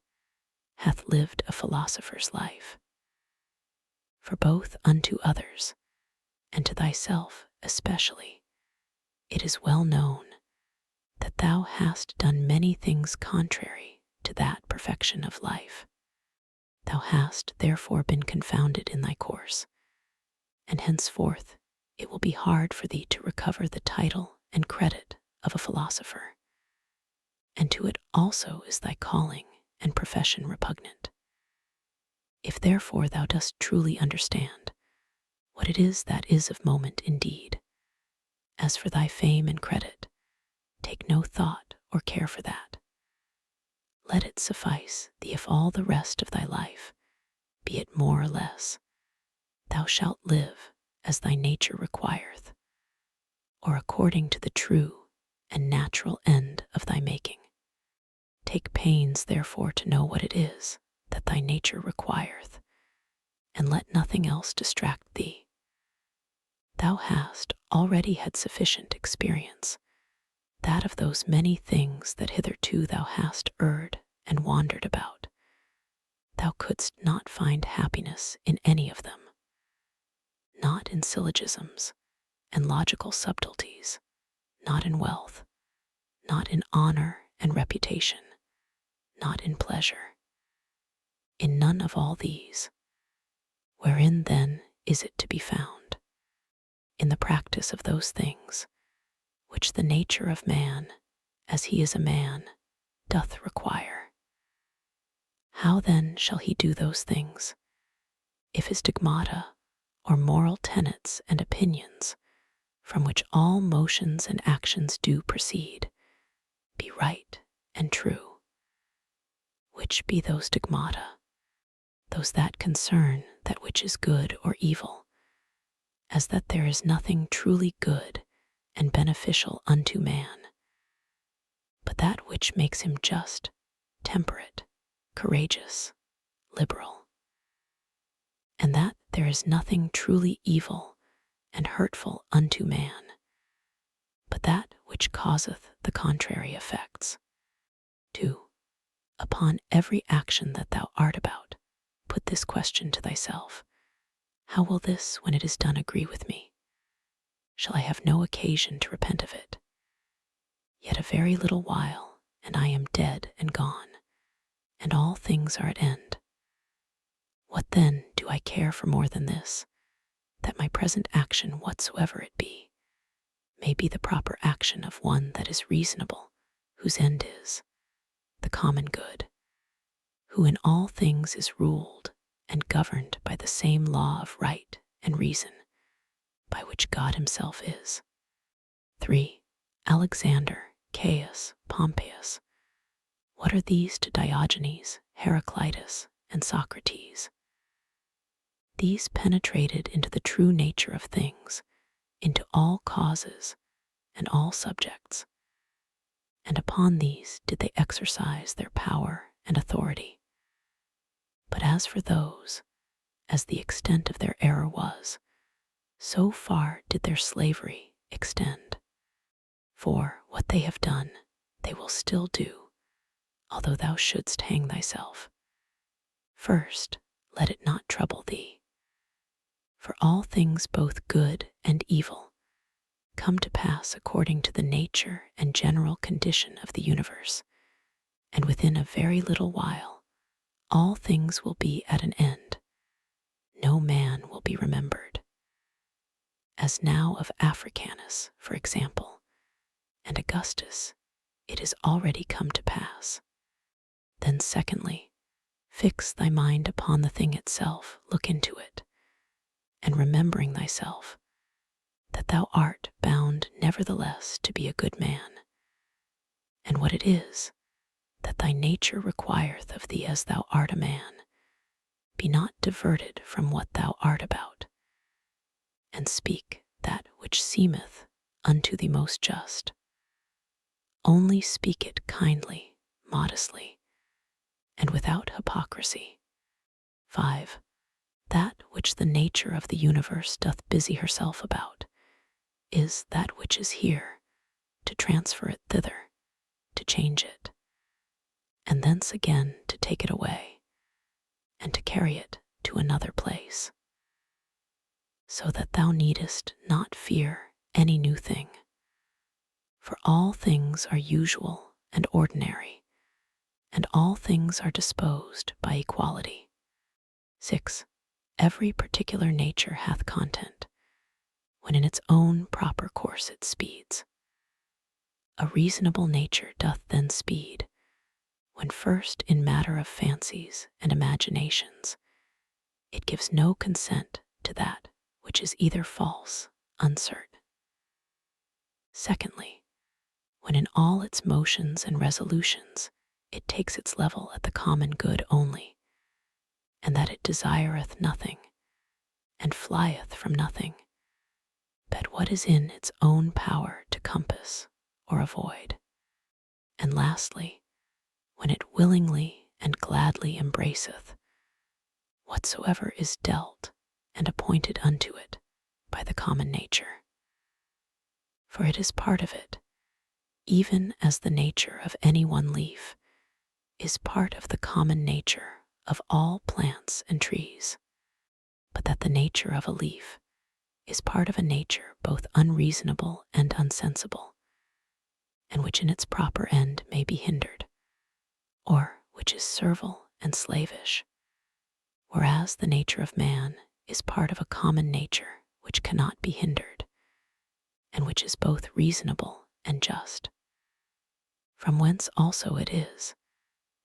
[SPEAKER 1] hath lived a philosopher's life. For both unto others, and to thyself especially, it is well known that thou hast done many things contrary to that perfection of life. Thou hast therefore been confounded in thy course, and henceforth it will be hard for thee to recover the title and credit of a philosopher, and to it also is thy calling and profession repugnant. If therefore thou dost truly understand what it is that is of moment indeed, as for thy fame and credit, take no thought or care for that. Let it suffice thee if all the rest of thy life, be it more or less, thou shalt live as thy nature requireth, or according to the true and natural end of thy making. Take pains therefore to know what it is that thy nature requireth, and let nothing else distract thee. Thou hast already had sufficient experience, that of those many things that hitherto thou hast erred and wandered about, thou couldst not find happiness in any of them, not in syllogisms and logical subtleties, not in wealth, not in honor and reputation, not in pleasure. In none of all these. Wherein then is it to be found? In the practice of those things which the nature of man, as he is a man, doth require. How then shall he do those things, if his dogmata, or moral tenets and opinions, from which all motions and actions do proceed, be right and true? Which be those dogmata? Those that concern that which is good or evil, as that there is nothing truly good and beneficial unto man, but that which makes him just, temperate, courageous, liberal, and that there is nothing truly evil and hurtful unto man, but that which causeth the contrary effects. 2. Upon every action that thou art about, put this question to thyself: How will this, when it is done, agree with me? Shall I have no occasion to repent of it? Yet a very little while, and I am dead and gone, and all things are at end. What then do I care for more than this, that my present action, whatsoever it be, may be the proper action of one that is reasonable, whose end is the common good, who in all things is ruled and governed by the same law of right and reason, by which God himself is. 3. Alexander, Caius, Pompeius. What are these to Diogenes, Heraclitus, and Socrates? These penetrated into the true nature of things, into all causes and all subjects, and upon these did they exercise their power and authority. But as for those, as the extent of their error was, so far did their slavery extend. For what they have done, they will still do, although thou shouldst hang thyself. First, let it not trouble thee. For all things both good and evil come to pass according to the nature and general condition of the universe, and within a very little while all things will be at an end. No man will be remembered. As now of Africanus, for example, and Augustus, it is already come to pass. Then secondly, fix thy mind upon the thing itself, look into it, and remembering thyself, that thou art bound nevertheless to be a good man, and what it is that thy nature requireth of thee as thou art a man, be not diverted from what thou art about, and speak that which seemeth unto thee most just. Only speak it kindly, modestly, and without hypocrisy. 5. That which the nature of the universe doth busy herself about is that which is here, to transfer it thither, to change it, and thence again to take it away, and to carry it to another place, so that thou needest not fear any new thing, for all things are usual and ordinary, and all things are disposed by equality. 6. Every particular nature hath content, when in its own proper course it speeds. A reasonable nature doth then speed, when first in matter of fancies and imaginations it gives no consent to that which is either false, uncertain. Secondly, when in all its motions and resolutions it takes its level at the common good only, and that it desireth nothing, and flieth from nothing, but what is in its own power to compass or avoid. And lastly, when it willingly and gladly embraceth whatsoever is dealt and appointed unto it by the common nature. For it is part of it, even as the nature of any one leaf is part of the common nature of all plants and trees, but that the nature of a leaf is part of a nature both unreasonable and unsensible, and which in its proper end may be hindered, or which is servile and slavish, whereas the nature of man is part of a common nature which cannot be hindered, and which is both reasonable and just. From whence also it is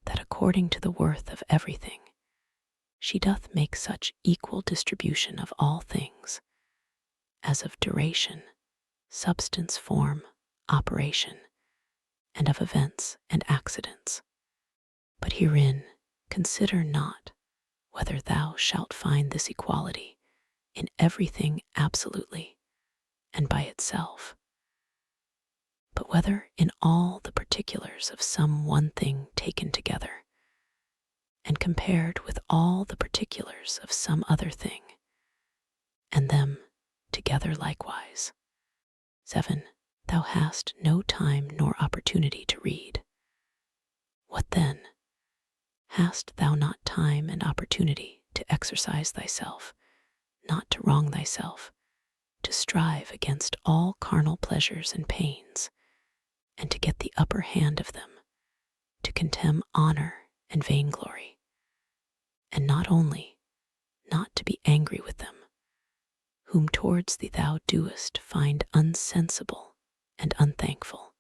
[SPEAKER 1] that according to the worth of everything, she doth make such equal distribution of all things, as of duration, substance, form, operation, and of events and accidents. But herein consider not whether thou shalt find this equality in everything absolutely and by itself, but whether in all the particulars of some one thing taken together, and compared with all the particulars of some other thing, and them together likewise. 7. Thou hast no time nor opportunity to read. What then? Hast thou not time and opportunity to exercise thyself, not to wrong thyself, to strive against all carnal pleasures and pains, and to get the upper hand of them, to contemn honor and vainglory, and not only not to be angry with them, whom towards thee thou doest find unsensible and unthankful,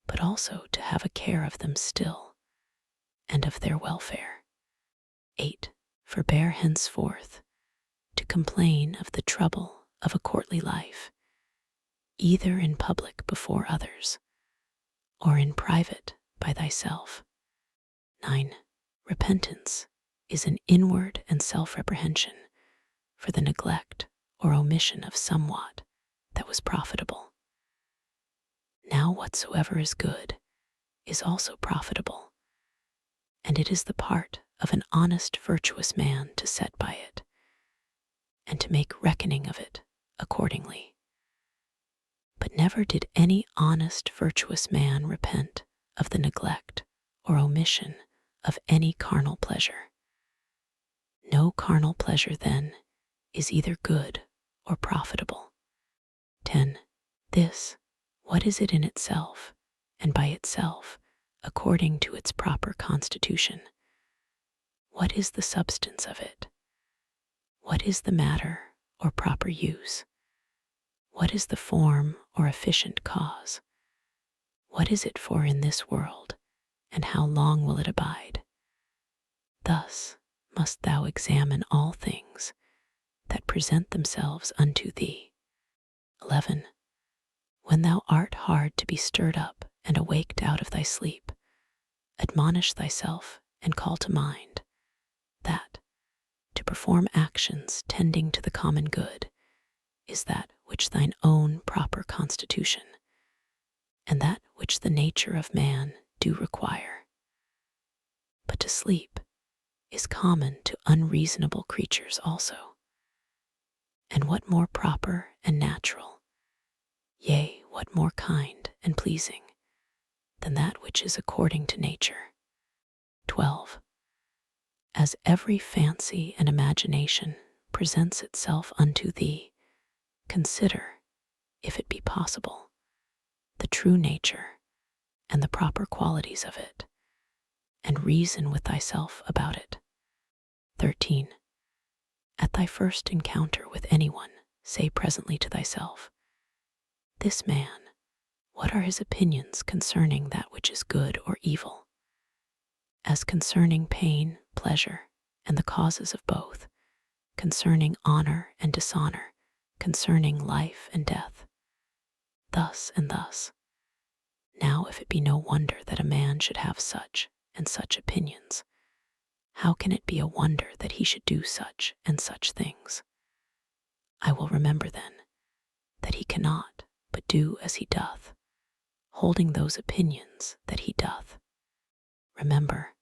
[SPEAKER 1] but also to have a care of them still, and of their welfare. 8. Forbear henceforth to complain of the trouble of a courtly life, either in public before others, or in private by thyself. 9. Repentance is an inward and self-reprehension for the neglect or omission of somewhat that was profitable. Now whatsoever is good is also profitable, and it is the part of an honest, virtuous man to set by it, and to make reckoning of it accordingly. But never did any honest, virtuous man repent of the neglect or omission of any carnal pleasure. No carnal pleasure, then, is either good or profitable. 10. This, what is it in itself, and by itself, according to its proper constitution? What is the substance of it? What is the matter or proper use? What is the form or efficient cause? What is it for in this world, and how long will it abide? Thus must thou examine all things that present themselves unto thee. 11. When thou art hard to be stirred up and awaked out of thy sleep, admonish thyself and call to mind that to perform actions tending to the common good is that which thine own proper constitution, and that which the nature of man do require. But to sleep is common to unreasonable creatures also. And what more proper and natural, yea, what more kind and pleasing, than that which is according to nature? 12. As every fancy and imagination presents itself unto thee, consider, if it be possible, the true nature and the proper qualities of it, and reason with thyself about it. 13. At thy first encounter with anyone, say presently to thyself, this man, what are his opinions concerning that which is good or evil? As concerning pain, pleasure, and the causes of both, concerning honor and dishonor, concerning life and death. Thus and thus. Now if it be no wonder that a man should have such and such opinions, how can it be a wonder that he should do such and such things? I will remember then that he cannot but do as he doth, holding those opinions that he doth. Remember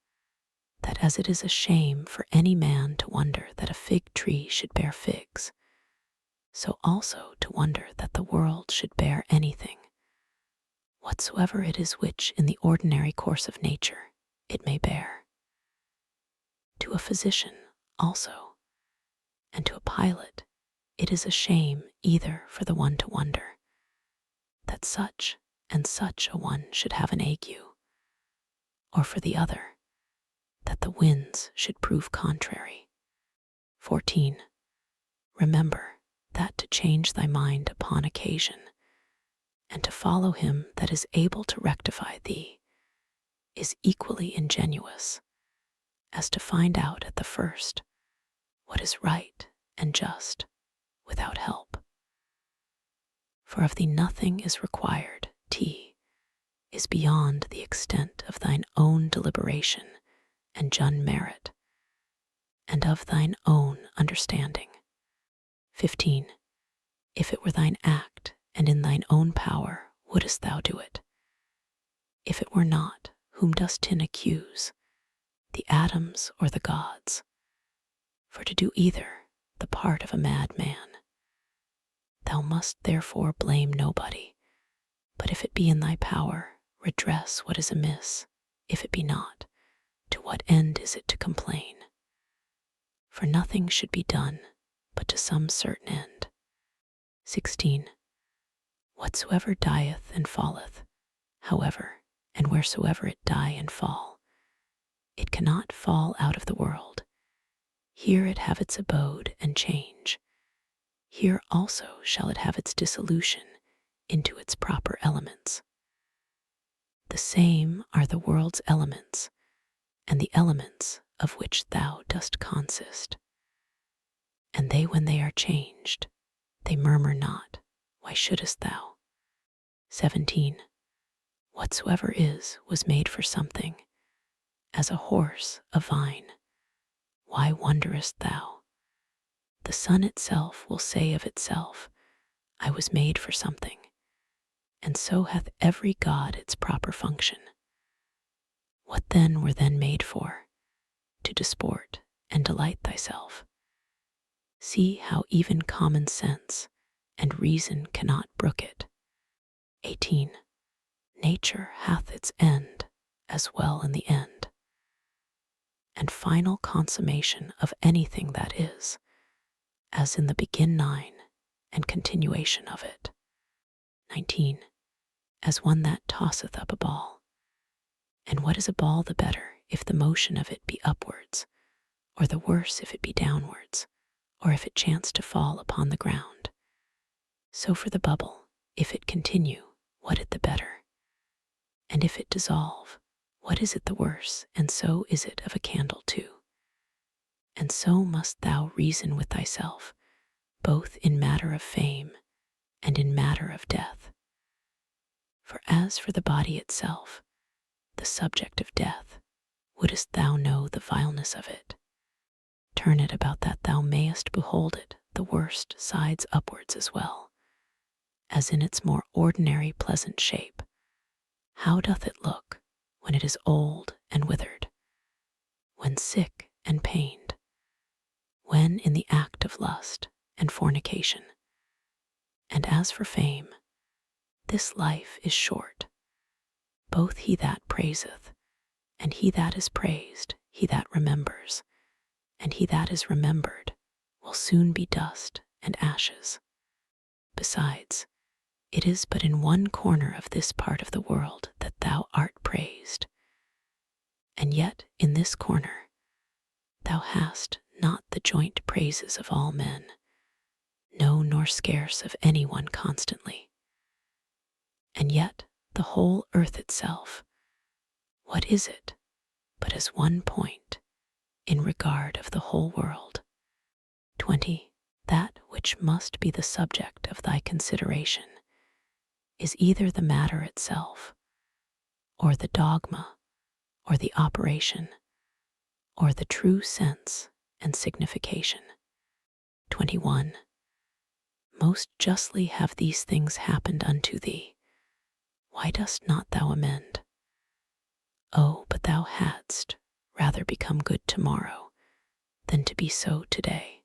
[SPEAKER 1] that as it is a shame for any man to wonder that a fig tree should bear figs, so also to wonder that the world should bear anything, whatsoever it is which in the ordinary course of nature it may bear. To a physician also, and to a pilot, it is a shame either for the one to wonder that such and such a one should have an ague, or for the other that the winds should prove contrary. 14. Remember that to change thy mind upon occasion, and to follow him that is able to rectify thee, is equally ingenuous as to find out at the first what is right and just without help. For of thee nothing is required, is beyond the extent of thine own deliberation and just merit, and of thine own understanding. 15. If it were thine act, and in thine own power, wouldest thou do it? If it were not, whom dost tin accuse, the atoms or the gods? For to do either the part of a madman. Thou must therefore blame nobody, but if it be in thy power, redress what is amiss. If it be not, to what end is it to complain? For nothing should be done but to some certain end. 16. Whatsoever dieth and falleth, however, and wheresoever it die and fall, it cannot fall out of the world. Here it have its abode and change. Here also shall it have its dissolution into its proper elements. The same are the world's elements, and the elements of which thou dost consist. And they, when they are changed, they murmur not, why shouldest thou? 17. Whatsoever is was made for something, as a horse a vine. Why wonderest thou? The sun itself will say of itself, I was made for something, and so hath every god its proper function. What then were then made for? To disport and delight thyself. See how even common sense and reason cannot brook it. 18. Nature hath its end as well in the end, and final consummation of anything that is, as in the begin 9 and continuation of it. 19. As one that tosseth up a ball. And what is a ball the better if the motion of it be upwards, or the worse if it be downwards, or if it chance to fall upon the ground? So for the bubble, if it continue, what it the better? And if it dissolve, what is it the worse? And so is it of a candle too. And so must thou reason with thyself, both in matter of fame and in matter of death. For as for the body itself, the subject of death, wouldest thou know the vileness of it? Turn it about that thou mayest behold it, the worst sides upwards as well, as in its more ordinary pleasant shape. How doth it look when it is old and withered, when sick and pained, when in the act of lust and fornication? And as for fame, this life is short. Both he that praiseth, and he that is praised, he that remembers, and he that is remembered, will soon be dust and ashes. Besides, it is but in one corner of this part of the world that thou art praised. And yet in this corner thou hast not the joint praises of all men, no, nor scarce of any one constantly. And yet the whole earth itself, what is it but as one point in regard of the whole world? 20. That which must be the subject of thy consideration is either the matter itself, or the dogma, or the operation, or the true sense and signification. 21. Most justly have these things happened unto thee. Why dost not thou amend? Oh, but thou hadst rather become good tomorrow than to be so today.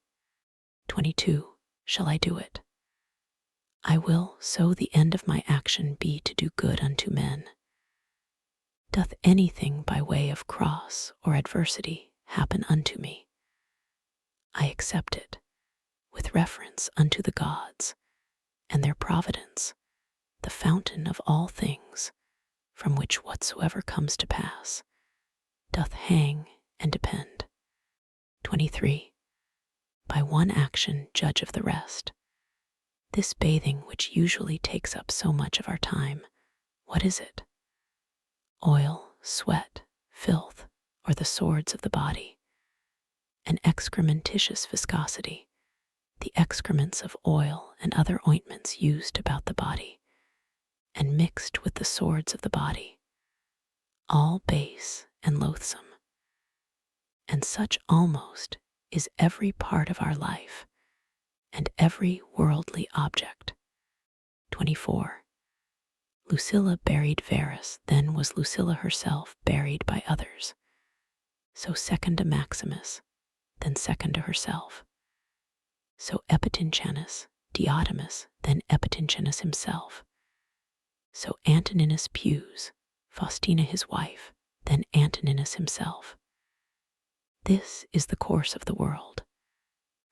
[SPEAKER 1] 22. Shall I do it? I will, so the end of my action be to do good unto men. Doth anything by way of cross or adversity happen unto me? I accept it, with reference unto the gods and their providence, the fountain of all things, from which whatsoever comes to pass doth hang and depend. 23. By one action judge of the rest. This bathing which usually takes up so much of our time, what is it? Oil, sweat, filth, or the swords of the body? An excrementitious viscosity, the excrements of oil and other ointments used about the body, and mixed with the swords of the body, all base and loathsome. And such almost is every part of our life, and every worldly object. 24. Lucilla buried Verus, then was Lucilla herself buried by others. So second to Maximus, then second to herself. So Epitincanus, Diotimus, then Epitincanus himself. So Antoninus Pius, Faustina his wife, then Antoninus himself. This is the course of the world.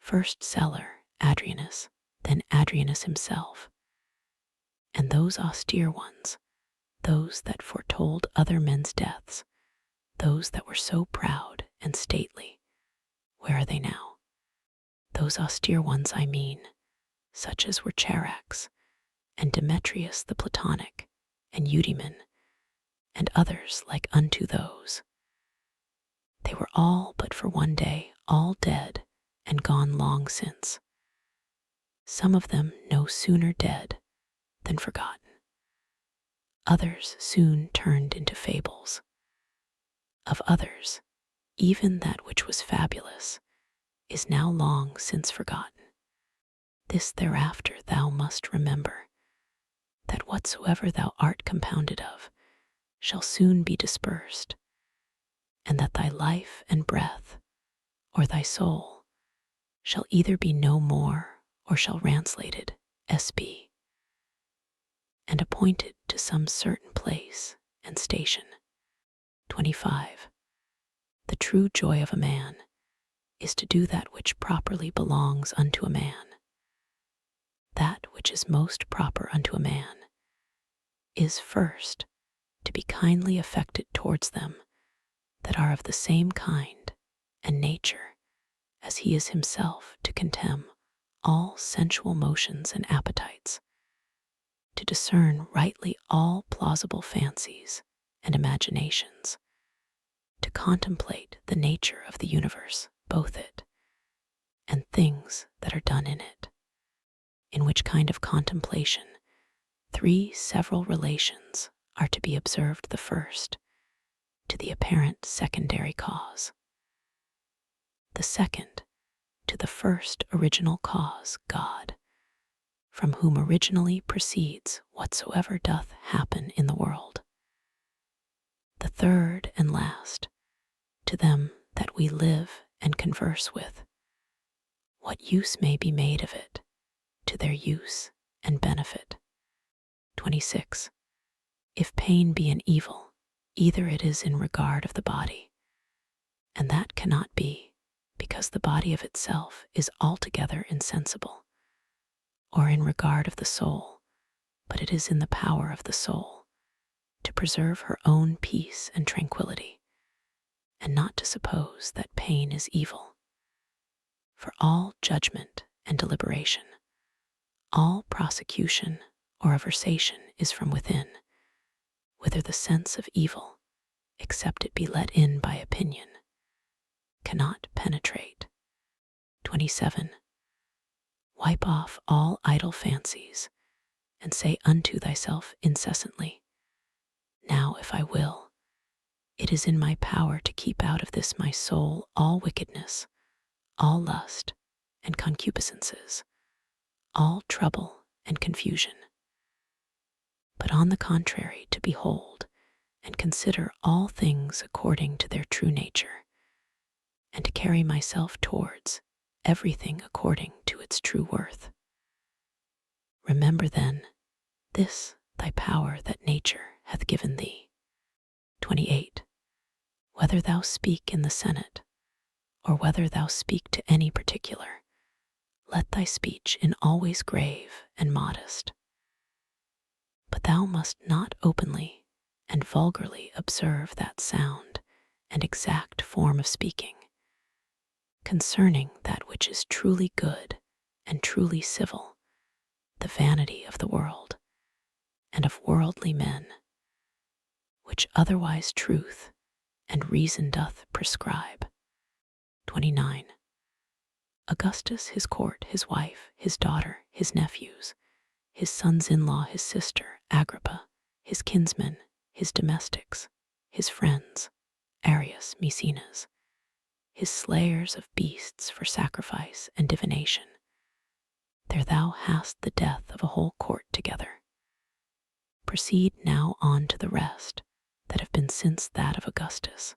[SPEAKER 1] first seller Adrianus, then Adrianus himself, and those austere ones, those that foretold other men's deaths, those that were so proud and stately, where are they now? Those austere ones I mean, such as were Charax, and Demetrius the Platonic, and Eudaemon, and others like unto those. They were all but for one day all dead and gone long since. Some of them no sooner dead than forgotten. Others soon turned into fables. Of others, even that which was fabulous is now long since forgotten. This thereafter thou must remember, that whatsoever thou art compounded of shall soon be dispersed, and that thy life and breath, or thy soul, shall either be no more or shall translated sb, and appointed to some certain place and station. 25. The true joy of a man is to do that which properly belongs unto a man. That which is most proper unto a man is first to be kindly affected towards them that are of the same kind and nature as he is himself, to contemn all sensual motions and appetites, to discern rightly all plausible fancies and imaginations, to contemplate the nature of the universe, both it and things that are done in it, in which kind of contemplation 3 several relations are to be observed: the first, to the apparent secondary cause; the second, to the first original cause, God, from whom originally proceeds whatsoever doth happen in the world; the third and last, to them that we live and converse with, what use may be made of it, to their use and benefit. 26. If pain be an evil, either it is in regard of the body, and that cannot be, because the body of itself is altogether insensible, or in regard of the soul, but it is in the power of the soul to preserve her own peace and tranquility, and not to suppose that pain is evil. For all judgment and deliberation, all prosecution or aversion is from within, whither the sense of evil, except it be let in by opinion, cannot penetrate. 27. Wipe off all idle fancies, and say unto thyself incessantly, now if I will, it is in my power to keep out of this my soul all wickedness, all lust and concupiscences, all trouble and confusion. But on the contrary, to behold and consider all things according to their true nature, and to carry myself towards everything according to its true worth. Remember then this thy power that nature hath given thee. 28. Whether thou speak in the Senate, or whether thou speak to any particular, let thy speech in always grave and modest. But thou must not openly and vulgarly observe that sound and exact form of speaking, concerning that which is truly good and truly civil, the vanity of the world and of worldly men, which otherwise truth and reason doth prescribe. 29. Augustus, his court, his wife, his daughter, his nephews, his sons-in-law, his sister, Agrippa, his kinsmen, his domestics, his friends, Arius, Maecenas, his slayers of beasts for sacrifice and divination. There thou hast the death of a whole court together. Proceed now on to the rest that have been since that of Augustus.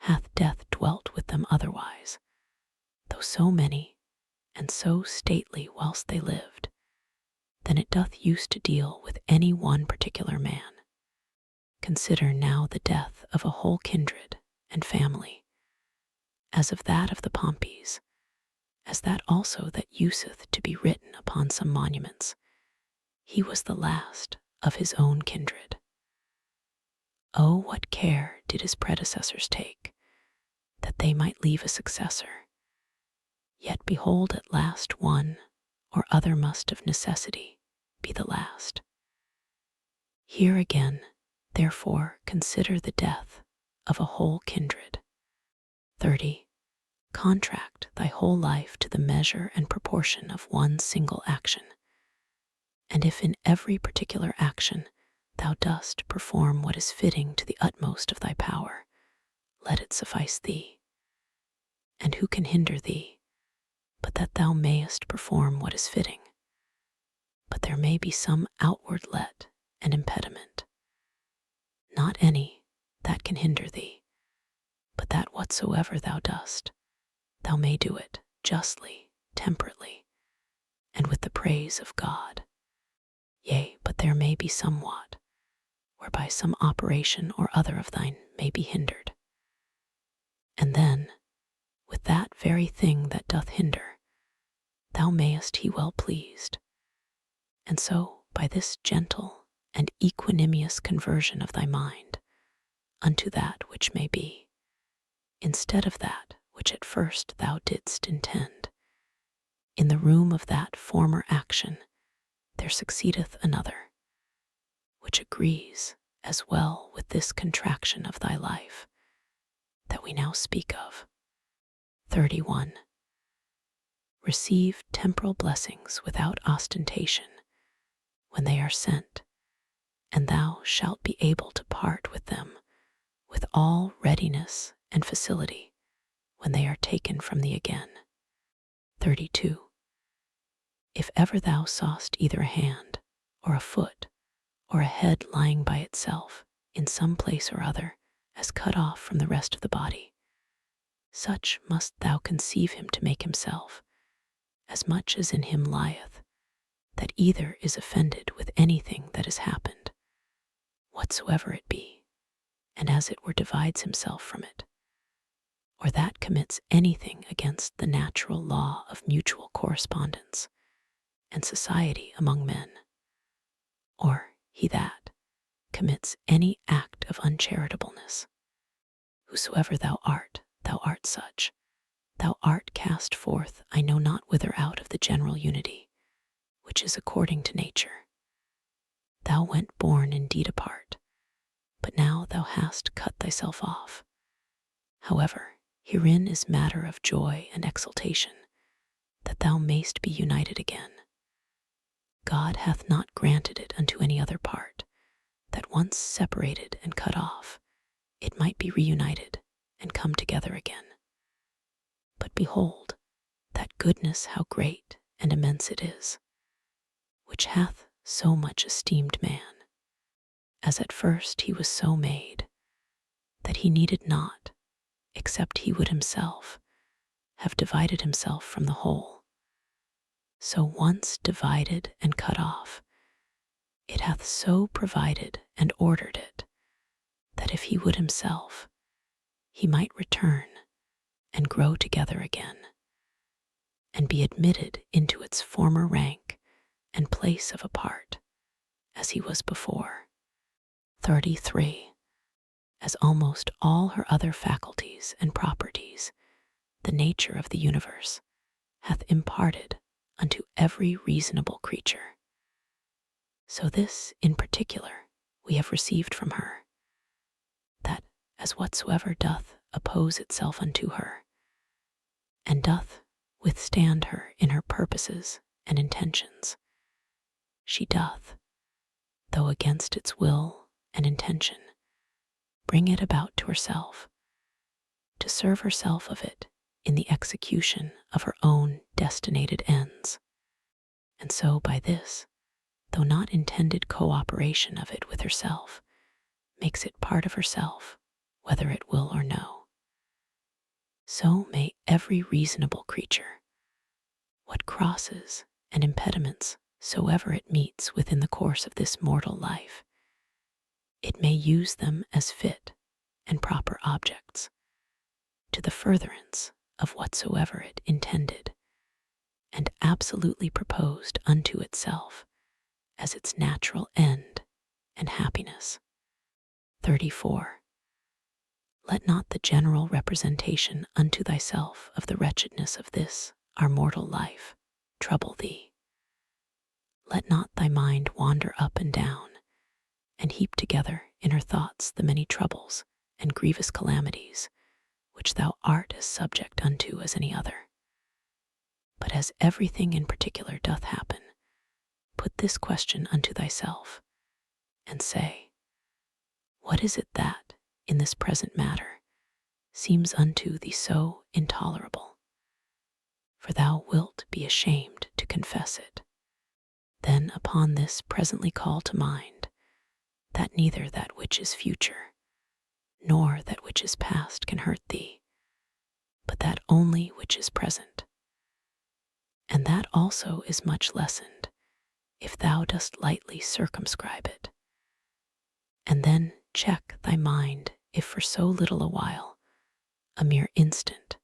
[SPEAKER 1] Hath death dwelt with them otherwise, though so many and so stately whilst they lived, than it doth use to deal with any one particular man? Consider now the death of a whole kindred and family, as of that of the Pompeys, as that also that useth to be written upon some monuments. He was the last of his own kindred. Oh, what care did his predecessors take, that they might leave a successor. Yet behold, at last one or other must of necessity be the last. Here again, therefore, consider the death of a whole kindred. 30. Contract thy whole life to the measure and proportion of one single action. And if in every particular action thou dost perform what is fitting to the utmost of thy power, let it suffice thee. And who can hinder thee, but that thou mayest perform what is fitting? But there may be some outward let and impediment. Not any that can hinder thee, but that whatsoever thou dost, thou may do it justly, temperately, and with the praise of God. Yea, but there may be somewhat, whereby some operation or other of thine may be hindered. And then, with that very thing that doth hinder, thou mayest he well pleased. And so, by this gentle and equanimous conversion of thy mind unto that which may be, instead of that which at first thou didst intend, in the room of that former action there succeedeth another, which agrees as well with this contraction of thy life that we now speak of. 31. Receive temporal blessings without ostentation when they are sent, and thou shalt be able to part with them with all readiness and facility when they are taken from thee again. 32. If ever thou sawest either a hand or a foot or a head lying by itself in some place or other as cut off from the rest of the body, such must thou conceive him to make himself, as much as in him lieth, that either is offended with anything that has happened, whatsoever it be, and as it were divides himself from it, or that commits anything against the natural law of mutual correspondence and society among men, or he that commits any act of uncharitableness. Whosoever thou art such. Thou art cast forth, I know not whither, out of the general unity, which is according to nature. Thou went born indeed apart, but now thou hast cut thyself off. However, herein is matter of joy and exultation, that thou mayst be united again. God hath not granted it unto any other part, that once separated and cut off, it might be reunited and come together again. But behold, that goodness how great and immense it is, which hath so much esteemed man, as at first he was so made, that he needed not, except he would himself, have divided himself from the whole. So once divided and cut off, it hath so provided and ordered it, that if he would himself, he might return and grow together again, and be admitted into its former rank and place of a part, as he was before. 33. As almost all her other faculties and properties, the nature of the universe hath imparted unto every reasonable creature. So this in particular we have received from her, that as whatsoever doth oppose itself unto her, and doth withstand her in her purposes and intentions, she doth, though against its will and intention, bring it about to herself, to serve herself of it in the execution of her own destinated ends. And so by this, though not intended cooperation of it with herself, makes it part of herself, whether it will or no. So may every reasonable creature, what crosses and impediments soever it meets within the course of this mortal life, it may use them as fit and proper objects, to the furtherance of whatsoever it intended and absolutely proposed unto itself as its natural end and happiness. 34. Let not the general representation unto thyself of the wretchedness of this our mortal life trouble thee. Let not thy mind wander up and down, and heap together in her thoughts the many troubles and grievous calamities which thou art as subject unto as any other. But as everything in particular doth happen, put this question unto thyself, and say, what is it that, in this present matter, seems unto thee so intolerable? For thou wilt be ashamed to confess it. Then upon this presently call to mind that neither that which is future, nor that which is past can hurt thee, but that only which is present. And that also is much lessened, if thou dost lightly circumscribe it. And then check thy mind, if for so little a while, a mere instant,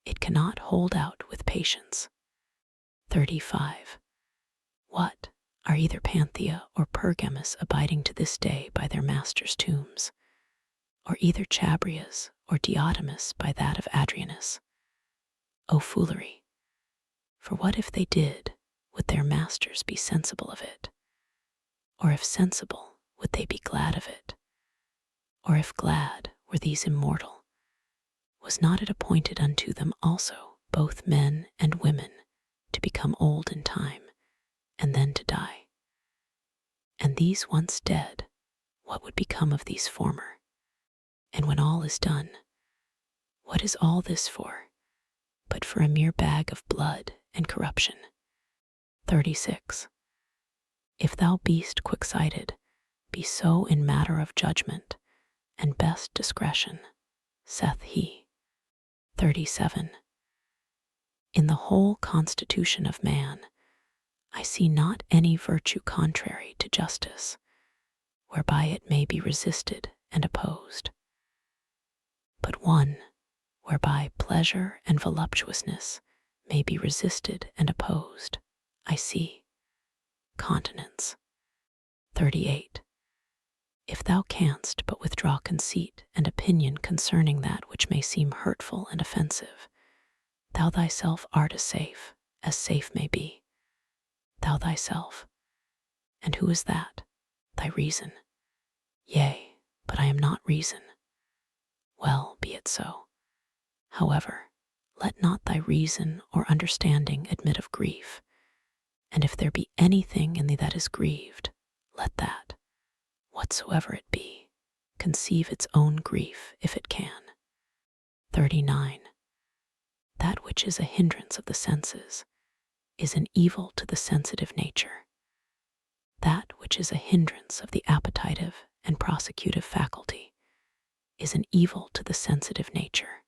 [SPEAKER 1] it cannot hold out with patience. 35. What are either Panthea or Pergamus abiding to this day by their masters' tombs, or either Chabrias or Diotimus by that of Adrianus? O foolery! For what if they did, would their masters be sensible of it? Or if sensible, would they be glad of it? Or if glad, were these immortal? Was not it appointed unto them also, both men and women, to become old in time, and then to die? And these once dead, what would become of these former? And when all is done, what is all this for, but for a mere bag of blood and corruption? 36. If thou beest quick-sighted, be so in matter of judgment, and best discretion, saith he. 37. In the whole constitution of man, I see not any virtue contrary to justice, whereby it may be resisted and opposed, but one whereby pleasure and voluptuousness may be resisted and opposed, I see: continence. 38. If thou canst but withdraw conceit and opinion concerning that which may seem hurtful and offensive, thou thyself art as safe may be. Thou thyself. And who is that? Thy reason. Yea, but I am not reason. Well, be it so. However, let not thy reason or understanding admit of grief, and if there be anything in thee that is grieved, let that, whatsoever it be, conceive its own grief if it can. 39. That which is a hindrance of the senses is an evil to the sensitive nature. That which is a hindrance of the appetitive and prosecutive faculty is an evil to the sensitive nature.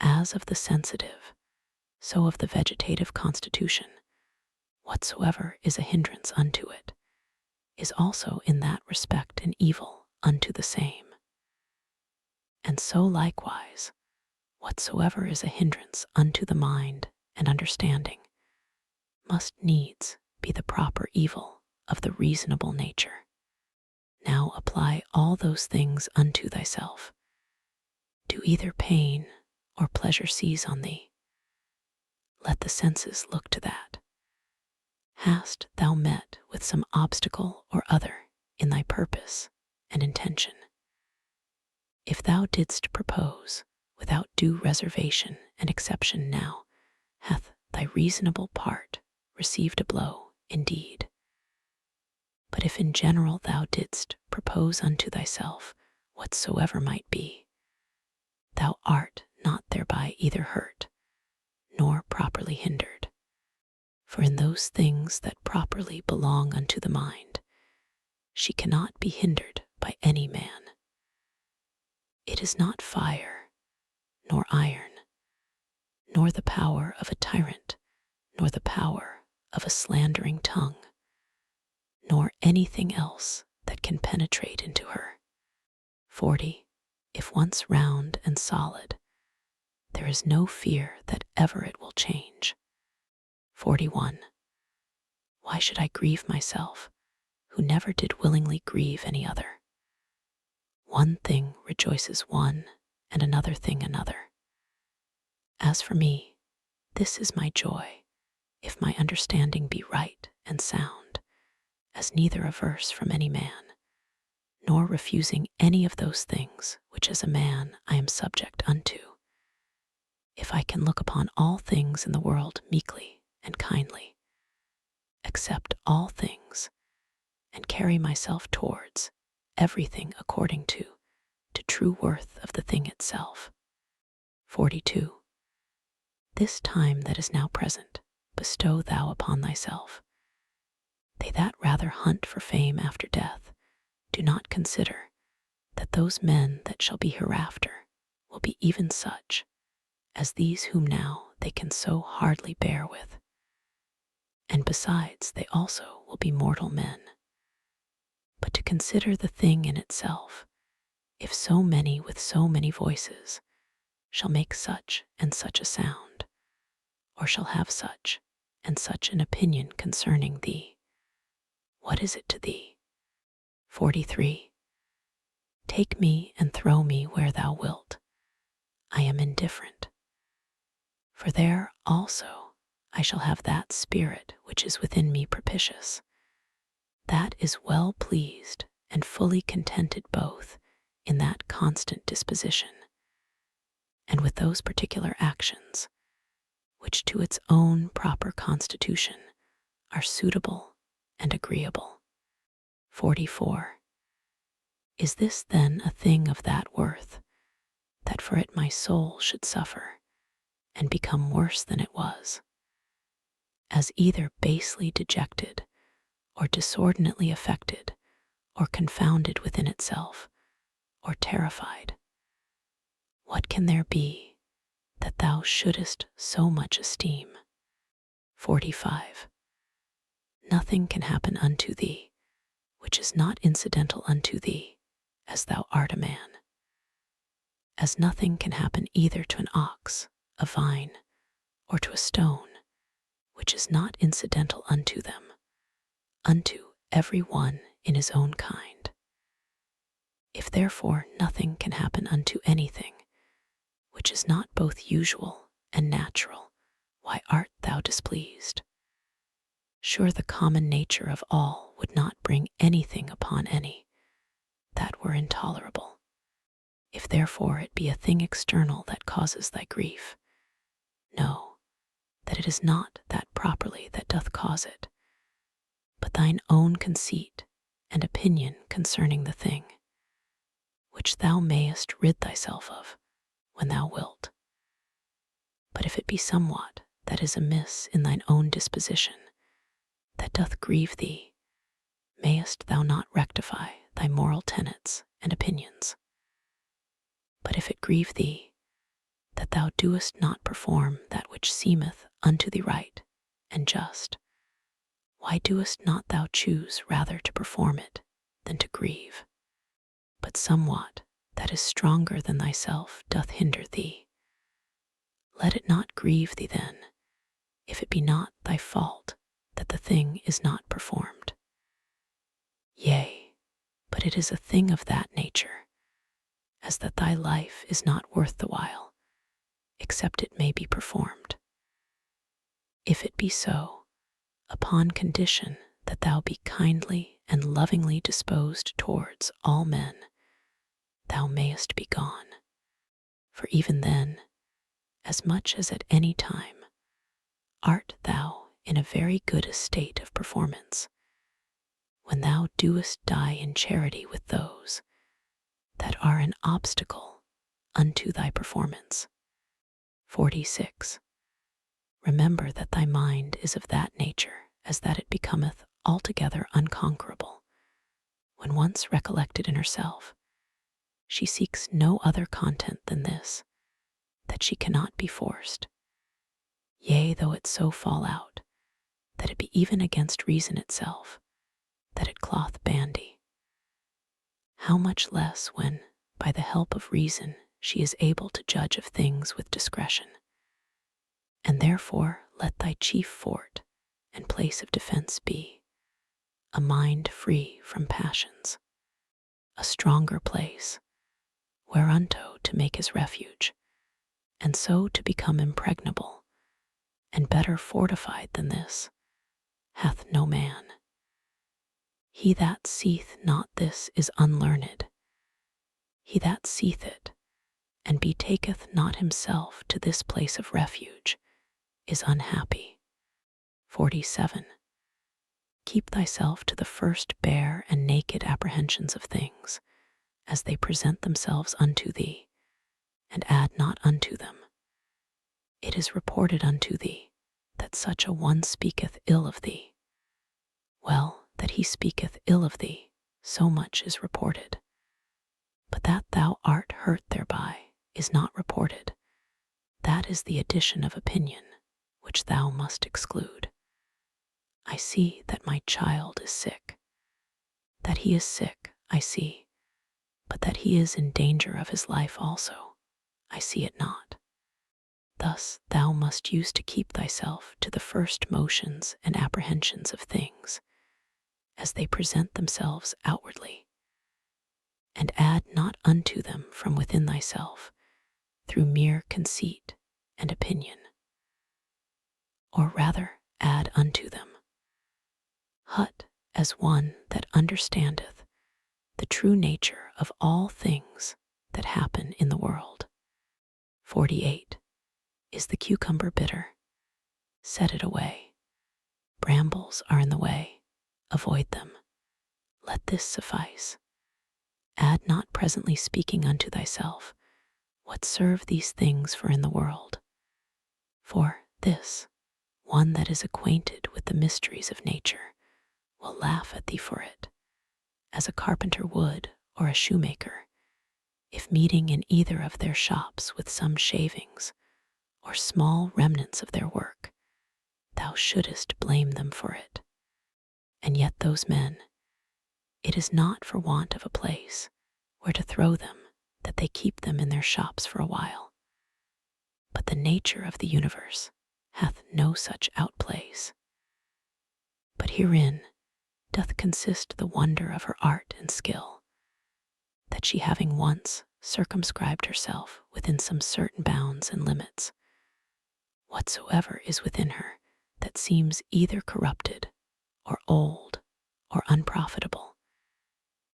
[SPEAKER 1] As of the sensitive, so of the vegetative constitution, whatsoever is a hindrance unto it is also in that respect an evil unto the same. And so likewise, whatsoever is a hindrance unto the mind and understanding must needs be the proper evil of the reasonable nature. Now apply all those things unto thyself. Do either pain or pleasure seize on thee? Let the senses look to that. Hast thou met with some obstacle or other in thy purpose and intention? If thou didst propose without due reservation and exception now, hath thy reasonable part received a blow indeed. But if in general thou didst propose unto thyself whatsoever might be, thou art not thereby either hurt nor properly hindered. For in those things that properly belong unto the mind, she cannot be hindered by any man. It is not fire, nor iron, nor the power of a tyrant, nor the power of a slandering tongue, nor anything else that can penetrate into her. 40. If once round and solid, there is no fear that ever it will change. 41. Why should I grieve myself, who never did willingly grieve any other? One thing rejoices one, and another thing another. As for me, this is my joy, if my understanding be right and sound, as neither averse from any man, nor refusing any of those things which as a man I am subject unto. If I can look upon all things in the world meekly and kindly, accept all things, and carry myself towards everything according to true worth of the thing itself. 42. This time that is now present, bestow thou upon thyself. They that rather hunt for fame after death do not consider that those men that shall be hereafter will be even such as these whom now they can so hardly bear with. And besides, they also will be mortal men. But to consider the thing in itself, if so many with so many voices shall make such and such a sound, or shall have such and such an opinion concerning thee, what is it to thee? 43. Take me and throw me where thou wilt. I am indifferent. For there also I shall have that spirit which is within me propitious, that is well pleased and fully contented both in that constant disposition, and with those particular actions which to its own proper constitution are suitable and agreeable. 44. Is this then a thing of that worth, that for it my soul should suffer, and become worse than it was, as either basely dejected, or disordinately affected, or confounded within itself, or terrified? What can there be that thou shouldest so much esteem? 45. Nothing can happen unto thee, which is not incidental unto thee, as thou art a man. As nothing can happen either to an ox, a vine, or to a stone, which is not incidental unto them, unto every one in his own kind. If therefore nothing can happen unto anything, which is not both usual and natural, why art thou displeased? Sure the common nature of all would not bring anything upon any that were intolerable. If therefore it be a thing external that causes thy grief, know that it is not that properly that doth cause it, but thine own conceit and opinion concerning the thing, which thou mayest rid thyself of when thou wilt. But if it be somewhat that is amiss in thine own disposition, that doth grieve thee, mayest thou not rectify thy moral tenets and opinions? But if it grieve thee, that thou doest not perform that which seemeth unto thee right and just, why doest not thou choose rather to perform it than to grieve? But somewhat that is stronger than thyself doth hinder thee. Let it not grieve thee then, if it be not thy fault that the thing is not performed. Yea, but it is a thing of that nature, as that thy life is not worth the while, except it may be performed. If it be so, upon condition that thou be kindly and lovingly disposed towards all men, thou mayest be gone. For even then, as much as at any time, art thou in a very good estate of performance, when thou doest die in charity with those that are an obstacle unto thy performance. 46. Remember that thy mind is of that nature as that it becometh altogether unconquerable. When once recollected in herself, she seeks no other content than this, that she cannot be forced. Yea, though it so fall out, that it be even against reason itself, that it cloth bandy. How much less when, by the help of reason, she is able to judge of things with discretion, and therefore let thy chief fort and place of defense be a mind free from passions, a stronger place whereunto to make his refuge, and so to become impregnable, and better fortified than this hath no man. He that seeth not this is unlearned. He that seeth it, and betaketh not himself to this place of refuge, is unhappy. 47. Keep thyself to the first bare and naked apprehensions of things, as they present themselves unto thee, and add not unto them. It is reported unto thee that such a one speaketh ill of thee. Well, that he speaketh ill of thee, so much is reported. But that thou art hurt thereby is not reported. That is the addition of opinion, which thou must exclude. I see that my child is sick. That he is sick, I see, but that he is in danger of his life also, I see it not. Thus thou must use to keep thyself to the first motions and apprehensions of things, as they present themselves outwardly, and add not unto them from within thyself through mere conceit and opinion, or rather add unto them. Hut as one that understandeth the true nature of all things that happen in the world. 48. Is the cucumber bitter? Set it away. Brambles are in the way. Avoid them. Let this suffice. Add not presently speaking unto thyself, what serve these things for in the world? For this, one that is acquainted with the mysteries of nature will laugh at thee for it, as a carpenter would, or a shoemaker, if meeting in either of their shops with some shavings, or small remnants of their work, thou shouldest blame them for it. And yet those men, it is not for want of a place where to throw them that they keep them in their shops for a while. But the nature of the universe hath no such outplace. But herein doth consist the wonder of her art and skill, that she having once circumscribed herself within some certain bounds and limits, whatsoever is within her that seems either corrupted, or old, or unprofitable,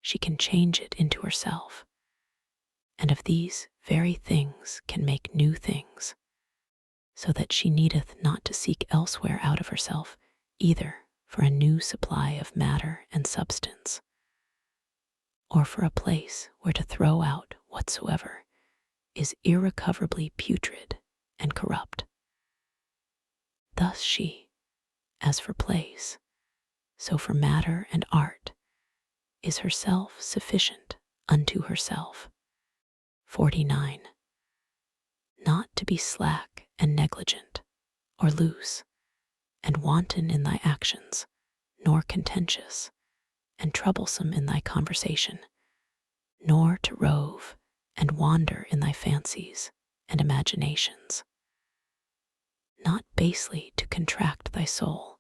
[SPEAKER 1] she can change it into herself, and of these very things can make new things, so that she needeth not to seek elsewhere out of herself either for a new supply of matter and substance, or for a place where to throw out whatsoever is irrecoverably putrid and corrupt. Thus she, as for place, so for matter and art, is herself sufficient unto herself. 49. Not to be slack and negligent, or loose, and wanton in thy actions, nor contentious, and troublesome in thy conversation, nor to rove and wander in thy fancies and imaginations. Not basely to contract thy soul,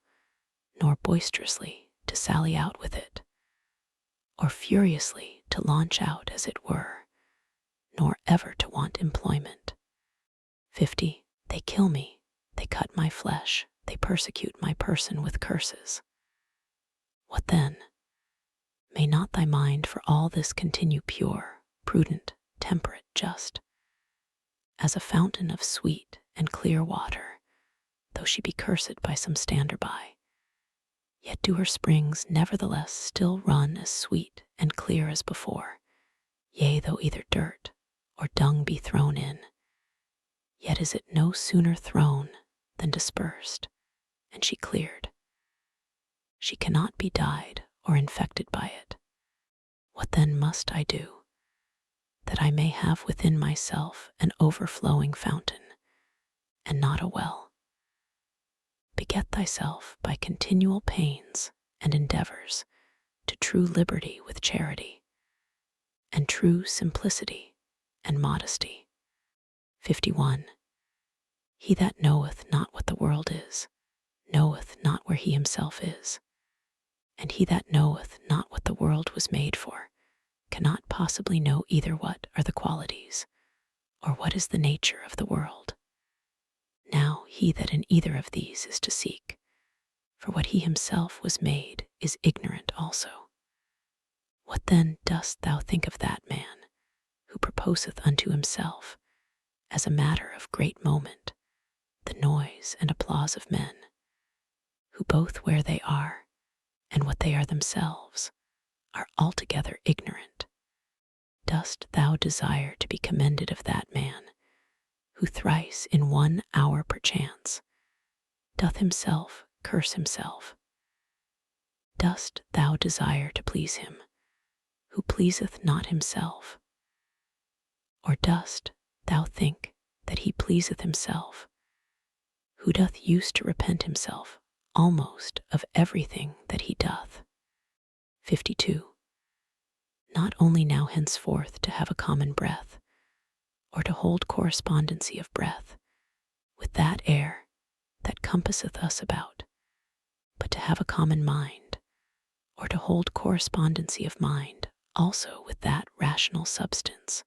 [SPEAKER 1] nor boisterously to sally out with it, or furiously to launch out as it were, nor ever to want employment. 50. They kill me, they cut my flesh, they persecute my person with curses. What then? May not thy mind for all this continue pure, prudent, temperate, just, as a fountain of sweet and clear water, though she be cursed by some stander-by, yet do her springs nevertheless still run as sweet and clear as before, yea, though either dirt or dung be thrown in, yet is it no sooner thrown than dispersed, and she cleared. She cannot be dyed or infected by it. What then must I do, that I may have within myself an overflowing fountain, and not a well? Beget thyself by continual pains and endeavors to true liberty with charity, and true simplicity and modesty. 51. He that knoweth not what the world is, knoweth not where he himself is. And he that knoweth not what the world was made for, cannot possibly know either what are the qualities, or what is the nature of the world. Now he that in either of these is to seek, for what he himself was made is ignorant also. What then dost thou think of that man, who proposeth unto himself, as a matter of great moment, the noise and applause of men, who both where they are, and what they are themselves, are altogether ignorant? Dost thou desire to be commended of that man, who thrice in 1 hour perchance doth himself curse himself? Dost thou desire to please him, who pleaseth not himself? Or dost thou think that he pleaseth himself, who doth use to repent himself almost of everything that he doth? 52. Not only now henceforth to have a common breath, or to hold correspondency of breath with that air that compasseth us about, but to have a common mind, or to hold correspondency of mind also with that rational substance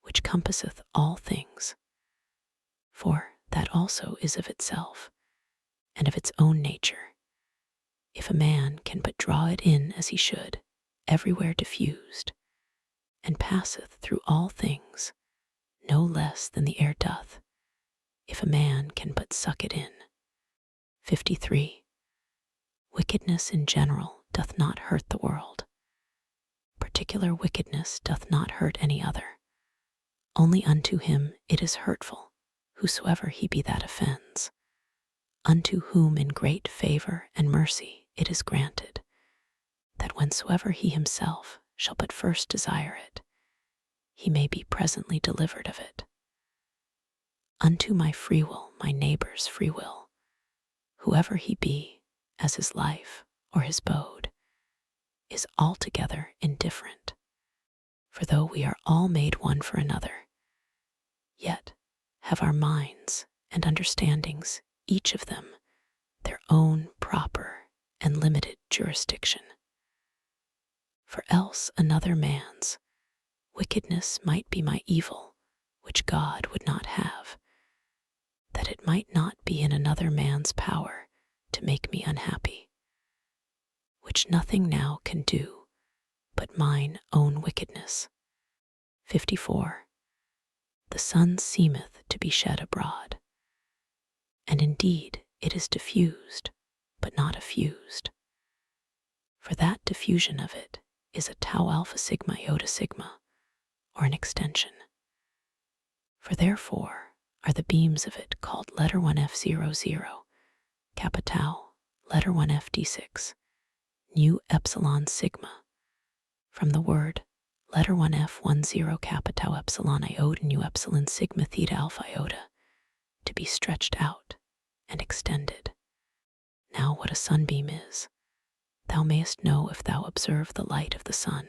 [SPEAKER 1] which compasseth all things. For that also is of itself, and of its own nature, if a man can but draw it in as he should, everywhere diffused, and passeth through all things, no less than the air doth, if a man can but suck it in. 53. Wickedness in general doth not hurt the world. Particular wickedness doth not hurt any other. Only unto him it is hurtful, whosoever he be that offends, unto whom in great favor and mercy it is granted, that whensoever he himself shall but first desire it, he may be presently delivered of it. Unto my free will, my neighbor's free will, whoever he be, as his life or his bode, is altogether indifferent. For though we are all made one for another, yet have our minds and understandings, each of them, their own proper and limited jurisdiction. For else another man's wickedness might be my evil, which God would not have, that it might not be in another man's power to make me unhappy, which nothing now can do but mine own wickedness. 54. The sun seemeth to be shed abroad, and indeed it is diffused, but not effused. For that diffusion of it is a tau alpha sigma iota sigma, or an extension. For therefore are the beams of it called letter 1F00, kappa tau, letter 1FD6, nu epsilon sigma, from the word letter 1F10 kappa tau epsilon iota nu epsilon sigma theta alpha iota, to be stretched out and extended. Now what a sunbeam is, thou mayest know if thou observe the light of the sun,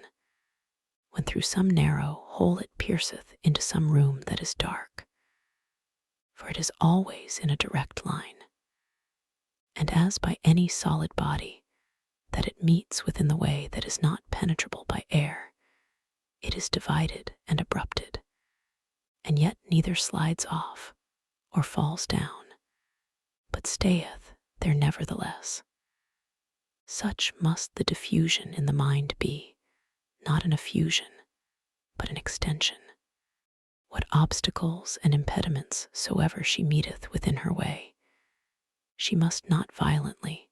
[SPEAKER 1] when through some narrow hole it pierceth into some room that is dark. For it is always in a direct line, and as by any solid body that it meets within the way that is not penetrable by air, it is divided and abrupted, and yet neither slides off or falls down, but stayeth there nevertheless. Such must the diffusion in the mind be, not an effusion, but an extension. What obstacles and impediments soever she meeteth within her way, she must not violently,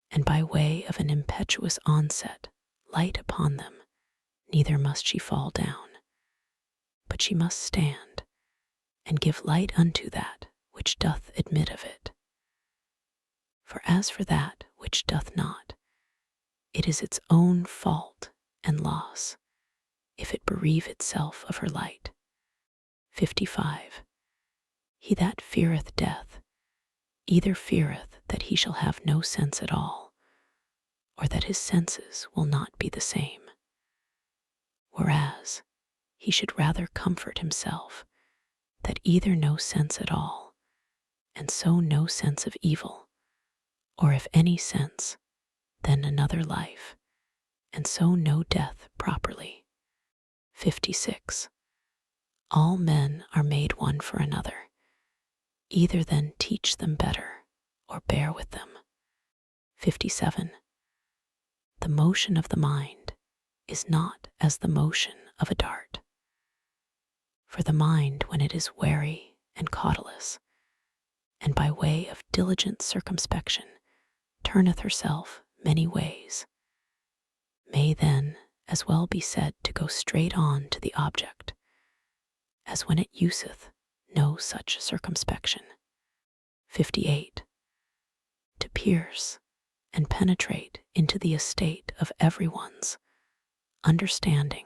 [SPEAKER 1] and by way of an impetuous onset, light upon them, neither must she fall down, but she must stand, and give light unto that which doth admit of it. For as for that which doth not, it is its own fault and loss, if it bereave itself of her light. 55. He that feareth death, either feareth that he shall have no sense at all, or that his senses will not be the same. Whereas he should rather comfort himself that either no sense at all, and so no sense of evil, or if any sense, then another life, and so no death properly. 56. All men are made one for another. Either then teach them better, or bear with them. 57. The motion of the mind is not as the motion of a dart. For the mind, when it is wary and cautelous, and by way of diligent circumspection turneth herself many ways, may then as well be said to go straight on to the object, as when it useth no such circumspection. 58. To pierce and penetrate into the estate of everyone's understanding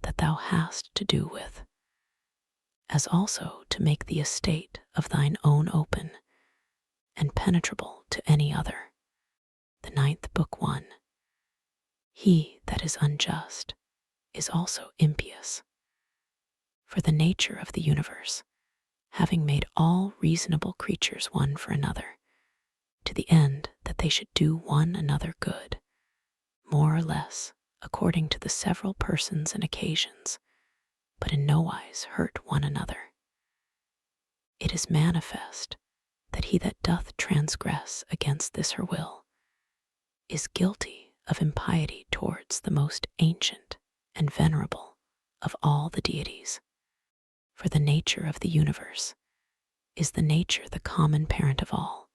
[SPEAKER 1] that thou hast to do with, as also to make the estate of thine own open and penetrable to any other. The 9th Book 1. He that is unjust is also impious. For the nature of the universe, having made all reasonable creatures one for another, to the end that they should do one another good, more or less according to the several persons and occasions, but in nowise hurt one another. It is manifest that he that doth transgress against this her will is guilty of impiety towards the most ancient and venerable of all the deities. For the nature of the universe is the nature the common parent of all,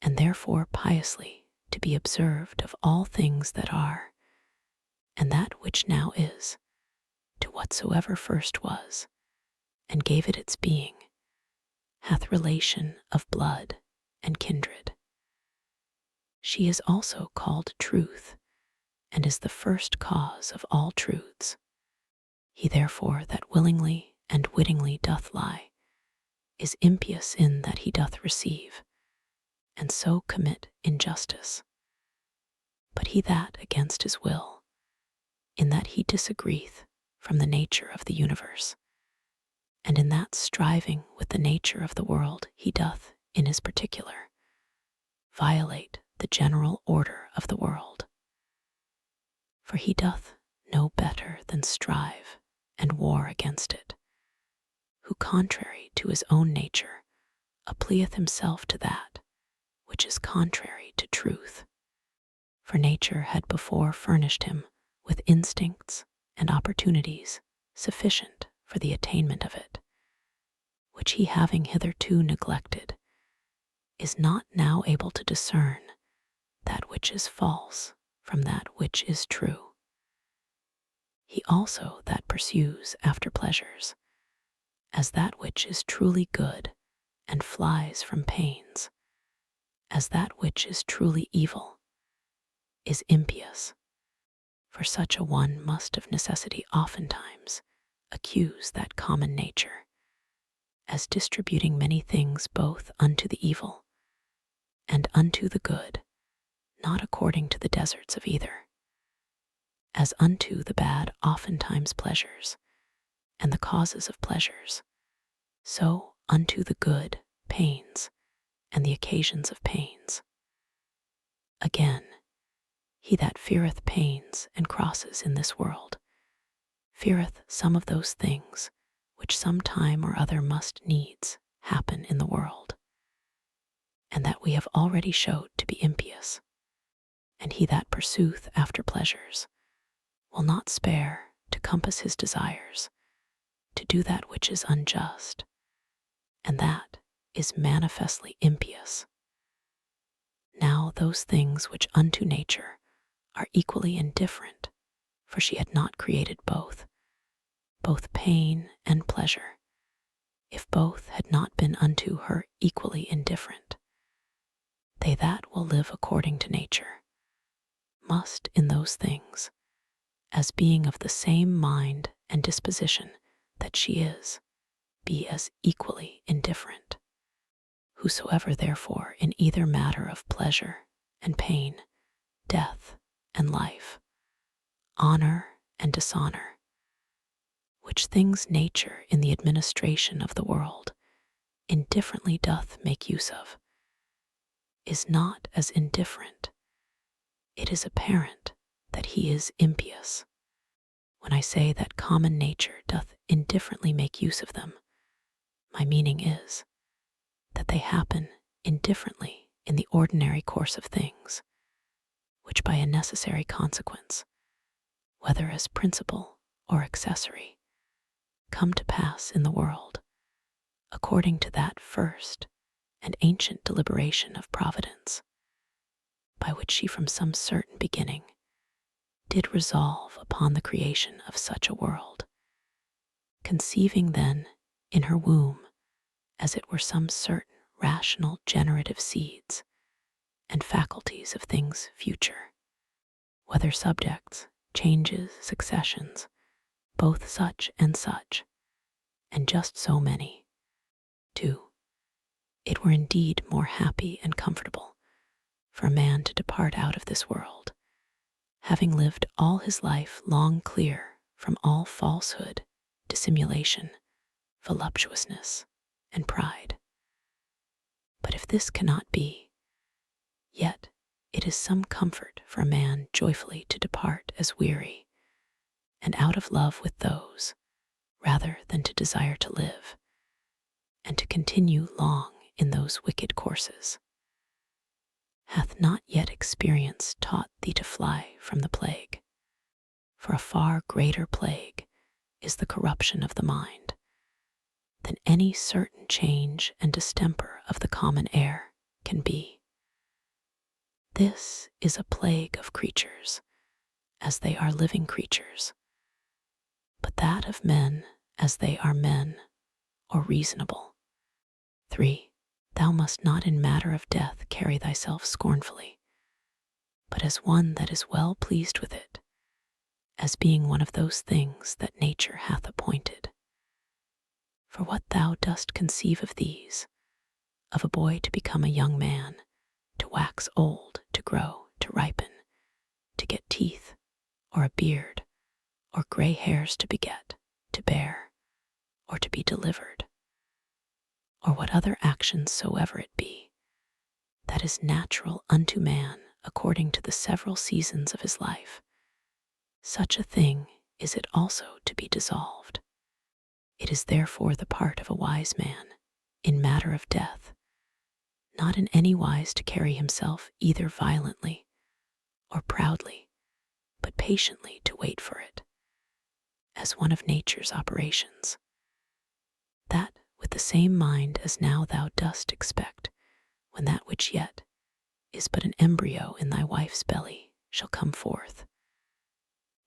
[SPEAKER 1] and therefore piously to be observed of all things that are, and that which now is, to whatsoever first was, and gave it its being, hath relation of blood and kindred. She is also called truth, and is the first cause of all truths. He therefore that willingly and wittingly doth lie, is impious in that he doth receive, and so commit injustice. But he that against his will, in that he disagreeth from the nature of the universe, and in that striving with the nature of the world he doth, in his particular, violate the general order of the world. For he doth no better than strive and war against it, who contrary to his own nature applieth himself to that which is contrary to truth. For nature had before furnished him with instincts and opportunities sufficient for the attainment of it, which he having hitherto neglected, is not now able to discern that which is false from that which is true. He also that pursues after pleasures, as that which is truly good, and flies from pains, as that which is truly evil, is impious. For such a one must of necessity oftentimes accuse that common nature, as distributing many things both unto the evil and unto the good, not according to the deserts of either, as unto the bad oftentimes pleasures, and the causes of pleasures, so unto the good pains, and the occasions of pains. Again, he that feareth pains and crosses in this world, feareth some of those things which some time or other must needs happen in the world, and that we have already showed to be impious. And he that pursueth after pleasures will not spare to compass his desires, to do that which is unjust, and that is manifestly impious. Now those things which unto nature are equally indifferent, for she had not created both pain and pleasure, if both had not been unto her equally indifferent. They that will live according to nature must in those things, as being of the same mind and disposition that she is, be as equally indifferent. Whosoever therefore in either matter of pleasure and pain, death and life, honor and dishonor, which things nature in the administration of the world indifferently doth make use of, is not as indifferent. It is apparent that he is impious. When I say that common nature doth indifferently make use of them, my meaning is that they happen indifferently in the ordinary course of things, which by a necessary consequence, whether as principal or accessory, come to pass in the world, according to that first and ancient deliberation of Providence, by which she from some certain beginning did resolve upon the creation of such a world, conceiving then in her womb as it were some certain rational generative seeds and faculties of things future, whether subjects, changes, successions, both such, and just so many. 2. It were indeed more happy and comfortable for a man to depart out of this world, having lived all his life long clear from all falsehood, dissimulation, voluptuousness, and pride. But if this cannot be, yet it is some comfort for a man joyfully to depart as weary, and out of love with those, rather than to desire to live, and to continue long in those wicked courses. Hath not yet experience taught thee to fly from the plague? For a far greater plague is the corruption of the mind than any certain change and distemper of the common air can be. This is a plague of creatures, as they are living creatures, but that of men as they are men, or reasonable. 3. Thou must not in matter of death carry thyself scornfully, but as one that is well pleased with it, as being one of those things that nature hath appointed. For what thou dost conceive of these, of a boy to become a young man, to wax old, to grow, to ripen, to get teeth, or a beard, or gray hairs to beget, to bear, or to be delivered, or what other actions soever it be, that is natural unto man according to the several seasons of his life, such a thing is it also to be dissolved. It is therefore the part of a wise man, in matter of death, not in any wise to carry himself either violently or proudly, but patiently to wait for it, as one of nature's operations, that with the same mind as now thou dost expect, when that which yet is but an embryo in thy wife's belly shall come forth,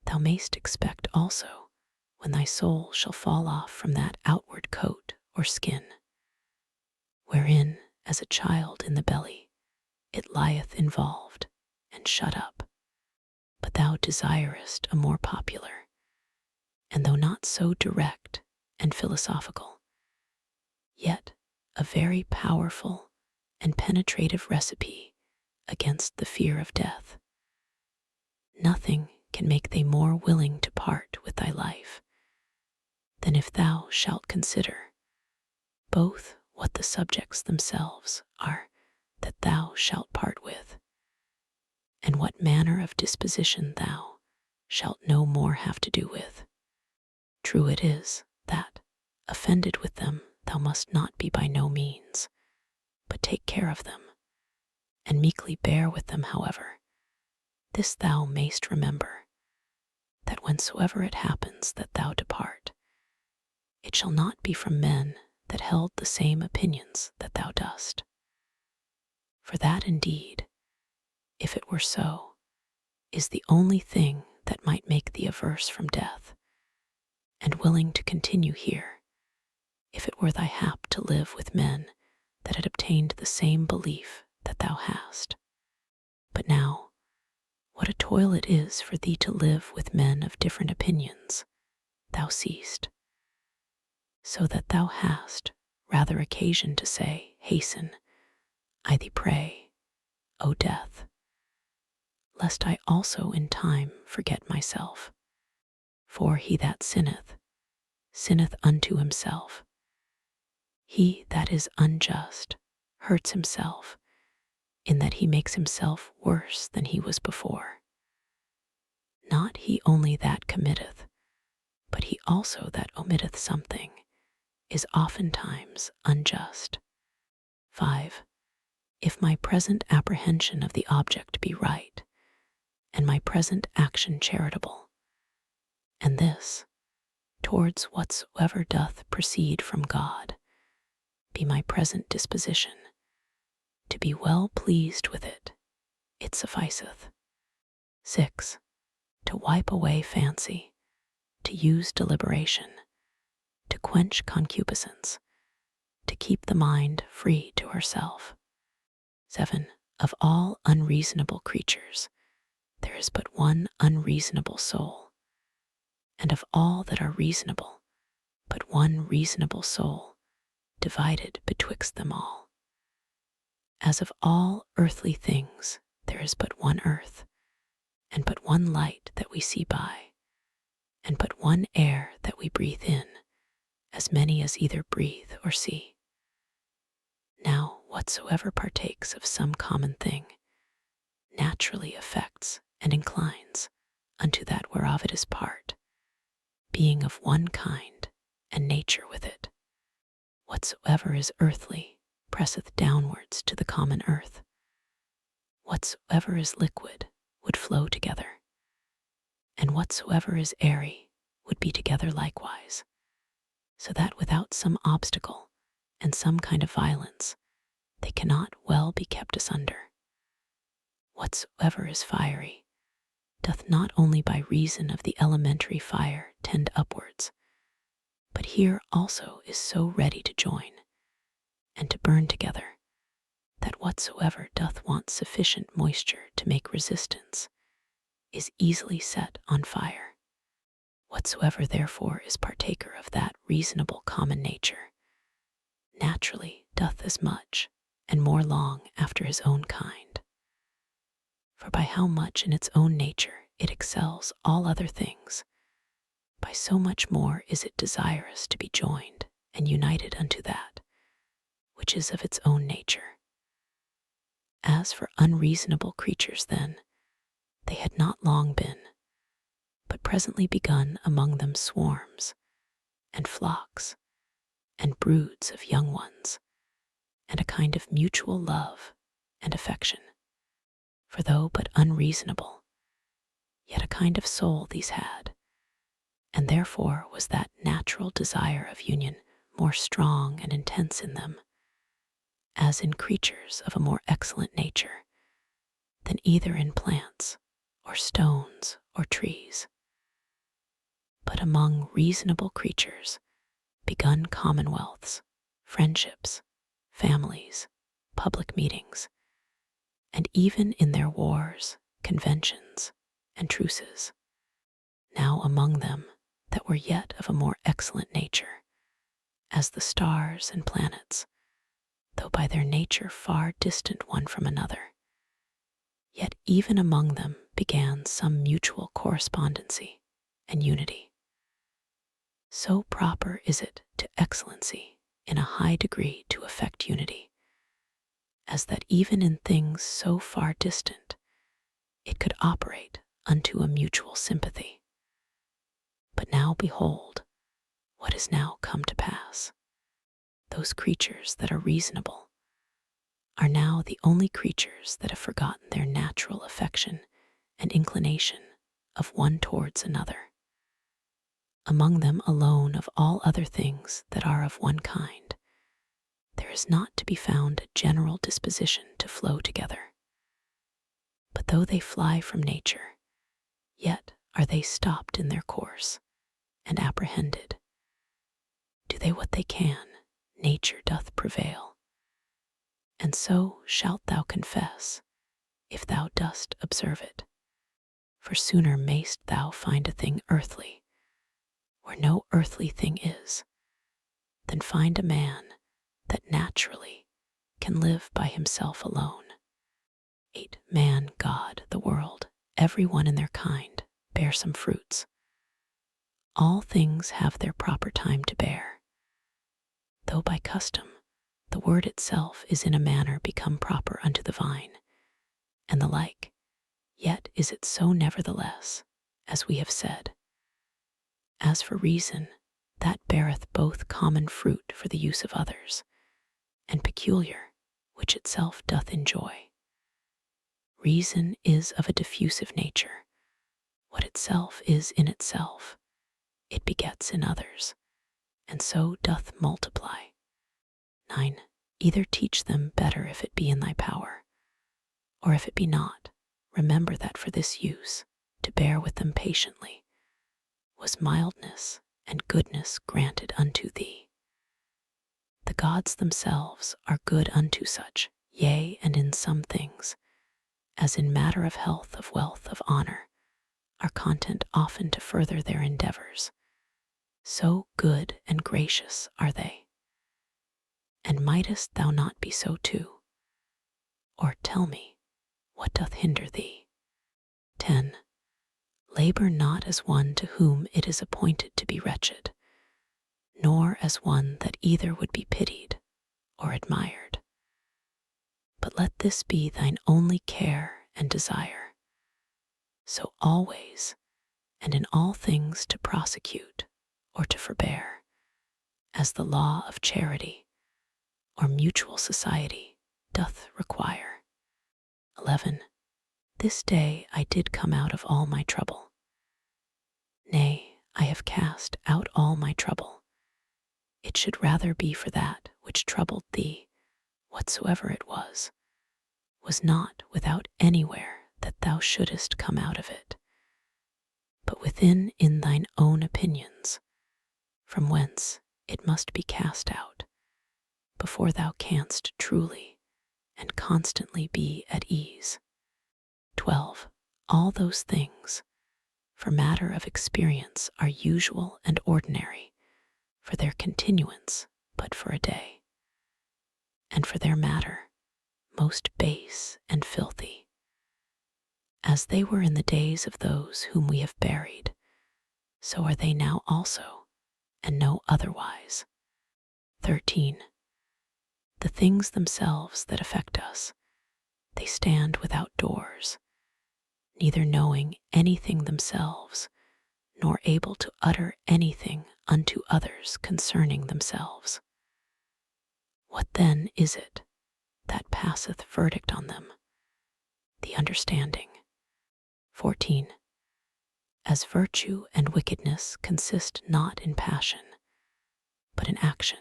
[SPEAKER 1] thou mayst expect also when thy soul shall fall off from that outward coat or skin, wherein, as a child in the belly, it lieth involved and shut up. But thou desirest a more popular, and though not so direct and philosophical, yet a very powerful and penetrative recipe against the fear of death. Nothing can make thee more willing to part with thy life than if thou shalt consider both what the subjects themselves are that thou shalt part with, and what manner of disposition thou shalt no more have to do with. True it is that, offended with them, thou must not be by no means, but take care of them, and meekly bear with them. However, this thou mayst remember, that whensoever it happens that thou depart, it shall not be from men that held the same opinions that thou dost. For that indeed, if it were so, is the only thing that might make thee averse from death, and willing to continue here, if it were thy hap to live with men that had obtained the same belief that thou hast. But now, what a toil it is for thee to live with men of different opinions, thou seest, so that thou hast rather occasion to say, Hasten, I thee pray, O death, lest I also in time forget myself. For he that sinneth sinneth unto himself. He that is unjust hurts himself, in that he makes himself worse than he was before. Not he only that committeth, but he also that omitteth something, is oftentimes unjust. 5. If my present apprehension of the object be right, and my present action charitable, and this, towards whatsoever doth proceed from God, be my present disposition, to be well pleased with it, it sufficeth. 6. To wipe away fancy, to use deliberation, to quench concupiscence, to keep the mind free to herself. 7. Of all unreasonable creatures, there is but one unreasonable soul, and of all that are reasonable, but one reasonable soul, divided betwixt them all. As of all earthly things, there is but one earth, and but one light that we see by, and but one air that we breathe in, as many as either breathe or see. Now, whatsoever partakes of some common thing, naturally affects and inclines unto that whereof it is part, being of one kind and nature with it. Whatsoever is earthly presseth downwards to the common earth. Whatsoever is liquid would flow together, and whatsoever is airy would be together likewise, so that without some obstacle and some kind of violence, they cannot well be kept asunder. Whatsoever is fiery doth not only by reason of the elementary fire tend upwards, but here also is so ready to join and to burn together, that whatsoever doth want sufficient moisture to make resistance is easily set on fire. Whatsoever therefore is partaker of that reasonable common nature, naturally doth as much and more long after his own kind. For by how much in its own nature it excels all other things, by so much more is it desirous to be joined and united unto that which is of its own nature. As for unreasonable creatures then, they had not long been, but presently begun among them swarms, and flocks, and broods of young ones, and a kind of mutual love and affection. For though but unreasonable, yet a kind of soul these had, and therefore was that natural desire of union more strong and intense in them, as in creatures of a more excellent nature, than either in plants, or stones, or trees. But among reasonable creatures begun commonwealths, friendships, families, public meetings, and even in their wars, conventions, and truces. Now among them that were yet of a more excellent nature, as the stars and planets, though by their nature far distant one from another, yet even among them began some mutual correspondency and unity. So proper is it to excellency in a high degree to effect unity, as that even in things so far distant, it could operate unto a mutual sympathy. But now behold what is now come to pass. Those creatures that are reasonable are now the only creatures that have forgotten their natural affection and inclination of one towards another. Among them alone of all other things that are of one kind, there is not to be found a general disposition to flow together. But though they fly from nature, yet are they stopped in their course and apprehended. Do they what they can, nature doth prevail. And so shalt thou confess, if thou dost observe it. For sooner mayst thou find a thing earthly, where no earthly thing is, than find a man that naturally can live by himself alone. 8. Man, God, the world, every one in their kind, bear some fruits. All things have their proper time to bear. Though by custom the word itself is in a manner become proper unto the vine, and the like, yet is it so nevertheless, as we have said. As for reason, that beareth both common fruit for the use of others, and peculiar, which itself doth enjoy. Reason is of a diffusive nature. What itself is in itself, it begets in others, and so doth multiply. 9. Either teach them better if it be in thy power, or if it be not, remember that for this use, to bear with them patiently, was mildness and goodness granted unto thee. The gods themselves are good unto such, yea, and in some things, as in matter of health, of wealth, of honor, are content often to further their endeavors. So good and gracious are they. And mightest thou not be so too? Or tell me, what doth hinder thee? 10. Labor not as one to whom it is appointed to be wretched, nor as one that either would be pitied or admired. But let this be thine only care and desire, so always and in all things to prosecute or to forbear, as the law of charity or mutual society doth require. 11. This day I did come out of all my trouble. Nay, I have cast out all my trouble. It should rather be for that which troubled thee, whatsoever it was not without anywhere that thou shouldest come out of it, but within in thine own opinions, from whence it must be cast out, before thou canst truly and constantly be at ease. 12. All those things, for matter of experience, are usual and ordinary, for their continuance but for a day, and for their matter most base and filthy, as they were in the days of those whom we have buried, so are they now also, and no otherwise. 13. The things themselves that affect us, they stand without doors, neither knowing anything themselves, nor able to utter anything unto others concerning themselves. What then is it that passeth verdict on them? The understanding. 14. As virtue and wickedness consist not in passion, but in action,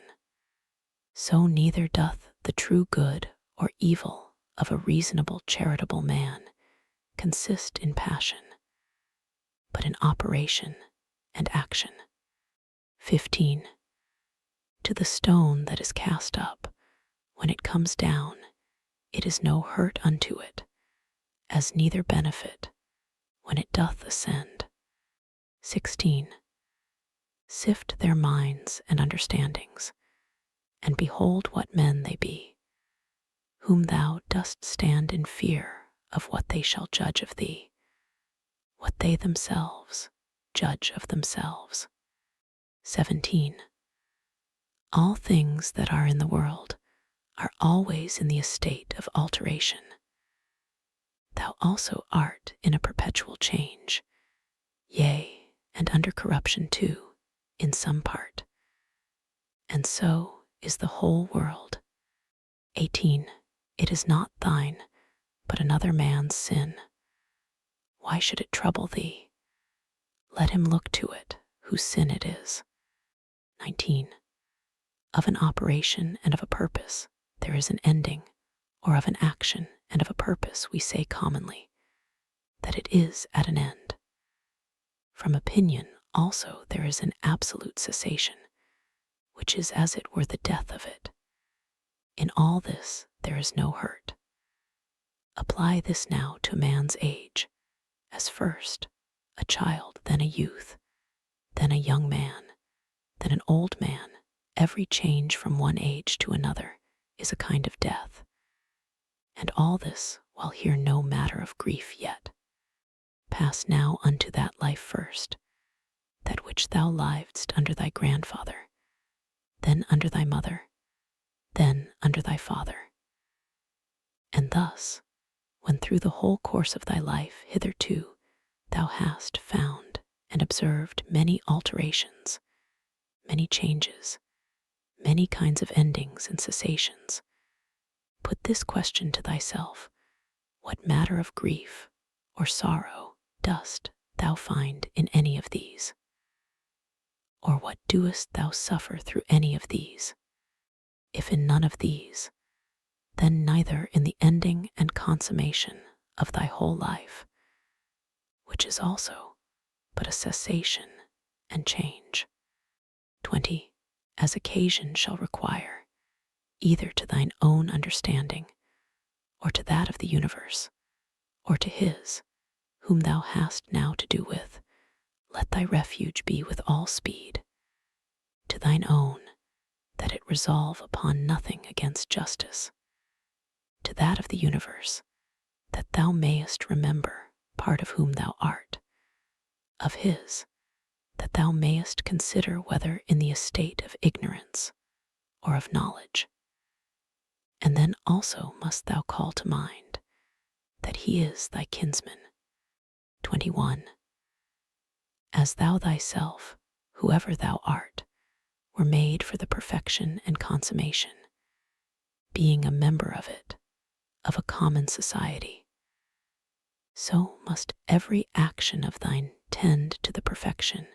[SPEAKER 1] so neither doth the true good or evil of a reasonable charitable man consist in passion, but in operation and action. 15. To the stone that is cast up, when it comes down, it is no hurt unto it, as neither benefit when it doth ascend. 16. Sift their minds and understandings, and behold what men they be, whom thou dost stand in fear of what they shall judge of thee, what they themselves judge of themselves. 17. All things that are in the world are always in the estate of alteration. Thou also art in a perpetual change, yea, and under corruption too, in some part. And so is the whole world. 18. It is not thine, but another man's sin. Why should it trouble thee? Let him look to it, whose sin it is. 19. Of an operation and of a purpose there is an ending, or of an action and of a purpose we say commonly, that it is at an end. From opinion also there is an absolute cessation, which is as it were the death of it. In all this there is no hurt. Apply this now to man's age, as first a child, then a youth, then a young man, then an old man. Every change from one age to another is a kind of death, and all this while here no matter of grief yet. Pass now unto that life first, that which thou livedst under thy grandfather, then under thy mother, then under thy father. And thus, when through the whole course of thy life hitherto thou hast found and observed many alterations, many changes, many kinds of endings and cessations, put this question to thyself: what matter of grief or sorrow dost thou find in any of these? Or what doest thou suffer through any of these? If in none of these, then neither in the ending and consummation of thy whole life, which is also but a cessation and change. 20. As occasion shall require, either to thine own understanding, or to that of the universe, or to his, whom thou hast now to do with, let thy refuge be with all speed. To thine own, that it resolve upon nothing against justice. To that of the universe, that thou mayest remember part of whom thou art. Of his, that thou mayest consider whether in the estate of ignorance or of knowledge. And then also must thou call to mind that he is thy kinsman. 21. As thou thyself, whoever thou art, were made for the perfection and consummation, being a member of it, of a common society, so must every action of thine tend to the perfection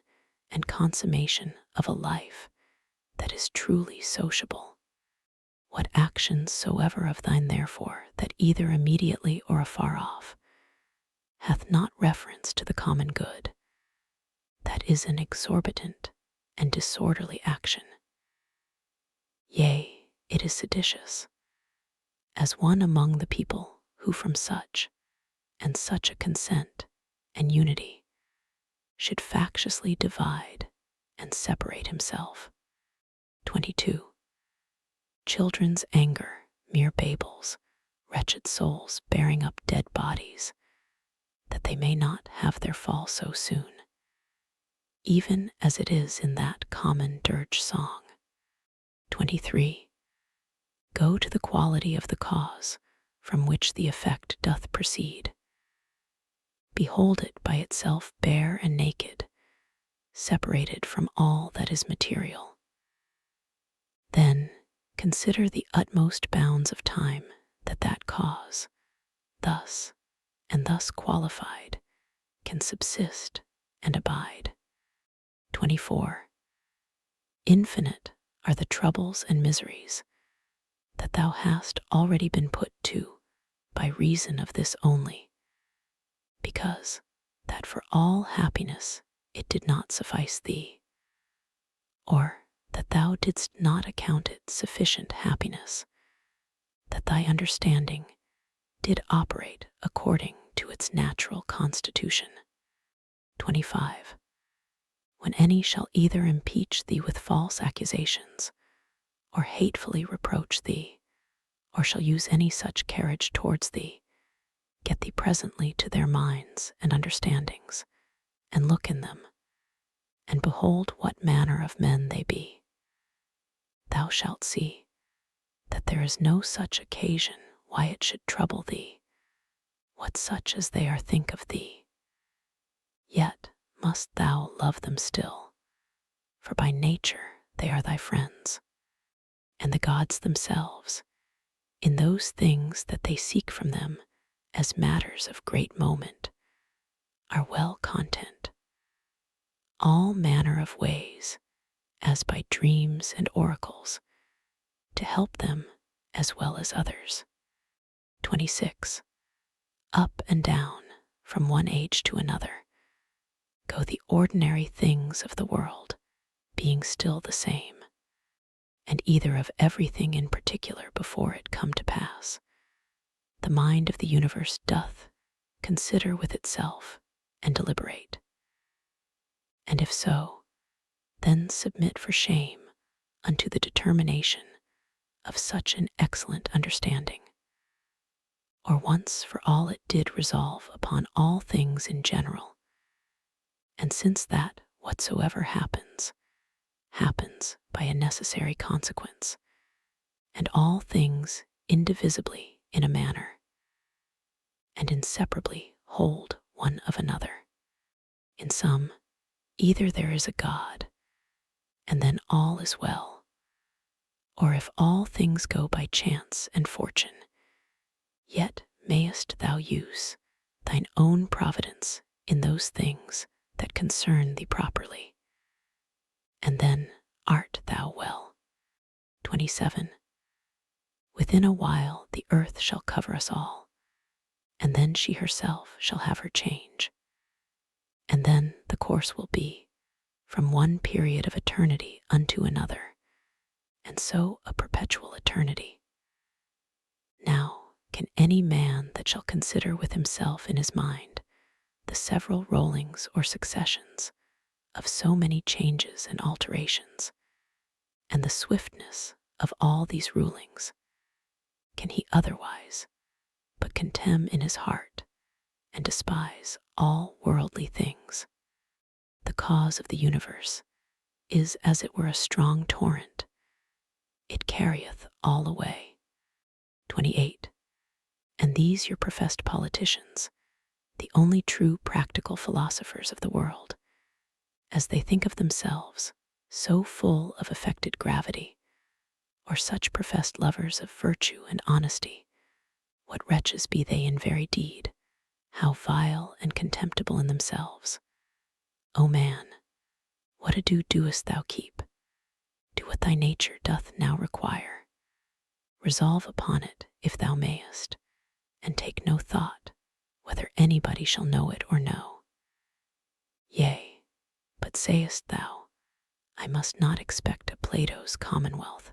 [SPEAKER 1] and consummation of a life that is truly sociable. What actions soever of thine, therefore, that either immediately or afar off hath not reference to the common good, that is an exorbitant and disorderly action. Yea, it is seditious, as one among the people who from such and such a consent and unity should factiously divide and separate himself. 22. Children's anger, mere babes, wretched souls bearing up dead bodies, that they may not have their fall so soon, even as it is in that common dirge song. 23. Go to the quality of the cause from which the effect doth proceed. Behold it by itself bare and naked, separated from all that is material. Then consider the utmost bounds of time that that cause, thus and thus qualified, can subsist and abide. 24. Infinite are the troubles and miseries that thou hast already been put to by reason of this only, because that for all happiness it did not suffice thee, or that thou didst not account it sufficient happiness, that thy understanding did operate according to its natural constitution. 25. When any shall either impeach thee with false accusations, or hatefully reproach thee, or shall use any such carriage towards thee, get thee presently to their minds and understandings, and look in them, and behold what manner of men they be. Thou shalt see that there is no such occasion why it should trouble thee, what such as they are think of thee. Yet must thou love them still, for by nature they are thy friends, and the gods themselves, in those things that they seek from them as matters of great moment, are well content, all manner of ways, as by dreams and oracles, to help them as well as others. 26. Up and down, from one age to another, go the ordinary things of the world, being still the same, and either of everything in particular before it come to pass, the mind of the universe doth consider with itself and deliberate. And if so, then submit for shame unto the determination of such an excellent understanding. Or once for all it did resolve upon all things in general, and since that whatsoever happens, happens by a necessary consequence, and all things indivisibly in a manner, and inseparably hold one of another. In sum, either there is a God, and then all is well, or if all things go by chance and fortune, yet mayest thou use thine own providence in those things that concern thee properly, and then art thou well. 27. Within a while the earth shall cover us all, and then she herself shall have her change. And then the course will be from one period of eternity unto another, and so a perpetual eternity. Now can any man that shall consider with himself in his mind the several rollings or successions of so many changes and alterations, and the swiftness of all these rulings, can he otherwise but contemn in his heart and despise all worldly things? The cause of the universe is as it were a strong torrent. It carrieth all away. 28. And these your professed politicians, the only true practical philosophers of the world, as they think of themselves so full of affected gravity, or such professed lovers of virtue and honesty, what wretches be they in very deed, how vile and contemptible in themselves. O man, what ado doest thou keep? Do what thy nature doth now require. Resolve upon it if thou mayest, and take no thought whether anybody shall know it or no. Yea, but sayest thou, I must not expect a Plato's commonwealth.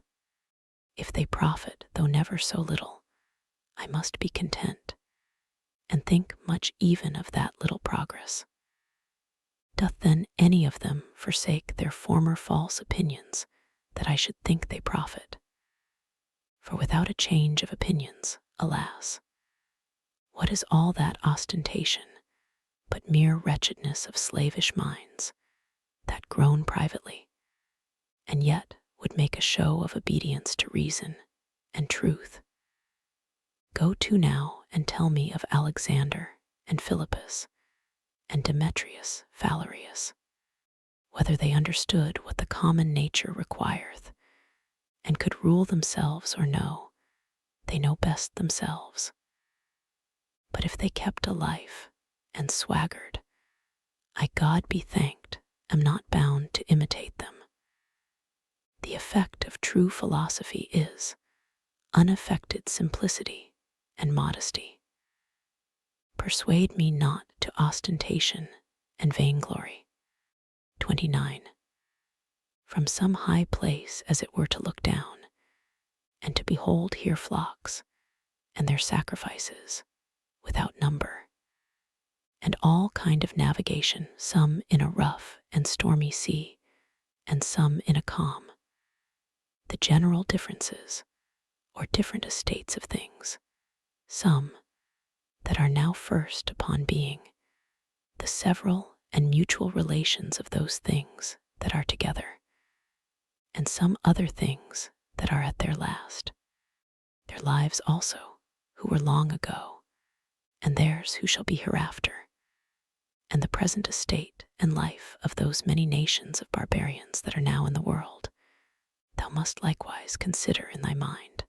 [SPEAKER 1] If they profit, though never so little, I must be content, and think much even of that little progress. Doth then any of them forsake their former false opinions, that I should think they profit? For without a change of opinions, alas, what is all that ostentation but mere wretchedness of slavish minds, that groan privately, and yet would make a show of obedience to reason and truth? Go to now and tell me of Alexander and Philippus and Demetrius Phalereus, whether they understood what the common nature requireth, and could rule themselves or no. They know best themselves. But if they kept a life and swaggered, I, God be thanked, am not bound to imitate them. The effect of true philosophy is unaffected simplicity and modesty. Persuade me not to ostentation and vainglory. 29. From some high place as it were to look down, and to behold here flocks, and their sacrifices, without number, and all kind of navigation, some in a rough and stormy sea, and some in a calm. The general differences, or different estates of things, some that are now first upon being, the several and mutual relations of those things that are together, and some other things that are at their last, their lives also, who were long ago, and theirs who shall be hereafter, and the present estate and life of those many nations of barbarians that are now in the world, thou must likewise consider in thy mind.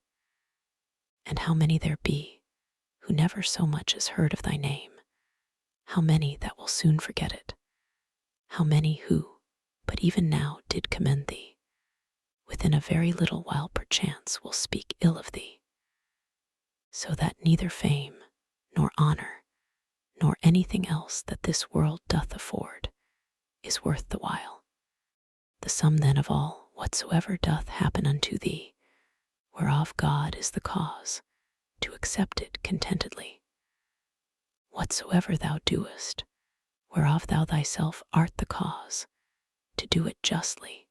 [SPEAKER 1] And how many there be who never so much as heard of thy name, how many that will soon forget it, how many who, but even now did commend thee, within a very little while perchance will speak ill of thee, so that neither fame, nor honor, nor anything else that this world doth afford is worth the while. The sum then of all whatsoever doth happen unto thee, whereof God is the cause, to accept it contentedly. Whatsoever thou doest, whereof thou thyself art the cause, to do it justly,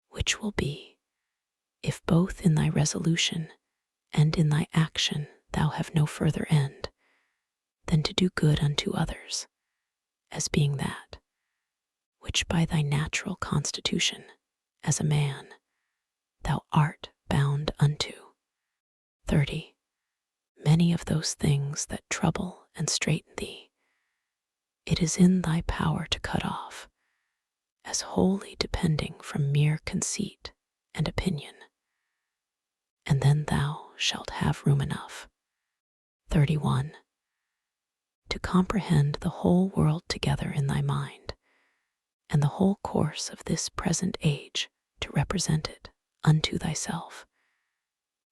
[SPEAKER 1] which will be, if both in thy resolution and in thy action thou have no further end than to do good unto others, as being that which by thy natural constitution, as a man, thou art bound unto. 30. Many of those things that trouble and straiten thee, it is in thy power to cut off, as wholly depending from mere conceit and opinion, and then thou shalt have room enough. 31. To comprehend the whole world together in thy mind, and the whole course of this present age to represent it unto thyself,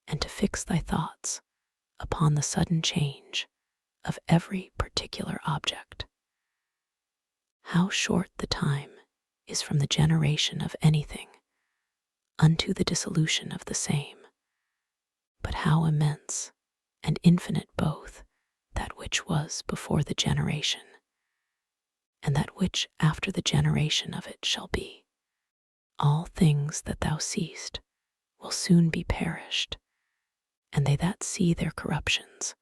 [SPEAKER 1] and to fix thy thoughts upon the sudden change of every particular object. How short the time is from the generation of anything unto the dissolution of the same, but how immense and infinite both that which was before the generation, and that which after the generation of it shall be. All things that thou seest will soon be perished, and they that see their corruptions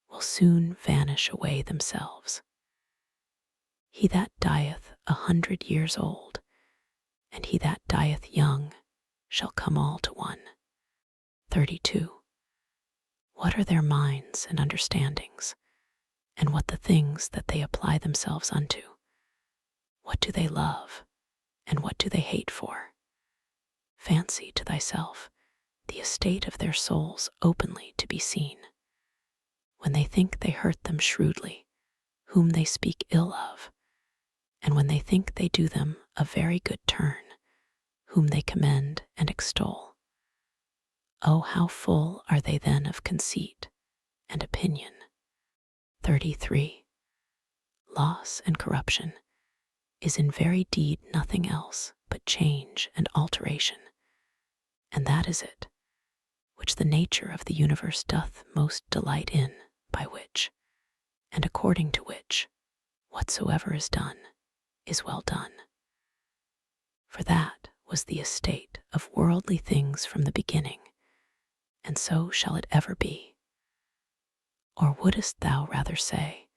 [SPEAKER 1] will soon vanish away themselves. He that dieth 100 years old, and he that dieth young, shall come all to one. 32. What are their minds and understandings, and what the things that they apply themselves unto? What do they love, and what do they hate for? Fancy to thyself the estate of their souls openly to be seen, when they think they hurt them shrewdly, whom they speak ill of, and when they think they do them a very good turn, whom they commend and extol. Oh, how full are they then of conceit and opinion. 33. Loss and corruption is in very deed nothing else but change and alteration, and that is it which the nature of the universe doth most delight in, by which, and according to which, whatsoever is done is well done. For that was the estate of worldly things from the beginning, and so shall it ever be. Or wouldest thou rather say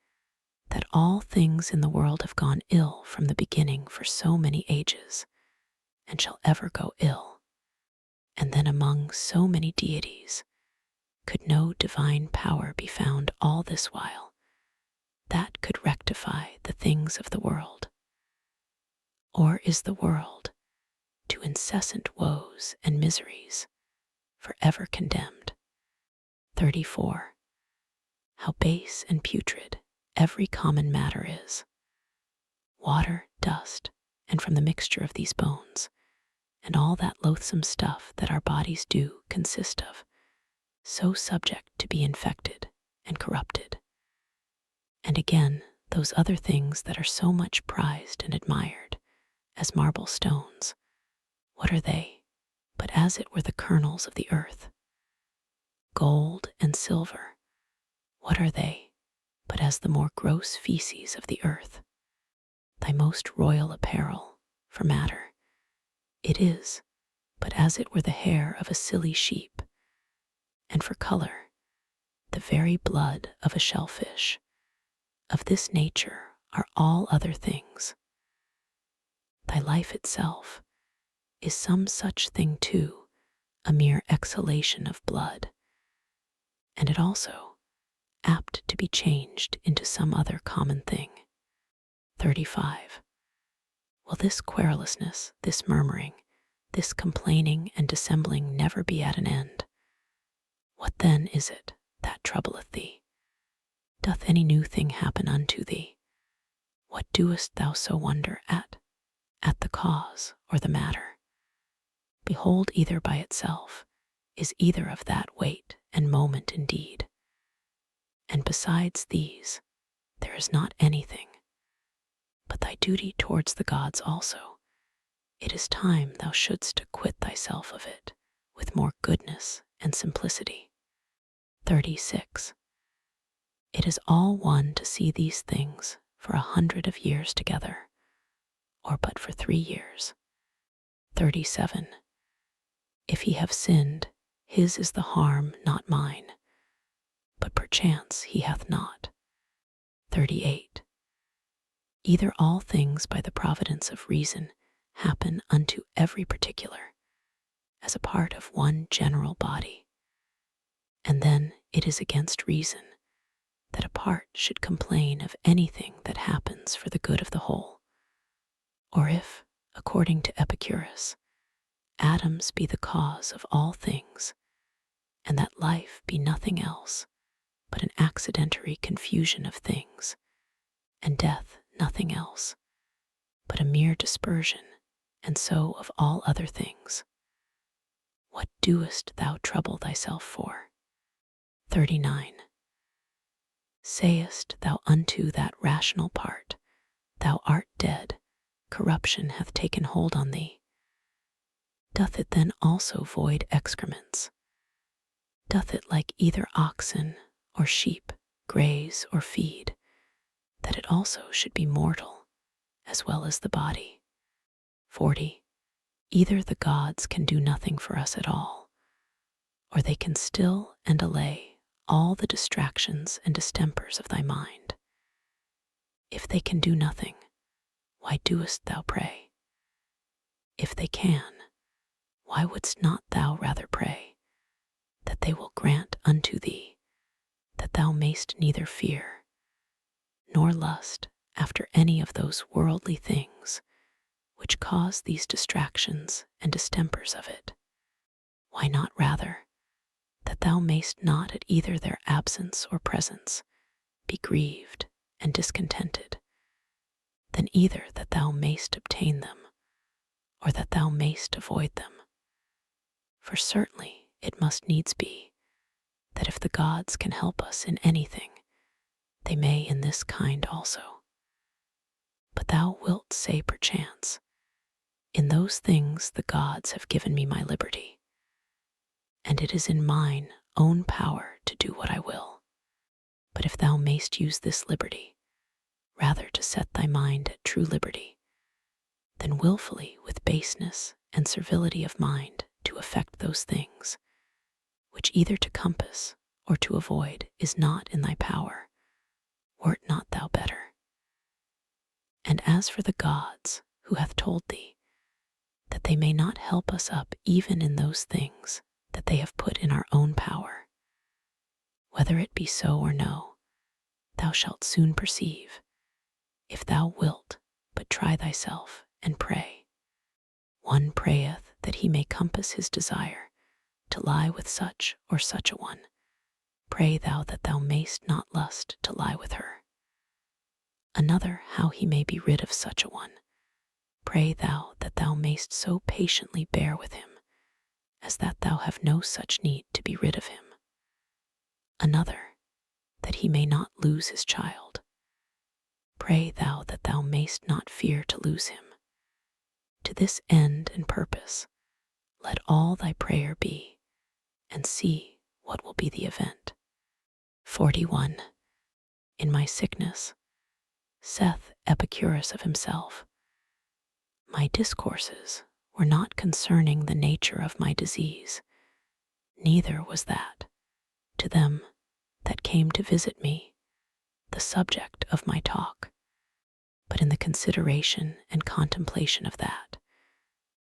[SPEAKER 1] that all things in the world have gone ill from the beginning for so many ages, and shall ever go ill, and then among so many deities could no divine power be found all this while that could rectify the things of the world? Or is the world to incessant woes and miseries forever condemned? 34. How base and putrid every common matter is, water, dust, and from the mixture of these bones, and all that loathsome stuff that our bodies do consist of, so subject to be infected and corrupted. And again, those other things that are so much prized and admired, as marble stones, what are they but as it were the kernels of the earth? Gold and silver, what are they but as the more gross feces of the earth? Thy most royal apparel, for matter, it is but as it were the hair of a silly sheep, and for color, the very blood of a shellfish. Of this nature are all other things. Thy life itself is some such thing too, a mere exhalation of blood, and it also apt to be changed into some other common thing. 35. Will this querulousness, this murmuring, this complaining and dissembling never be at an end? What then is it that troubleth thee? Doth any new thing happen unto thee? What doest thou so wonder at the cause or the matter? Behold, either by itself is either of that weight and moment indeed. And besides these, there is not anything but thy duty towards the gods also. It is time thou shouldst acquit thyself of it with more goodness and simplicity. 36. It is all one to see these things for 100 of years together, or but for 3 years. 37. If he have sinned, his is the harm, not mine, but perchance he hath not. 38. Either all things by the providence of reason happen unto every particular, as a part of one general body, and then it is against reason that a part should complain of anything that happens for the good of the whole. Or if, according to Epicurus, atoms be the cause of all things, and that life be nothing else but an accidentary confusion of things, and death nothing else but a mere dispersion, and so of all other things, what doest thou trouble thyself for? 39. Sayest thou unto that rational part, thou art dead, corruption hath taken hold on thee? Doth it then also void excrements? Doth it like either oxen or sheep graze or feed, that it also should be mortal, as well as the body? 40. Either the gods can do nothing for us at all, or they can still and allay all the distractions and distempers of thy mind. If they can do nothing, why doest thou pray? If they can, why wouldst not thou rather pray that they will grant unto thee that thou mayst neither fear nor lust after any of those worldly things which cause these distractions and distempers of it? Why not rather that thou mayst not at either their absence or presence be grieved and discontented, than either that thou mayst obtain them, or that thou mayst avoid them? For certainly it must needs be, that if the gods can help us in anything, they may in this kind also. But thou wilt say perchance, in those things the gods have given me my liberty, and it is in mine own power to do what I will. But if thou mayst use this liberty rather to set thy mind at true liberty, than wilfully with baseness and servility of mind to effect those things, which either to compass or to avoid is not in thy power, wert not thou better? And as for the gods, who hath told thee that they may not help us up even in those things that they have put in our own power, whether it be so or no, thou shalt soon perceive, if thou wilt but try thyself and pray. One prayeth that he may compass his desire to lie with such or such a one. Pray thou that thou mayst not lust to lie with her. Another, how he may be rid of such a one. Pray thou that thou mayst so patiently bear with him, as that thou have no such need to be rid of him. Another, that he may not lose his child. Pray thou that thou mayst not fear to lose him. To this end and purpose, let all thy prayer be, and see what will be the event. 41. In my sickness, saith Epicurus of himself, my discourses were not concerning the nature of my disease, neither was that, to them that came to visit me, the subject of my talk, but in the consideration and contemplation of that,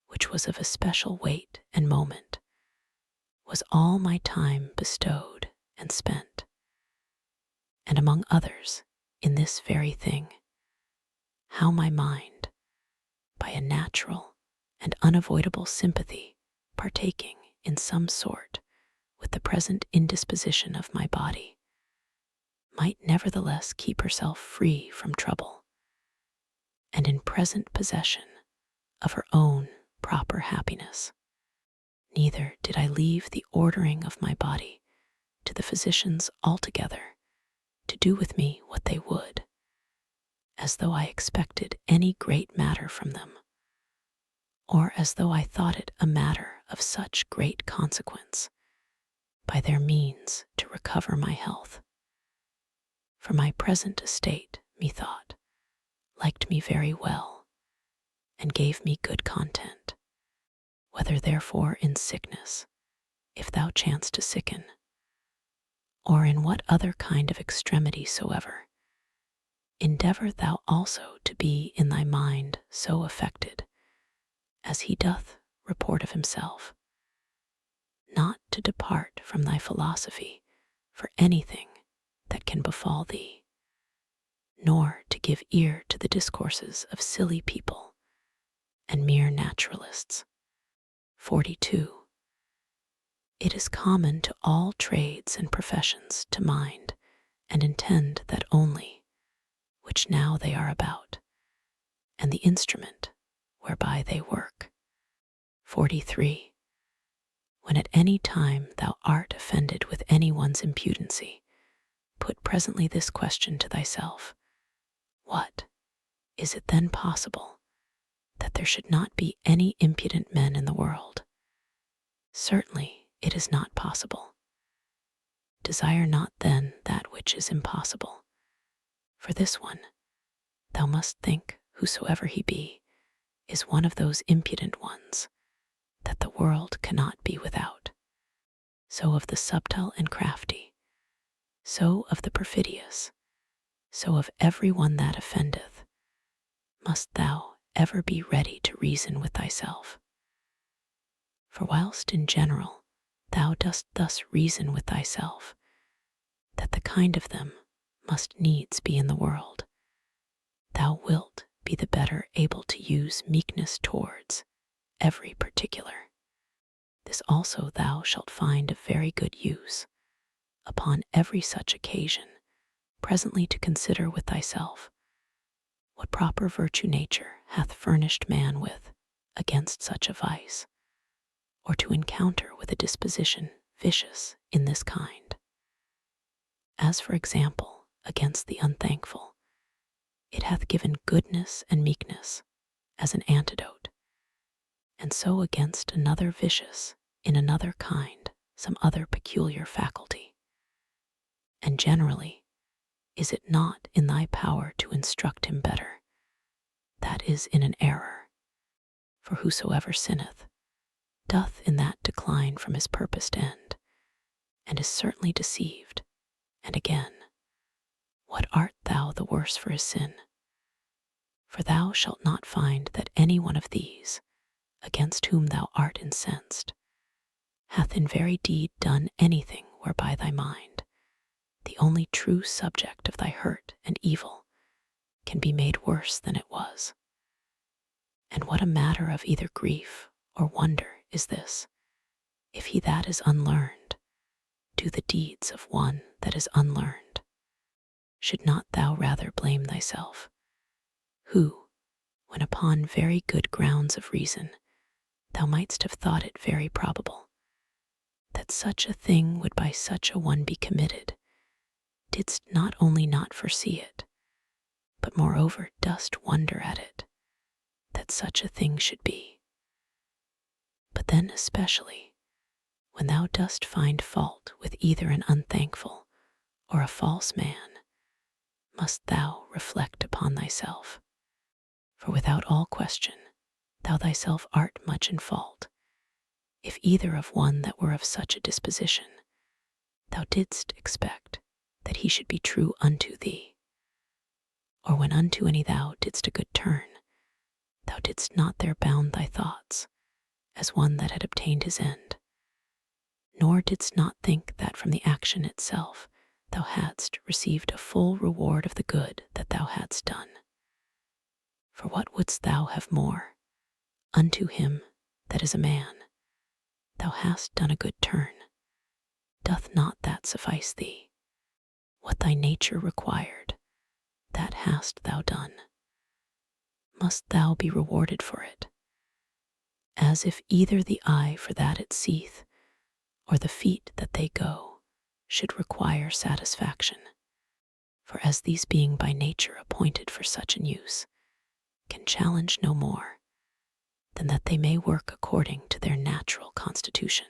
[SPEAKER 1] which was of especial weight and moment, was all my time bestowed and spent. And among others, in this very thing, how my mind, by a natural and unavoidable sympathy partaking in some sort with the present indisposition of my body, might nevertheless keep herself free from trouble, and in present possession of her own proper happiness. Neither did I leave the ordering of my body to the physicians altogether to do with me what they would, as though I expected any great matter from them, or as though I thought it a matter of such great consequence, by their means to recover my health. For my present estate, methought, liked me very well, and gave me good content. Whether therefore in sickness, if thou chance to sicken, or in what other kind of extremity soever, endeavor thou also to be in thy mind so affected, as he doth report of himself, not to depart from thy philosophy for anything that can befall thee, nor to give ear to the discourses of silly people and mere naturalists. 42. It is common to all trades and professions to mind and intend that only which now they are about, and the instrument whereby they work. 43. When at any time thou art offended with any one's impudency, put presently this question to thyself: what? Is it then possible that there should not be any impudent men in the world? Certainly it is not possible. Desire not then that which is impossible. For this one, thou must think, whosoever he be, is one of those impudent ones that the world cannot be without. So of the subtle and crafty, so of the perfidious, so of every one that offendeth, must thou ever be ready to reason with thyself. For whilst in general thou dost thus reason with thyself, that the kind of them must needs be in the world, thou wilt be the better able to use meekness towards every particular. This also thou shalt find of very good use, upon every such occasion, presently to consider with thyself what proper virtue nature hath furnished man with against such a vice, or to encounter with a disposition vicious in this kind. As for example, against the unthankful, it hath given goodness and meekness as an antidote, and so against another vicious in another kind some other peculiar faculty. And generally, is it not in thy power to instruct him better? That is in an error. For whosoever sinneth doth in that decline from his purposed end, and is certainly deceived. And again, what art thou the worse for his sin? For thou shalt not find that any one of these, against whom thou art incensed, hath in very deed done anything whereby thy mind, the only true subject of thy hurt and evil, can be made worse than it was. And what a matter of either grief or wonder is this, if he that is unlearned do the deeds of one that is unlearned? Should not thou rather blame thyself, who, when upon very good grounds of reason, thou mightst have thought it very probable that such a thing would by such a one be committed, didst not only not foresee it, but moreover dost wonder at it, that such a thing should be? But then especially, when thou dost find fault with either an unthankful or a false man, must thou reflect upon thyself. For without all question, thou thyself art much in fault, if either of one that were of such a disposition, thou didst expect that he should be true unto thee, or when unto any thou didst a good turn, thou didst not there bound thy thoughts, as one that had obtained his end, nor didst not think that from the action itself thou hadst received a full reward of the good that thou hadst done. For what wouldst thou have more? Unto him that is a man, thou hast done a good turn. Doth not that suffice thee? What thy nature required, that hast thou done. Must thou be rewarded for it? As if either the eye for that it seeth, or the feet that they go, should require satisfaction. For as these being by nature appointed for such an use, can challenge no more than that they may work according to their natural constitution,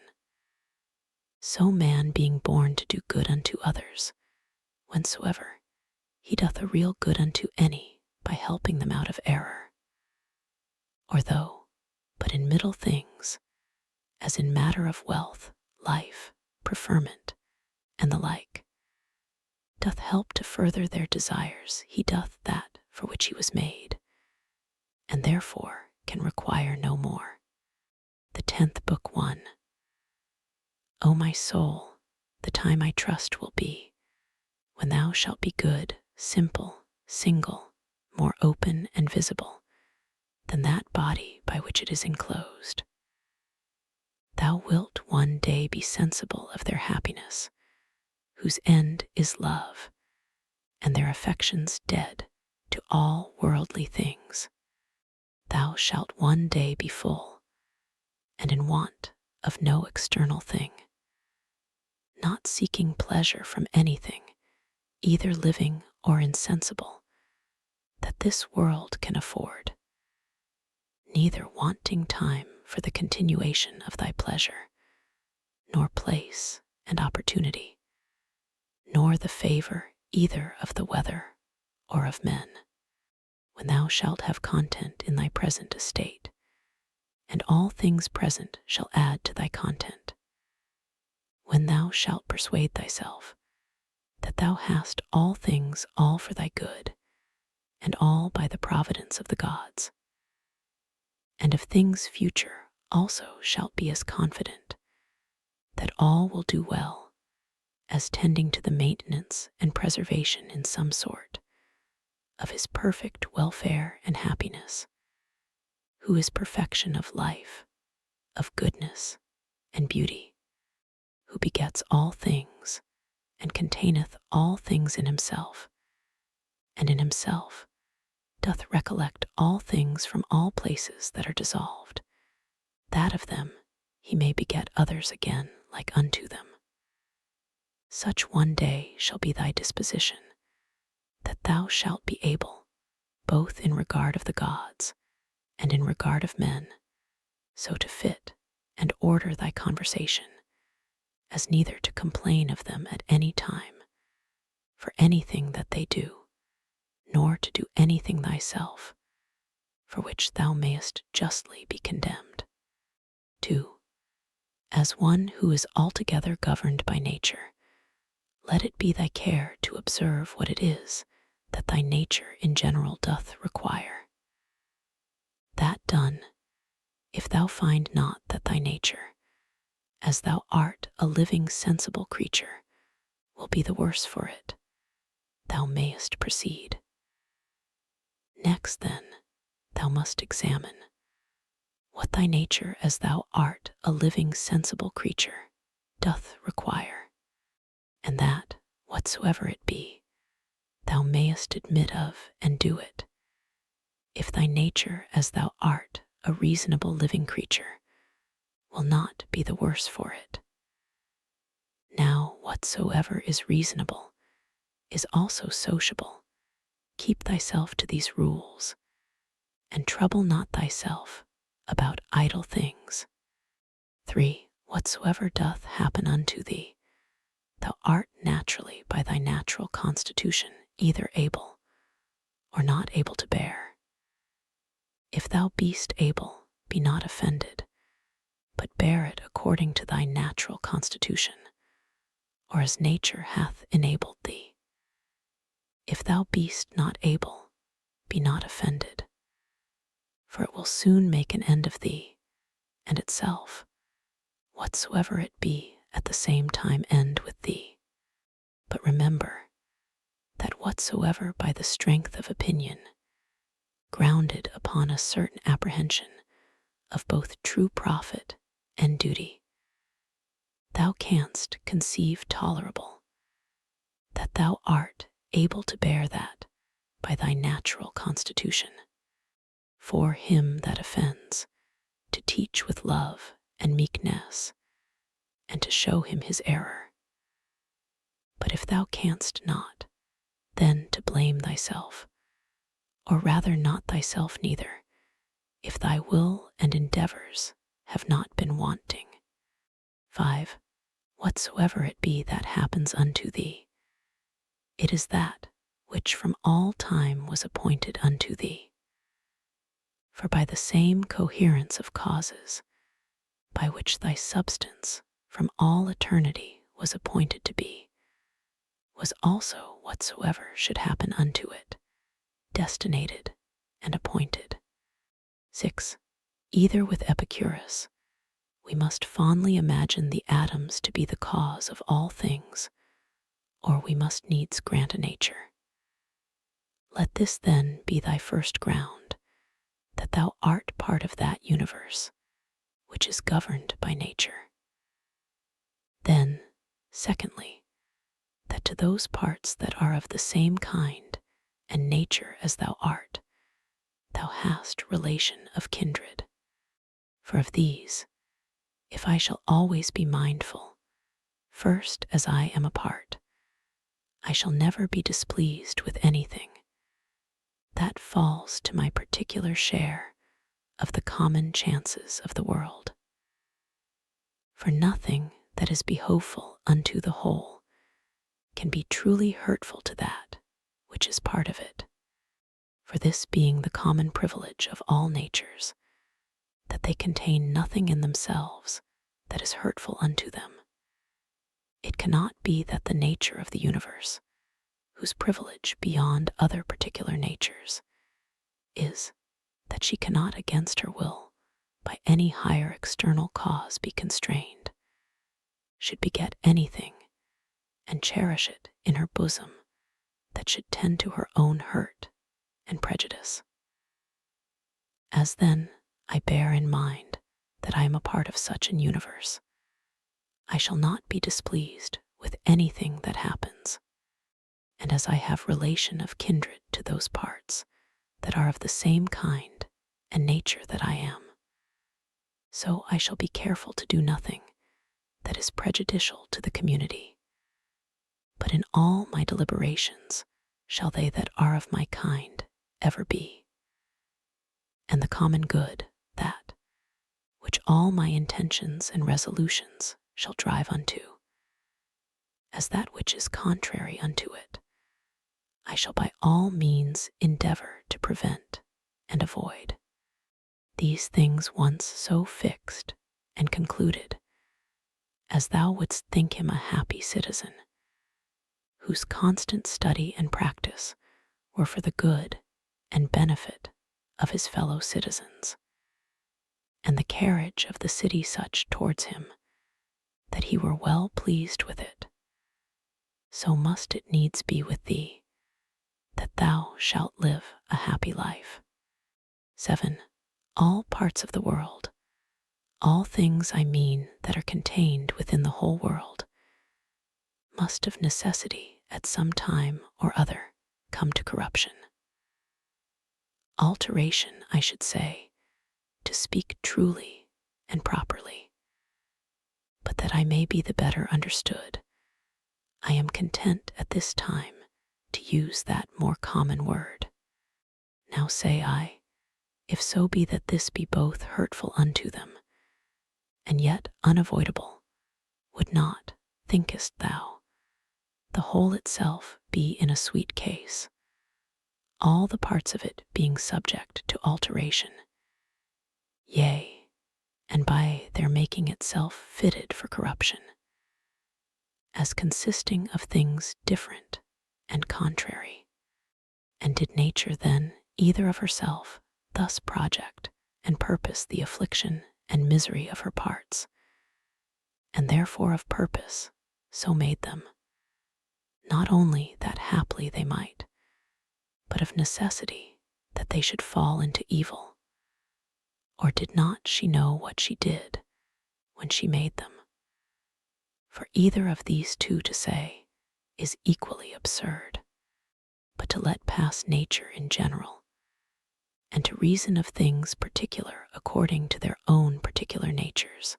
[SPEAKER 1] so man being born to do good unto others, whensoever he doth a real good unto any by helping them out of error, or though but in middle things, as in matter of wealth, life, preferment, and the like, doth help to further their desires, he doth that for which he was made, and therefore can require no more. The 10th Book 1. O my soul, the time I trust will be, when thou shalt be good, simple, single, more open and visible than that body by which it is enclosed. Thou wilt one day be sensible of their happiness, whose end is love, and their affections dead to all worldly things. Thou shalt one day be full, and in want of no external thing, not seeking pleasure from anything, either living or insensible, that this world can afford, neither wanting time for the continuation of thy pleasure, nor place and opportunity, nor the favor either of the weather or of men, when thou shalt have content in thy present estate, and all things present shall add to thy content, when thou shalt persuade thyself that thou hast all things all for thy good, and all by the providence of the gods, and of things future also shalt be as confident that all will do well, as tending to the maintenance and preservation in some sort of his perfect welfare and happiness, who is perfection of life, of goodness and beauty, who begets all things and containeth all things in himself, and in himself doth recollect all things from all places that are dissolved, that of them he may beget others again like unto them. Such one day shall be thy disposition, that thou shalt be able, both in regard of the gods and in regard of men, so to fit and order thy conversation, as neither to complain of them at any time for anything that they do, nor to do anything thyself for which thou mayest justly be condemned. 2. As one who is altogether governed by nature, let it be thy care to observe what it is that thy nature in general doth require. That done, if thou find not that thy nature, as thou art a living sensible creature, will be the worse for it, thou mayest proceed. Next then, thou must examine what thy nature as thou art a living sensible creature doth require, and that, whatsoever it be, thou mayest admit of and do it, if thy nature as thou art a reasonable living creature will not be the worse for it. Now whatsoever is reasonable is also sociable. Keep thyself to these rules, and trouble not thyself about idle things. 3. Whatsoever doth happen unto thee, thou art naturally by thy natural constitution either able or not able to bear. If thou beest able, be not offended, but bear it according to thy natural constitution, or as nature hath enabled thee. If thou beest not able, be not offended, for it will soon make an end of thee, and itself, whatsoever it be, at the same time end with thee. But remember that whatsoever by the strength of opinion, grounded upon a certain apprehension of both true profit and duty, thou canst conceive tolerable, that thou art able to bear that by thy natural constitution, for him that offends, to teach with love and meekness, and to show him his error. But if thou canst not, then to blame thyself, or rather not thyself neither, if thy will and endeavors have not been wanting. 5. Whatsoever it be that happens unto thee, it is that which from all time was appointed unto thee. For by the same coherence of causes, by which thy substance from all eternity was appointed to be, was also whatsoever should happen unto it, destinated and appointed. 6. Either with Epicurus, we must fondly imagine the atoms to be the cause of all things, or we must needs grant a nature. Let this then be thy first ground, that thou art part of that universe which is governed by nature. Then, secondly, that to those parts that are of the same kind and nature as thou art, thou hast relation of kindred. For of these, if I shall always be mindful, first as I am a part, I shall never be displeased with anything. That falls to my particular share of the common chances of the world. For nothing that is behoveful unto the whole can be truly hurtful to that which is part of it. For this being the common privilege of all natures, that they contain nothing in themselves that is hurtful unto them, it cannot be that the nature of the universe, whose privilege beyond other particular natures is that she cannot against her will by any higher external cause be constrained, should beget anything and cherish it in her bosom that should tend to her own hurt and prejudice. As then I bear in mind that I am a part of such an universe, I shall not be displeased with anything that happens, and as I have relation of kindred to those parts that are of the same kind and nature that I am, so I shall be careful to do nothing that is prejudicial to the community. But in all my deliberations shall they that are of my kind ever be, and the common good, that which all my intentions and resolutions shall drive unto, as that which is contrary unto it, I shall by all means endeavor to prevent and avoid. These things once so fixed and concluded, as thou wouldst think him a happy citizen, whose constant study and practice were for the good and benefit of his fellow citizens, and the carriage of the city such towards him that he were well pleased with it, so must it needs be with thee, that thou shalt live a happy life. 7. All parts of the world, all things I mean that are contained within the whole world, must of necessity at some time or other come to corruption. Alteration, I should say, to speak truly and properly. But that I may be the better understood, I am content at this time to use that more common word. Now say I, if so be that this be both hurtful unto them, and yet unavoidable, would not, thinkest thou, the whole itself be in a sweet case, all the parts of it being subject to alteration, yea, and by their making itself fitted for corruption, as consisting of things different and contrary? And did nature then either of herself thus project and purpose the affliction and misery of her parts, and therefore of purpose so made them, not only that haply they might, but of necessity that they should fall into evil? Or did not she know what she did when she made them? For either of these two to say is equally absurd, but to let pass nature in general, and to reason of things particular according to their own particular natures,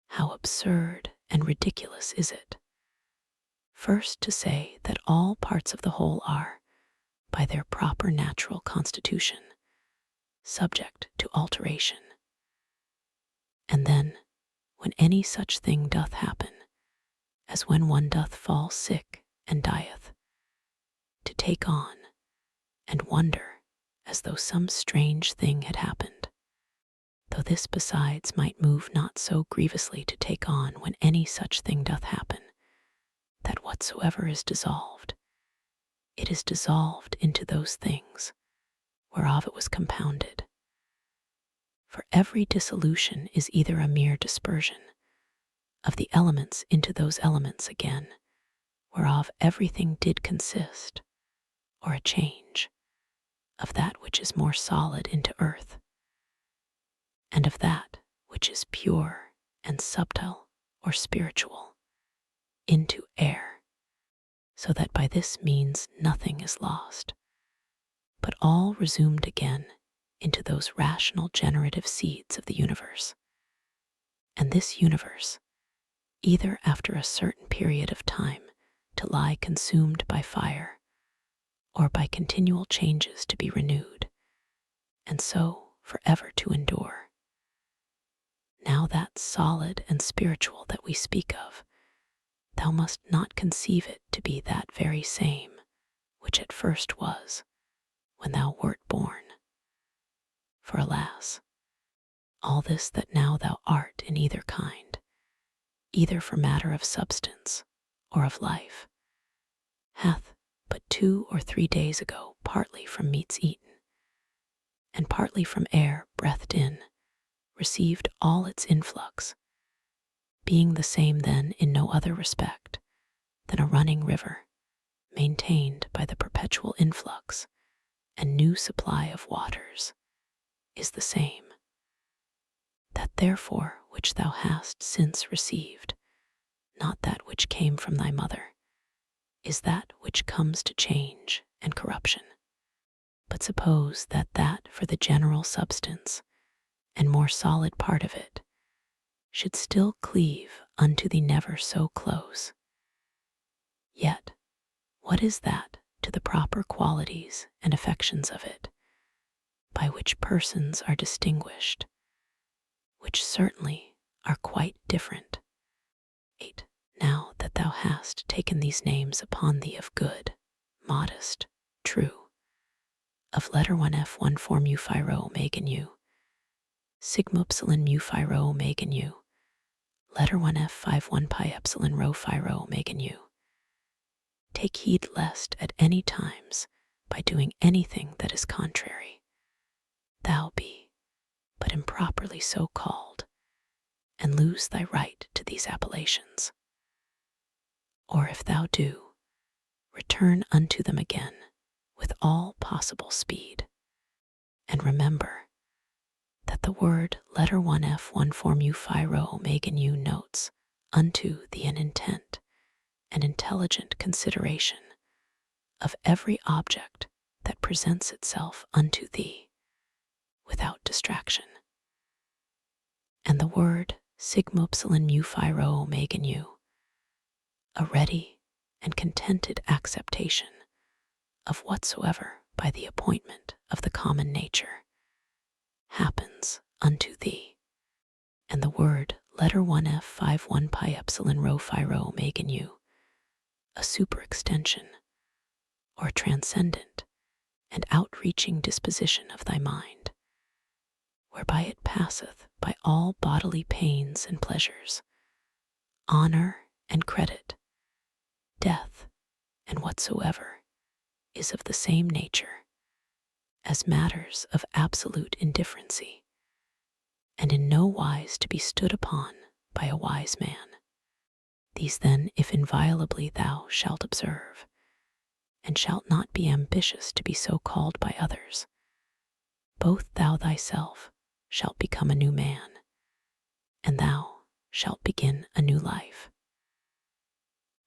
[SPEAKER 1] how absurd and ridiculous is it, first to say that all parts of the whole are, by their proper natural constitution, subject to alteration, and then, when any such thing doth happen, as when one doth fall sick and dieth, to take on and wonder as though some strange thing had happened, though this besides might move not so grievously to take on when any such thing doth happen, that whatsoever is dissolved, it is dissolved into those things whereof it was compounded. For every dissolution is either a mere dispersion of the elements into those elements again, whereof everything did consist, or a change of that which is more solid into earth, and of that which is pure and subtle or spiritual into air, so that by this means nothing is lost, but all resumed again into those rational generative seeds of the universe. And this universe, either after a certain period of time to lie consumed by fire, or by continual changes to be renewed, and so forever to endure. Now that solid and spiritual that we speak of, thou must not conceive it to be that very same which at first was, when thou wert born. For alas, all this that now thou art in either kind, either for matter of substance or of life, hath but 2 or 3 days ago partly from meats eaten, and partly from air breathed in, received all its influx, being the same then in no other respect than a running river, maintained by the perpetual influx and new supply of waters, is the same. That therefore which thou hast since received, not that which came from thy mother, is that which comes to change and corruption. But suppose that for the general substance and more solid part of it should still cleave unto thee never so close. Yet what is that to the proper qualities and affections of it, by which persons are distinguished, which certainly are quite different? 8. Now that thou hast taken these names upon thee of good, modest, true, of letter 1F1 4 mu phi rho omega nu, sigma epsilon mu phi rho omega nu, letter 1F5 1 pi epsilon rho phi rho omega nu. Take heed lest at any times, by doing anything that is contrary, thou be but improperly so called, and lose thy right to these appellations. Or if thou do, return unto them again with all possible speed. And remember that the word letter 1F1 4 mu phi rho omega nu notes unto thee an intent and intelligent consideration of every object that presents itself unto thee without distraction. And the word sigma epsilon mu phi rho omega nu, a ready and contented acceptation of whatsoever by the appointment of the common nature happens unto thee. And the word letter 1F5 1 pi epsilon rho phi rho omega nu, a superextension or transcendent and outreaching disposition of thy mind, whereby it passeth by all bodily pains and pleasures, honor and credit, death, and whatsoever is of the same nature, as matters of absolute indifferency, and in no wise to be stood upon by a wise man. These then, if inviolably thou shalt observe, and shalt not be ambitious to be so called by others, both thou thyself shalt become a new man, and thou shalt begin a new life.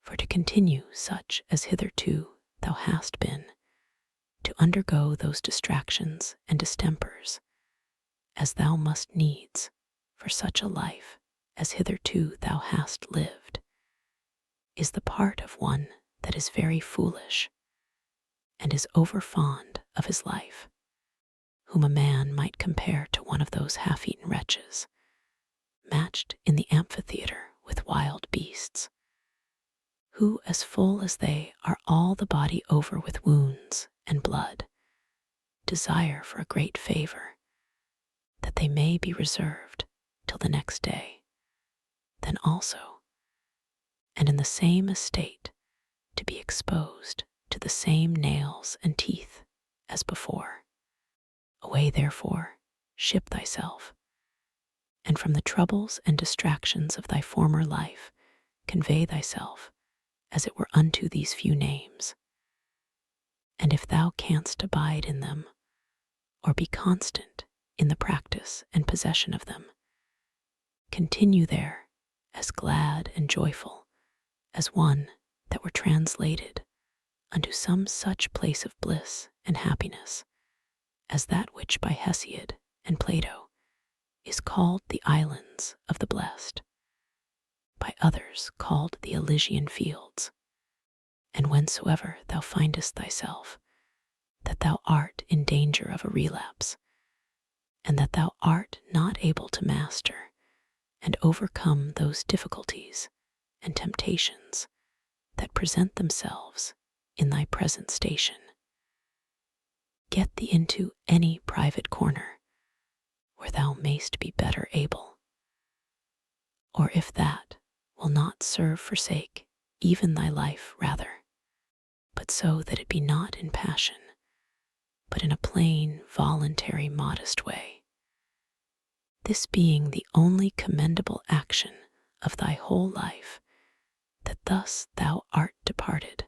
[SPEAKER 1] For to continue such as hitherto thou hast been, to undergo those distractions and distempers, as thou must needs for such a life as hitherto thou hast lived, is the part of one that is very foolish, and is over fond of his life, whom a man might compare to one of those half-eaten wretches, matched in the amphitheater with wild beasts, who, as full as they are all the body over with wounds and blood, desire for a great favor, that they may be reserved till the next day. Then also, and in the same estate to be exposed to the same nails and teeth as before. Away, therefore, ship thyself, and from the troubles and distractions of thy former life convey thyself, as it were, unto these few names. And if thou canst abide in them, or be constant in the practice and possession of them, continue there as glad and joyful as one that were translated unto some such place of bliss and happiness as that which by Hesiod and Plato is called the islands of the blessed, by others called the Elysian fields. And whensoever thou findest thyself, that thou art in danger of a relapse, and that thou art not able to master and overcome those difficulties and temptations that present themselves in thy present station, get thee into any private corner where thou mayst be better able, or if that will not serve, forsake even thy life rather, but so that it be not in passion, but in a plain, voluntary, modest way, this being the only commendable action of thy whole life, that thus thou art departed,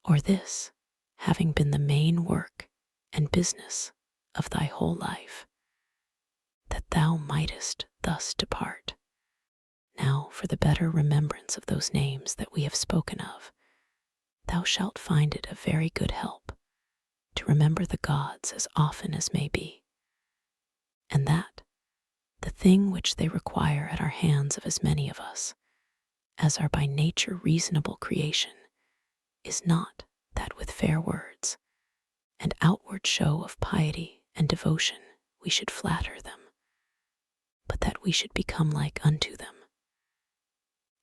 [SPEAKER 1] or this having been the main work and business of thy whole life, that thou mightest thus depart. Now for the better remembrance of those names that we have spoken of, thou shalt find it a very good help to remember the gods as often as may be, and that the thing which they require at our hands of as many of us as are by nature reasonable creation is not that with fair words and outward show of piety and devotion we should flatter them, but that we should become like unto them,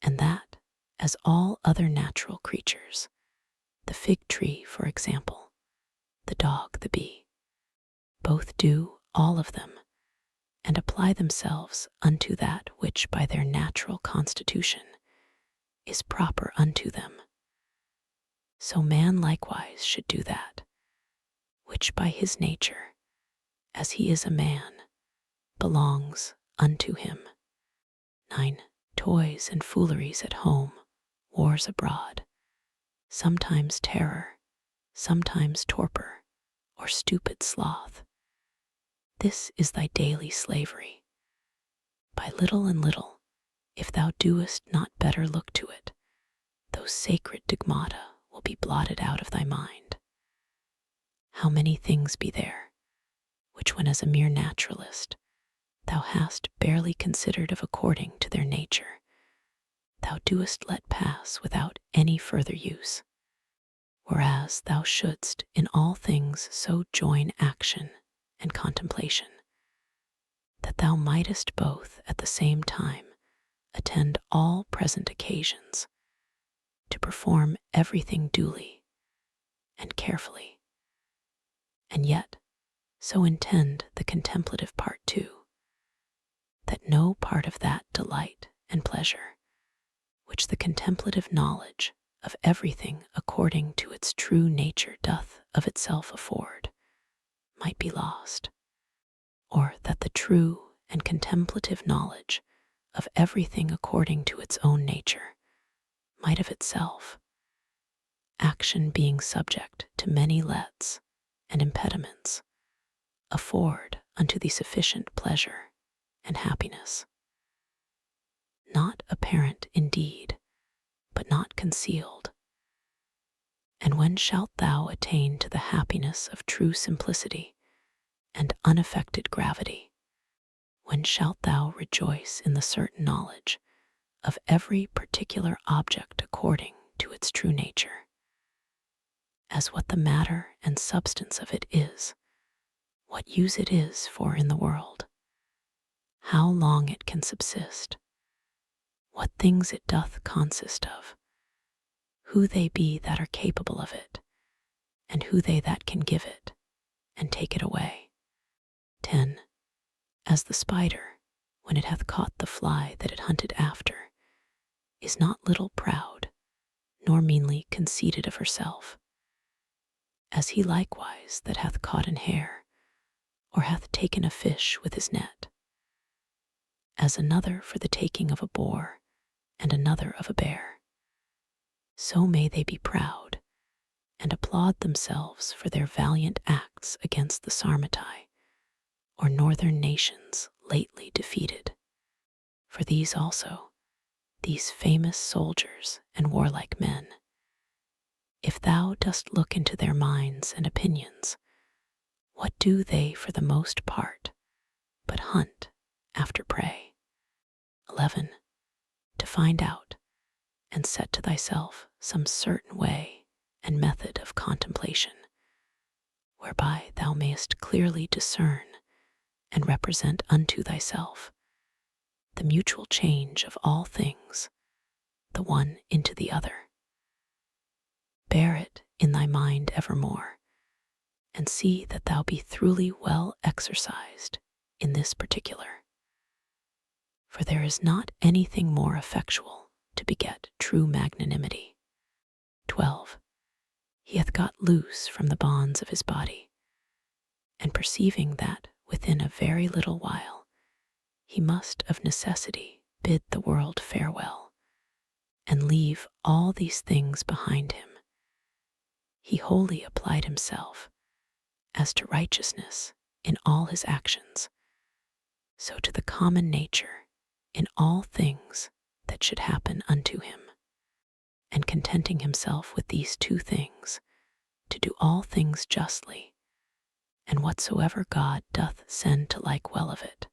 [SPEAKER 1] and that, as all other natural creatures, the fig tree, for example, the dog, the bee, both do, all of them, and apply themselves unto that which by their natural constitution is proper unto them, so man likewise should do that which by his nature, as he is a man, belongs unto him. 9. Toys and fooleries at home, wars abroad, sometimes terror, sometimes torpor, or stupid sloth. This is thy daily slavery. By little and little, if thou doest not better look to it, those sacred stigmata will be blotted out of thy mind. How many things be there, which when as a mere naturalist thou hast barely considered of according to their nature, thou doest let pass without any further use, whereas thou shouldst in all things so join action and contemplation, that thou mightest both at the same time attend all present occasions, to perform everything duly and carefully, and yet so intend the contemplative part too, that no part of that delight and pleasure which the contemplative knowledge of everything according to its true nature doth of itself afford might be lost, or that the true and contemplative knowledge of everything according to its own nature might of itself, action being subject to many lets and impediments, afford unto thee sufficient pleasure and happiness, not apparent indeed, but not concealed. And when shalt thou attain to the happiness of true simplicity and unaffected gravity? When shalt thou rejoice in the certain knowledge of every particular object according to its true nature, as what the matter and substance of it is, what use it is for in the world, how long it can subsist, what things it doth consist of, who they be that are capable of it, and who they that can give it and take it away. 10. As the spider, when it hath caught the fly that it hunted after, is not little proud, nor meanly conceited of herself, as he likewise that hath caught an hare, or hath taken a fish with his net, as another for the taking of a boar, and another of a bear. So may they be proud, and applaud themselves for their valiant acts against the Sarmatai, or northern nations lately defeated. For these also, these famous soldiers and warlike men, if thou dost look into their minds and opinions, what do they for the most part but hunt after prey? 11. To find out and set to thyself some certain way and method of contemplation, whereby thou mayest clearly discern and represent unto thyself the mutual change of all things, the one into the other. Bear it in thy mind evermore, and see that thou be truly well exercised in this particular. For there is not anything more effectual to beget true magnanimity. 12. He hath got loose from the bonds of his body, and perceiving that within a very little while he must of necessity bid the world farewell, and leave all these things behind him, he wholly applied himself as to righteousness in all his actions, so to the common nature in all things that should happen unto him, and contenting himself with these two things, to do all things justly, and whatsoever God doth send to like well of it,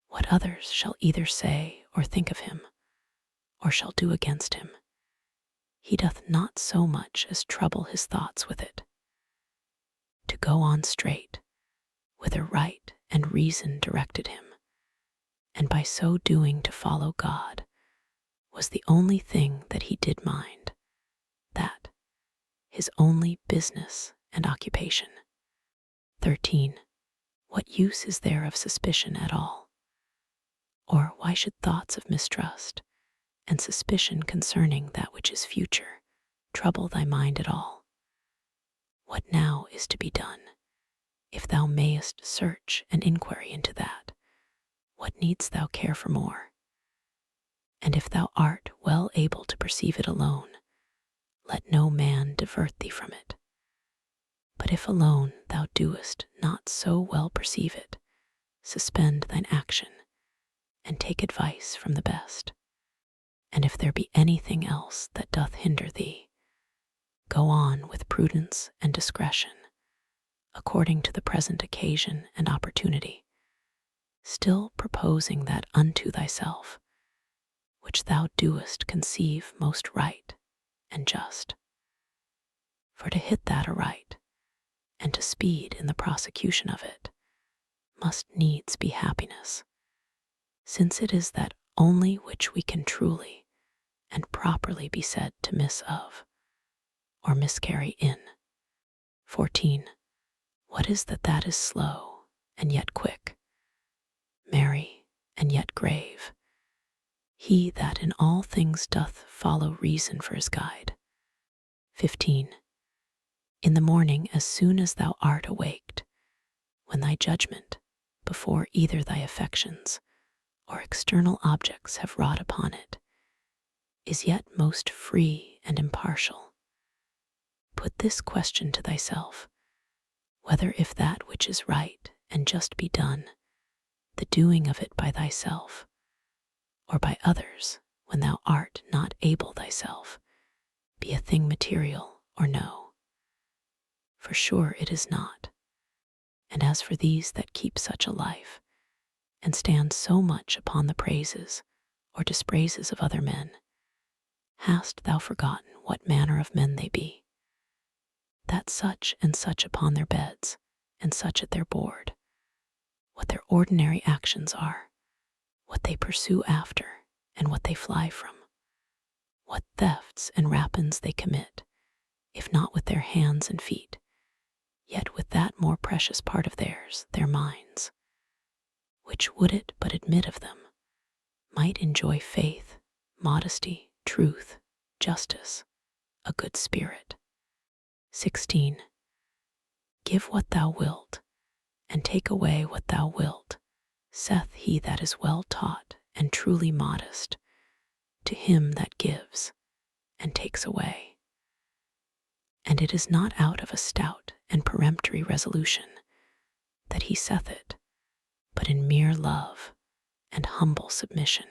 [SPEAKER 1] what others shall either say or think of him, or shall do against him, he doth not so much as trouble his thoughts with it. To go on straight, whither right and reason directed him, and by so doing to follow God, was the only thing that he did mind, that, his only business and occupation. 13. What use is there of suspicion at all? Or why should thoughts of mistrust and suspicion concerning that which is future trouble thy mind at all? What now is to be done, if thou mayest search and inquiry into that, what needst thou care for more? And if thou art well able to perceive it alone, let no man divert thee from it. But if alone thou doest not so well perceive it, suspend thine action, and take advice from the best. And if there be anything else that doth hinder thee, go on with prudence and discretion, according to the present occasion and opportunity, still proposing that unto thyself, which thou doest conceive most right and just. For to hit that aright, and to speed in the prosecution of it, must needs be happiness, since it is that only which we can truly and properly be said to miss of, or miscarry in. 14. What is that is slow and yet quick, merry and yet grave? He that in all things doth follow reason for his guide. 15. In the morning, as soon as thou art awaked, when thy judgment, before either thy affections or external objects have wrought upon it, is yet most free and impartial, put this question to thyself, whether if that which is right and just be done, the doing of it by thyself, or by others when thou art not able thyself, be a thing material or no. For sure it is not. And as for these that keep such a life, and stand so much upon the praises or dispraises of other men, hast thou forgotten what manner of men they be? That such and such upon their beds, and such at their board, what their ordinary actions are, what they pursue after, and what they fly from, what thefts and rapines they commit, if not with their hands and feet, yet with that more precious part of theirs, their minds, which would it but admit of them, might enjoy faith, modesty, truth, justice, a good spirit. 16. Give what thou wilt, and take away what thou wilt, saith he that is well taught and truly modest, to him that gives and takes away. And it is not out of a stout and peremptory resolution that he saith it, but in mere love and humble submission.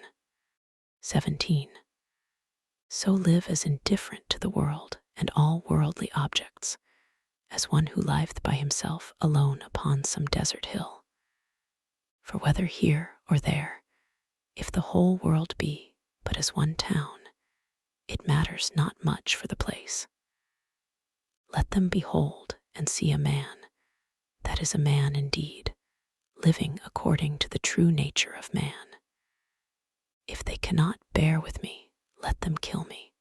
[SPEAKER 1] 17. So live as indifferent to the world and all worldly objects, as one who liveth by himself alone upon some desert hill. For whether here or there, if the whole world be but as one town, it matters not much for the place. Let them behold and see a man, that is a man indeed, living according to the true nature of man. If they cannot bear with me, let them kill me.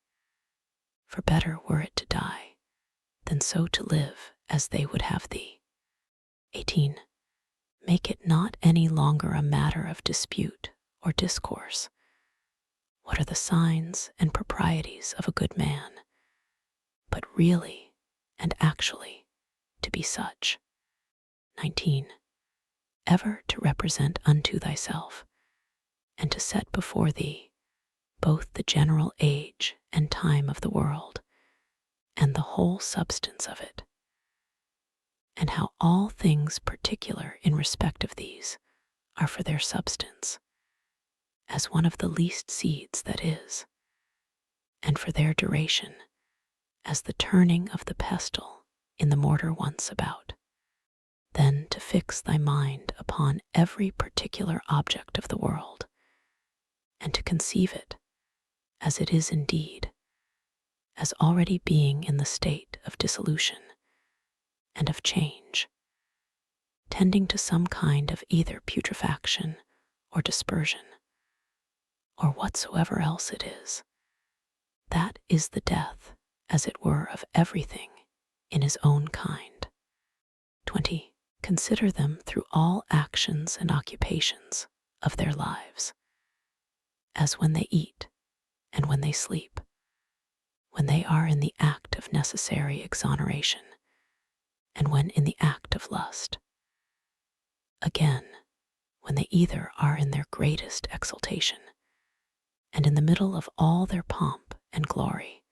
[SPEAKER 1] For better were it to die, than so to live as they would have thee. 18. Make it not any longer a matter of dispute or discourse. What are the signs and proprieties of a good man, but really and actually to be such. 19. Ever to represent unto thyself, and to set before thee both the general age and time of the world, and the whole substance of it, and how all things particular in respect of these are for their substance, as one of the least seeds that is, and for their duration, as the turning of the pestle in the mortar once about. Then to fix thy mind upon every particular object of the world, and to conceive it, as it is indeed, as already being in the state of dissolution and of change, tending to some kind of either putrefaction or dispersion, or whatsoever else it is. That is the death, as it were, of everything in his own kind. 20. Consider them through all actions and occupations of their lives, as when they eat and when they sleep, when they are in the act of necessary exoneration, and when in the act of lust. Again, when they either are in their greatest exaltation, and in the middle of all their pomp and glory,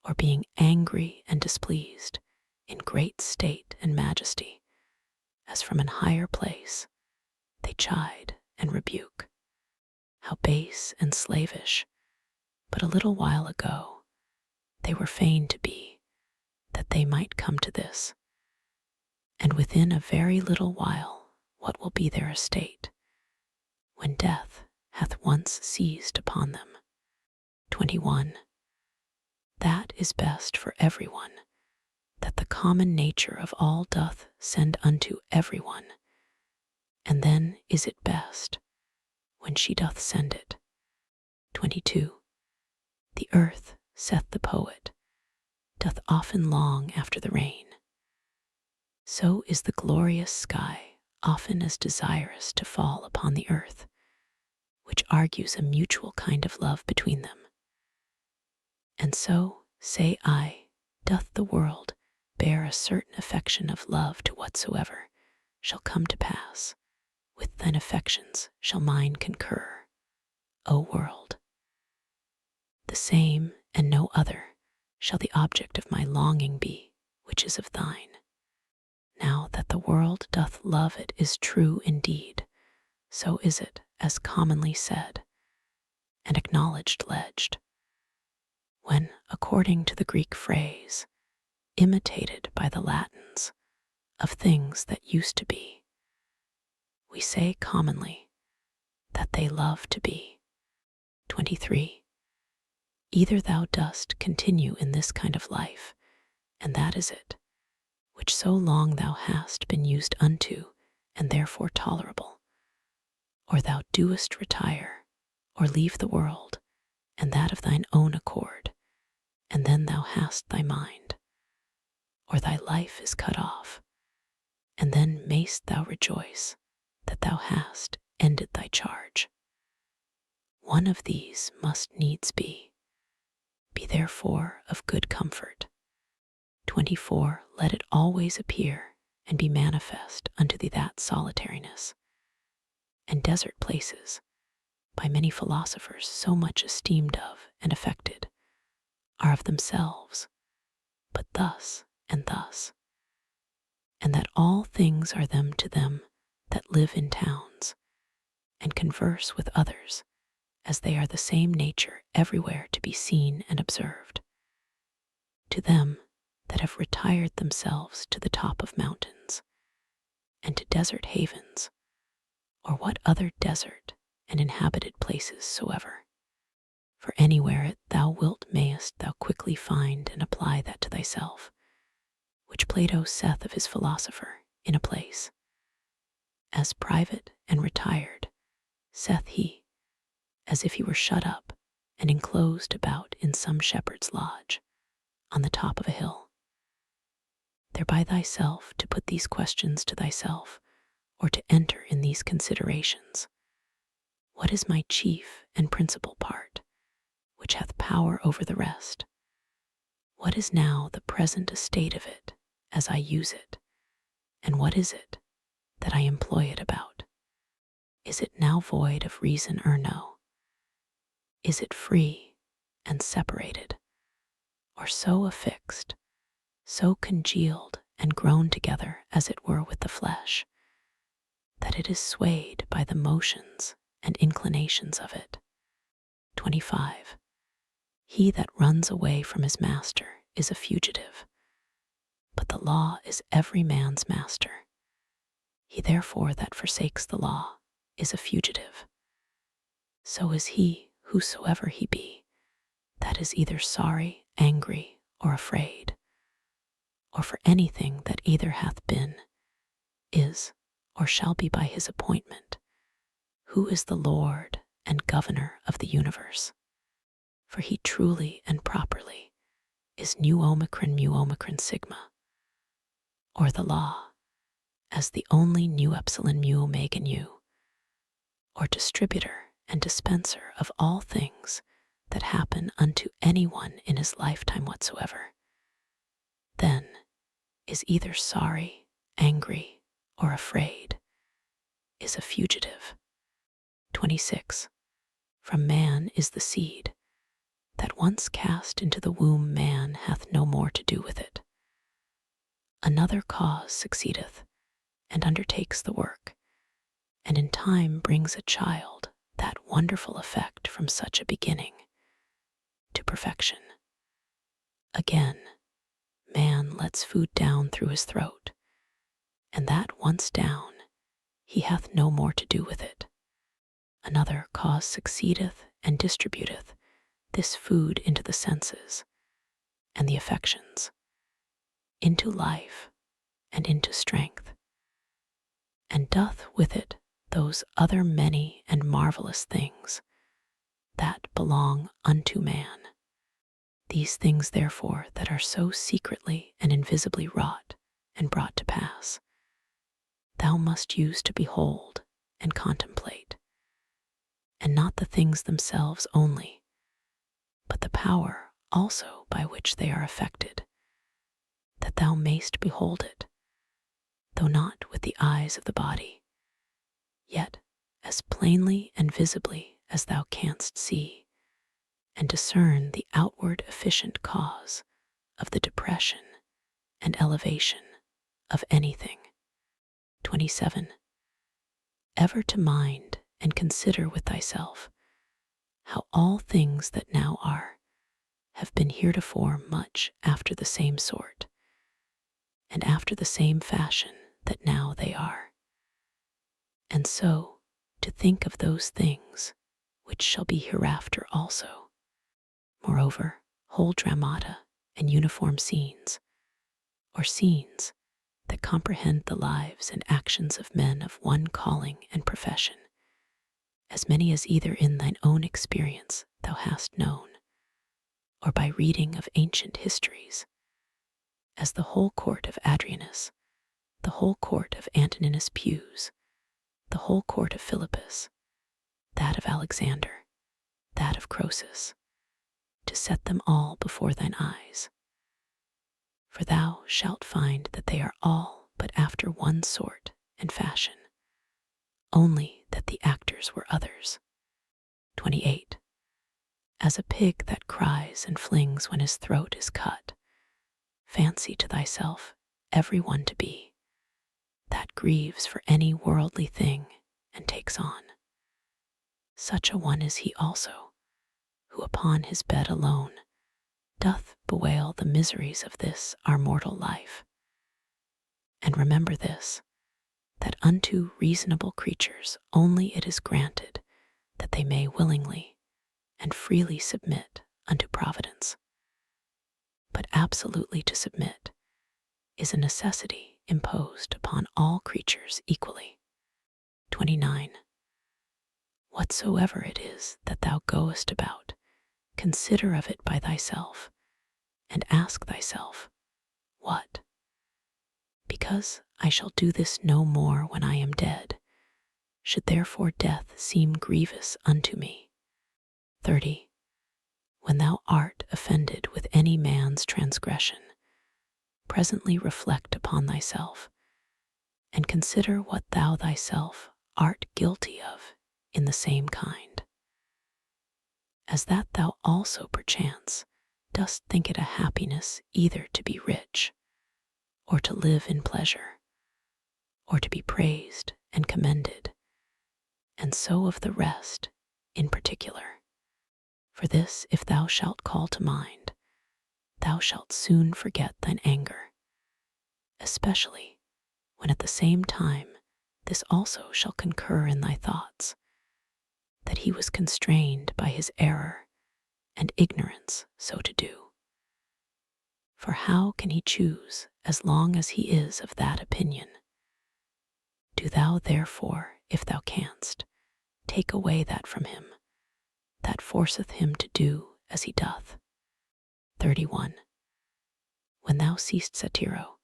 [SPEAKER 1] or being angry and displeased, in great state and majesty, as from an higher place, they chide and rebuke. How base and slavish, but a little while ago, they were fain to be, that they might come to this. And within a very little while, what will be their estate, when death hath once seized upon them? 21. That is best for every one, that the common nature of all doth send unto every one, and then is it best when she doth send it. 22. The earth, saith the poet, doth often long after the rain. So is the glorious sky often as desirous to fall upon the earth, which argues a mutual kind of love between them. And so, say I, doth the world bear a certain affection of love to whatsoever shall come to pass. With thine affections shall mine concur, O world. The same and no other shall the object of my longing be, which is of thine. Now that the world doth love it is true indeed, so is it as commonly said, and acknowledged ledged, when, according to the Greek phrase, imitated by the Latins, of things that used to be, we say commonly that they love to be. 23. Either thou dost continue in this kind of life, and that is it, which so long thou hast been used unto, and therefore tolerable, or thou doest retire, or leave the world, and that of thine own accord, and then thou hast thy mind, or thy life is cut off, and then mayst thou rejoice that thou hast ended thy charge. one of these must needs be. Be therefore of good comfort. 24. Let it always appear and be manifest unto thee that solitariness and desert places, by many philosophers so much esteemed of and affected, are of themselves, but thus and thus, and that all things are them to them that live in towns, and converse with others, as they are the same nature everywhere to be seen and observed. To them that have retired themselves to the top of mountains, and to desert havens, or what other desert and inhabited places soever. For anywhere it thou wilt mayest thou quickly find and apply that to thyself, which Plato saith of his philosopher in a place. As private and retired, saith he, as if he were shut up and enclosed about in some shepherd's lodge, on the top of a hill. Thereby thyself to put these questions to thyself, or to enter in these considerations. What is my chief and principal part, which hath power over the rest? What is now the present estate of it, as I use it? And what is it that I employ it about? Is it now void of reason or no? Is it free and separated, or so affixed, so congealed and grown together as it were with the flesh, that it is swayed by the motions and inclinations of it? 25. He that runs away from his master is a fugitive, but the law is every man's master. He therefore that forsakes the law is a fugitive. So is he, whosoever he be, that is either sorry, angry, or afraid, or for anything that either hath been, is, or shall be by his appointment, who is the Lord and Governor of the universe. For he truly and properly is nu omicron mu omicron sigma, or the law, as the only nu epsilon mu omega nu, or distributor and dispenser of all things that happen unto anyone in his lifetime whatsoever. Then is either sorry, angry, or afraid, is a fugitive. 26. From man is the seed, that once cast into the womb man hath no more to do with it. Another cause succeedeth, and undertakes the work, and in time brings a child that wonderful effect from such a beginning to perfection. Again, man lets food down through his throat, and that once down, he hath no more to do with it. Another cause succeedeth and distributeth this food into the senses and the affections, into life and into strength, and doth with it those other many and marvelous things that belong unto man. These things therefore that are so secretly and invisibly wrought and brought to pass, thou must use to behold and contemplate, and not the things themselves only, but the power also by which they are affected, that thou mayst behold it, though not with the eyes of the body, yet as plainly and visibly as thou canst see, and discern the outward efficient cause of the depression and elevation of anything. 27. Ever to mind and consider with thyself how all things that now are have been heretofore much after the same sort, and after the same fashion that now they are. And so to think of those things which shall be hereafter also. Moreover, whole dramata and uniform scenes, or scenes that comprehend the lives and actions of men of one calling and profession, as many as either in thine own experience thou hast known, or by reading of ancient histories, as the whole court of Adrianus, the whole court of Antoninus Pius, the whole court of Philippus, that of Alexander, that of Croesus, to set them all before thine eyes. For thou shalt find that they are all but after one sort and fashion, only that the actors were others. 28. As a pig that cries and flings when his throat is cut, fancy to thyself every one to be, that grieves for any worldly thing and takes on. Such a one is he also, who upon his bed alone doth bewail the miseries of this our mortal life. And remember this, that unto reasonable creatures only it is granted that they may willingly and freely submit unto Providence. But absolutely to submit is a necessity imposed upon all creatures equally. 29. Whatsoever it is that thou goest about, consider of it by thyself, and ask thyself, what? Because I shall do this no more when I am dead, should therefore death seem grievous unto me. 30. When thou art offended with any man's transgression, presently reflect upon thyself, and consider what thou thyself art guilty of in the same kind, as that thou also perchance dost think it a happiness either to be rich, or to live in pleasure, or to be praised and commended, and so of the rest in particular. For this if thou shalt call to mind, thou shalt soon forget thine anger, especially when at the same time this also shall concur in thy thoughts, that he was constrained by his error and ignorance so to do. For how can he choose as long as he is of that opinion? Do thou therefore, if thou canst, take away that from him, that forceth him to do as he doth. 31. When thou seest Satiro,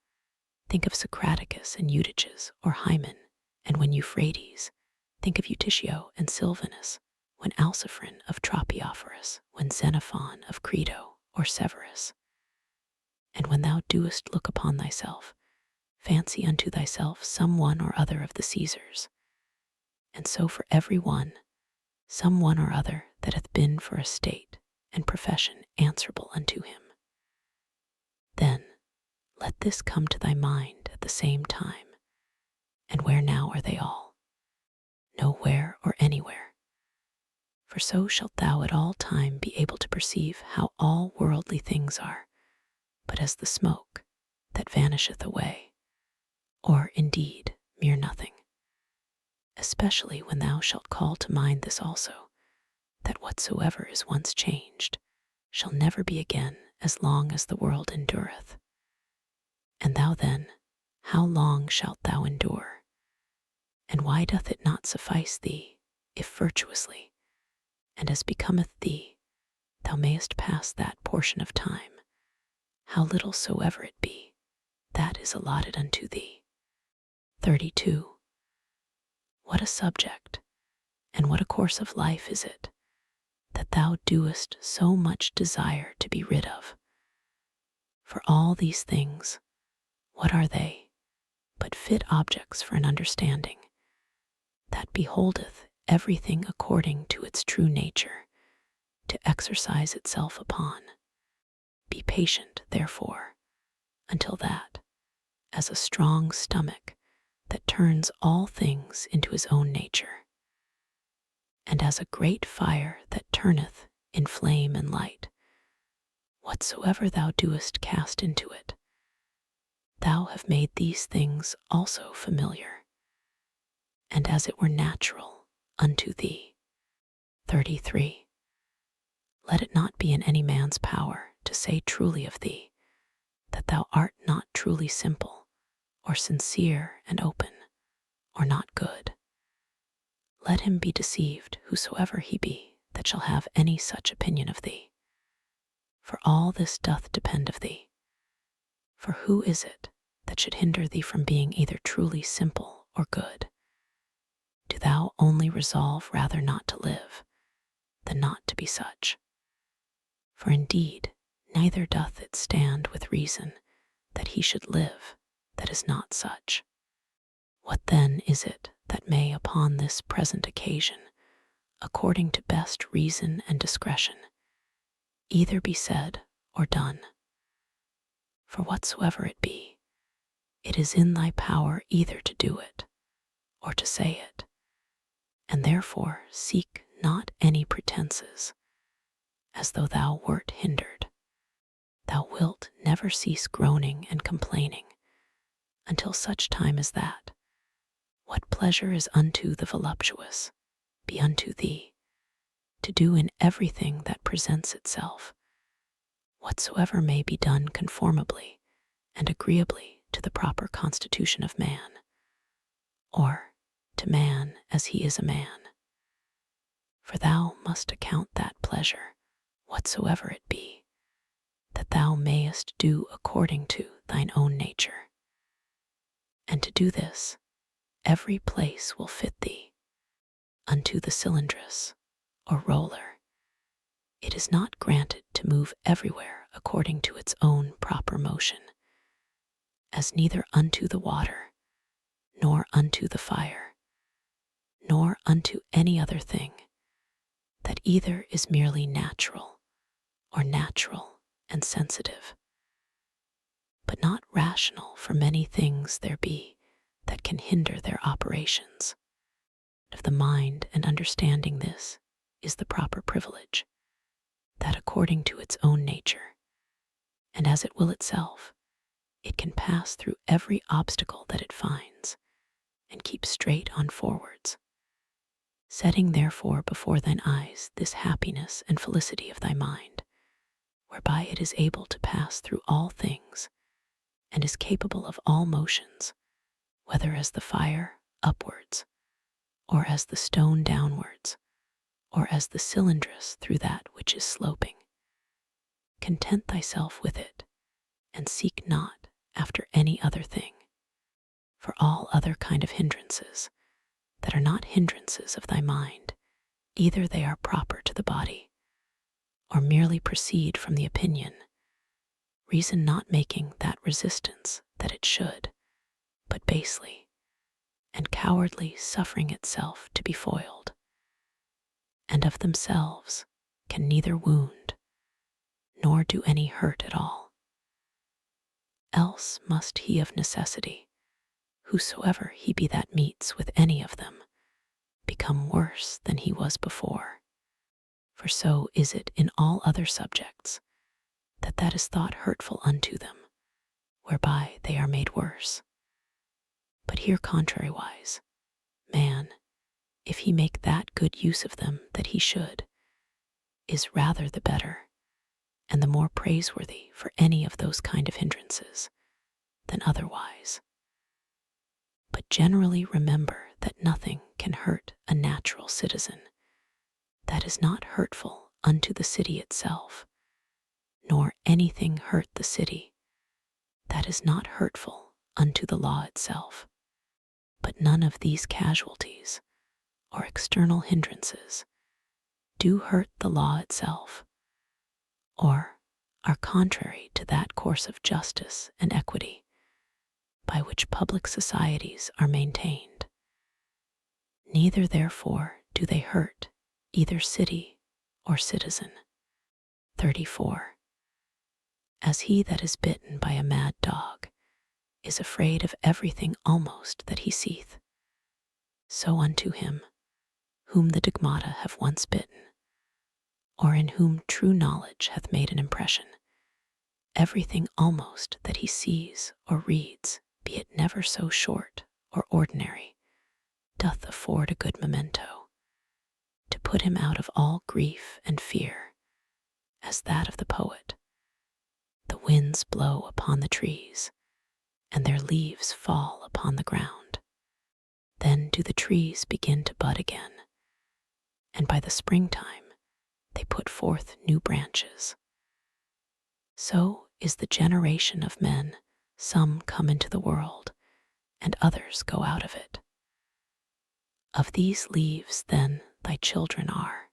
[SPEAKER 1] think of Socraticus and Eutyches or Hymen, and when Euphrates, think of Eutychio and Sylvanus, when Alciphron of Tropiophorus, when Xenophon of Crito or Severus. And when thou doest look upon thyself, fancy unto thyself some one or other of the Caesars, and so for every one, some one or other that hath been for a state and profession answerable unto him. Then let this come to thy mind at the same time, and where now are they all? Nowhere or anywhere. For so shalt thou at all time be able to perceive how all worldly things are, but as the smoke that vanisheth away, or indeed mere nothing. Especially when thou shalt call to mind this also, that whatsoever is once changed shall never be again as long as the world endureth. And thou then, how long shalt thou endure? And why doth it not suffice thee, if virtuously, and as becometh thee, thou mayest pass that portion of time, how little soever it be, that is allotted unto thee? 32. What a subject, and what a course of life is it, that thou doest so much desire to be rid of? For all these things, what are they but fit objects for an understanding, that beholdeth everything according to its true nature, to exercise itself upon? Be patient, therefore, until that, as a strong stomach that turns all things into his own nature, and as a great fire that turneth in flame and light, whatsoever thou doest cast into it, thou have made these things also familiar, and as it were natural unto thee. 33. Let it not be in any man's power to say truly of thee, that thou art not truly simple, or sincere and open, or not good. Let him be deceived, whosoever he be, that shall have any such opinion of thee. For all this doth depend of thee. For who is it that should hinder thee from being either truly simple or good? Do thou only resolve rather not to live, than not to be such. For indeed, neither doth it stand with reason that he should live that is not such. What then is it that may upon this present occasion, according to best reason and discretion, either be said or done? For whatsoever it be, it is in thy power either to do it or to say it, and therefore seek not any pretenses, as though thou wert hindered. Thou wilt never cease groaning and complaining until such time as that, what pleasure is unto the voluptuous, be unto thee, to do in everything that presents itself, whatsoever may be done conformably and agreeably to the proper constitution of man, or to man as he is a man. For thou must account that pleasure, whatsoever it be, that thou mayest do according to thine own nature. And to do this, every place will fit thee. Unto the cylindrous, or roller, it is not granted to move everywhere according to its own proper motion, as neither unto the water, nor unto the fire, nor unto any other thing, that either is merely natural, or natural and sensitive, but not rational, for many things there be that can hinder their operations. Of the mind and understanding this is the proper privilege, that according to its own nature, and as it will itself, it can pass through every obstacle that it finds, and keep straight on forwards, setting therefore before thine eyes this happiness and felicity of thy mind, whereby it is able to pass through all things, and is capable of all motions, whether as the fire upwards, or as the stone downwards, or as the cylindrous through that which is sloping. Content thyself with it, and seek not after any other thing. For all other kind of hindrances, that are not hindrances of thy mind, either they are proper to the body, or merely proceed from the opinion, reason not making that resistance that it should, but basely, and cowardly suffering itself to be foiled, and of themselves can neither wound, nor do any hurt at all. Else must he of necessity, whosoever he be that meets with any of them, become worse than he was before. For so is it in all other subjects, that is thought hurtful unto them, whereby they are made worse. But here contrariwise, man, if he make that good use of them that he should, is rather the better, and the more praiseworthy for any of those kind of hindrances, than otherwise. But generally remember that nothing can hurt a natural citizen that is not hurtful unto the city itself, nor anything hurt the city that is not hurtful unto the law itself. But none of these casualties, or external hindrances, do hurt the law itself, or are contrary to that course of justice and equity by which public societies are maintained. Neither therefore do they hurt either city or citizen. 34. As he that is bitten by a mad dog is afraid of everything almost that he seeth, so unto him whom the digmata have once bitten, or in whom true knowledge hath made an impression, everything almost that he sees or reads, be it never so short or ordinary, doth afford a good memento, to put him out of all grief and fear, as that of the poet. The winds blow upon the trees, and their leaves fall upon the ground. Then do the trees begin to bud again, and by the springtime they put forth new branches. So is the generation of men, some come into the world, and others go out of it. Of these leaves then thy children are,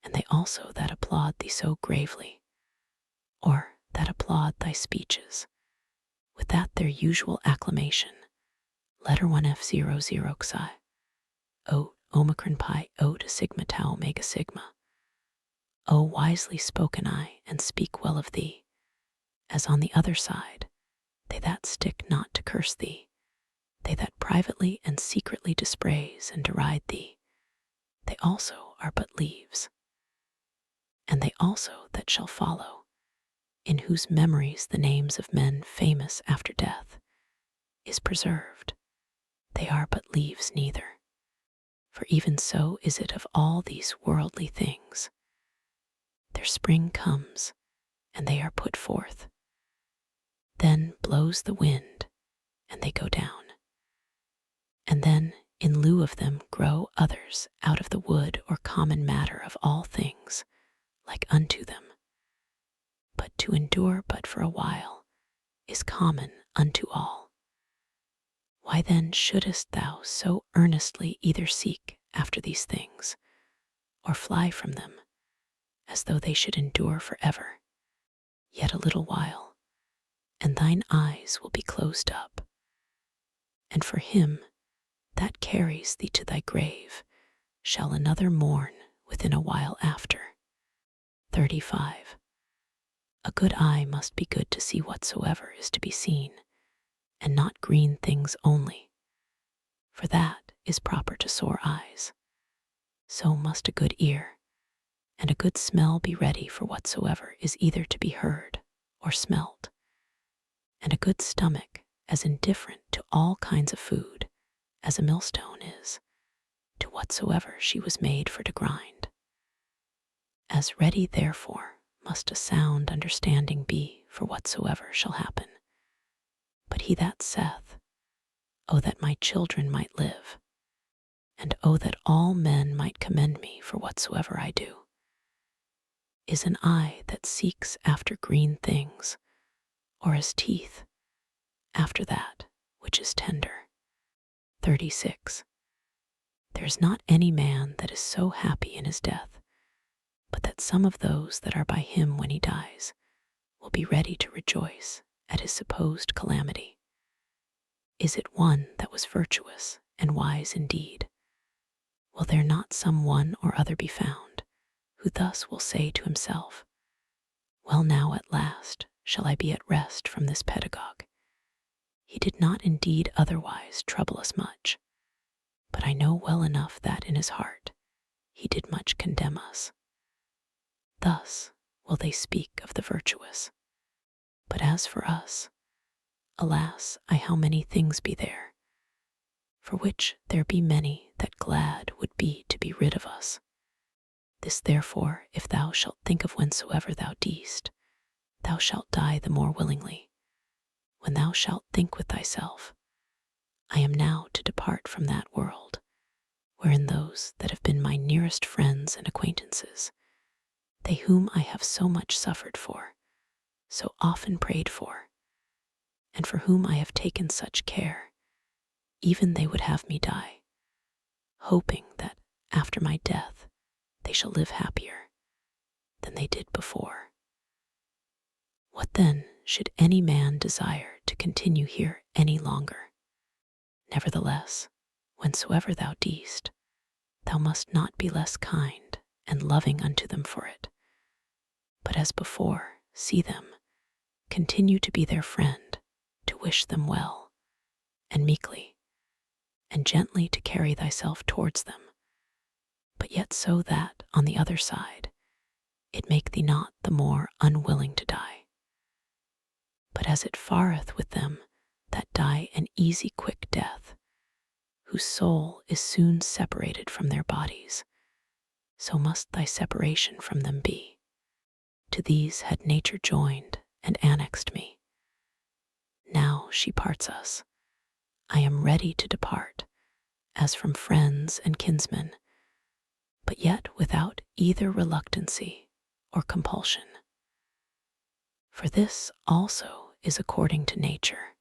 [SPEAKER 1] and they also that applaud thee so gravely, or that applaud thy speeches, with that their usual acclamation. Letter 1F00 Xi, O Omicron Pi O to Sigma Tau Omega Sigma. O wisely spoken I, and speak well of thee, as on the other side, they that stick not to curse thee, they that privately and secretly dispraise and deride thee, they also are but leaves. And they also that shall follow, in whose memories the names of men famous after death is preserved, they are but leaves neither. For even so is it of all these worldly things. Their spring comes, and they are put forth. Then blows the wind, and they go down. And then in lieu of them grow others out of the wood or common matter of all things, like unto them. But to endure but for a while is common unto all. Why then shouldest thou so earnestly either seek after these things, or fly from them, as though they should endure forever? Yet a little while, and thine eyes will be closed up. And for him that carries thee to thy grave shall another mourn within a while after. 35. A good eye must be good to see whatsoever is to be seen, and not green things only, for that is proper to sore eyes. So must a good ear, and a good smell be ready for whatsoever is either to be heard or smelt, and a good stomach as indifferent to all kinds of food as a millstone is to whatsoever she was made for to grind. As ready therefore must a sound understanding be for whatsoever shall happen. But he that saith, O that my children might live, and O that all men might commend me for whatsoever I do, is an eye that seeks after green things, or as teeth after that which is tender. 36. There is not any man that is so happy in his death, but that some of those that are by him when he dies will be ready to rejoice at his supposed calamity. Is it one that was virtuous and wise indeed? Will there not some one or other be found, who thus will say to himself, Well, now at last shall I be at rest from this pedagogue. He did not indeed otherwise trouble us much, but I know well enough that in his heart he did much condemn us. Thus will they speak of the virtuous. But as for us, alas, how many things be there, for which there be many that glad would be to be rid of us. This therefore, if thou shalt think of whensoever thou deest, thou shalt die the more willingly, when thou shalt think with thyself, I am now to depart from that world, wherein those that have been my nearest friends and acquaintances, they whom I have so much suffered for, so often prayed for, and for whom I have taken such care, even they would have me die, hoping that after my death they shall live happier than they did before. What then should any man desire to continue here any longer? Nevertheless, whensoever thou deest, thou must not be less kind and loving unto them for it, but as before, see them, continue to be their friend, to wish them well, and meekly, and gently to carry thyself towards them, but yet so that, on the other side, it make thee not the more unwilling to die. But as it fareth with them that die an easy quick death, whose soul is soon separated from their bodies, so must thy separation from them be. To these had nature joined and annexed me. Now she parts us. I am ready to depart, as from friends and kinsmen, but yet without either reluctancy or compulsion. For this also is according to nature.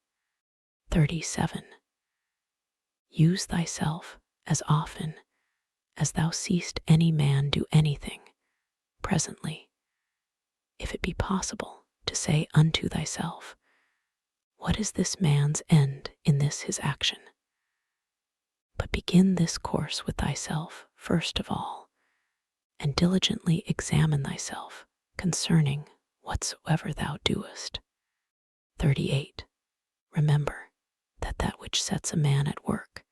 [SPEAKER 1] 37. Use thyself as often as thou seest any man do anything presently, if it be possible, to say unto thyself, what is this man's end in this his action? But begin this course with thyself first of all, and diligently examine thyself concerning whatsoever thou doest. 38. Remember that which sets a man at work,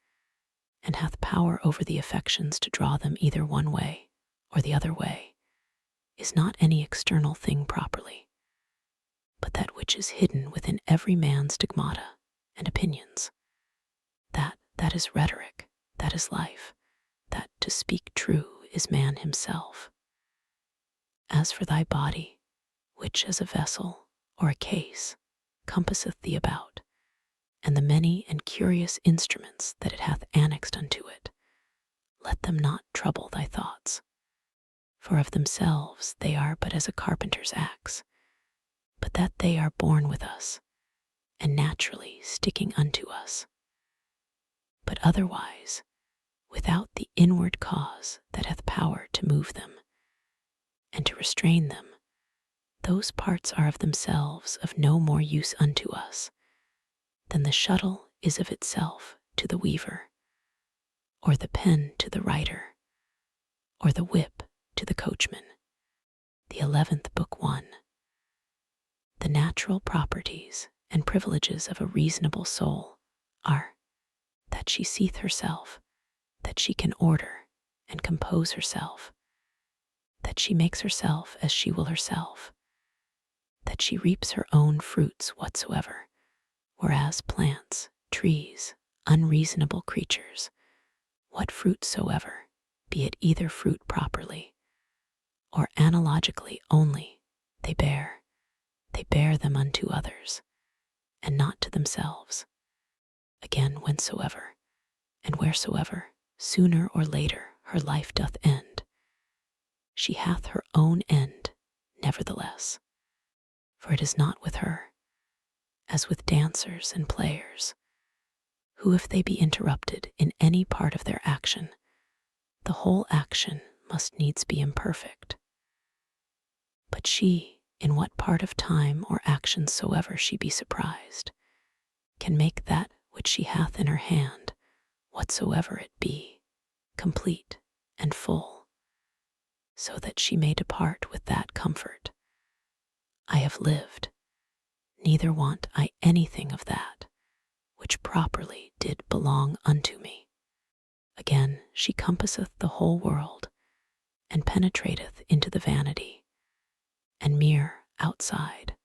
[SPEAKER 1] and hath power over the affections to draw them either one way or the other way, is not any external thing properly, but that which is hidden within every man's stigmata and opinions. That is rhetoric, that is life, that, to speak true, is man himself. As for thy body, which as a vessel or a case compasseth thee about, and the many and curious instruments that it hath annexed unto it, let them not trouble thy thoughts. For of themselves they are but as a carpenter's axe, but that they are born with us, and naturally sticking unto us. But otherwise, without the inward cause that hath power to move them, and to restrain them, those parts are of themselves of no more use unto us than the shuttle is of itself to the weaver, or the pen to the writer, or the whip to the coachman. The 11th Book 1. The natural properties and privileges of a reasonable soul are that she seeth herself, that she can order and compose herself, that she makes herself as she will herself, that she reaps her own fruits whatsoever, whereas plants, trees, unreasonable creatures, what fruit soever, be it either fruit properly, or analogically only, they bear them unto others, and not to themselves. Again, whensoever and wheresoever, sooner or later, her life doth end, she hath her own end nevertheless. For it is not with her, as with dancers and players, who if they be interrupted in any part of their action, the whole action must needs be imperfect. But she, in what part of time or action soever she be surprised, can make that which she hath in her hand, whatsoever it be, complete and full, so that she may depart with that comfort. I have lived, neither want I anything of that which properly did belong unto me. Again, she compasseth the whole world, and penetrateth into the vanity and mere outside,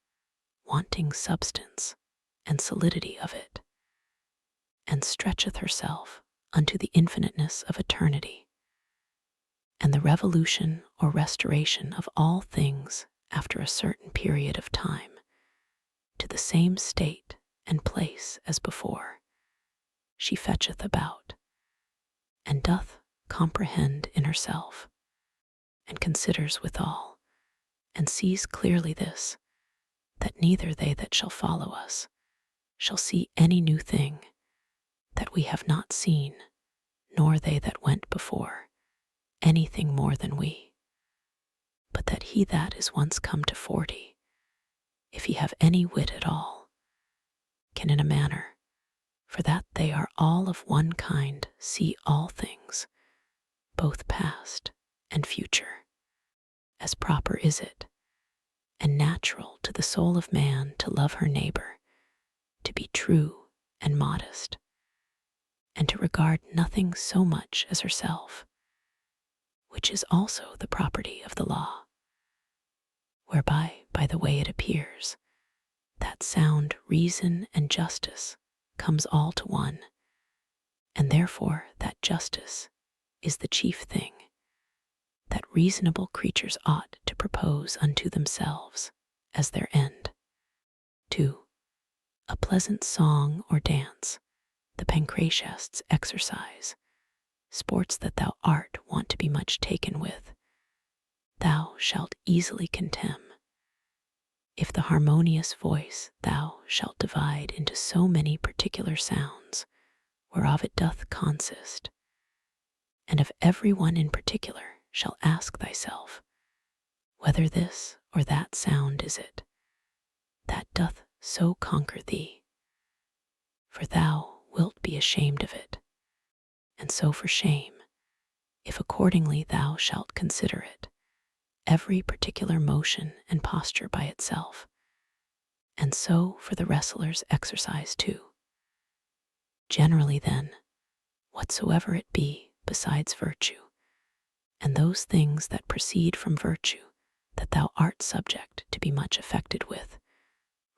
[SPEAKER 1] wanting substance and solidity of it, and stretcheth herself unto the infiniteness of eternity, and the revolution or restoration of all things after a certain period of time, to the same state and place as before, she fetcheth about, and doth comprehend in herself, and considers withal, and sees clearly this, that neither they that shall follow us shall see any new thing that we have not seen, nor they that went before anything more than we, but that he that is once come to 40, if he have any wit at all, can in a manner, for that they are all of one kind, see all things, both past and future, as proper is it, and natural to the soul of man to love her neighbor, to be true and modest, and to regard nothing so much as herself, which is also the property of the law, whereby, by the way it appears, that sound reason and justice comes all to one, and therefore that justice is the chief thing that reasonable creatures ought to propose unto themselves as their end. 2. A pleasant song or dance, the pancratiast's exercise, sports that thou art wont to be much taken with, thou shalt easily contemn, if the harmonious voice thou shalt divide into so many particular sounds, whereof it doth consist, and of every one in particular shall ask thyself, whether this or that sound is it that doth so conquer thee. For thou wilt be ashamed of it, and so for shame, if accordingly thou shalt consider it, every particular motion and posture by itself, and so for the wrestler's exercise too. Generally then, whatsoever it be besides virtue, and those things that proceed from virtue that thou art subject to be much affected with,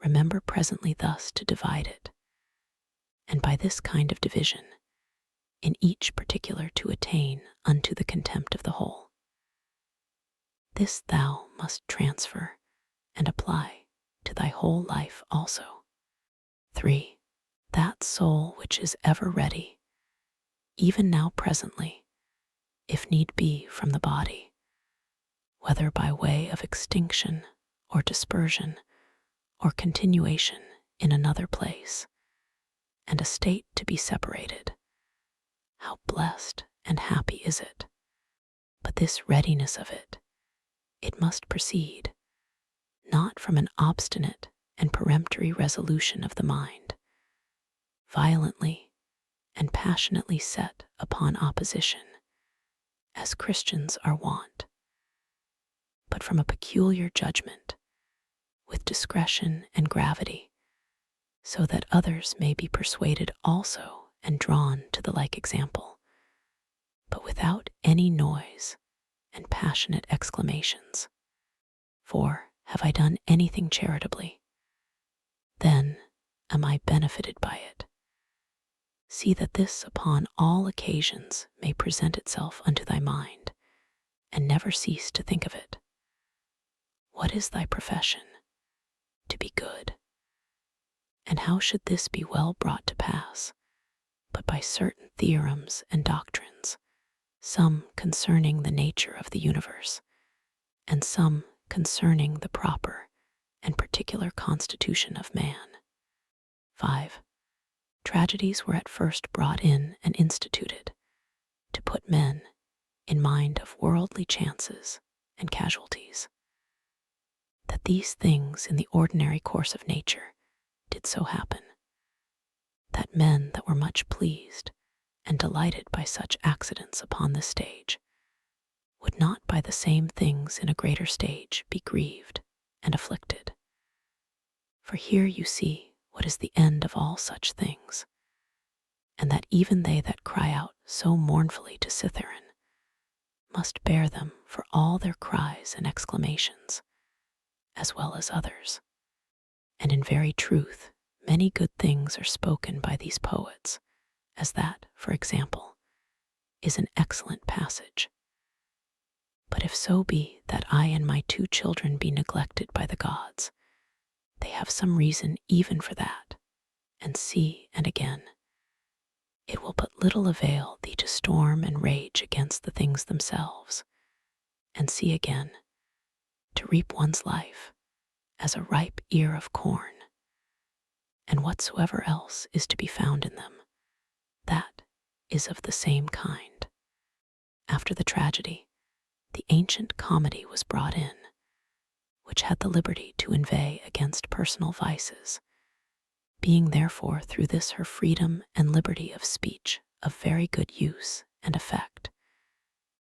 [SPEAKER 1] remember presently thus to divide it, and by this kind of division, in each particular to attain unto the contempt of the whole. This thou must transfer and apply to thy whole life also. 3. That soul which is ever ready, even now presently, if need be from the body, whether by way of extinction or dispersion or continuation in another place, and a state to be separated, how blessed and happy is it! But this readiness of it, it must proceed, not from an obstinate and peremptory resolution of the mind, violently and passionately set upon opposition, as Christians are wont, but from a peculiar judgment, with discretion and gravity, so that others may be persuaded also and drawn to the like example, but without any noise and passionate exclamations. For have I done anything charitably? Then am I benefited by it. See that this upon all occasions may present itself unto thy mind, and never cease to think of it. What is thy profession? To be good. And how should this be well brought to pass, but by certain theorems and doctrines, some concerning the nature of the universe, and some concerning the proper and particular constitution of man. 5. Tragedies were at first brought in and instituted to put men in mind of worldly chances and casualties, that these things in the ordinary course of nature did so happen, that men that were much pleased and delighted by such accidents upon this stage would not by the same things in a greater stage be grieved and afflicted. For here you see what is the end of all such things, and that even they that cry out so mournfully to Cytheron must bear them for all their cries and exclamations, as well as others. And in very truth, many good things are spoken by these poets, as that, for example, is an excellent passage. But if so be that I and my 2 children be neglected by the gods, they have some reason even for that, and see, and again, it will but little avail thee to storm and rage against the things themselves, and see again, to reap one's life as a ripe ear of corn, and whatsoever else is to be found in them, that is of the same kind. After the tragedy, the ancient comedy was brought in, which had the liberty to inveigh against personal vices, being therefore through this her freedom and liberty of speech of very good use and effect,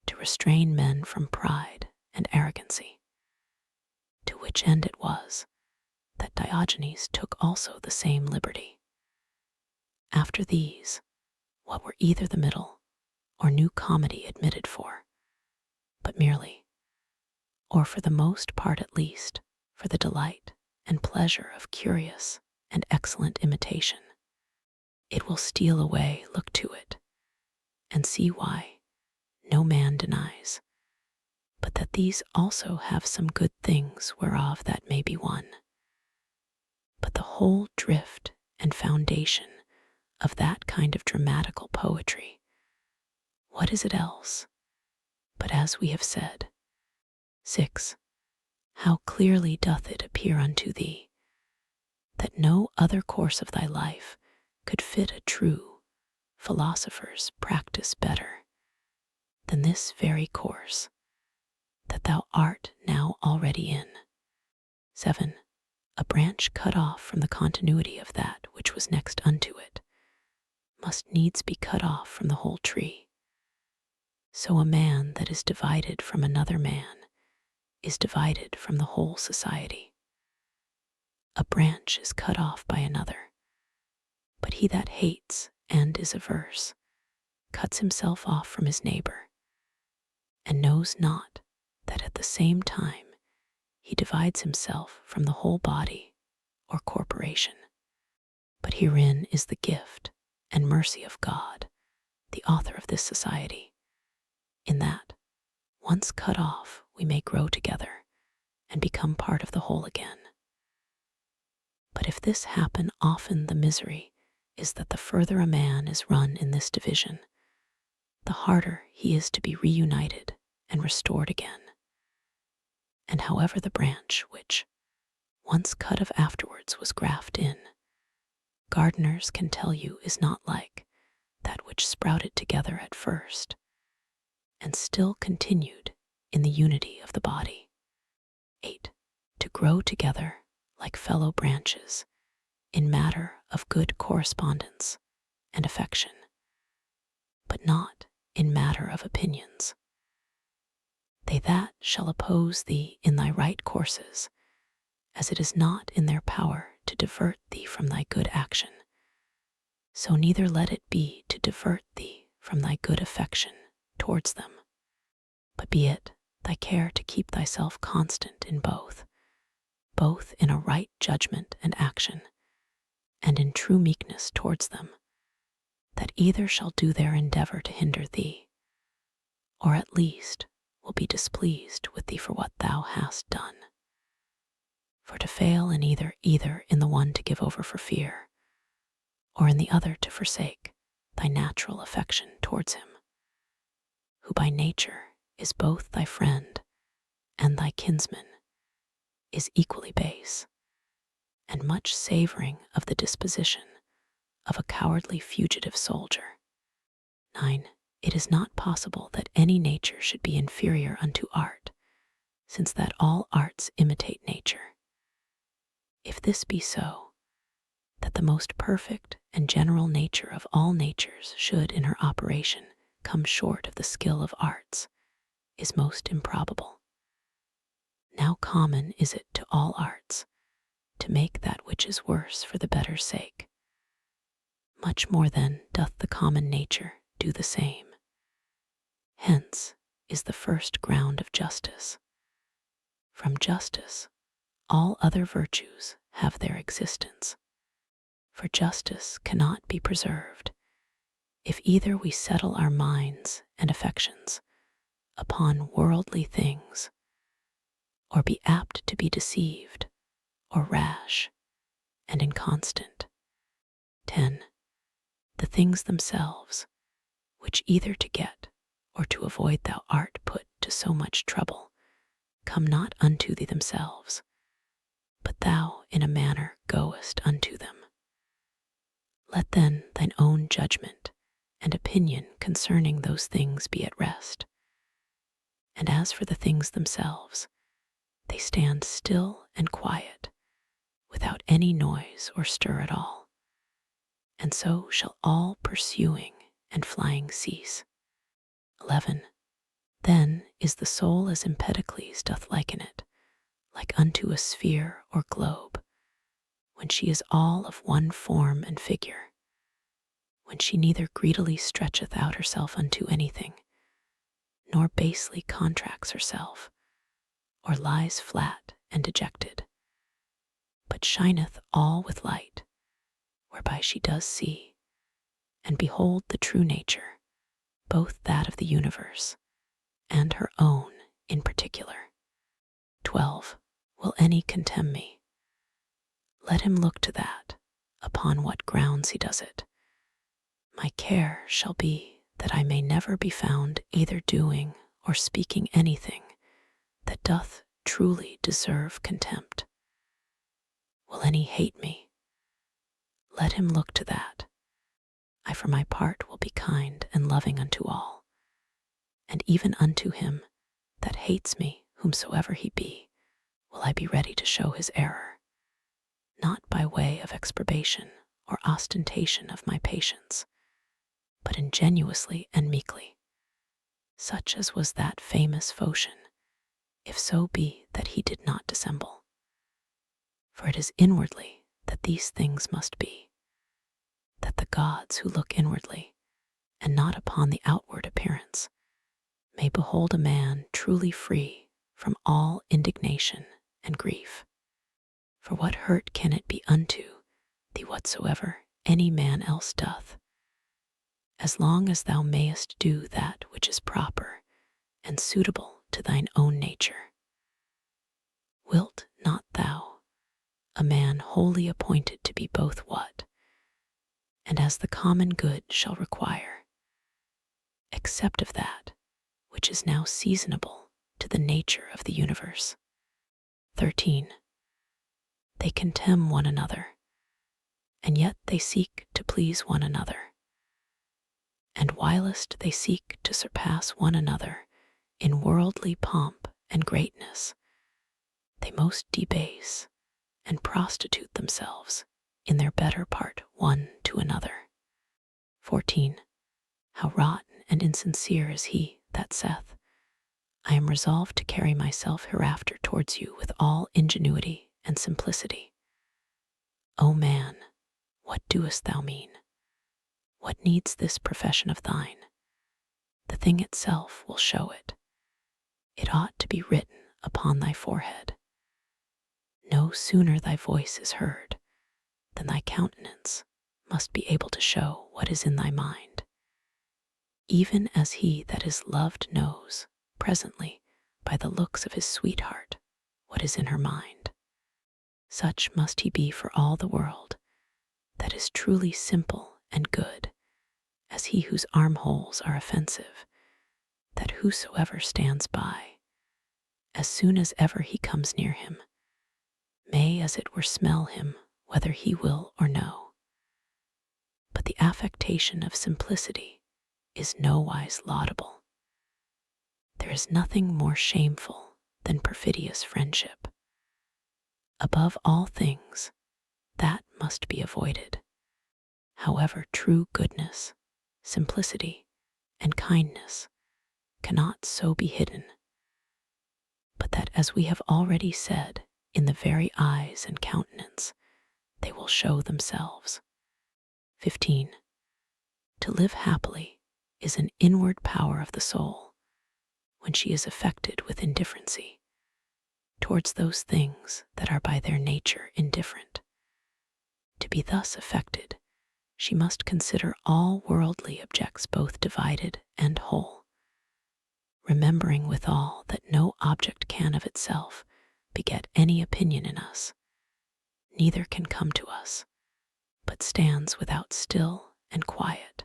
[SPEAKER 1] to restrain men from pride and arrogancy, to which end it was that Diogenes took also the same liberty. After these, what were either the middle or new comedy admitted for, but merely, or for the most part at least, for the delight and pleasure of curious and excellent imitation. It will steal away, look to it, and see why no man denies, but that these also have some good things whereof that may be one. But the whole drift and foundation of that kind of dramatical poetry, what is it else but as we have said? 6. How clearly doth it appear unto thee that no other course of thy life could fit a true philosopher's practice better than this very course, that thou art now already in. 7. A branch cut off from the continuity of that which was next unto it must needs be cut off from the whole tree. So a man that is divided from another man is divided from the whole society. A branch is cut off by another, but he that hates and is averse cuts himself off from his neighbor, and knows not that at the same time he divides himself from the whole body or corporation. But herein is the gift and mercy of God, the author of this society, in that, once cut off, we may grow together and become part of the whole again. But if this happen often, the misery is that the further a man is run in this division, the harder he is to be reunited and restored again. And however the branch which, once cut of afterwards, was grafted in, gardeners can tell you is not like that which sprouted together at first, and still continued in the unity of the body. 8. To grow together like fellow branches in matter of good correspondence and affection, but not in matter of opinions. They that shall oppose thee in thy right courses, as it is not in their power to divert thee from thy good action, so neither let it be to divert thee from thy good affection towards them. But be it thy care to keep thyself constant in both in a right judgment and action, and in true meekness towards them, that either shall do their endeavor to hinder thee, or at least will be displeased with thee for what thou hast done. For to fail in either in the one to give over for fear, or in the other to forsake thy natural affection towards him, who by nature is both thy friend and thy kinsman, is equally base, and much savoring of the disposition of a cowardly fugitive soldier. 9. It is not possible that any nature should be inferior unto art, since that all arts imitate nature. If this be so, that the most perfect and general nature of all natures should in her operation come short of the skill of arts, is most improbable. Now common is it to all arts to make that which is worse for the better's sake. Much more then doth the common nature do the same. Hence is the first ground of justice. From justice, all other virtues have their existence. For justice cannot be preserved if either we settle our minds and affections upon worldly things, or be apt to be deceived, or rash, and inconstant. 10. The things themselves, which either to get or to avoid thou art put to so much trouble, come not unto thee themselves, but thou in a manner goest unto them. Let then thine own judgment and opinion concerning those things be at rest. And as for the things themselves, they stand still and quiet, without any noise or stir at all, and so shall all pursuing and flying cease. 11. Then is the soul as Empedocles doth liken it, like unto a sphere or globe, when she is all of one form and figure, when she neither greedily stretcheth out herself unto anything, nor basely contracts herself, or lies flat and dejected, but shineth all with light, whereby she does see and behold the true nature, both that of the universe and her own in particular. 12. Will any contemn me? Let him look to that, upon what grounds he does it. My care shall be that I may never be found either doing or speaking anything that doth truly deserve contempt. Will any hate me? Let him look to that. I for my part will be kind and loving unto all, and even unto him that hates me, whomsoever he be, will I be ready to show his error, not by way of exprobation or ostentation of my patience, but ingenuously and meekly, such as was that famous Phocian, if so be that he did not dissemble. For it is inwardly that these things must be, that the gods who look inwardly, and not upon the outward appearance, may behold a man truly free from all indignation and grief. For what hurt can it be unto thee whatsoever any man else doth, as long as thou mayest do that which is proper and suitable to thine own nature? Wilt not thou, a man wholly appointed to be both what, and as the common good shall require, accept of that which is now seasonable to the nature of the universe? 13. They contemn one another, and yet they seek to please one another. And whilst they seek to surpass one another in worldly pomp and greatness, they most debase and prostitute themselves in their better part one to another. 14. How rotten and insincere is he that saith, I am resolved to carry myself hereafter towards you with all ingenuity and simplicity. O man, what doest thou mean? What needs this profession of thine? The thing itself will show it. It ought to be written upon thy forehead. No sooner thy voice is heard than thy countenance must be able to show what is in thy mind. Even as he that is loved knows, presently, by the looks of his sweetheart, what is in her mind, such must he be for all the world that is truly simple and good, as he whose armholes are offensive, that whosoever stands by, as soon as ever he comes near him, may as it were smell him whether he will or no. But the affectation of simplicity is nowise laudable. There is nothing more shameful than perfidious friendship. Above all things, that must be avoided. However, true goodness, simplicity, and kindness cannot so be hidden, but that, as we have already said, in the very eyes and countenance they will show themselves. 15. To live happily is an inward power of the soul, when she is affected with indifferency towards those things that are by their nature indifferent. To be thus affected, she must consider all worldly objects both divided and whole, remembering withal that no object can of itself beget any opinion in us, neither can come to us, but stands without still and quiet,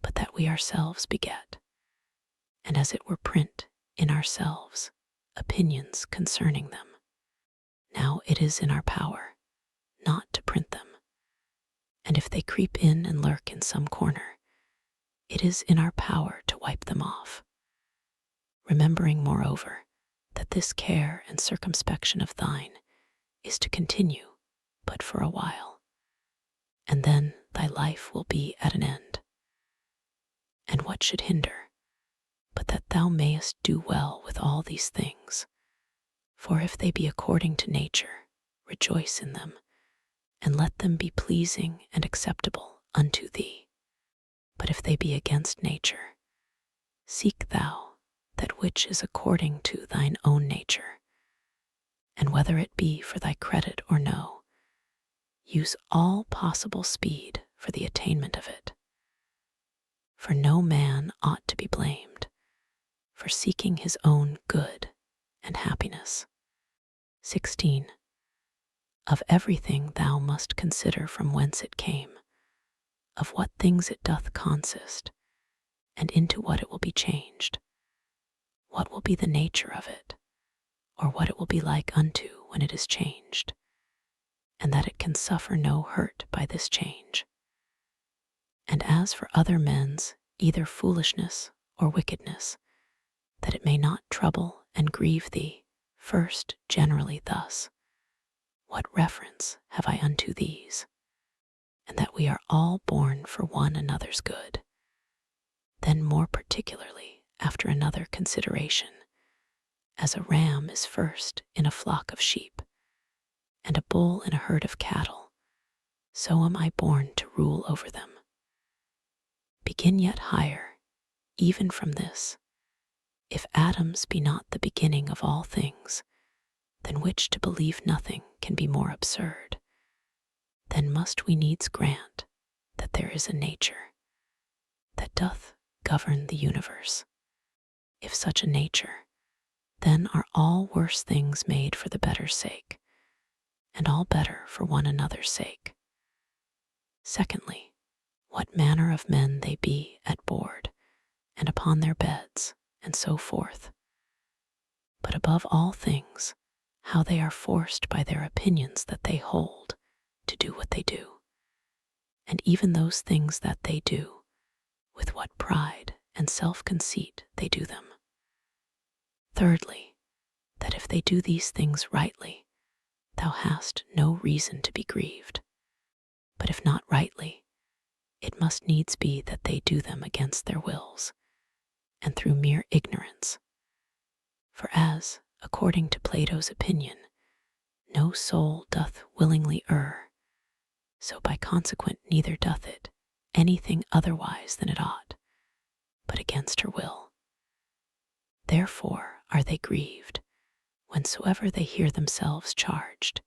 [SPEAKER 1] but that we ourselves beget, and as it were print in ourselves opinions concerning them. Now it is in our power not to print them, and if they creep in and lurk in some corner, it is in our power to wipe them off, remembering moreover that this care and circumspection of thine is to continue but for a while, and then thy life will be at an end. And what should hinder but that thou mayest do well with all these things? For if they be according to nature, rejoice in them, and let them be pleasing and acceptable unto thee. But if they be against nature, seek thou that which is according to thine own nature, and whether it be for thy credit or no, use all possible speed for the attainment of it. For no man ought to be blamed for seeking his own good and happiness. 16. Of everything thou must consider from whence it came, of what things it doth consist, and into what it will be changed, what will be the nature of it, or what it will be like unto when it is changed, and that it can suffer no hurt by this change. And as for other men's either foolishness or wickedness, that it may not trouble and grieve thee. First, generally thus, what reference have I unto these? And that we are all born for one another's good. Then more particularly after another consideration, as a ram is first in a flock of sheep, and a bull in a herd of cattle, so am I born to rule over them. Begin yet higher, even from this. If atoms be not the beginning of all things, than which to believe nothing can be more absurd, then must we needs grant that there is a nature that doth govern the universe. If such a nature, then are all worse things made for the better sake, and all better for one another's sake. Secondly, what manner of men they be at board, and upon their beds, and so forth. But above all things, how they are forced by their opinions that they hold to do what they do, and even those things that they do, with what pride and self-conceit they do them. Thirdly, that if they do these things rightly, thou hast no reason to be grieved. But if not rightly, it must needs be that they do them against their wills, and through mere ignorance. For as, according to Plato's opinion, no soul doth willingly err, so by consequent neither doth it anything otherwise than it ought, but against her will. Therefore are they grieved, whensoever they hear themselves charged,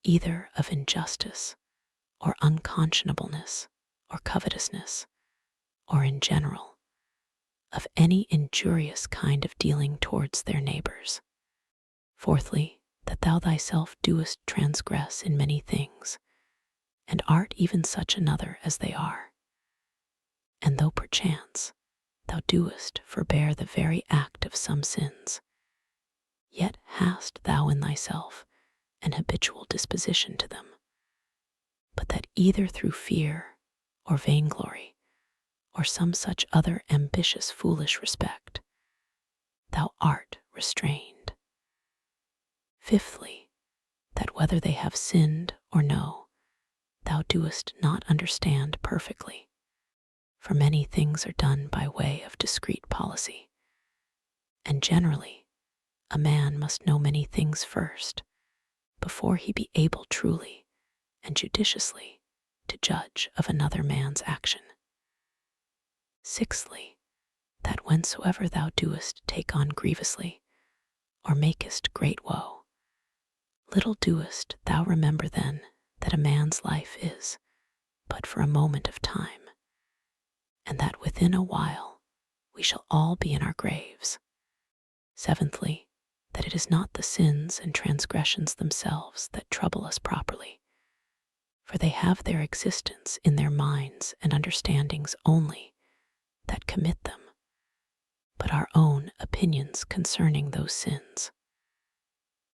[SPEAKER 1] either of injustice, or unconscionableness, or covetousness, or in general, of any injurious kind of dealing towards their neighbors. Fourthly, that thou thyself doest transgress in many things, and art even such another as they are. And though perchance thou doest forbear the very act of some sins, yet hast thou in thyself an habitual disposition to them, but that either through fear, or vainglory, or some such other ambitious foolish respect, thou art restrained. Fifthly, that whether they have sinned or no, thou doest not understand perfectly, for many things are done by way of discreet policy, and generally a man must know many things first, before he be able truly and judiciously to judge of another man's action. Sixthly, that whensoever thou doest take on grievously, or makest great woe, little doest thou remember then that a man's life is but for a moment of time, and that within a while we shall all be in our graves. Seventhly, that it is not the sins and transgressions themselves that trouble us properly, for they have their existence in their minds and understandings only that commit them, but our own opinions concerning those sins.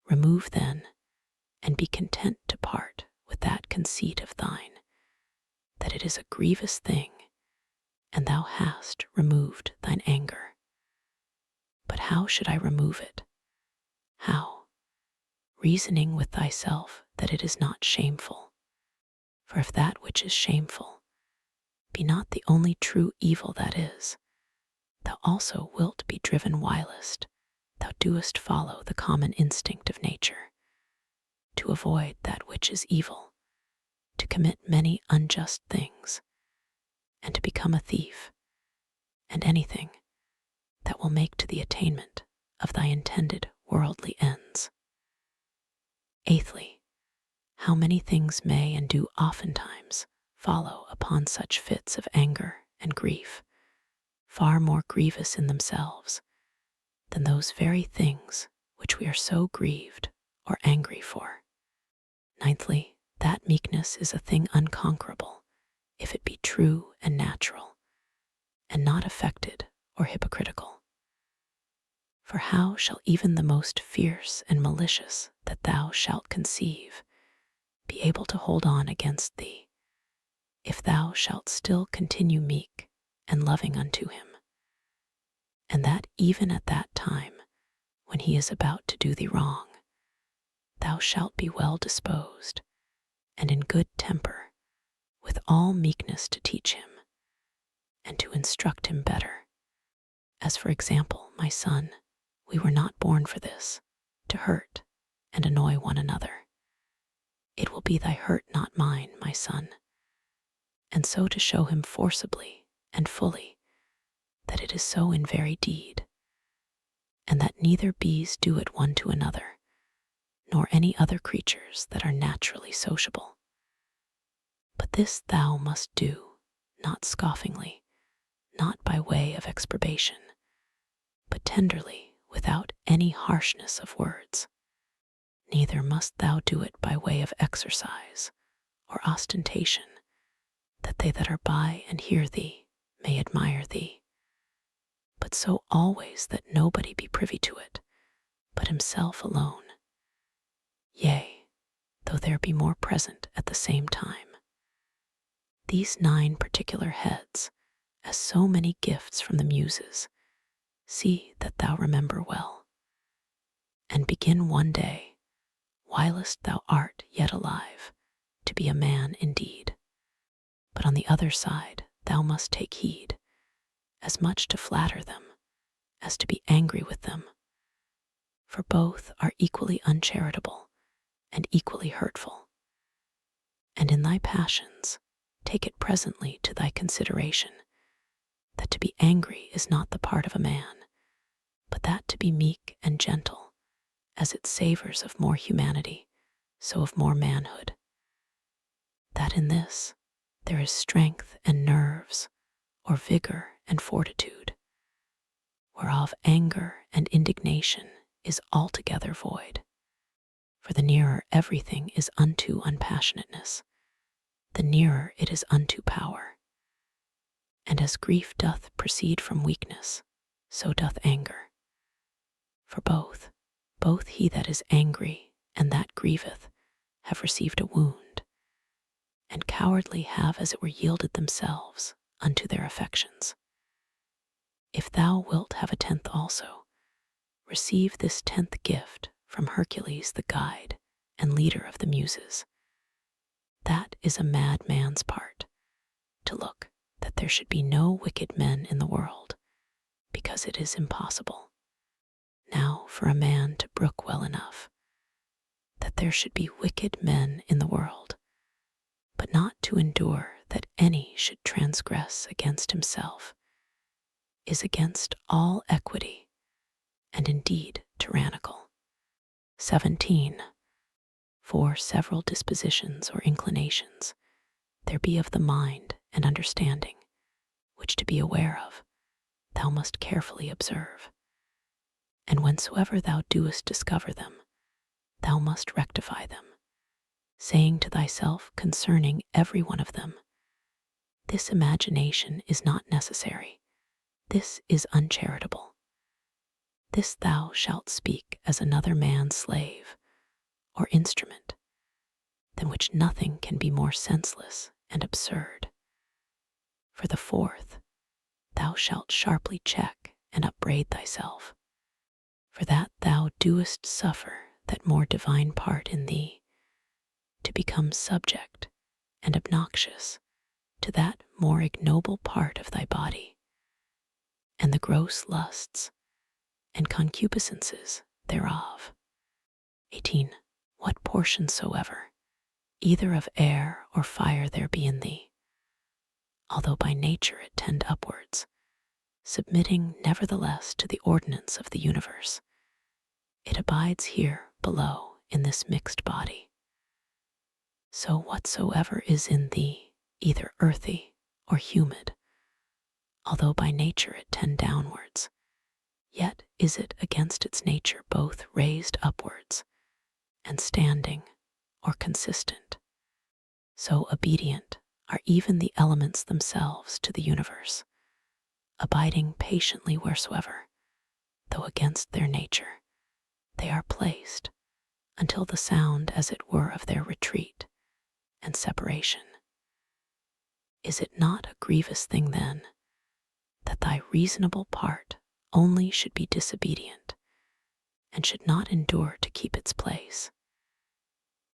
[SPEAKER 1] Remove then, and be content to part with that conceit of thine, that it is a grievous thing, and thou hast removed thine anger. But how should I remove it? How? Reasoning with thyself that it is not shameful. For if that which is shameful be not the only true evil that is, thou also wilt be driven whilst thou doest follow the common instinct of nature, to avoid that which is evil, to commit many unjust things, and to become a thief, and anything that will make to the attainment of thy intended worldly ends. Eighthly, how many things may and do oftentimes follow upon such fits of anger and grief, far more grievous in themselves than those very things which we are so grieved or angry for. Ninthly, that meekness is a thing unconquerable, if it be true and natural, and not affected or hypocritical. For how shall even the most fierce and malicious that thou shalt conceive be able to hold on against thee, if thou shalt still continue meek and loving unto him? And that even at that time when he is about to do thee wrong, thou shalt be well disposed, and in good temper, with all meekness to teach him, and to instruct him better. As for example, my son, we were not born for this, to hurt and annoy one another. It will be thy hurt, not mine, my son, and so to show him forcibly and fully that it is so in very deed, and that neither bees do it one to another, nor any other creatures that are naturally sociable. But this thou must do, not scoffingly, not by way of exprobation, but tenderly, without any harshness of words. Neither must thou do it by way of exercise or ostentation, that they that are by and hear thee may admire thee, but so always that nobody be privy to it, but himself alone. Yea, though there be more present at the same time. These 9 particular heads, as so many gifts from the Muses, see that thou remember well, and begin one day, whilst thou art yet alive, to be a man indeed. But on the other side thou must take heed, as much to flatter them as to be angry with them, for both are equally uncharitable and equally hurtful. And in thy passions take it presently to thy consideration, that to be angry is not the part of a man, but that to be meek and gentle, as it savors of more humanity, so of more manhood. That in this there is strength and nerves, or vigor and fortitude, whereof anger and indignation is altogether void. For the nearer everything is unto unpassionateness, the nearer it is unto power. And as grief doth proceed from weakness, so doth anger. For both he that is angry and that grieveth, have received a wound, and cowardly have as it were yielded themselves unto their affections. If thou wilt have a 10th also, receive this 10th gift from Hercules the guide and leader of the Muses. That is a mad man's part, to look that there should be no wicked men in the world, because it is impossible. Now for a man to brook well enough, that there should be wicked men in the world, but not to endure that any should transgress against himself, is against all equity, and indeed tyrannical. 17. For several dispositions or inclinations there be of the mind and understanding, which to be aware of, thou must carefully observe. And whensoever thou doest discover them, thou must rectify them, saying to thyself concerning every one of them, this imagination is not necessary, this is uncharitable. This thou shalt speak as another man's slave, or instrument, than which nothing can be more senseless and absurd. For the 4th, thou shalt sharply check and upbraid thyself, for that thou doest suffer that more divine part in thee, to become subject and obnoxious to that more ignoble part of thy body, and the gross lusts and concupiscences thereof. 18. What portion soever, either of air or fire there be in thee, although by nature it tend upwards, submitting nevertheless to the ordinance of the universe, it abides here below in this mixed body. So whatsoever is in thee, either earthy or humid, although by nature it tend downwards, yet is it against its nature both raised upwards and standing or consistent. So obedient are even the elements themselves to the universe, abiding patiently wheresoever, though against their nature, they are placed until the sound as it were of their retreat and separation. Is it not a grievous thing then, that thy reasonable part only should be disobedient, and should not endure to keep its place.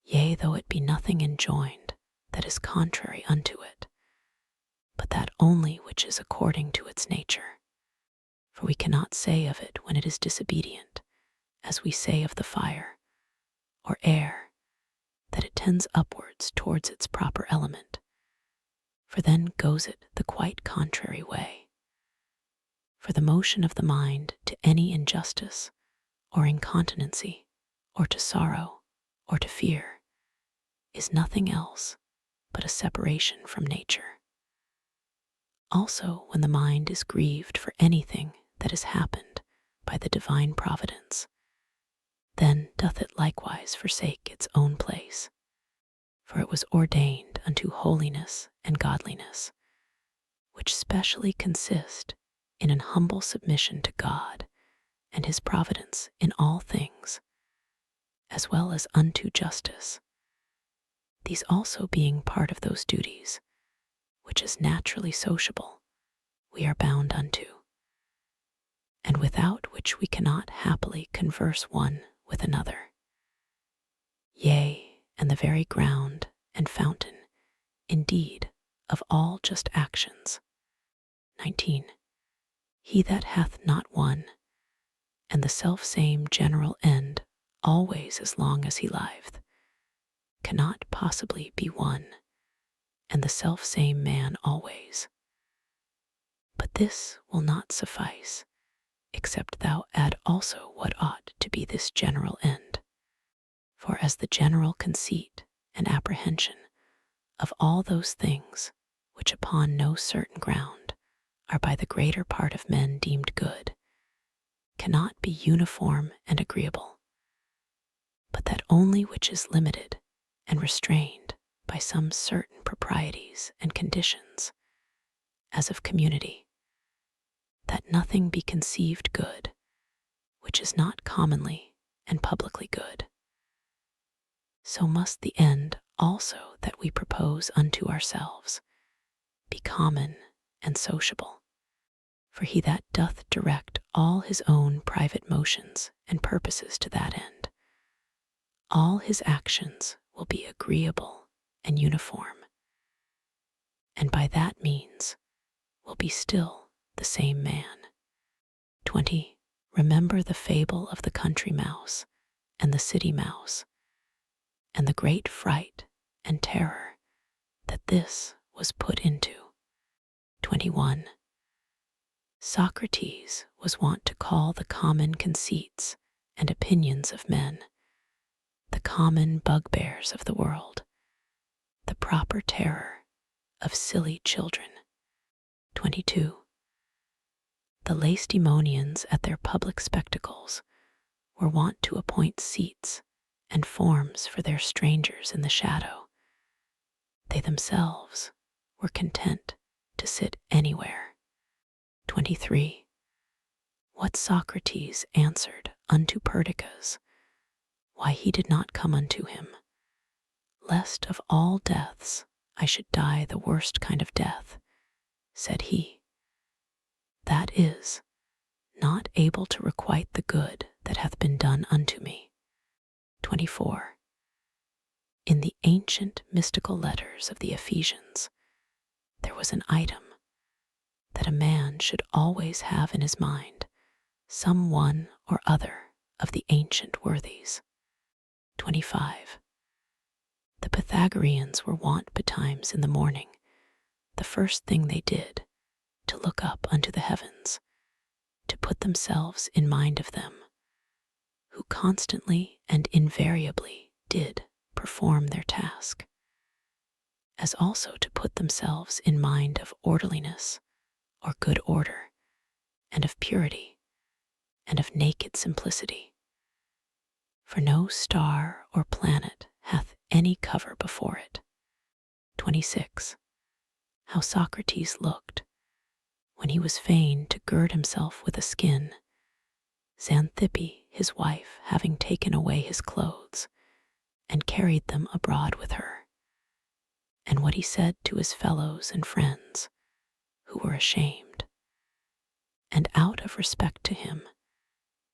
[SPEAKER 1] Yea, though it be nothing enjoined that is contrary unto it, but that only which is according to its nature. For we cannot say of it when it is disobedient, as we say of the fire, or air, that it tends upwards towards its proper element, for then goes it the quite contrary way. For the motion of the mind to any injustice, or incontinency, or to sorrow, or to fear, is nothing else but a separation from nature. Also, when the mind is grieved for anything that has happened by the divine providence, then doth it likewise forsake its own place. For it was ordained unto holiness and godliness, which specially consist in an humble submission to God and his providence in all things, as well as unto justice. These also being part of those duties, which is naturally sociable, we are bound unto, and without which we cannot happily converse one with another. Yea, and the very ground and fountain, indeed, of all just actions. 19. He that hath not one, and the self-same general end always as long as he liveth, cannot possibly be one, and the self-same man always. But this will not suffice, except thou add also what ought to be this general end. For as the general conceit and apprehension of all those things which upon no certain ground are by the greater part of men deemed good, cannot be uniform and agreeable, but that only which is limited and restrained by some certain proprieties and conditions, as of community, that nothing be conceived good which is not commonly and publicly good. So must the end also that we propose unto ourselves be common and sociable. For he that doth direct all his own private motions and purposes to that end, all his actions will be agreeable and uniform, and by that means will be still the same man. 20. Remember the fable of the country mouse and the city mouse, and the great fright and terror that this was put into. 21. Socrates was wont to call the common conceits and opinions of men, the common bugbears of the world, the proper terror of silly children. 22. The Lacedaemonians at their public spectacles were wont to appoint seats and forms for their strangers in the shadow. They themselves were content to sit anywhere. 23. What Socrates answered unto Perdiccas, why he did not come unto him, lest of all deaths I should die the worst kind of death, said he, that is, not able to requite the good that hath been done unto me. 24. In the ancient mystical letters of the Ephesians, there was an item that a man should always have in his mind some one or other of the ancient worthies. 25. The Pythagoreans were wont betimes in the morning, the first thing they did, to look up unto the heavens, to put themselves in mind of them, who constantly and invariably did perform their task, as also to put themselves in mind of orderliness, or good order, and of purity, and of naked simplicity. For no star or planet hath any cover before it. 26. How Socrates looked, when he was fain to gird himself with a skin, Xanthippe his wife having taken away his clothes, and carried them abroad with her, and what he said to his fellows and friends, who were ashamed. and out of respect to him,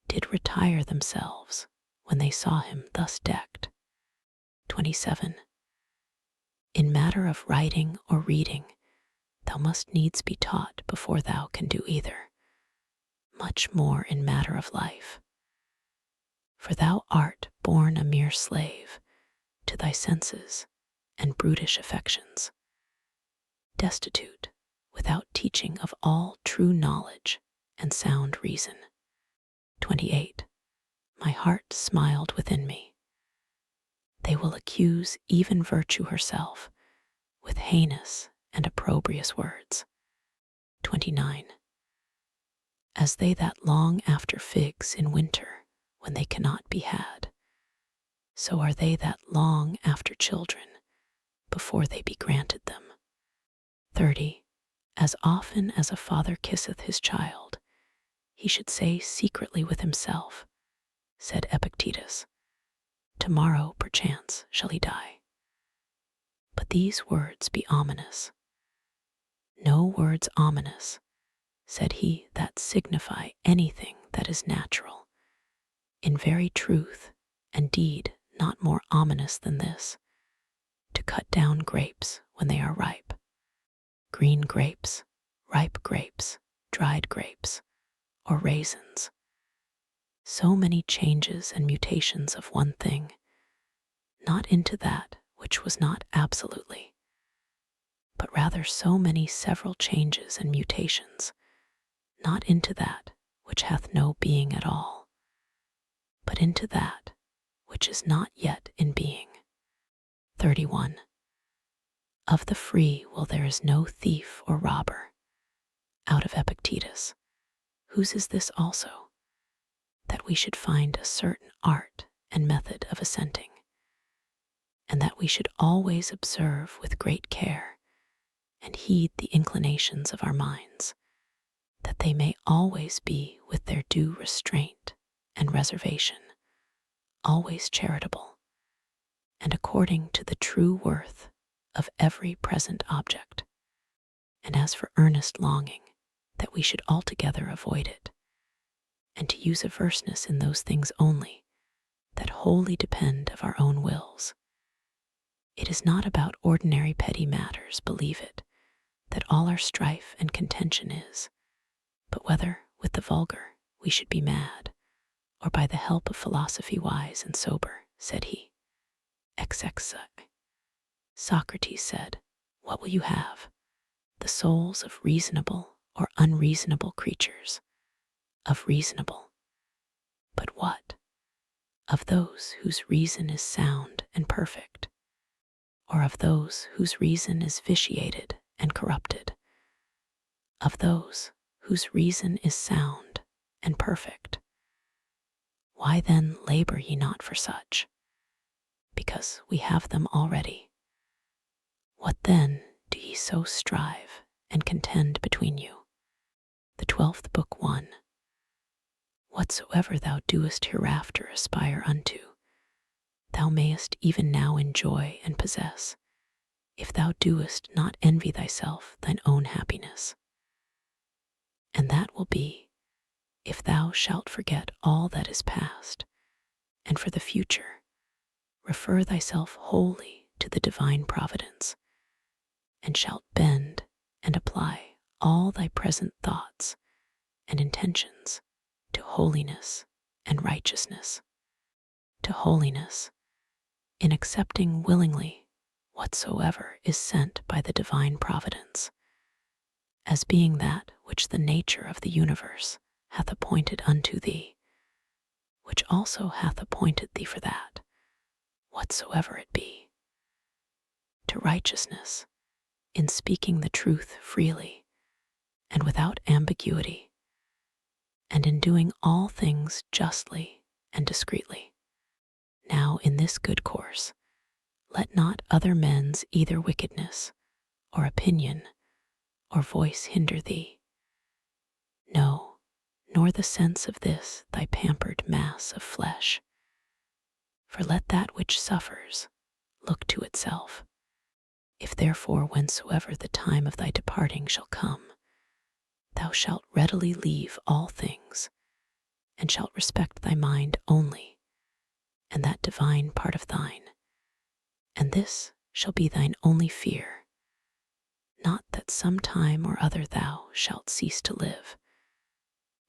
[SPEAKER 1] did retire themselves when they saw him thus decked. 27. In matter of writing or reading, thou must needs be taught before thou can do either, much more in matter of life. For thou art born a mere slave to thy senses and brutish affections, destitute without teaching of all true knowledge and sound reason. 28. My heart smiled within me. They will accuse even virtue herself with heinous and opprobrious words. 29. As they that long after figs in winter when they cannot be had, so are they that long after children before they be granted them. 30. As often as a father kisseth his child, he should say secretly with himself, said Epictetus, tomorrow perchance shall he die. But these words be ominous. No words ominous, said he, that signify anything that is natural. In very truth and deed not more ominous than this, to cut down grapes when they are ripe. Green grapes, ripe grapes, dried grapes, or raisins. So many changes and mutations of one thing, not into that which was not absolutely, but rather so many several changes and mutations, not into that which hath no being at all, but into that which is not yet in being. 31. Of the free will there is no thief or robber. Out of Epictetus. Whose is this also? That we should find a certain art and method of assenting, and that we should always observe with great care and heed the inclinations of our minds, that they may always be with their due restraint and reservation, always charitable, and according to the true worth of every present object. And as for earnest longing, that we should altogether avoid it, and to use averseness in those things only that wholly depend of our own wills. It is not about ordinary petty matters, believe it, that all our strife and contention is, but whether with the vulgar we should be mad, or by the help of philosophy wise and sober, said he. XXI. Socrates said, what will you have? The souls of reasonable or unreasonable creatures? Of reasonable. But what? Of those whose reason is sound and perfect, or of those whose reason is vitiated and corrupted? Of those whose reason is sound and perfect. Why then labor ye not for such? Because we have them already. What then do ye so strive and contend between you? The 12th Book 1. Whatsoever thou doest hereafter aspire unto, thou mayest even now enjoy and possess, if thou doest not envy thyself thine own happiness. And that will be, if thou shalt forget all that is past, and for the future refer thyself wholly to the divine providence, and shalt bend and apply all thy present thoughts and intentions to holiness and righteousness. To holiness, in accepting willingly whatsoever is sent by the divine providence, as being that which the nature of the universe hath appointed unto thee, which also hath appointed thee for that, whatsoever it be. To righteousness, in speaking the truth freely and without ambiguity, and in doing all things justly and discreetly. Now in this good course, let not other men's either wickedness, or opinion, or voice hinder thee. No, nor the sense of this thy pampered mass of flesh. For let that which suffers look to itself. If therefore whensoever the time of thy departing shall come, thou shalt readily leave all things, and shalt respect thy mind only, and that divine part of thine. And this shall be thine only fear, not that some time or other thou shalt cease to live,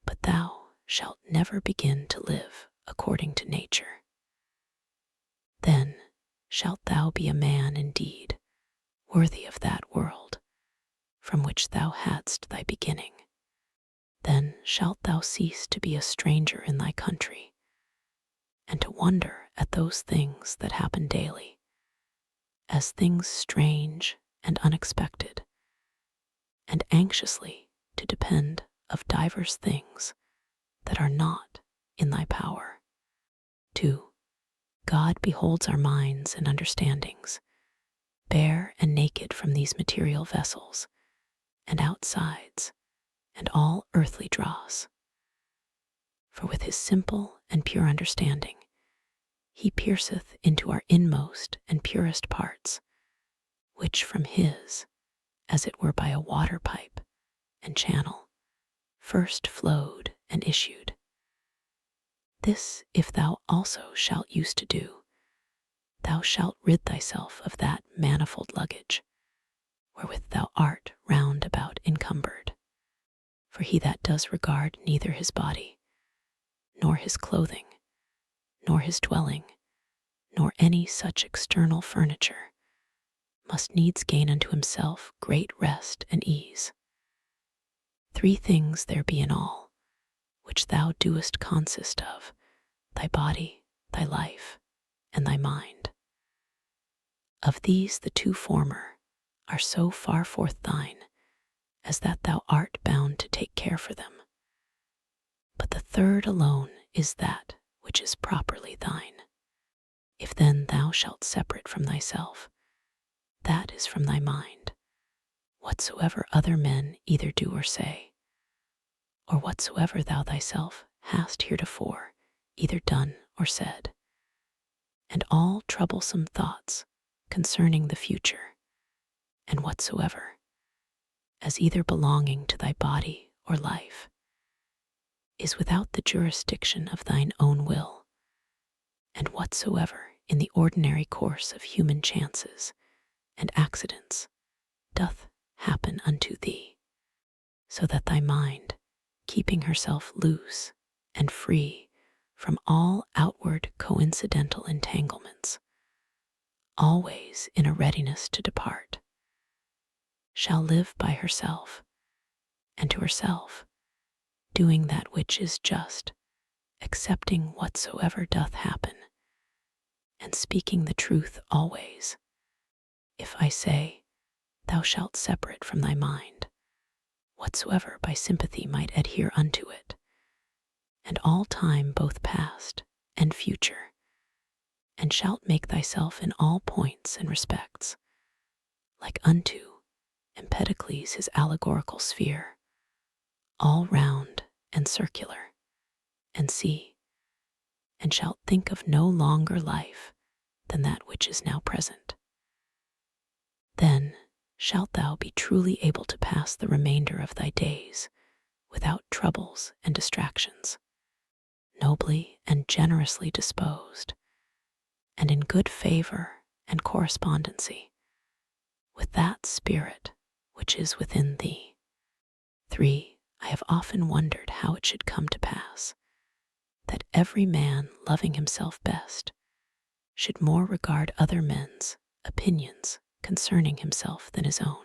[SPEAKER 1] but thou shalt never begin to live according to nature. Then shalt thou be a man indeed, worthy of that world from which thou hadst thy beginning. Then shalt thou cease to be a stranger in thy country, and to wonder at those things that happen daily, as things strange and unexpected, and anxiously to depend of divers things that are not in thy power. 2. God beholds our minds and understandings, bare and naked from these material vessels, and outsides, and all earthly dross. For with his simple and pure understanding, he pierceth into our inmost and purest parts, which from his, as it were by a water pipe and channel, first flowed and issued. This if thou also shalt use to do, thou shalt rid thyself of that manifold luggage, wherewith thou art round about encumbered. For he that does regard neither his body, nor his clothing, nor his dwelling, nor any such external furniture, must needs gain unto himself great rest and ease. 3 things there be in all, which thou doest consist of, thy body, thy life, and thy mind. Of these the 2 former are so far forth thine, as that thou art bound to take care for them. But the 3rd alone is that which is properly thine. If then thou shalt separate from thyself, that is from thy mind, whatsoever other men either do or say, or whatsoever thou thyself hast heretofore either done or said, and all troublesome thoughts concerning the future, and whatsoever, as either belonging to thy body or life, is without the jurisdiction of thine own will, and whatsoever in the ordinary course of human chances and accidents doth happen unto thee, so that thy mind, keeping herself loose and free from all outward coincidental entanglements, always in a readiness to depart, shall live by herself, and to herself, doing that which is just, accepting whatsoever doth happen, and speaking the truth always. If I say, thou shalt separate from thy mind whatsoever by sympathy might adhere unto it, and all time both past and future, and shalt make thyself in all points and respects like unto Empedocles his allegorical sphere, all round and circular, and see, and shalt think of no longer life than that which is now present. Then shalt thou be truly able to pass the remainder of thy days without troubles and distractions, nobly and generously disposed, and in good favor and correspondency with that spirit which is within thee. 3. I have often wondered how it should come to pass that every man loving himself best should more regard other men's opinions concerning himself than his own.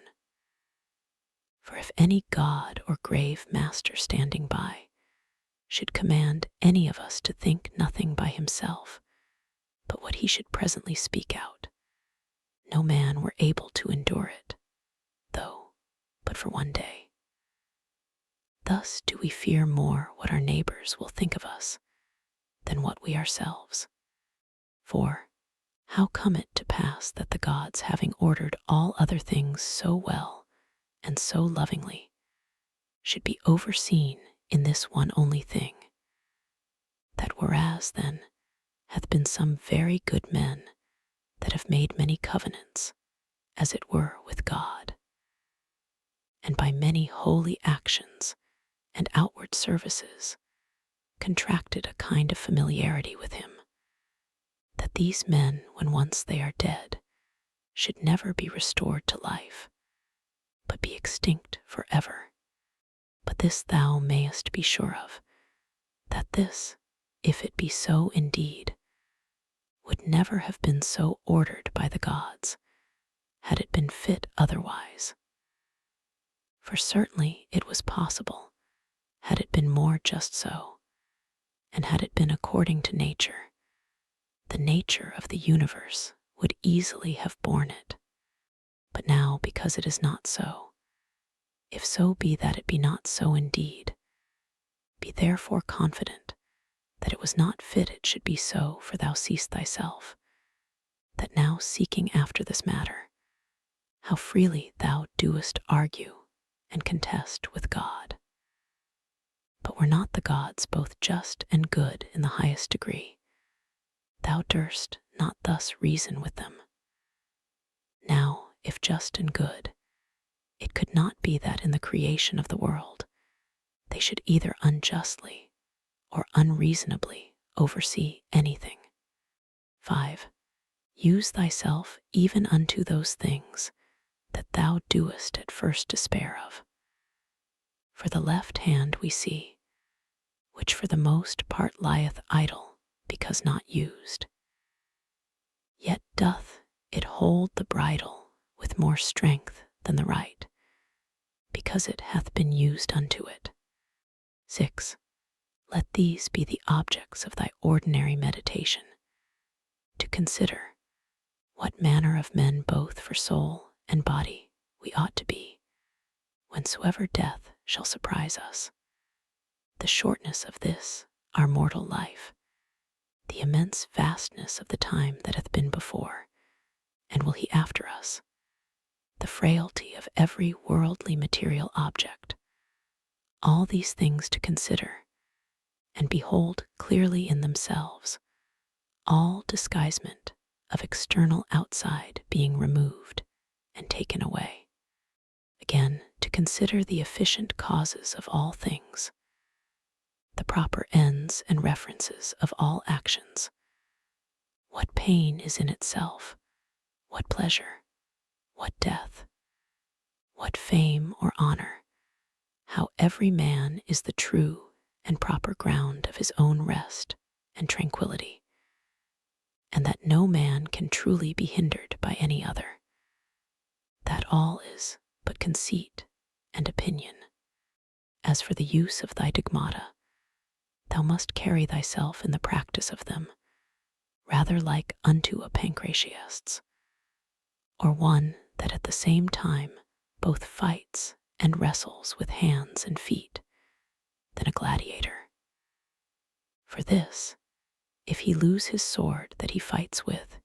[SPEAKER 1] For if any god or grave master standing by should command any of us to think nothing by himself but what he should presently speak out, no man were able to endure it, though but for one day. Thus do we fear more what our neighbors will think of us than what we ourselves. For how come it to pass that the gods, having ordered all other things so well and so lovingly, should be overseen in this one only thing, that whereas then hath been some very good men that have made many covenants, as it were with God, and by many holy actions and outward services, contracted a kind of familiarity with him, that these men, when once they are dead, should never be restored to life, but be extinct forever. But this thou mayest be sure of, that this, if it be so indeed, would never have been so ordered by the gods, had it been fit otherwise. For certainly it was possible, had it been more just so, and had it been according to nature, the nature of the universe would easily have borne it. But now, because it is not so, if so be that it be not so indeed, be therefore confident that it was not fit it should be so, for thou seest thyself, that now seeking after this matter, how freely thou doest argue and contest with God. But were not the gods both just and good in the highest degree, thou durst not thus reason with them. Now, if just and good, it could not be that in the creation of the world they should either unjustly or unreasonably oversee anything. 5. Use thyself even unto those things that thou doest at first despair of. For the left hand we see, which for the most part lieth idle, because not used. Yet doth it hold the bridle with more strength than the right, because it hath been used unto it. 6. Let these be the objects of thy ordinary meditation, to consider what manner of men both for soul and body we ought to be, whensoever death shall surprise us. The shortness of this, our mortal life, the immense vastness of the time that hath been before, and will he after us, the frailty of every worldly material object, all these things to consider, and behold clearly in themselves, all disguisement of external outside being removed and taken away. Again, to consider the efficient causes of all things, the proper ends and references of all actions, what pain is in itself, what pleasure, what death, what fame or honor, how every man is the true and proper ground of his own rest and tranquility, and that no man can truly be hindered by any other, that all is but conceit and opinion. As for the use of thy dogmata, thou must carry thyself in the practice of them, rather like unto a pancratiast, or one that at the same time both fights and wrestles with hands and feet, than a gladiator. For this, if he lose his sword that he fights with,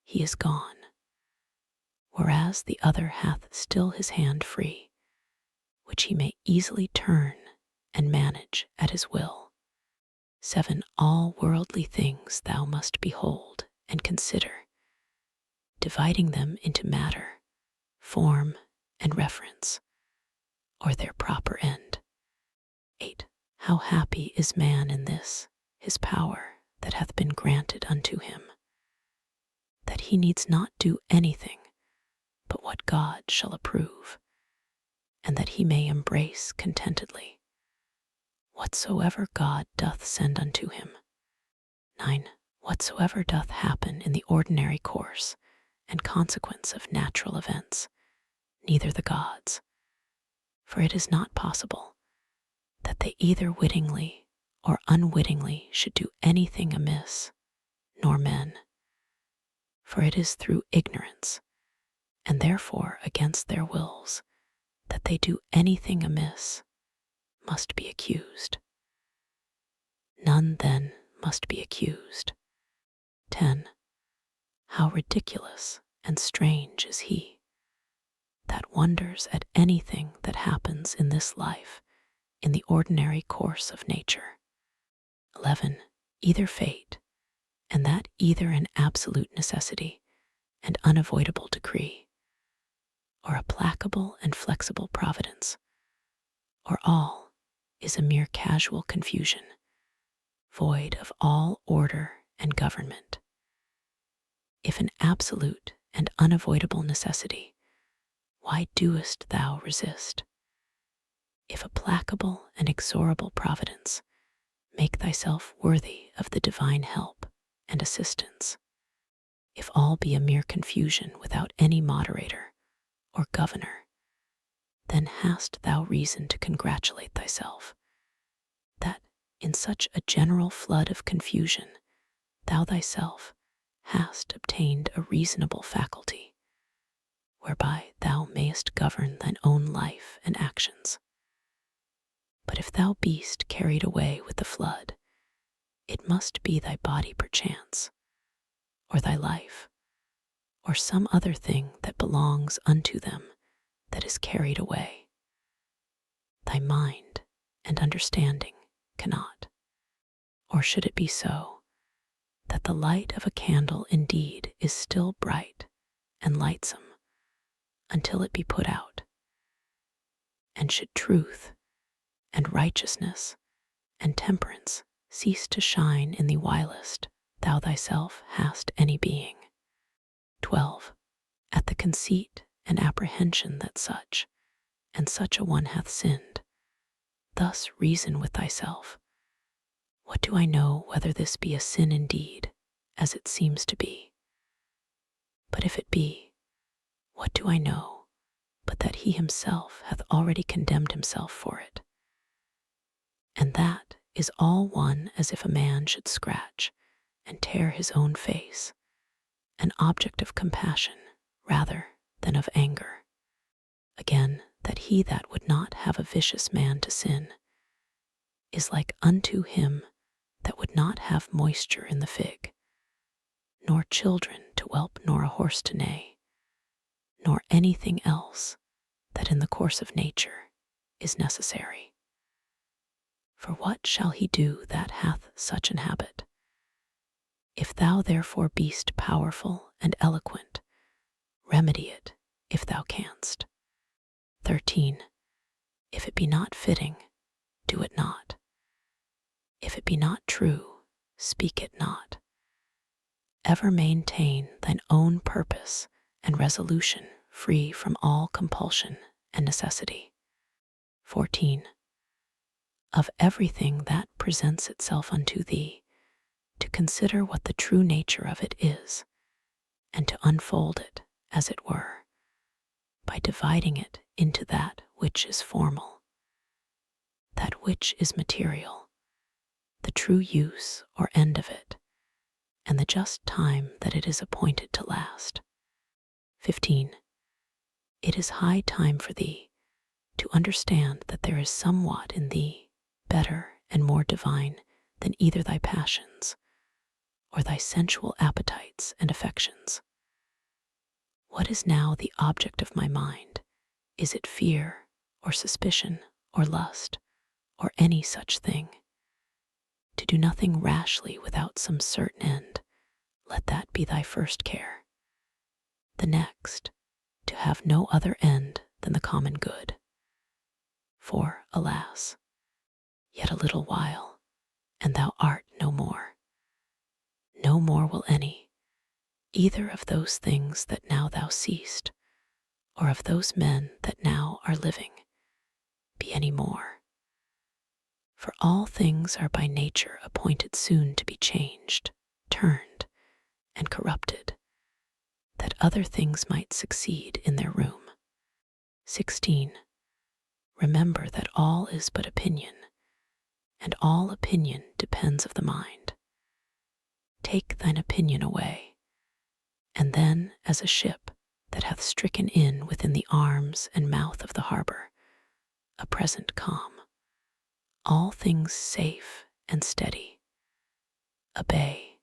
[SPEAKER 1] he is gone, whereas the other hath still his hand free, which he may easily turn and manage at his will. 7. All worldly things thou must behold and consider, dividing them into matter, form, and reference, or their proper end. 8. How happy is man in this, his power that hath been granted unto him, that he needs not do anything but what God shall approve, and that he may embrace contentedly whatsoever God doth send unto him. 9. Whatsoever doth happen in the ordinary course and consequence of natural events, neither the gods, for it is not possible that they either wittingly or unwittingly should do anything amiss, nor men, for it is through ignorance, and therefore against their wills, that they do anything amiss, must be accused. None then must be accused. 10. How ridiculous and strange is he that wonders at anything that happens in this life in the ordinary course of nature. 11. Either fate, and that either an absolute necessity and unavoidable decree, or a placable and flexible providence, or all is a mere casual confusion, void of all order and government. If an absolute and unavoidable necessity, why doest thou resist? If a placable and exorable providence, make thyself worthy of the divine help and assistance. If all be a mere confusion without any moderator or governor, then hast thou reason to congratulate thyself that in such a general flood of confusion thou thyself hast obtained a reasonable faculty, whereby thou mayest govern thine own life and actions. But if thou beest carried away with the flood, it must be thy body perchance, or thy life, or some other thing that belongs unto them that is carried away. Thy mind and understanding cannot. Or should it be so, that the light of a candle indeed is still bright and lightsome until it be put out? And should truth and righteousness and temperance cease to shine in thee whilst thou thyself hast any being? 12. At the conceit and apprehension that such and such a one hath sinned, thus reason with thyself, what do I know whether this be a sin indeed, as it seems to be? But if it be, what do I know but that he himself hath already condemned himself for it? And that is all one as if a man should scratch and tear his own face, an object of compassion rather than of anger. Again, that he that would not have a vicious man to sin is like unto him that would not have moisture in the fig, nor children to whelp, nor a horse to neigh, nor anything else that in the course of nature is necessary. For what shall he do that hath such an habit? If thou therefore beest powerful and eloquent, remedy it if thou canst. 13. If it be not fitting, do it not. If it be not true, speak it not. Ever maintain thine own purpose and resolution free from all compulsion and necessity. 14. Of everything that presents itself unto thee, to consider what the true nature of it is, and to unfold it, as it were, by dividing it into that which is formal, that which is material, the true use or end of it, and the just time that it is appointed to last. 15. It is high time for thee to understand that there is somewhat in thee better and more divine than either thy passions or thy sensual appetites and affections. What is now the object of my mind? Is it fear or suspicion or lust or any such thing? To do nothing rashly without some certain end, let that be thy first care. The next, to have no other end than the common good. For, alas, yet a little while, and thou art no more. No more will any, either of those things that now thou seest, or of those men that now are living, be any more. For all things are by nature appointed soon to be changed, turned, and corrupted, that other things might succeed in their room. 16. Remember that all is but opinion, and all opinion depends of the mind. Take thine opinion away, and then as a ship that hath stricken in within the arms and mouth of the harbor, a present calm, all things safe and steady, a bay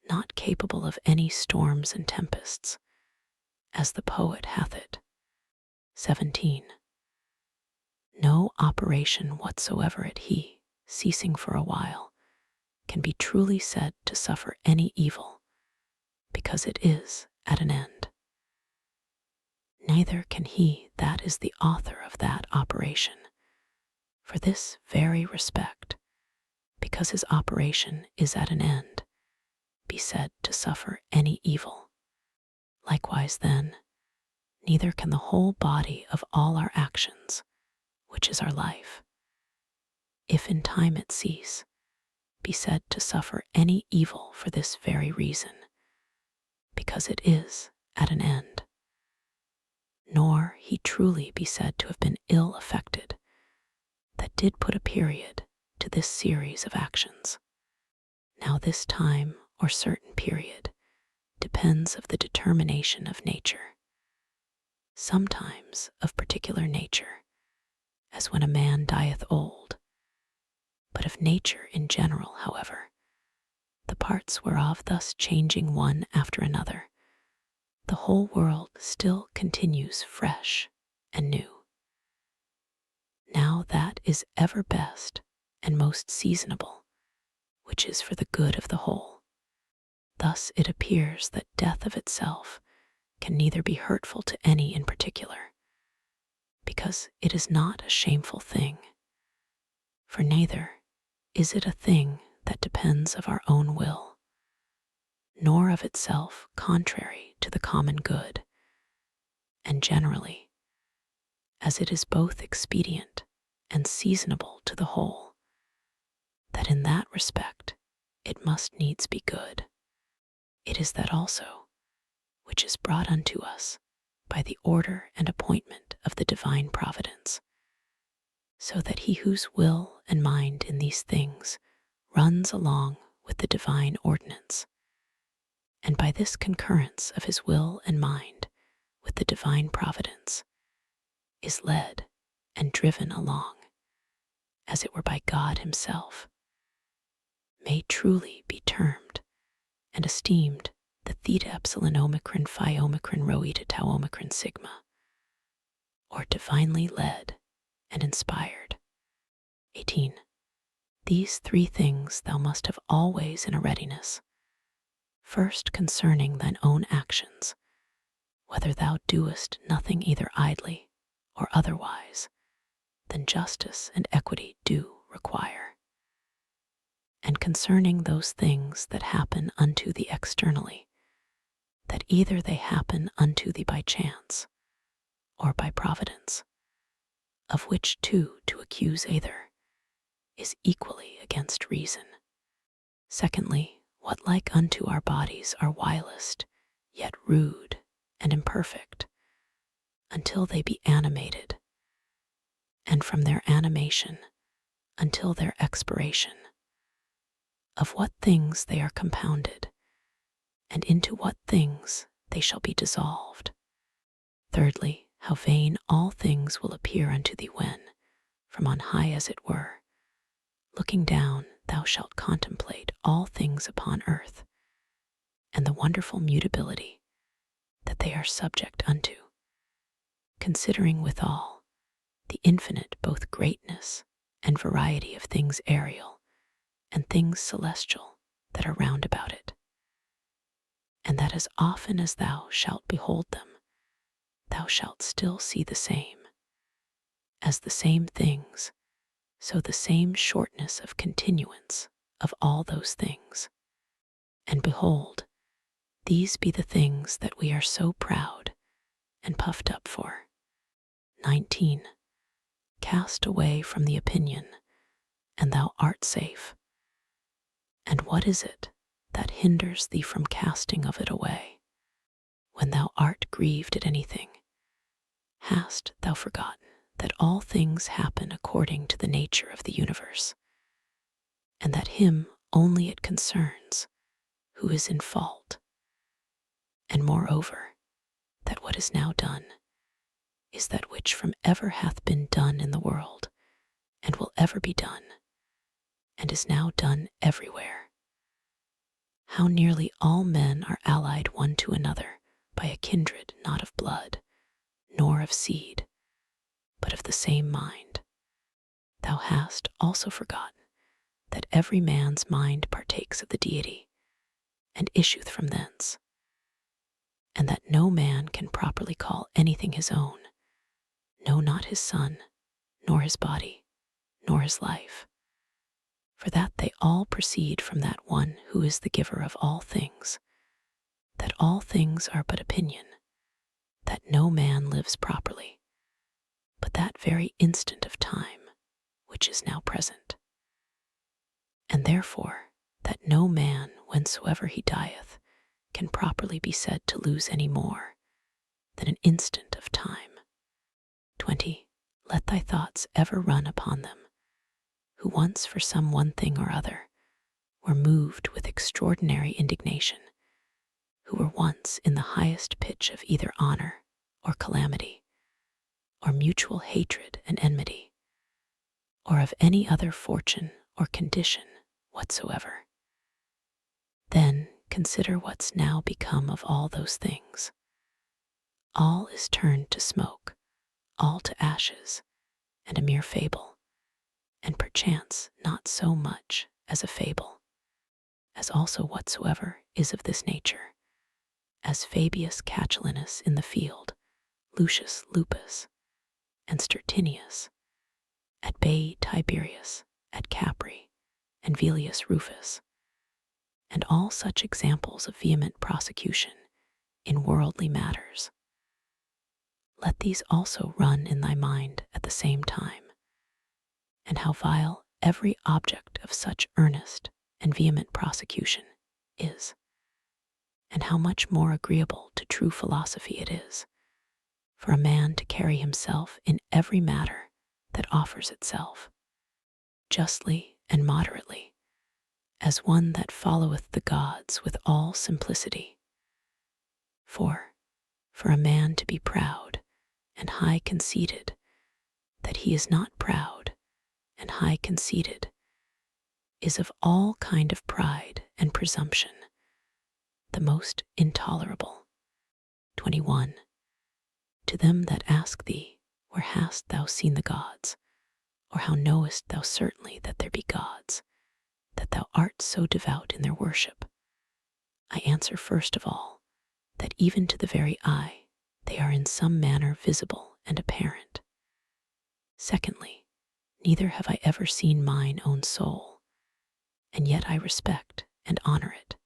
[SPEAKER 1] not capable of any storms and tempests, as the poet hath it. 17. No operation whatsoever at he, ceasing for a while, can be truly said to suffer any evil, because it is at an end. neither can he that is the author of that operation, for this very respect, because his operation is at an end, be said to suffer any evil. Likewise then, neither can the whole body of all our actions, which is our life, if in time it cease, be said to suffer any evil for this very reason, because it is at an end. Nor he truly be said to have been ill affected, that did put a period to this series of actions. Now this time or certain period depends of the determination of nature, sometimes of particular nature, as when a man dieth old, but of nature in general, however, the parts whereof thus changing one after another, the whole world still continues fresh and new. Now that is ever best and most seasonable, which is for the good of the whole. Thus it appears that death of itself can neither be hurtful to any in particular, because it is not a shameful thing, for neither is it a thing that depends of our own will, nor of itself contrary to the common good, and generally, as it is both expedient and seasonable to the whole, that in that respect it must needs be good. It is that also which is brought unto us by the order and appointment of the divine providence, so that he whose will and mind in these things runs along with the divine ordinance, and by this concurrence of his will and mind with the divine providence, is led and driven along, as it were by God himself, may truly be termed and esteemed the theta epsilon omicron phi omicron rho eta tau omicron sigma, or divinely led and inspired. 18. These three things thou must have always in a readiness. First, concerning thine own actions, whether thou doest nothing either idly or otherwise than justice and equity do require. And concerning those things that happen unto thee externally, that either they happen unto thee by chance or by providence, of which two to accuse either is equally against reason. Secondly, what like unto our bodies are vilest, yet rude and imperfect, until they be animated, and from their animation until their expiration, of what things they are compounded, and into what things they shall be dissolved. Thirdly, how vain all things will appear unto thee when, from on high as it were, looking down, thou shalt contemplate all things upon earth, and the wonderful mutability that they are subject unto, considering withal the infinite both greatness and variety of things aerial and things celestial that are round about it, and that as often as thou shalt behold them, thou shalt still see the same, as the same things, so the same shortness of continuance of all those things. And behold, these be the things that we are so proud and puffed up for. 19. Cast away from the opinion, and thou art safe. And what is it that hinders thee from casting of it away? When thou art grieved at anything, hast thou forgotten that all things happen according to the nature of the universe, and that him only it concerns who is in fault, and moreover, that what is now done is that which from ever hath been done in the world, and will ever be done, and is now done everywhere. How nearly all men are allied one to another by a kindred not of blood, nor of seed, but of the same mind. Thou hast also forgotten that every man's mind partakes of the deity, and issueth from thence, and that no man can properly call anything his own, no, not his son, nor his body, nor his life, for that they all proceed from that one who is the giver of all things, that all things are but opinion, that no man lives properly, but that very instant of time which is now present, and therefore that no man, whensoever he dieth, can properly be said to lose any more than an instant of time. 20. Let thy thoughts ever run upon them, who once for some one thing or other were moved with extraordinary indignation, who were once in the highest pitch of either honor or calamity, or mutual hatred and enmity, or of any other fortune or condition whatsoever. Then consider what's now become of all those things. All is turned to smoke, all to ashes, and a mere fable, and perchance not so much as a fable, as also whatsoever is of this nature, as Fabius Catulinus in the field, Lucius Lupus, and Stertinius, at Baiae Tiberius, at Capri, and Velius Rufus, and all such examples of vehement prosecution in worldly matters. Let these also run in thy mind at the same time, and how vile every object of such earnest and vehement prosecution is, and how much more agreeable to true philosophy it is for a man to carry himself in every matter that offers itself, justly and moderately, as one that followeth the gods with all simplicity. For a man to be proud and high conceited, that he is not proud and high conceited, is of all kind of pride and presumption the most intolerable. 21. To them that ask thee, where hast thou seen the gods, or how knowest thou certainly that there be gods, that thou art so devout in their worship, I answer first of all, that even to the very eye they are in some manner visible and apparent. Secondly, neither have I ever seen mine own soul, and yet I respect and honor it.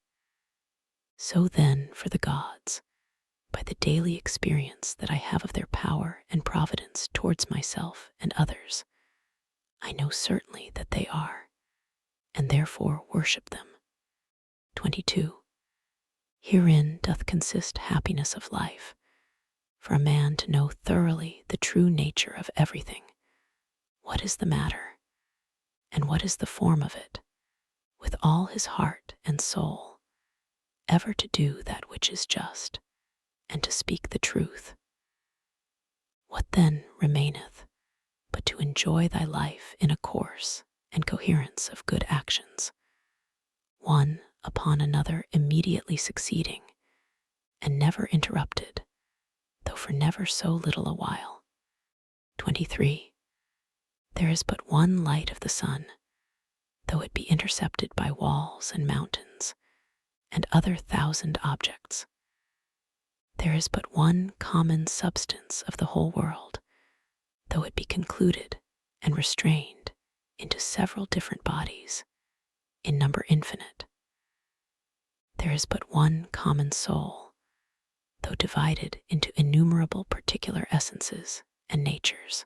[SPEAKER 1] So then for the gods, by the daily experience that I have of their power and providence towards myself and others, I know certainly that they are, and therefore worship them. 22. Herein doth consist happiness of life, for a man to know thoroughly the true nature of everything, what is the matter, and what is the form of it, with all his heart and soul, ever to do that which is just, and to speak the truth. What then remaineth but to enjoy thy life in a course and coherence of good actions, one upon another immediately succeeding, and never interrupted, though for never so little a while. 23. There is but one light of the sun, though it be intercepted by walls and mountains, and other thousand objects. There is but one common substance of the whole world, though it be concluded and restrained into several different bodies, in number infinite. There is but one common soul, though divided into innumerable particular essences and natures.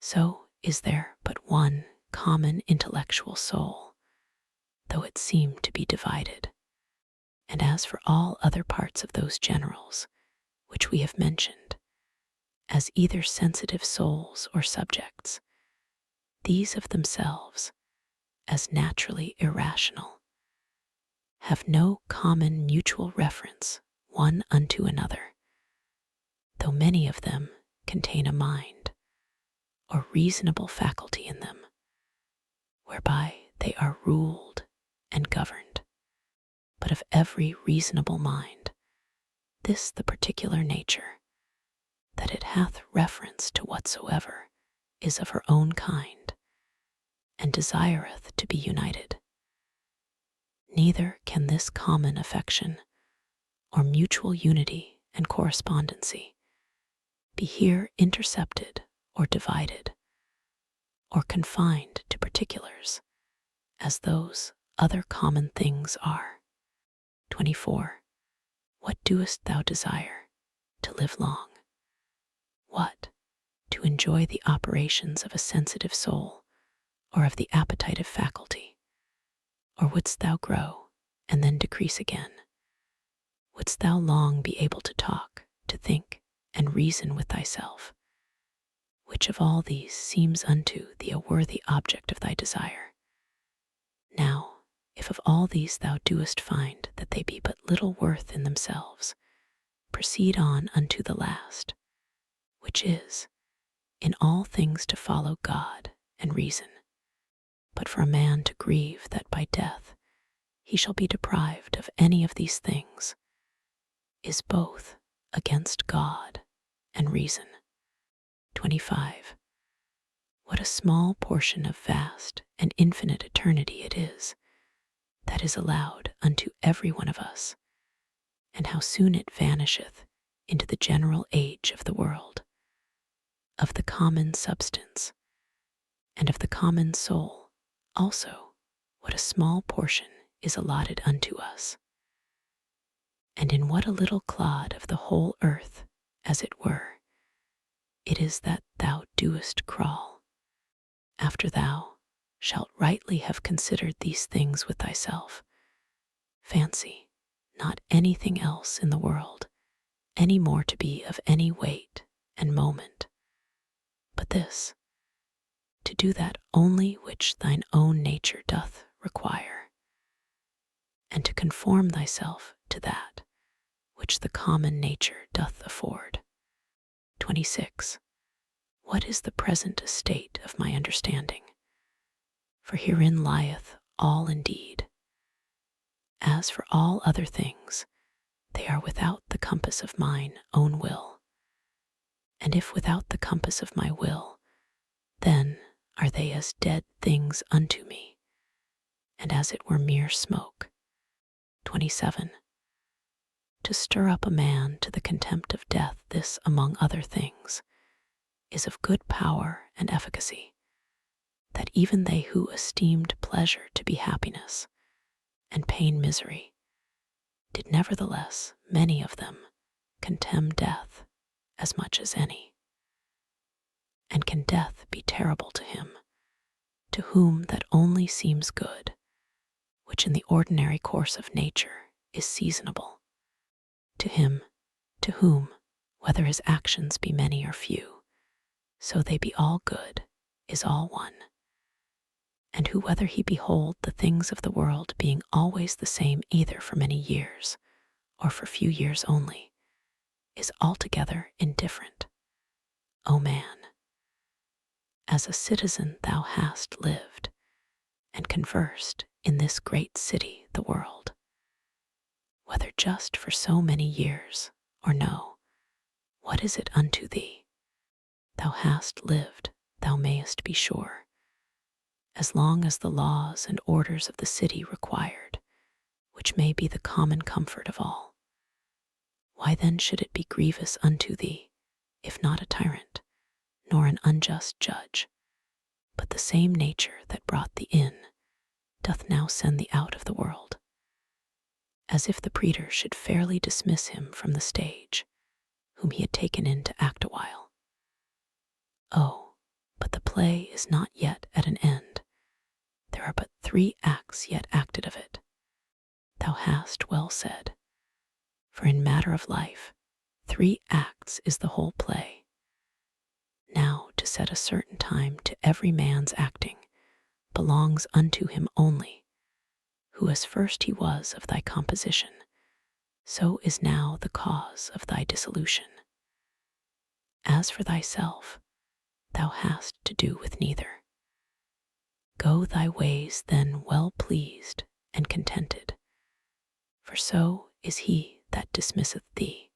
[SPEAKER 1] So is there but one common intellectual soul, though it seem to be divided. And as for all other parts of those generals which we have mentioned, as either sensitive souls or subjects, these of themselves, as naturally irrational, have no common mutual reference one unto another, though many of them contain a mind or reasonable faculty in them, whereby they are ruled and governed. But of every reasonable mind, this the particular nature, that it hath reference to whatsoever is of her own kind, and desireth to be united. Neither can this common affection or mutual unity and correspondency, be here intercepted or divided, or confined to particulars, as those other common things are. 24. What doest thou desire? To live long. What? To enjoy the operations of a sensitive soul, or of the appetitive faculty? Or wouldst thou grow and then decrease again? Wouldst thou long be able to talk, to think, and reason with thyself? Which of all these seems unto thee a worthy object of thy desire? Now, if of all these thou doest find that they be but little worth in themselves, proceed on unto the last, which is, in all things to follow God and reason. But for a man to grieve that by death he shall be deprived of any of these things, is both against God and reason. 25. What a small portion of vast and infinite eternity it is that is allowed unto every one of us, and how soon it vanisheth into the general age of the world, of the common substance, and of the common soul also. What a small portion is allotted unto us, and in what a little clod of the whole earth, as it were, it is that thou doest crawl, after thou shalt rightly have considered these things with thyself. Fancy not anything else in the world any more to be of any weight and moment, but this, to do that only which thine own nature doth require, and to conform thyself to that which the common nature doth afford. 26. What is the present estate of my understanding? For herein lieth all indeed. As for all other things, they are without the compass of mine own will. And if without the compass of my will, then are they as dead things unto me, and as it were mere smoke. 27. To stir up a man to the contempt of death, this, among other things, is of good power and efficacy, that even they who esteemed pleasure to be happiness, and pain misery, did nevertheless, many of them, contemn death as much as any. And can death be terrible to him, to whom that only seems good, which in the ordinary course of nature is seasonable? To him, to whom, whether his actions be many or few, so they be all good, is all one, and who, whether he behold the things of the world being always the same either for many years, or for few years only, is altogether indifferent. O man, as a citizen thou hast lived, and conversed in this great city, the world, whether just for so many years, or no, what is it unto thee? Thou hast lived, thou mayest be sure, as long as the laws and orders of the city required, which may be the common comfort of all. Why then should it be grievous unto thee, if not a tyrant, nor an unjust judge, but the same nature that brought thee in, doth now send thee out of the world, as if the praetor should fairly dismiss him from the stage, whom he had taken in to act a while? Oh, but the play is not yet at an end. There are but 3 acts yet acted of it. Thou hast well said, for in matter of life, 3 acts is the whole play. Now to set a certain time to every man's acting belongs unto him only, who as first he was of thy composition, so is now the cause of thy dissolution. As for thyself, thou hast to do with neither. Go thy ways then well pleased and contented, for so is he that dismisseth thee.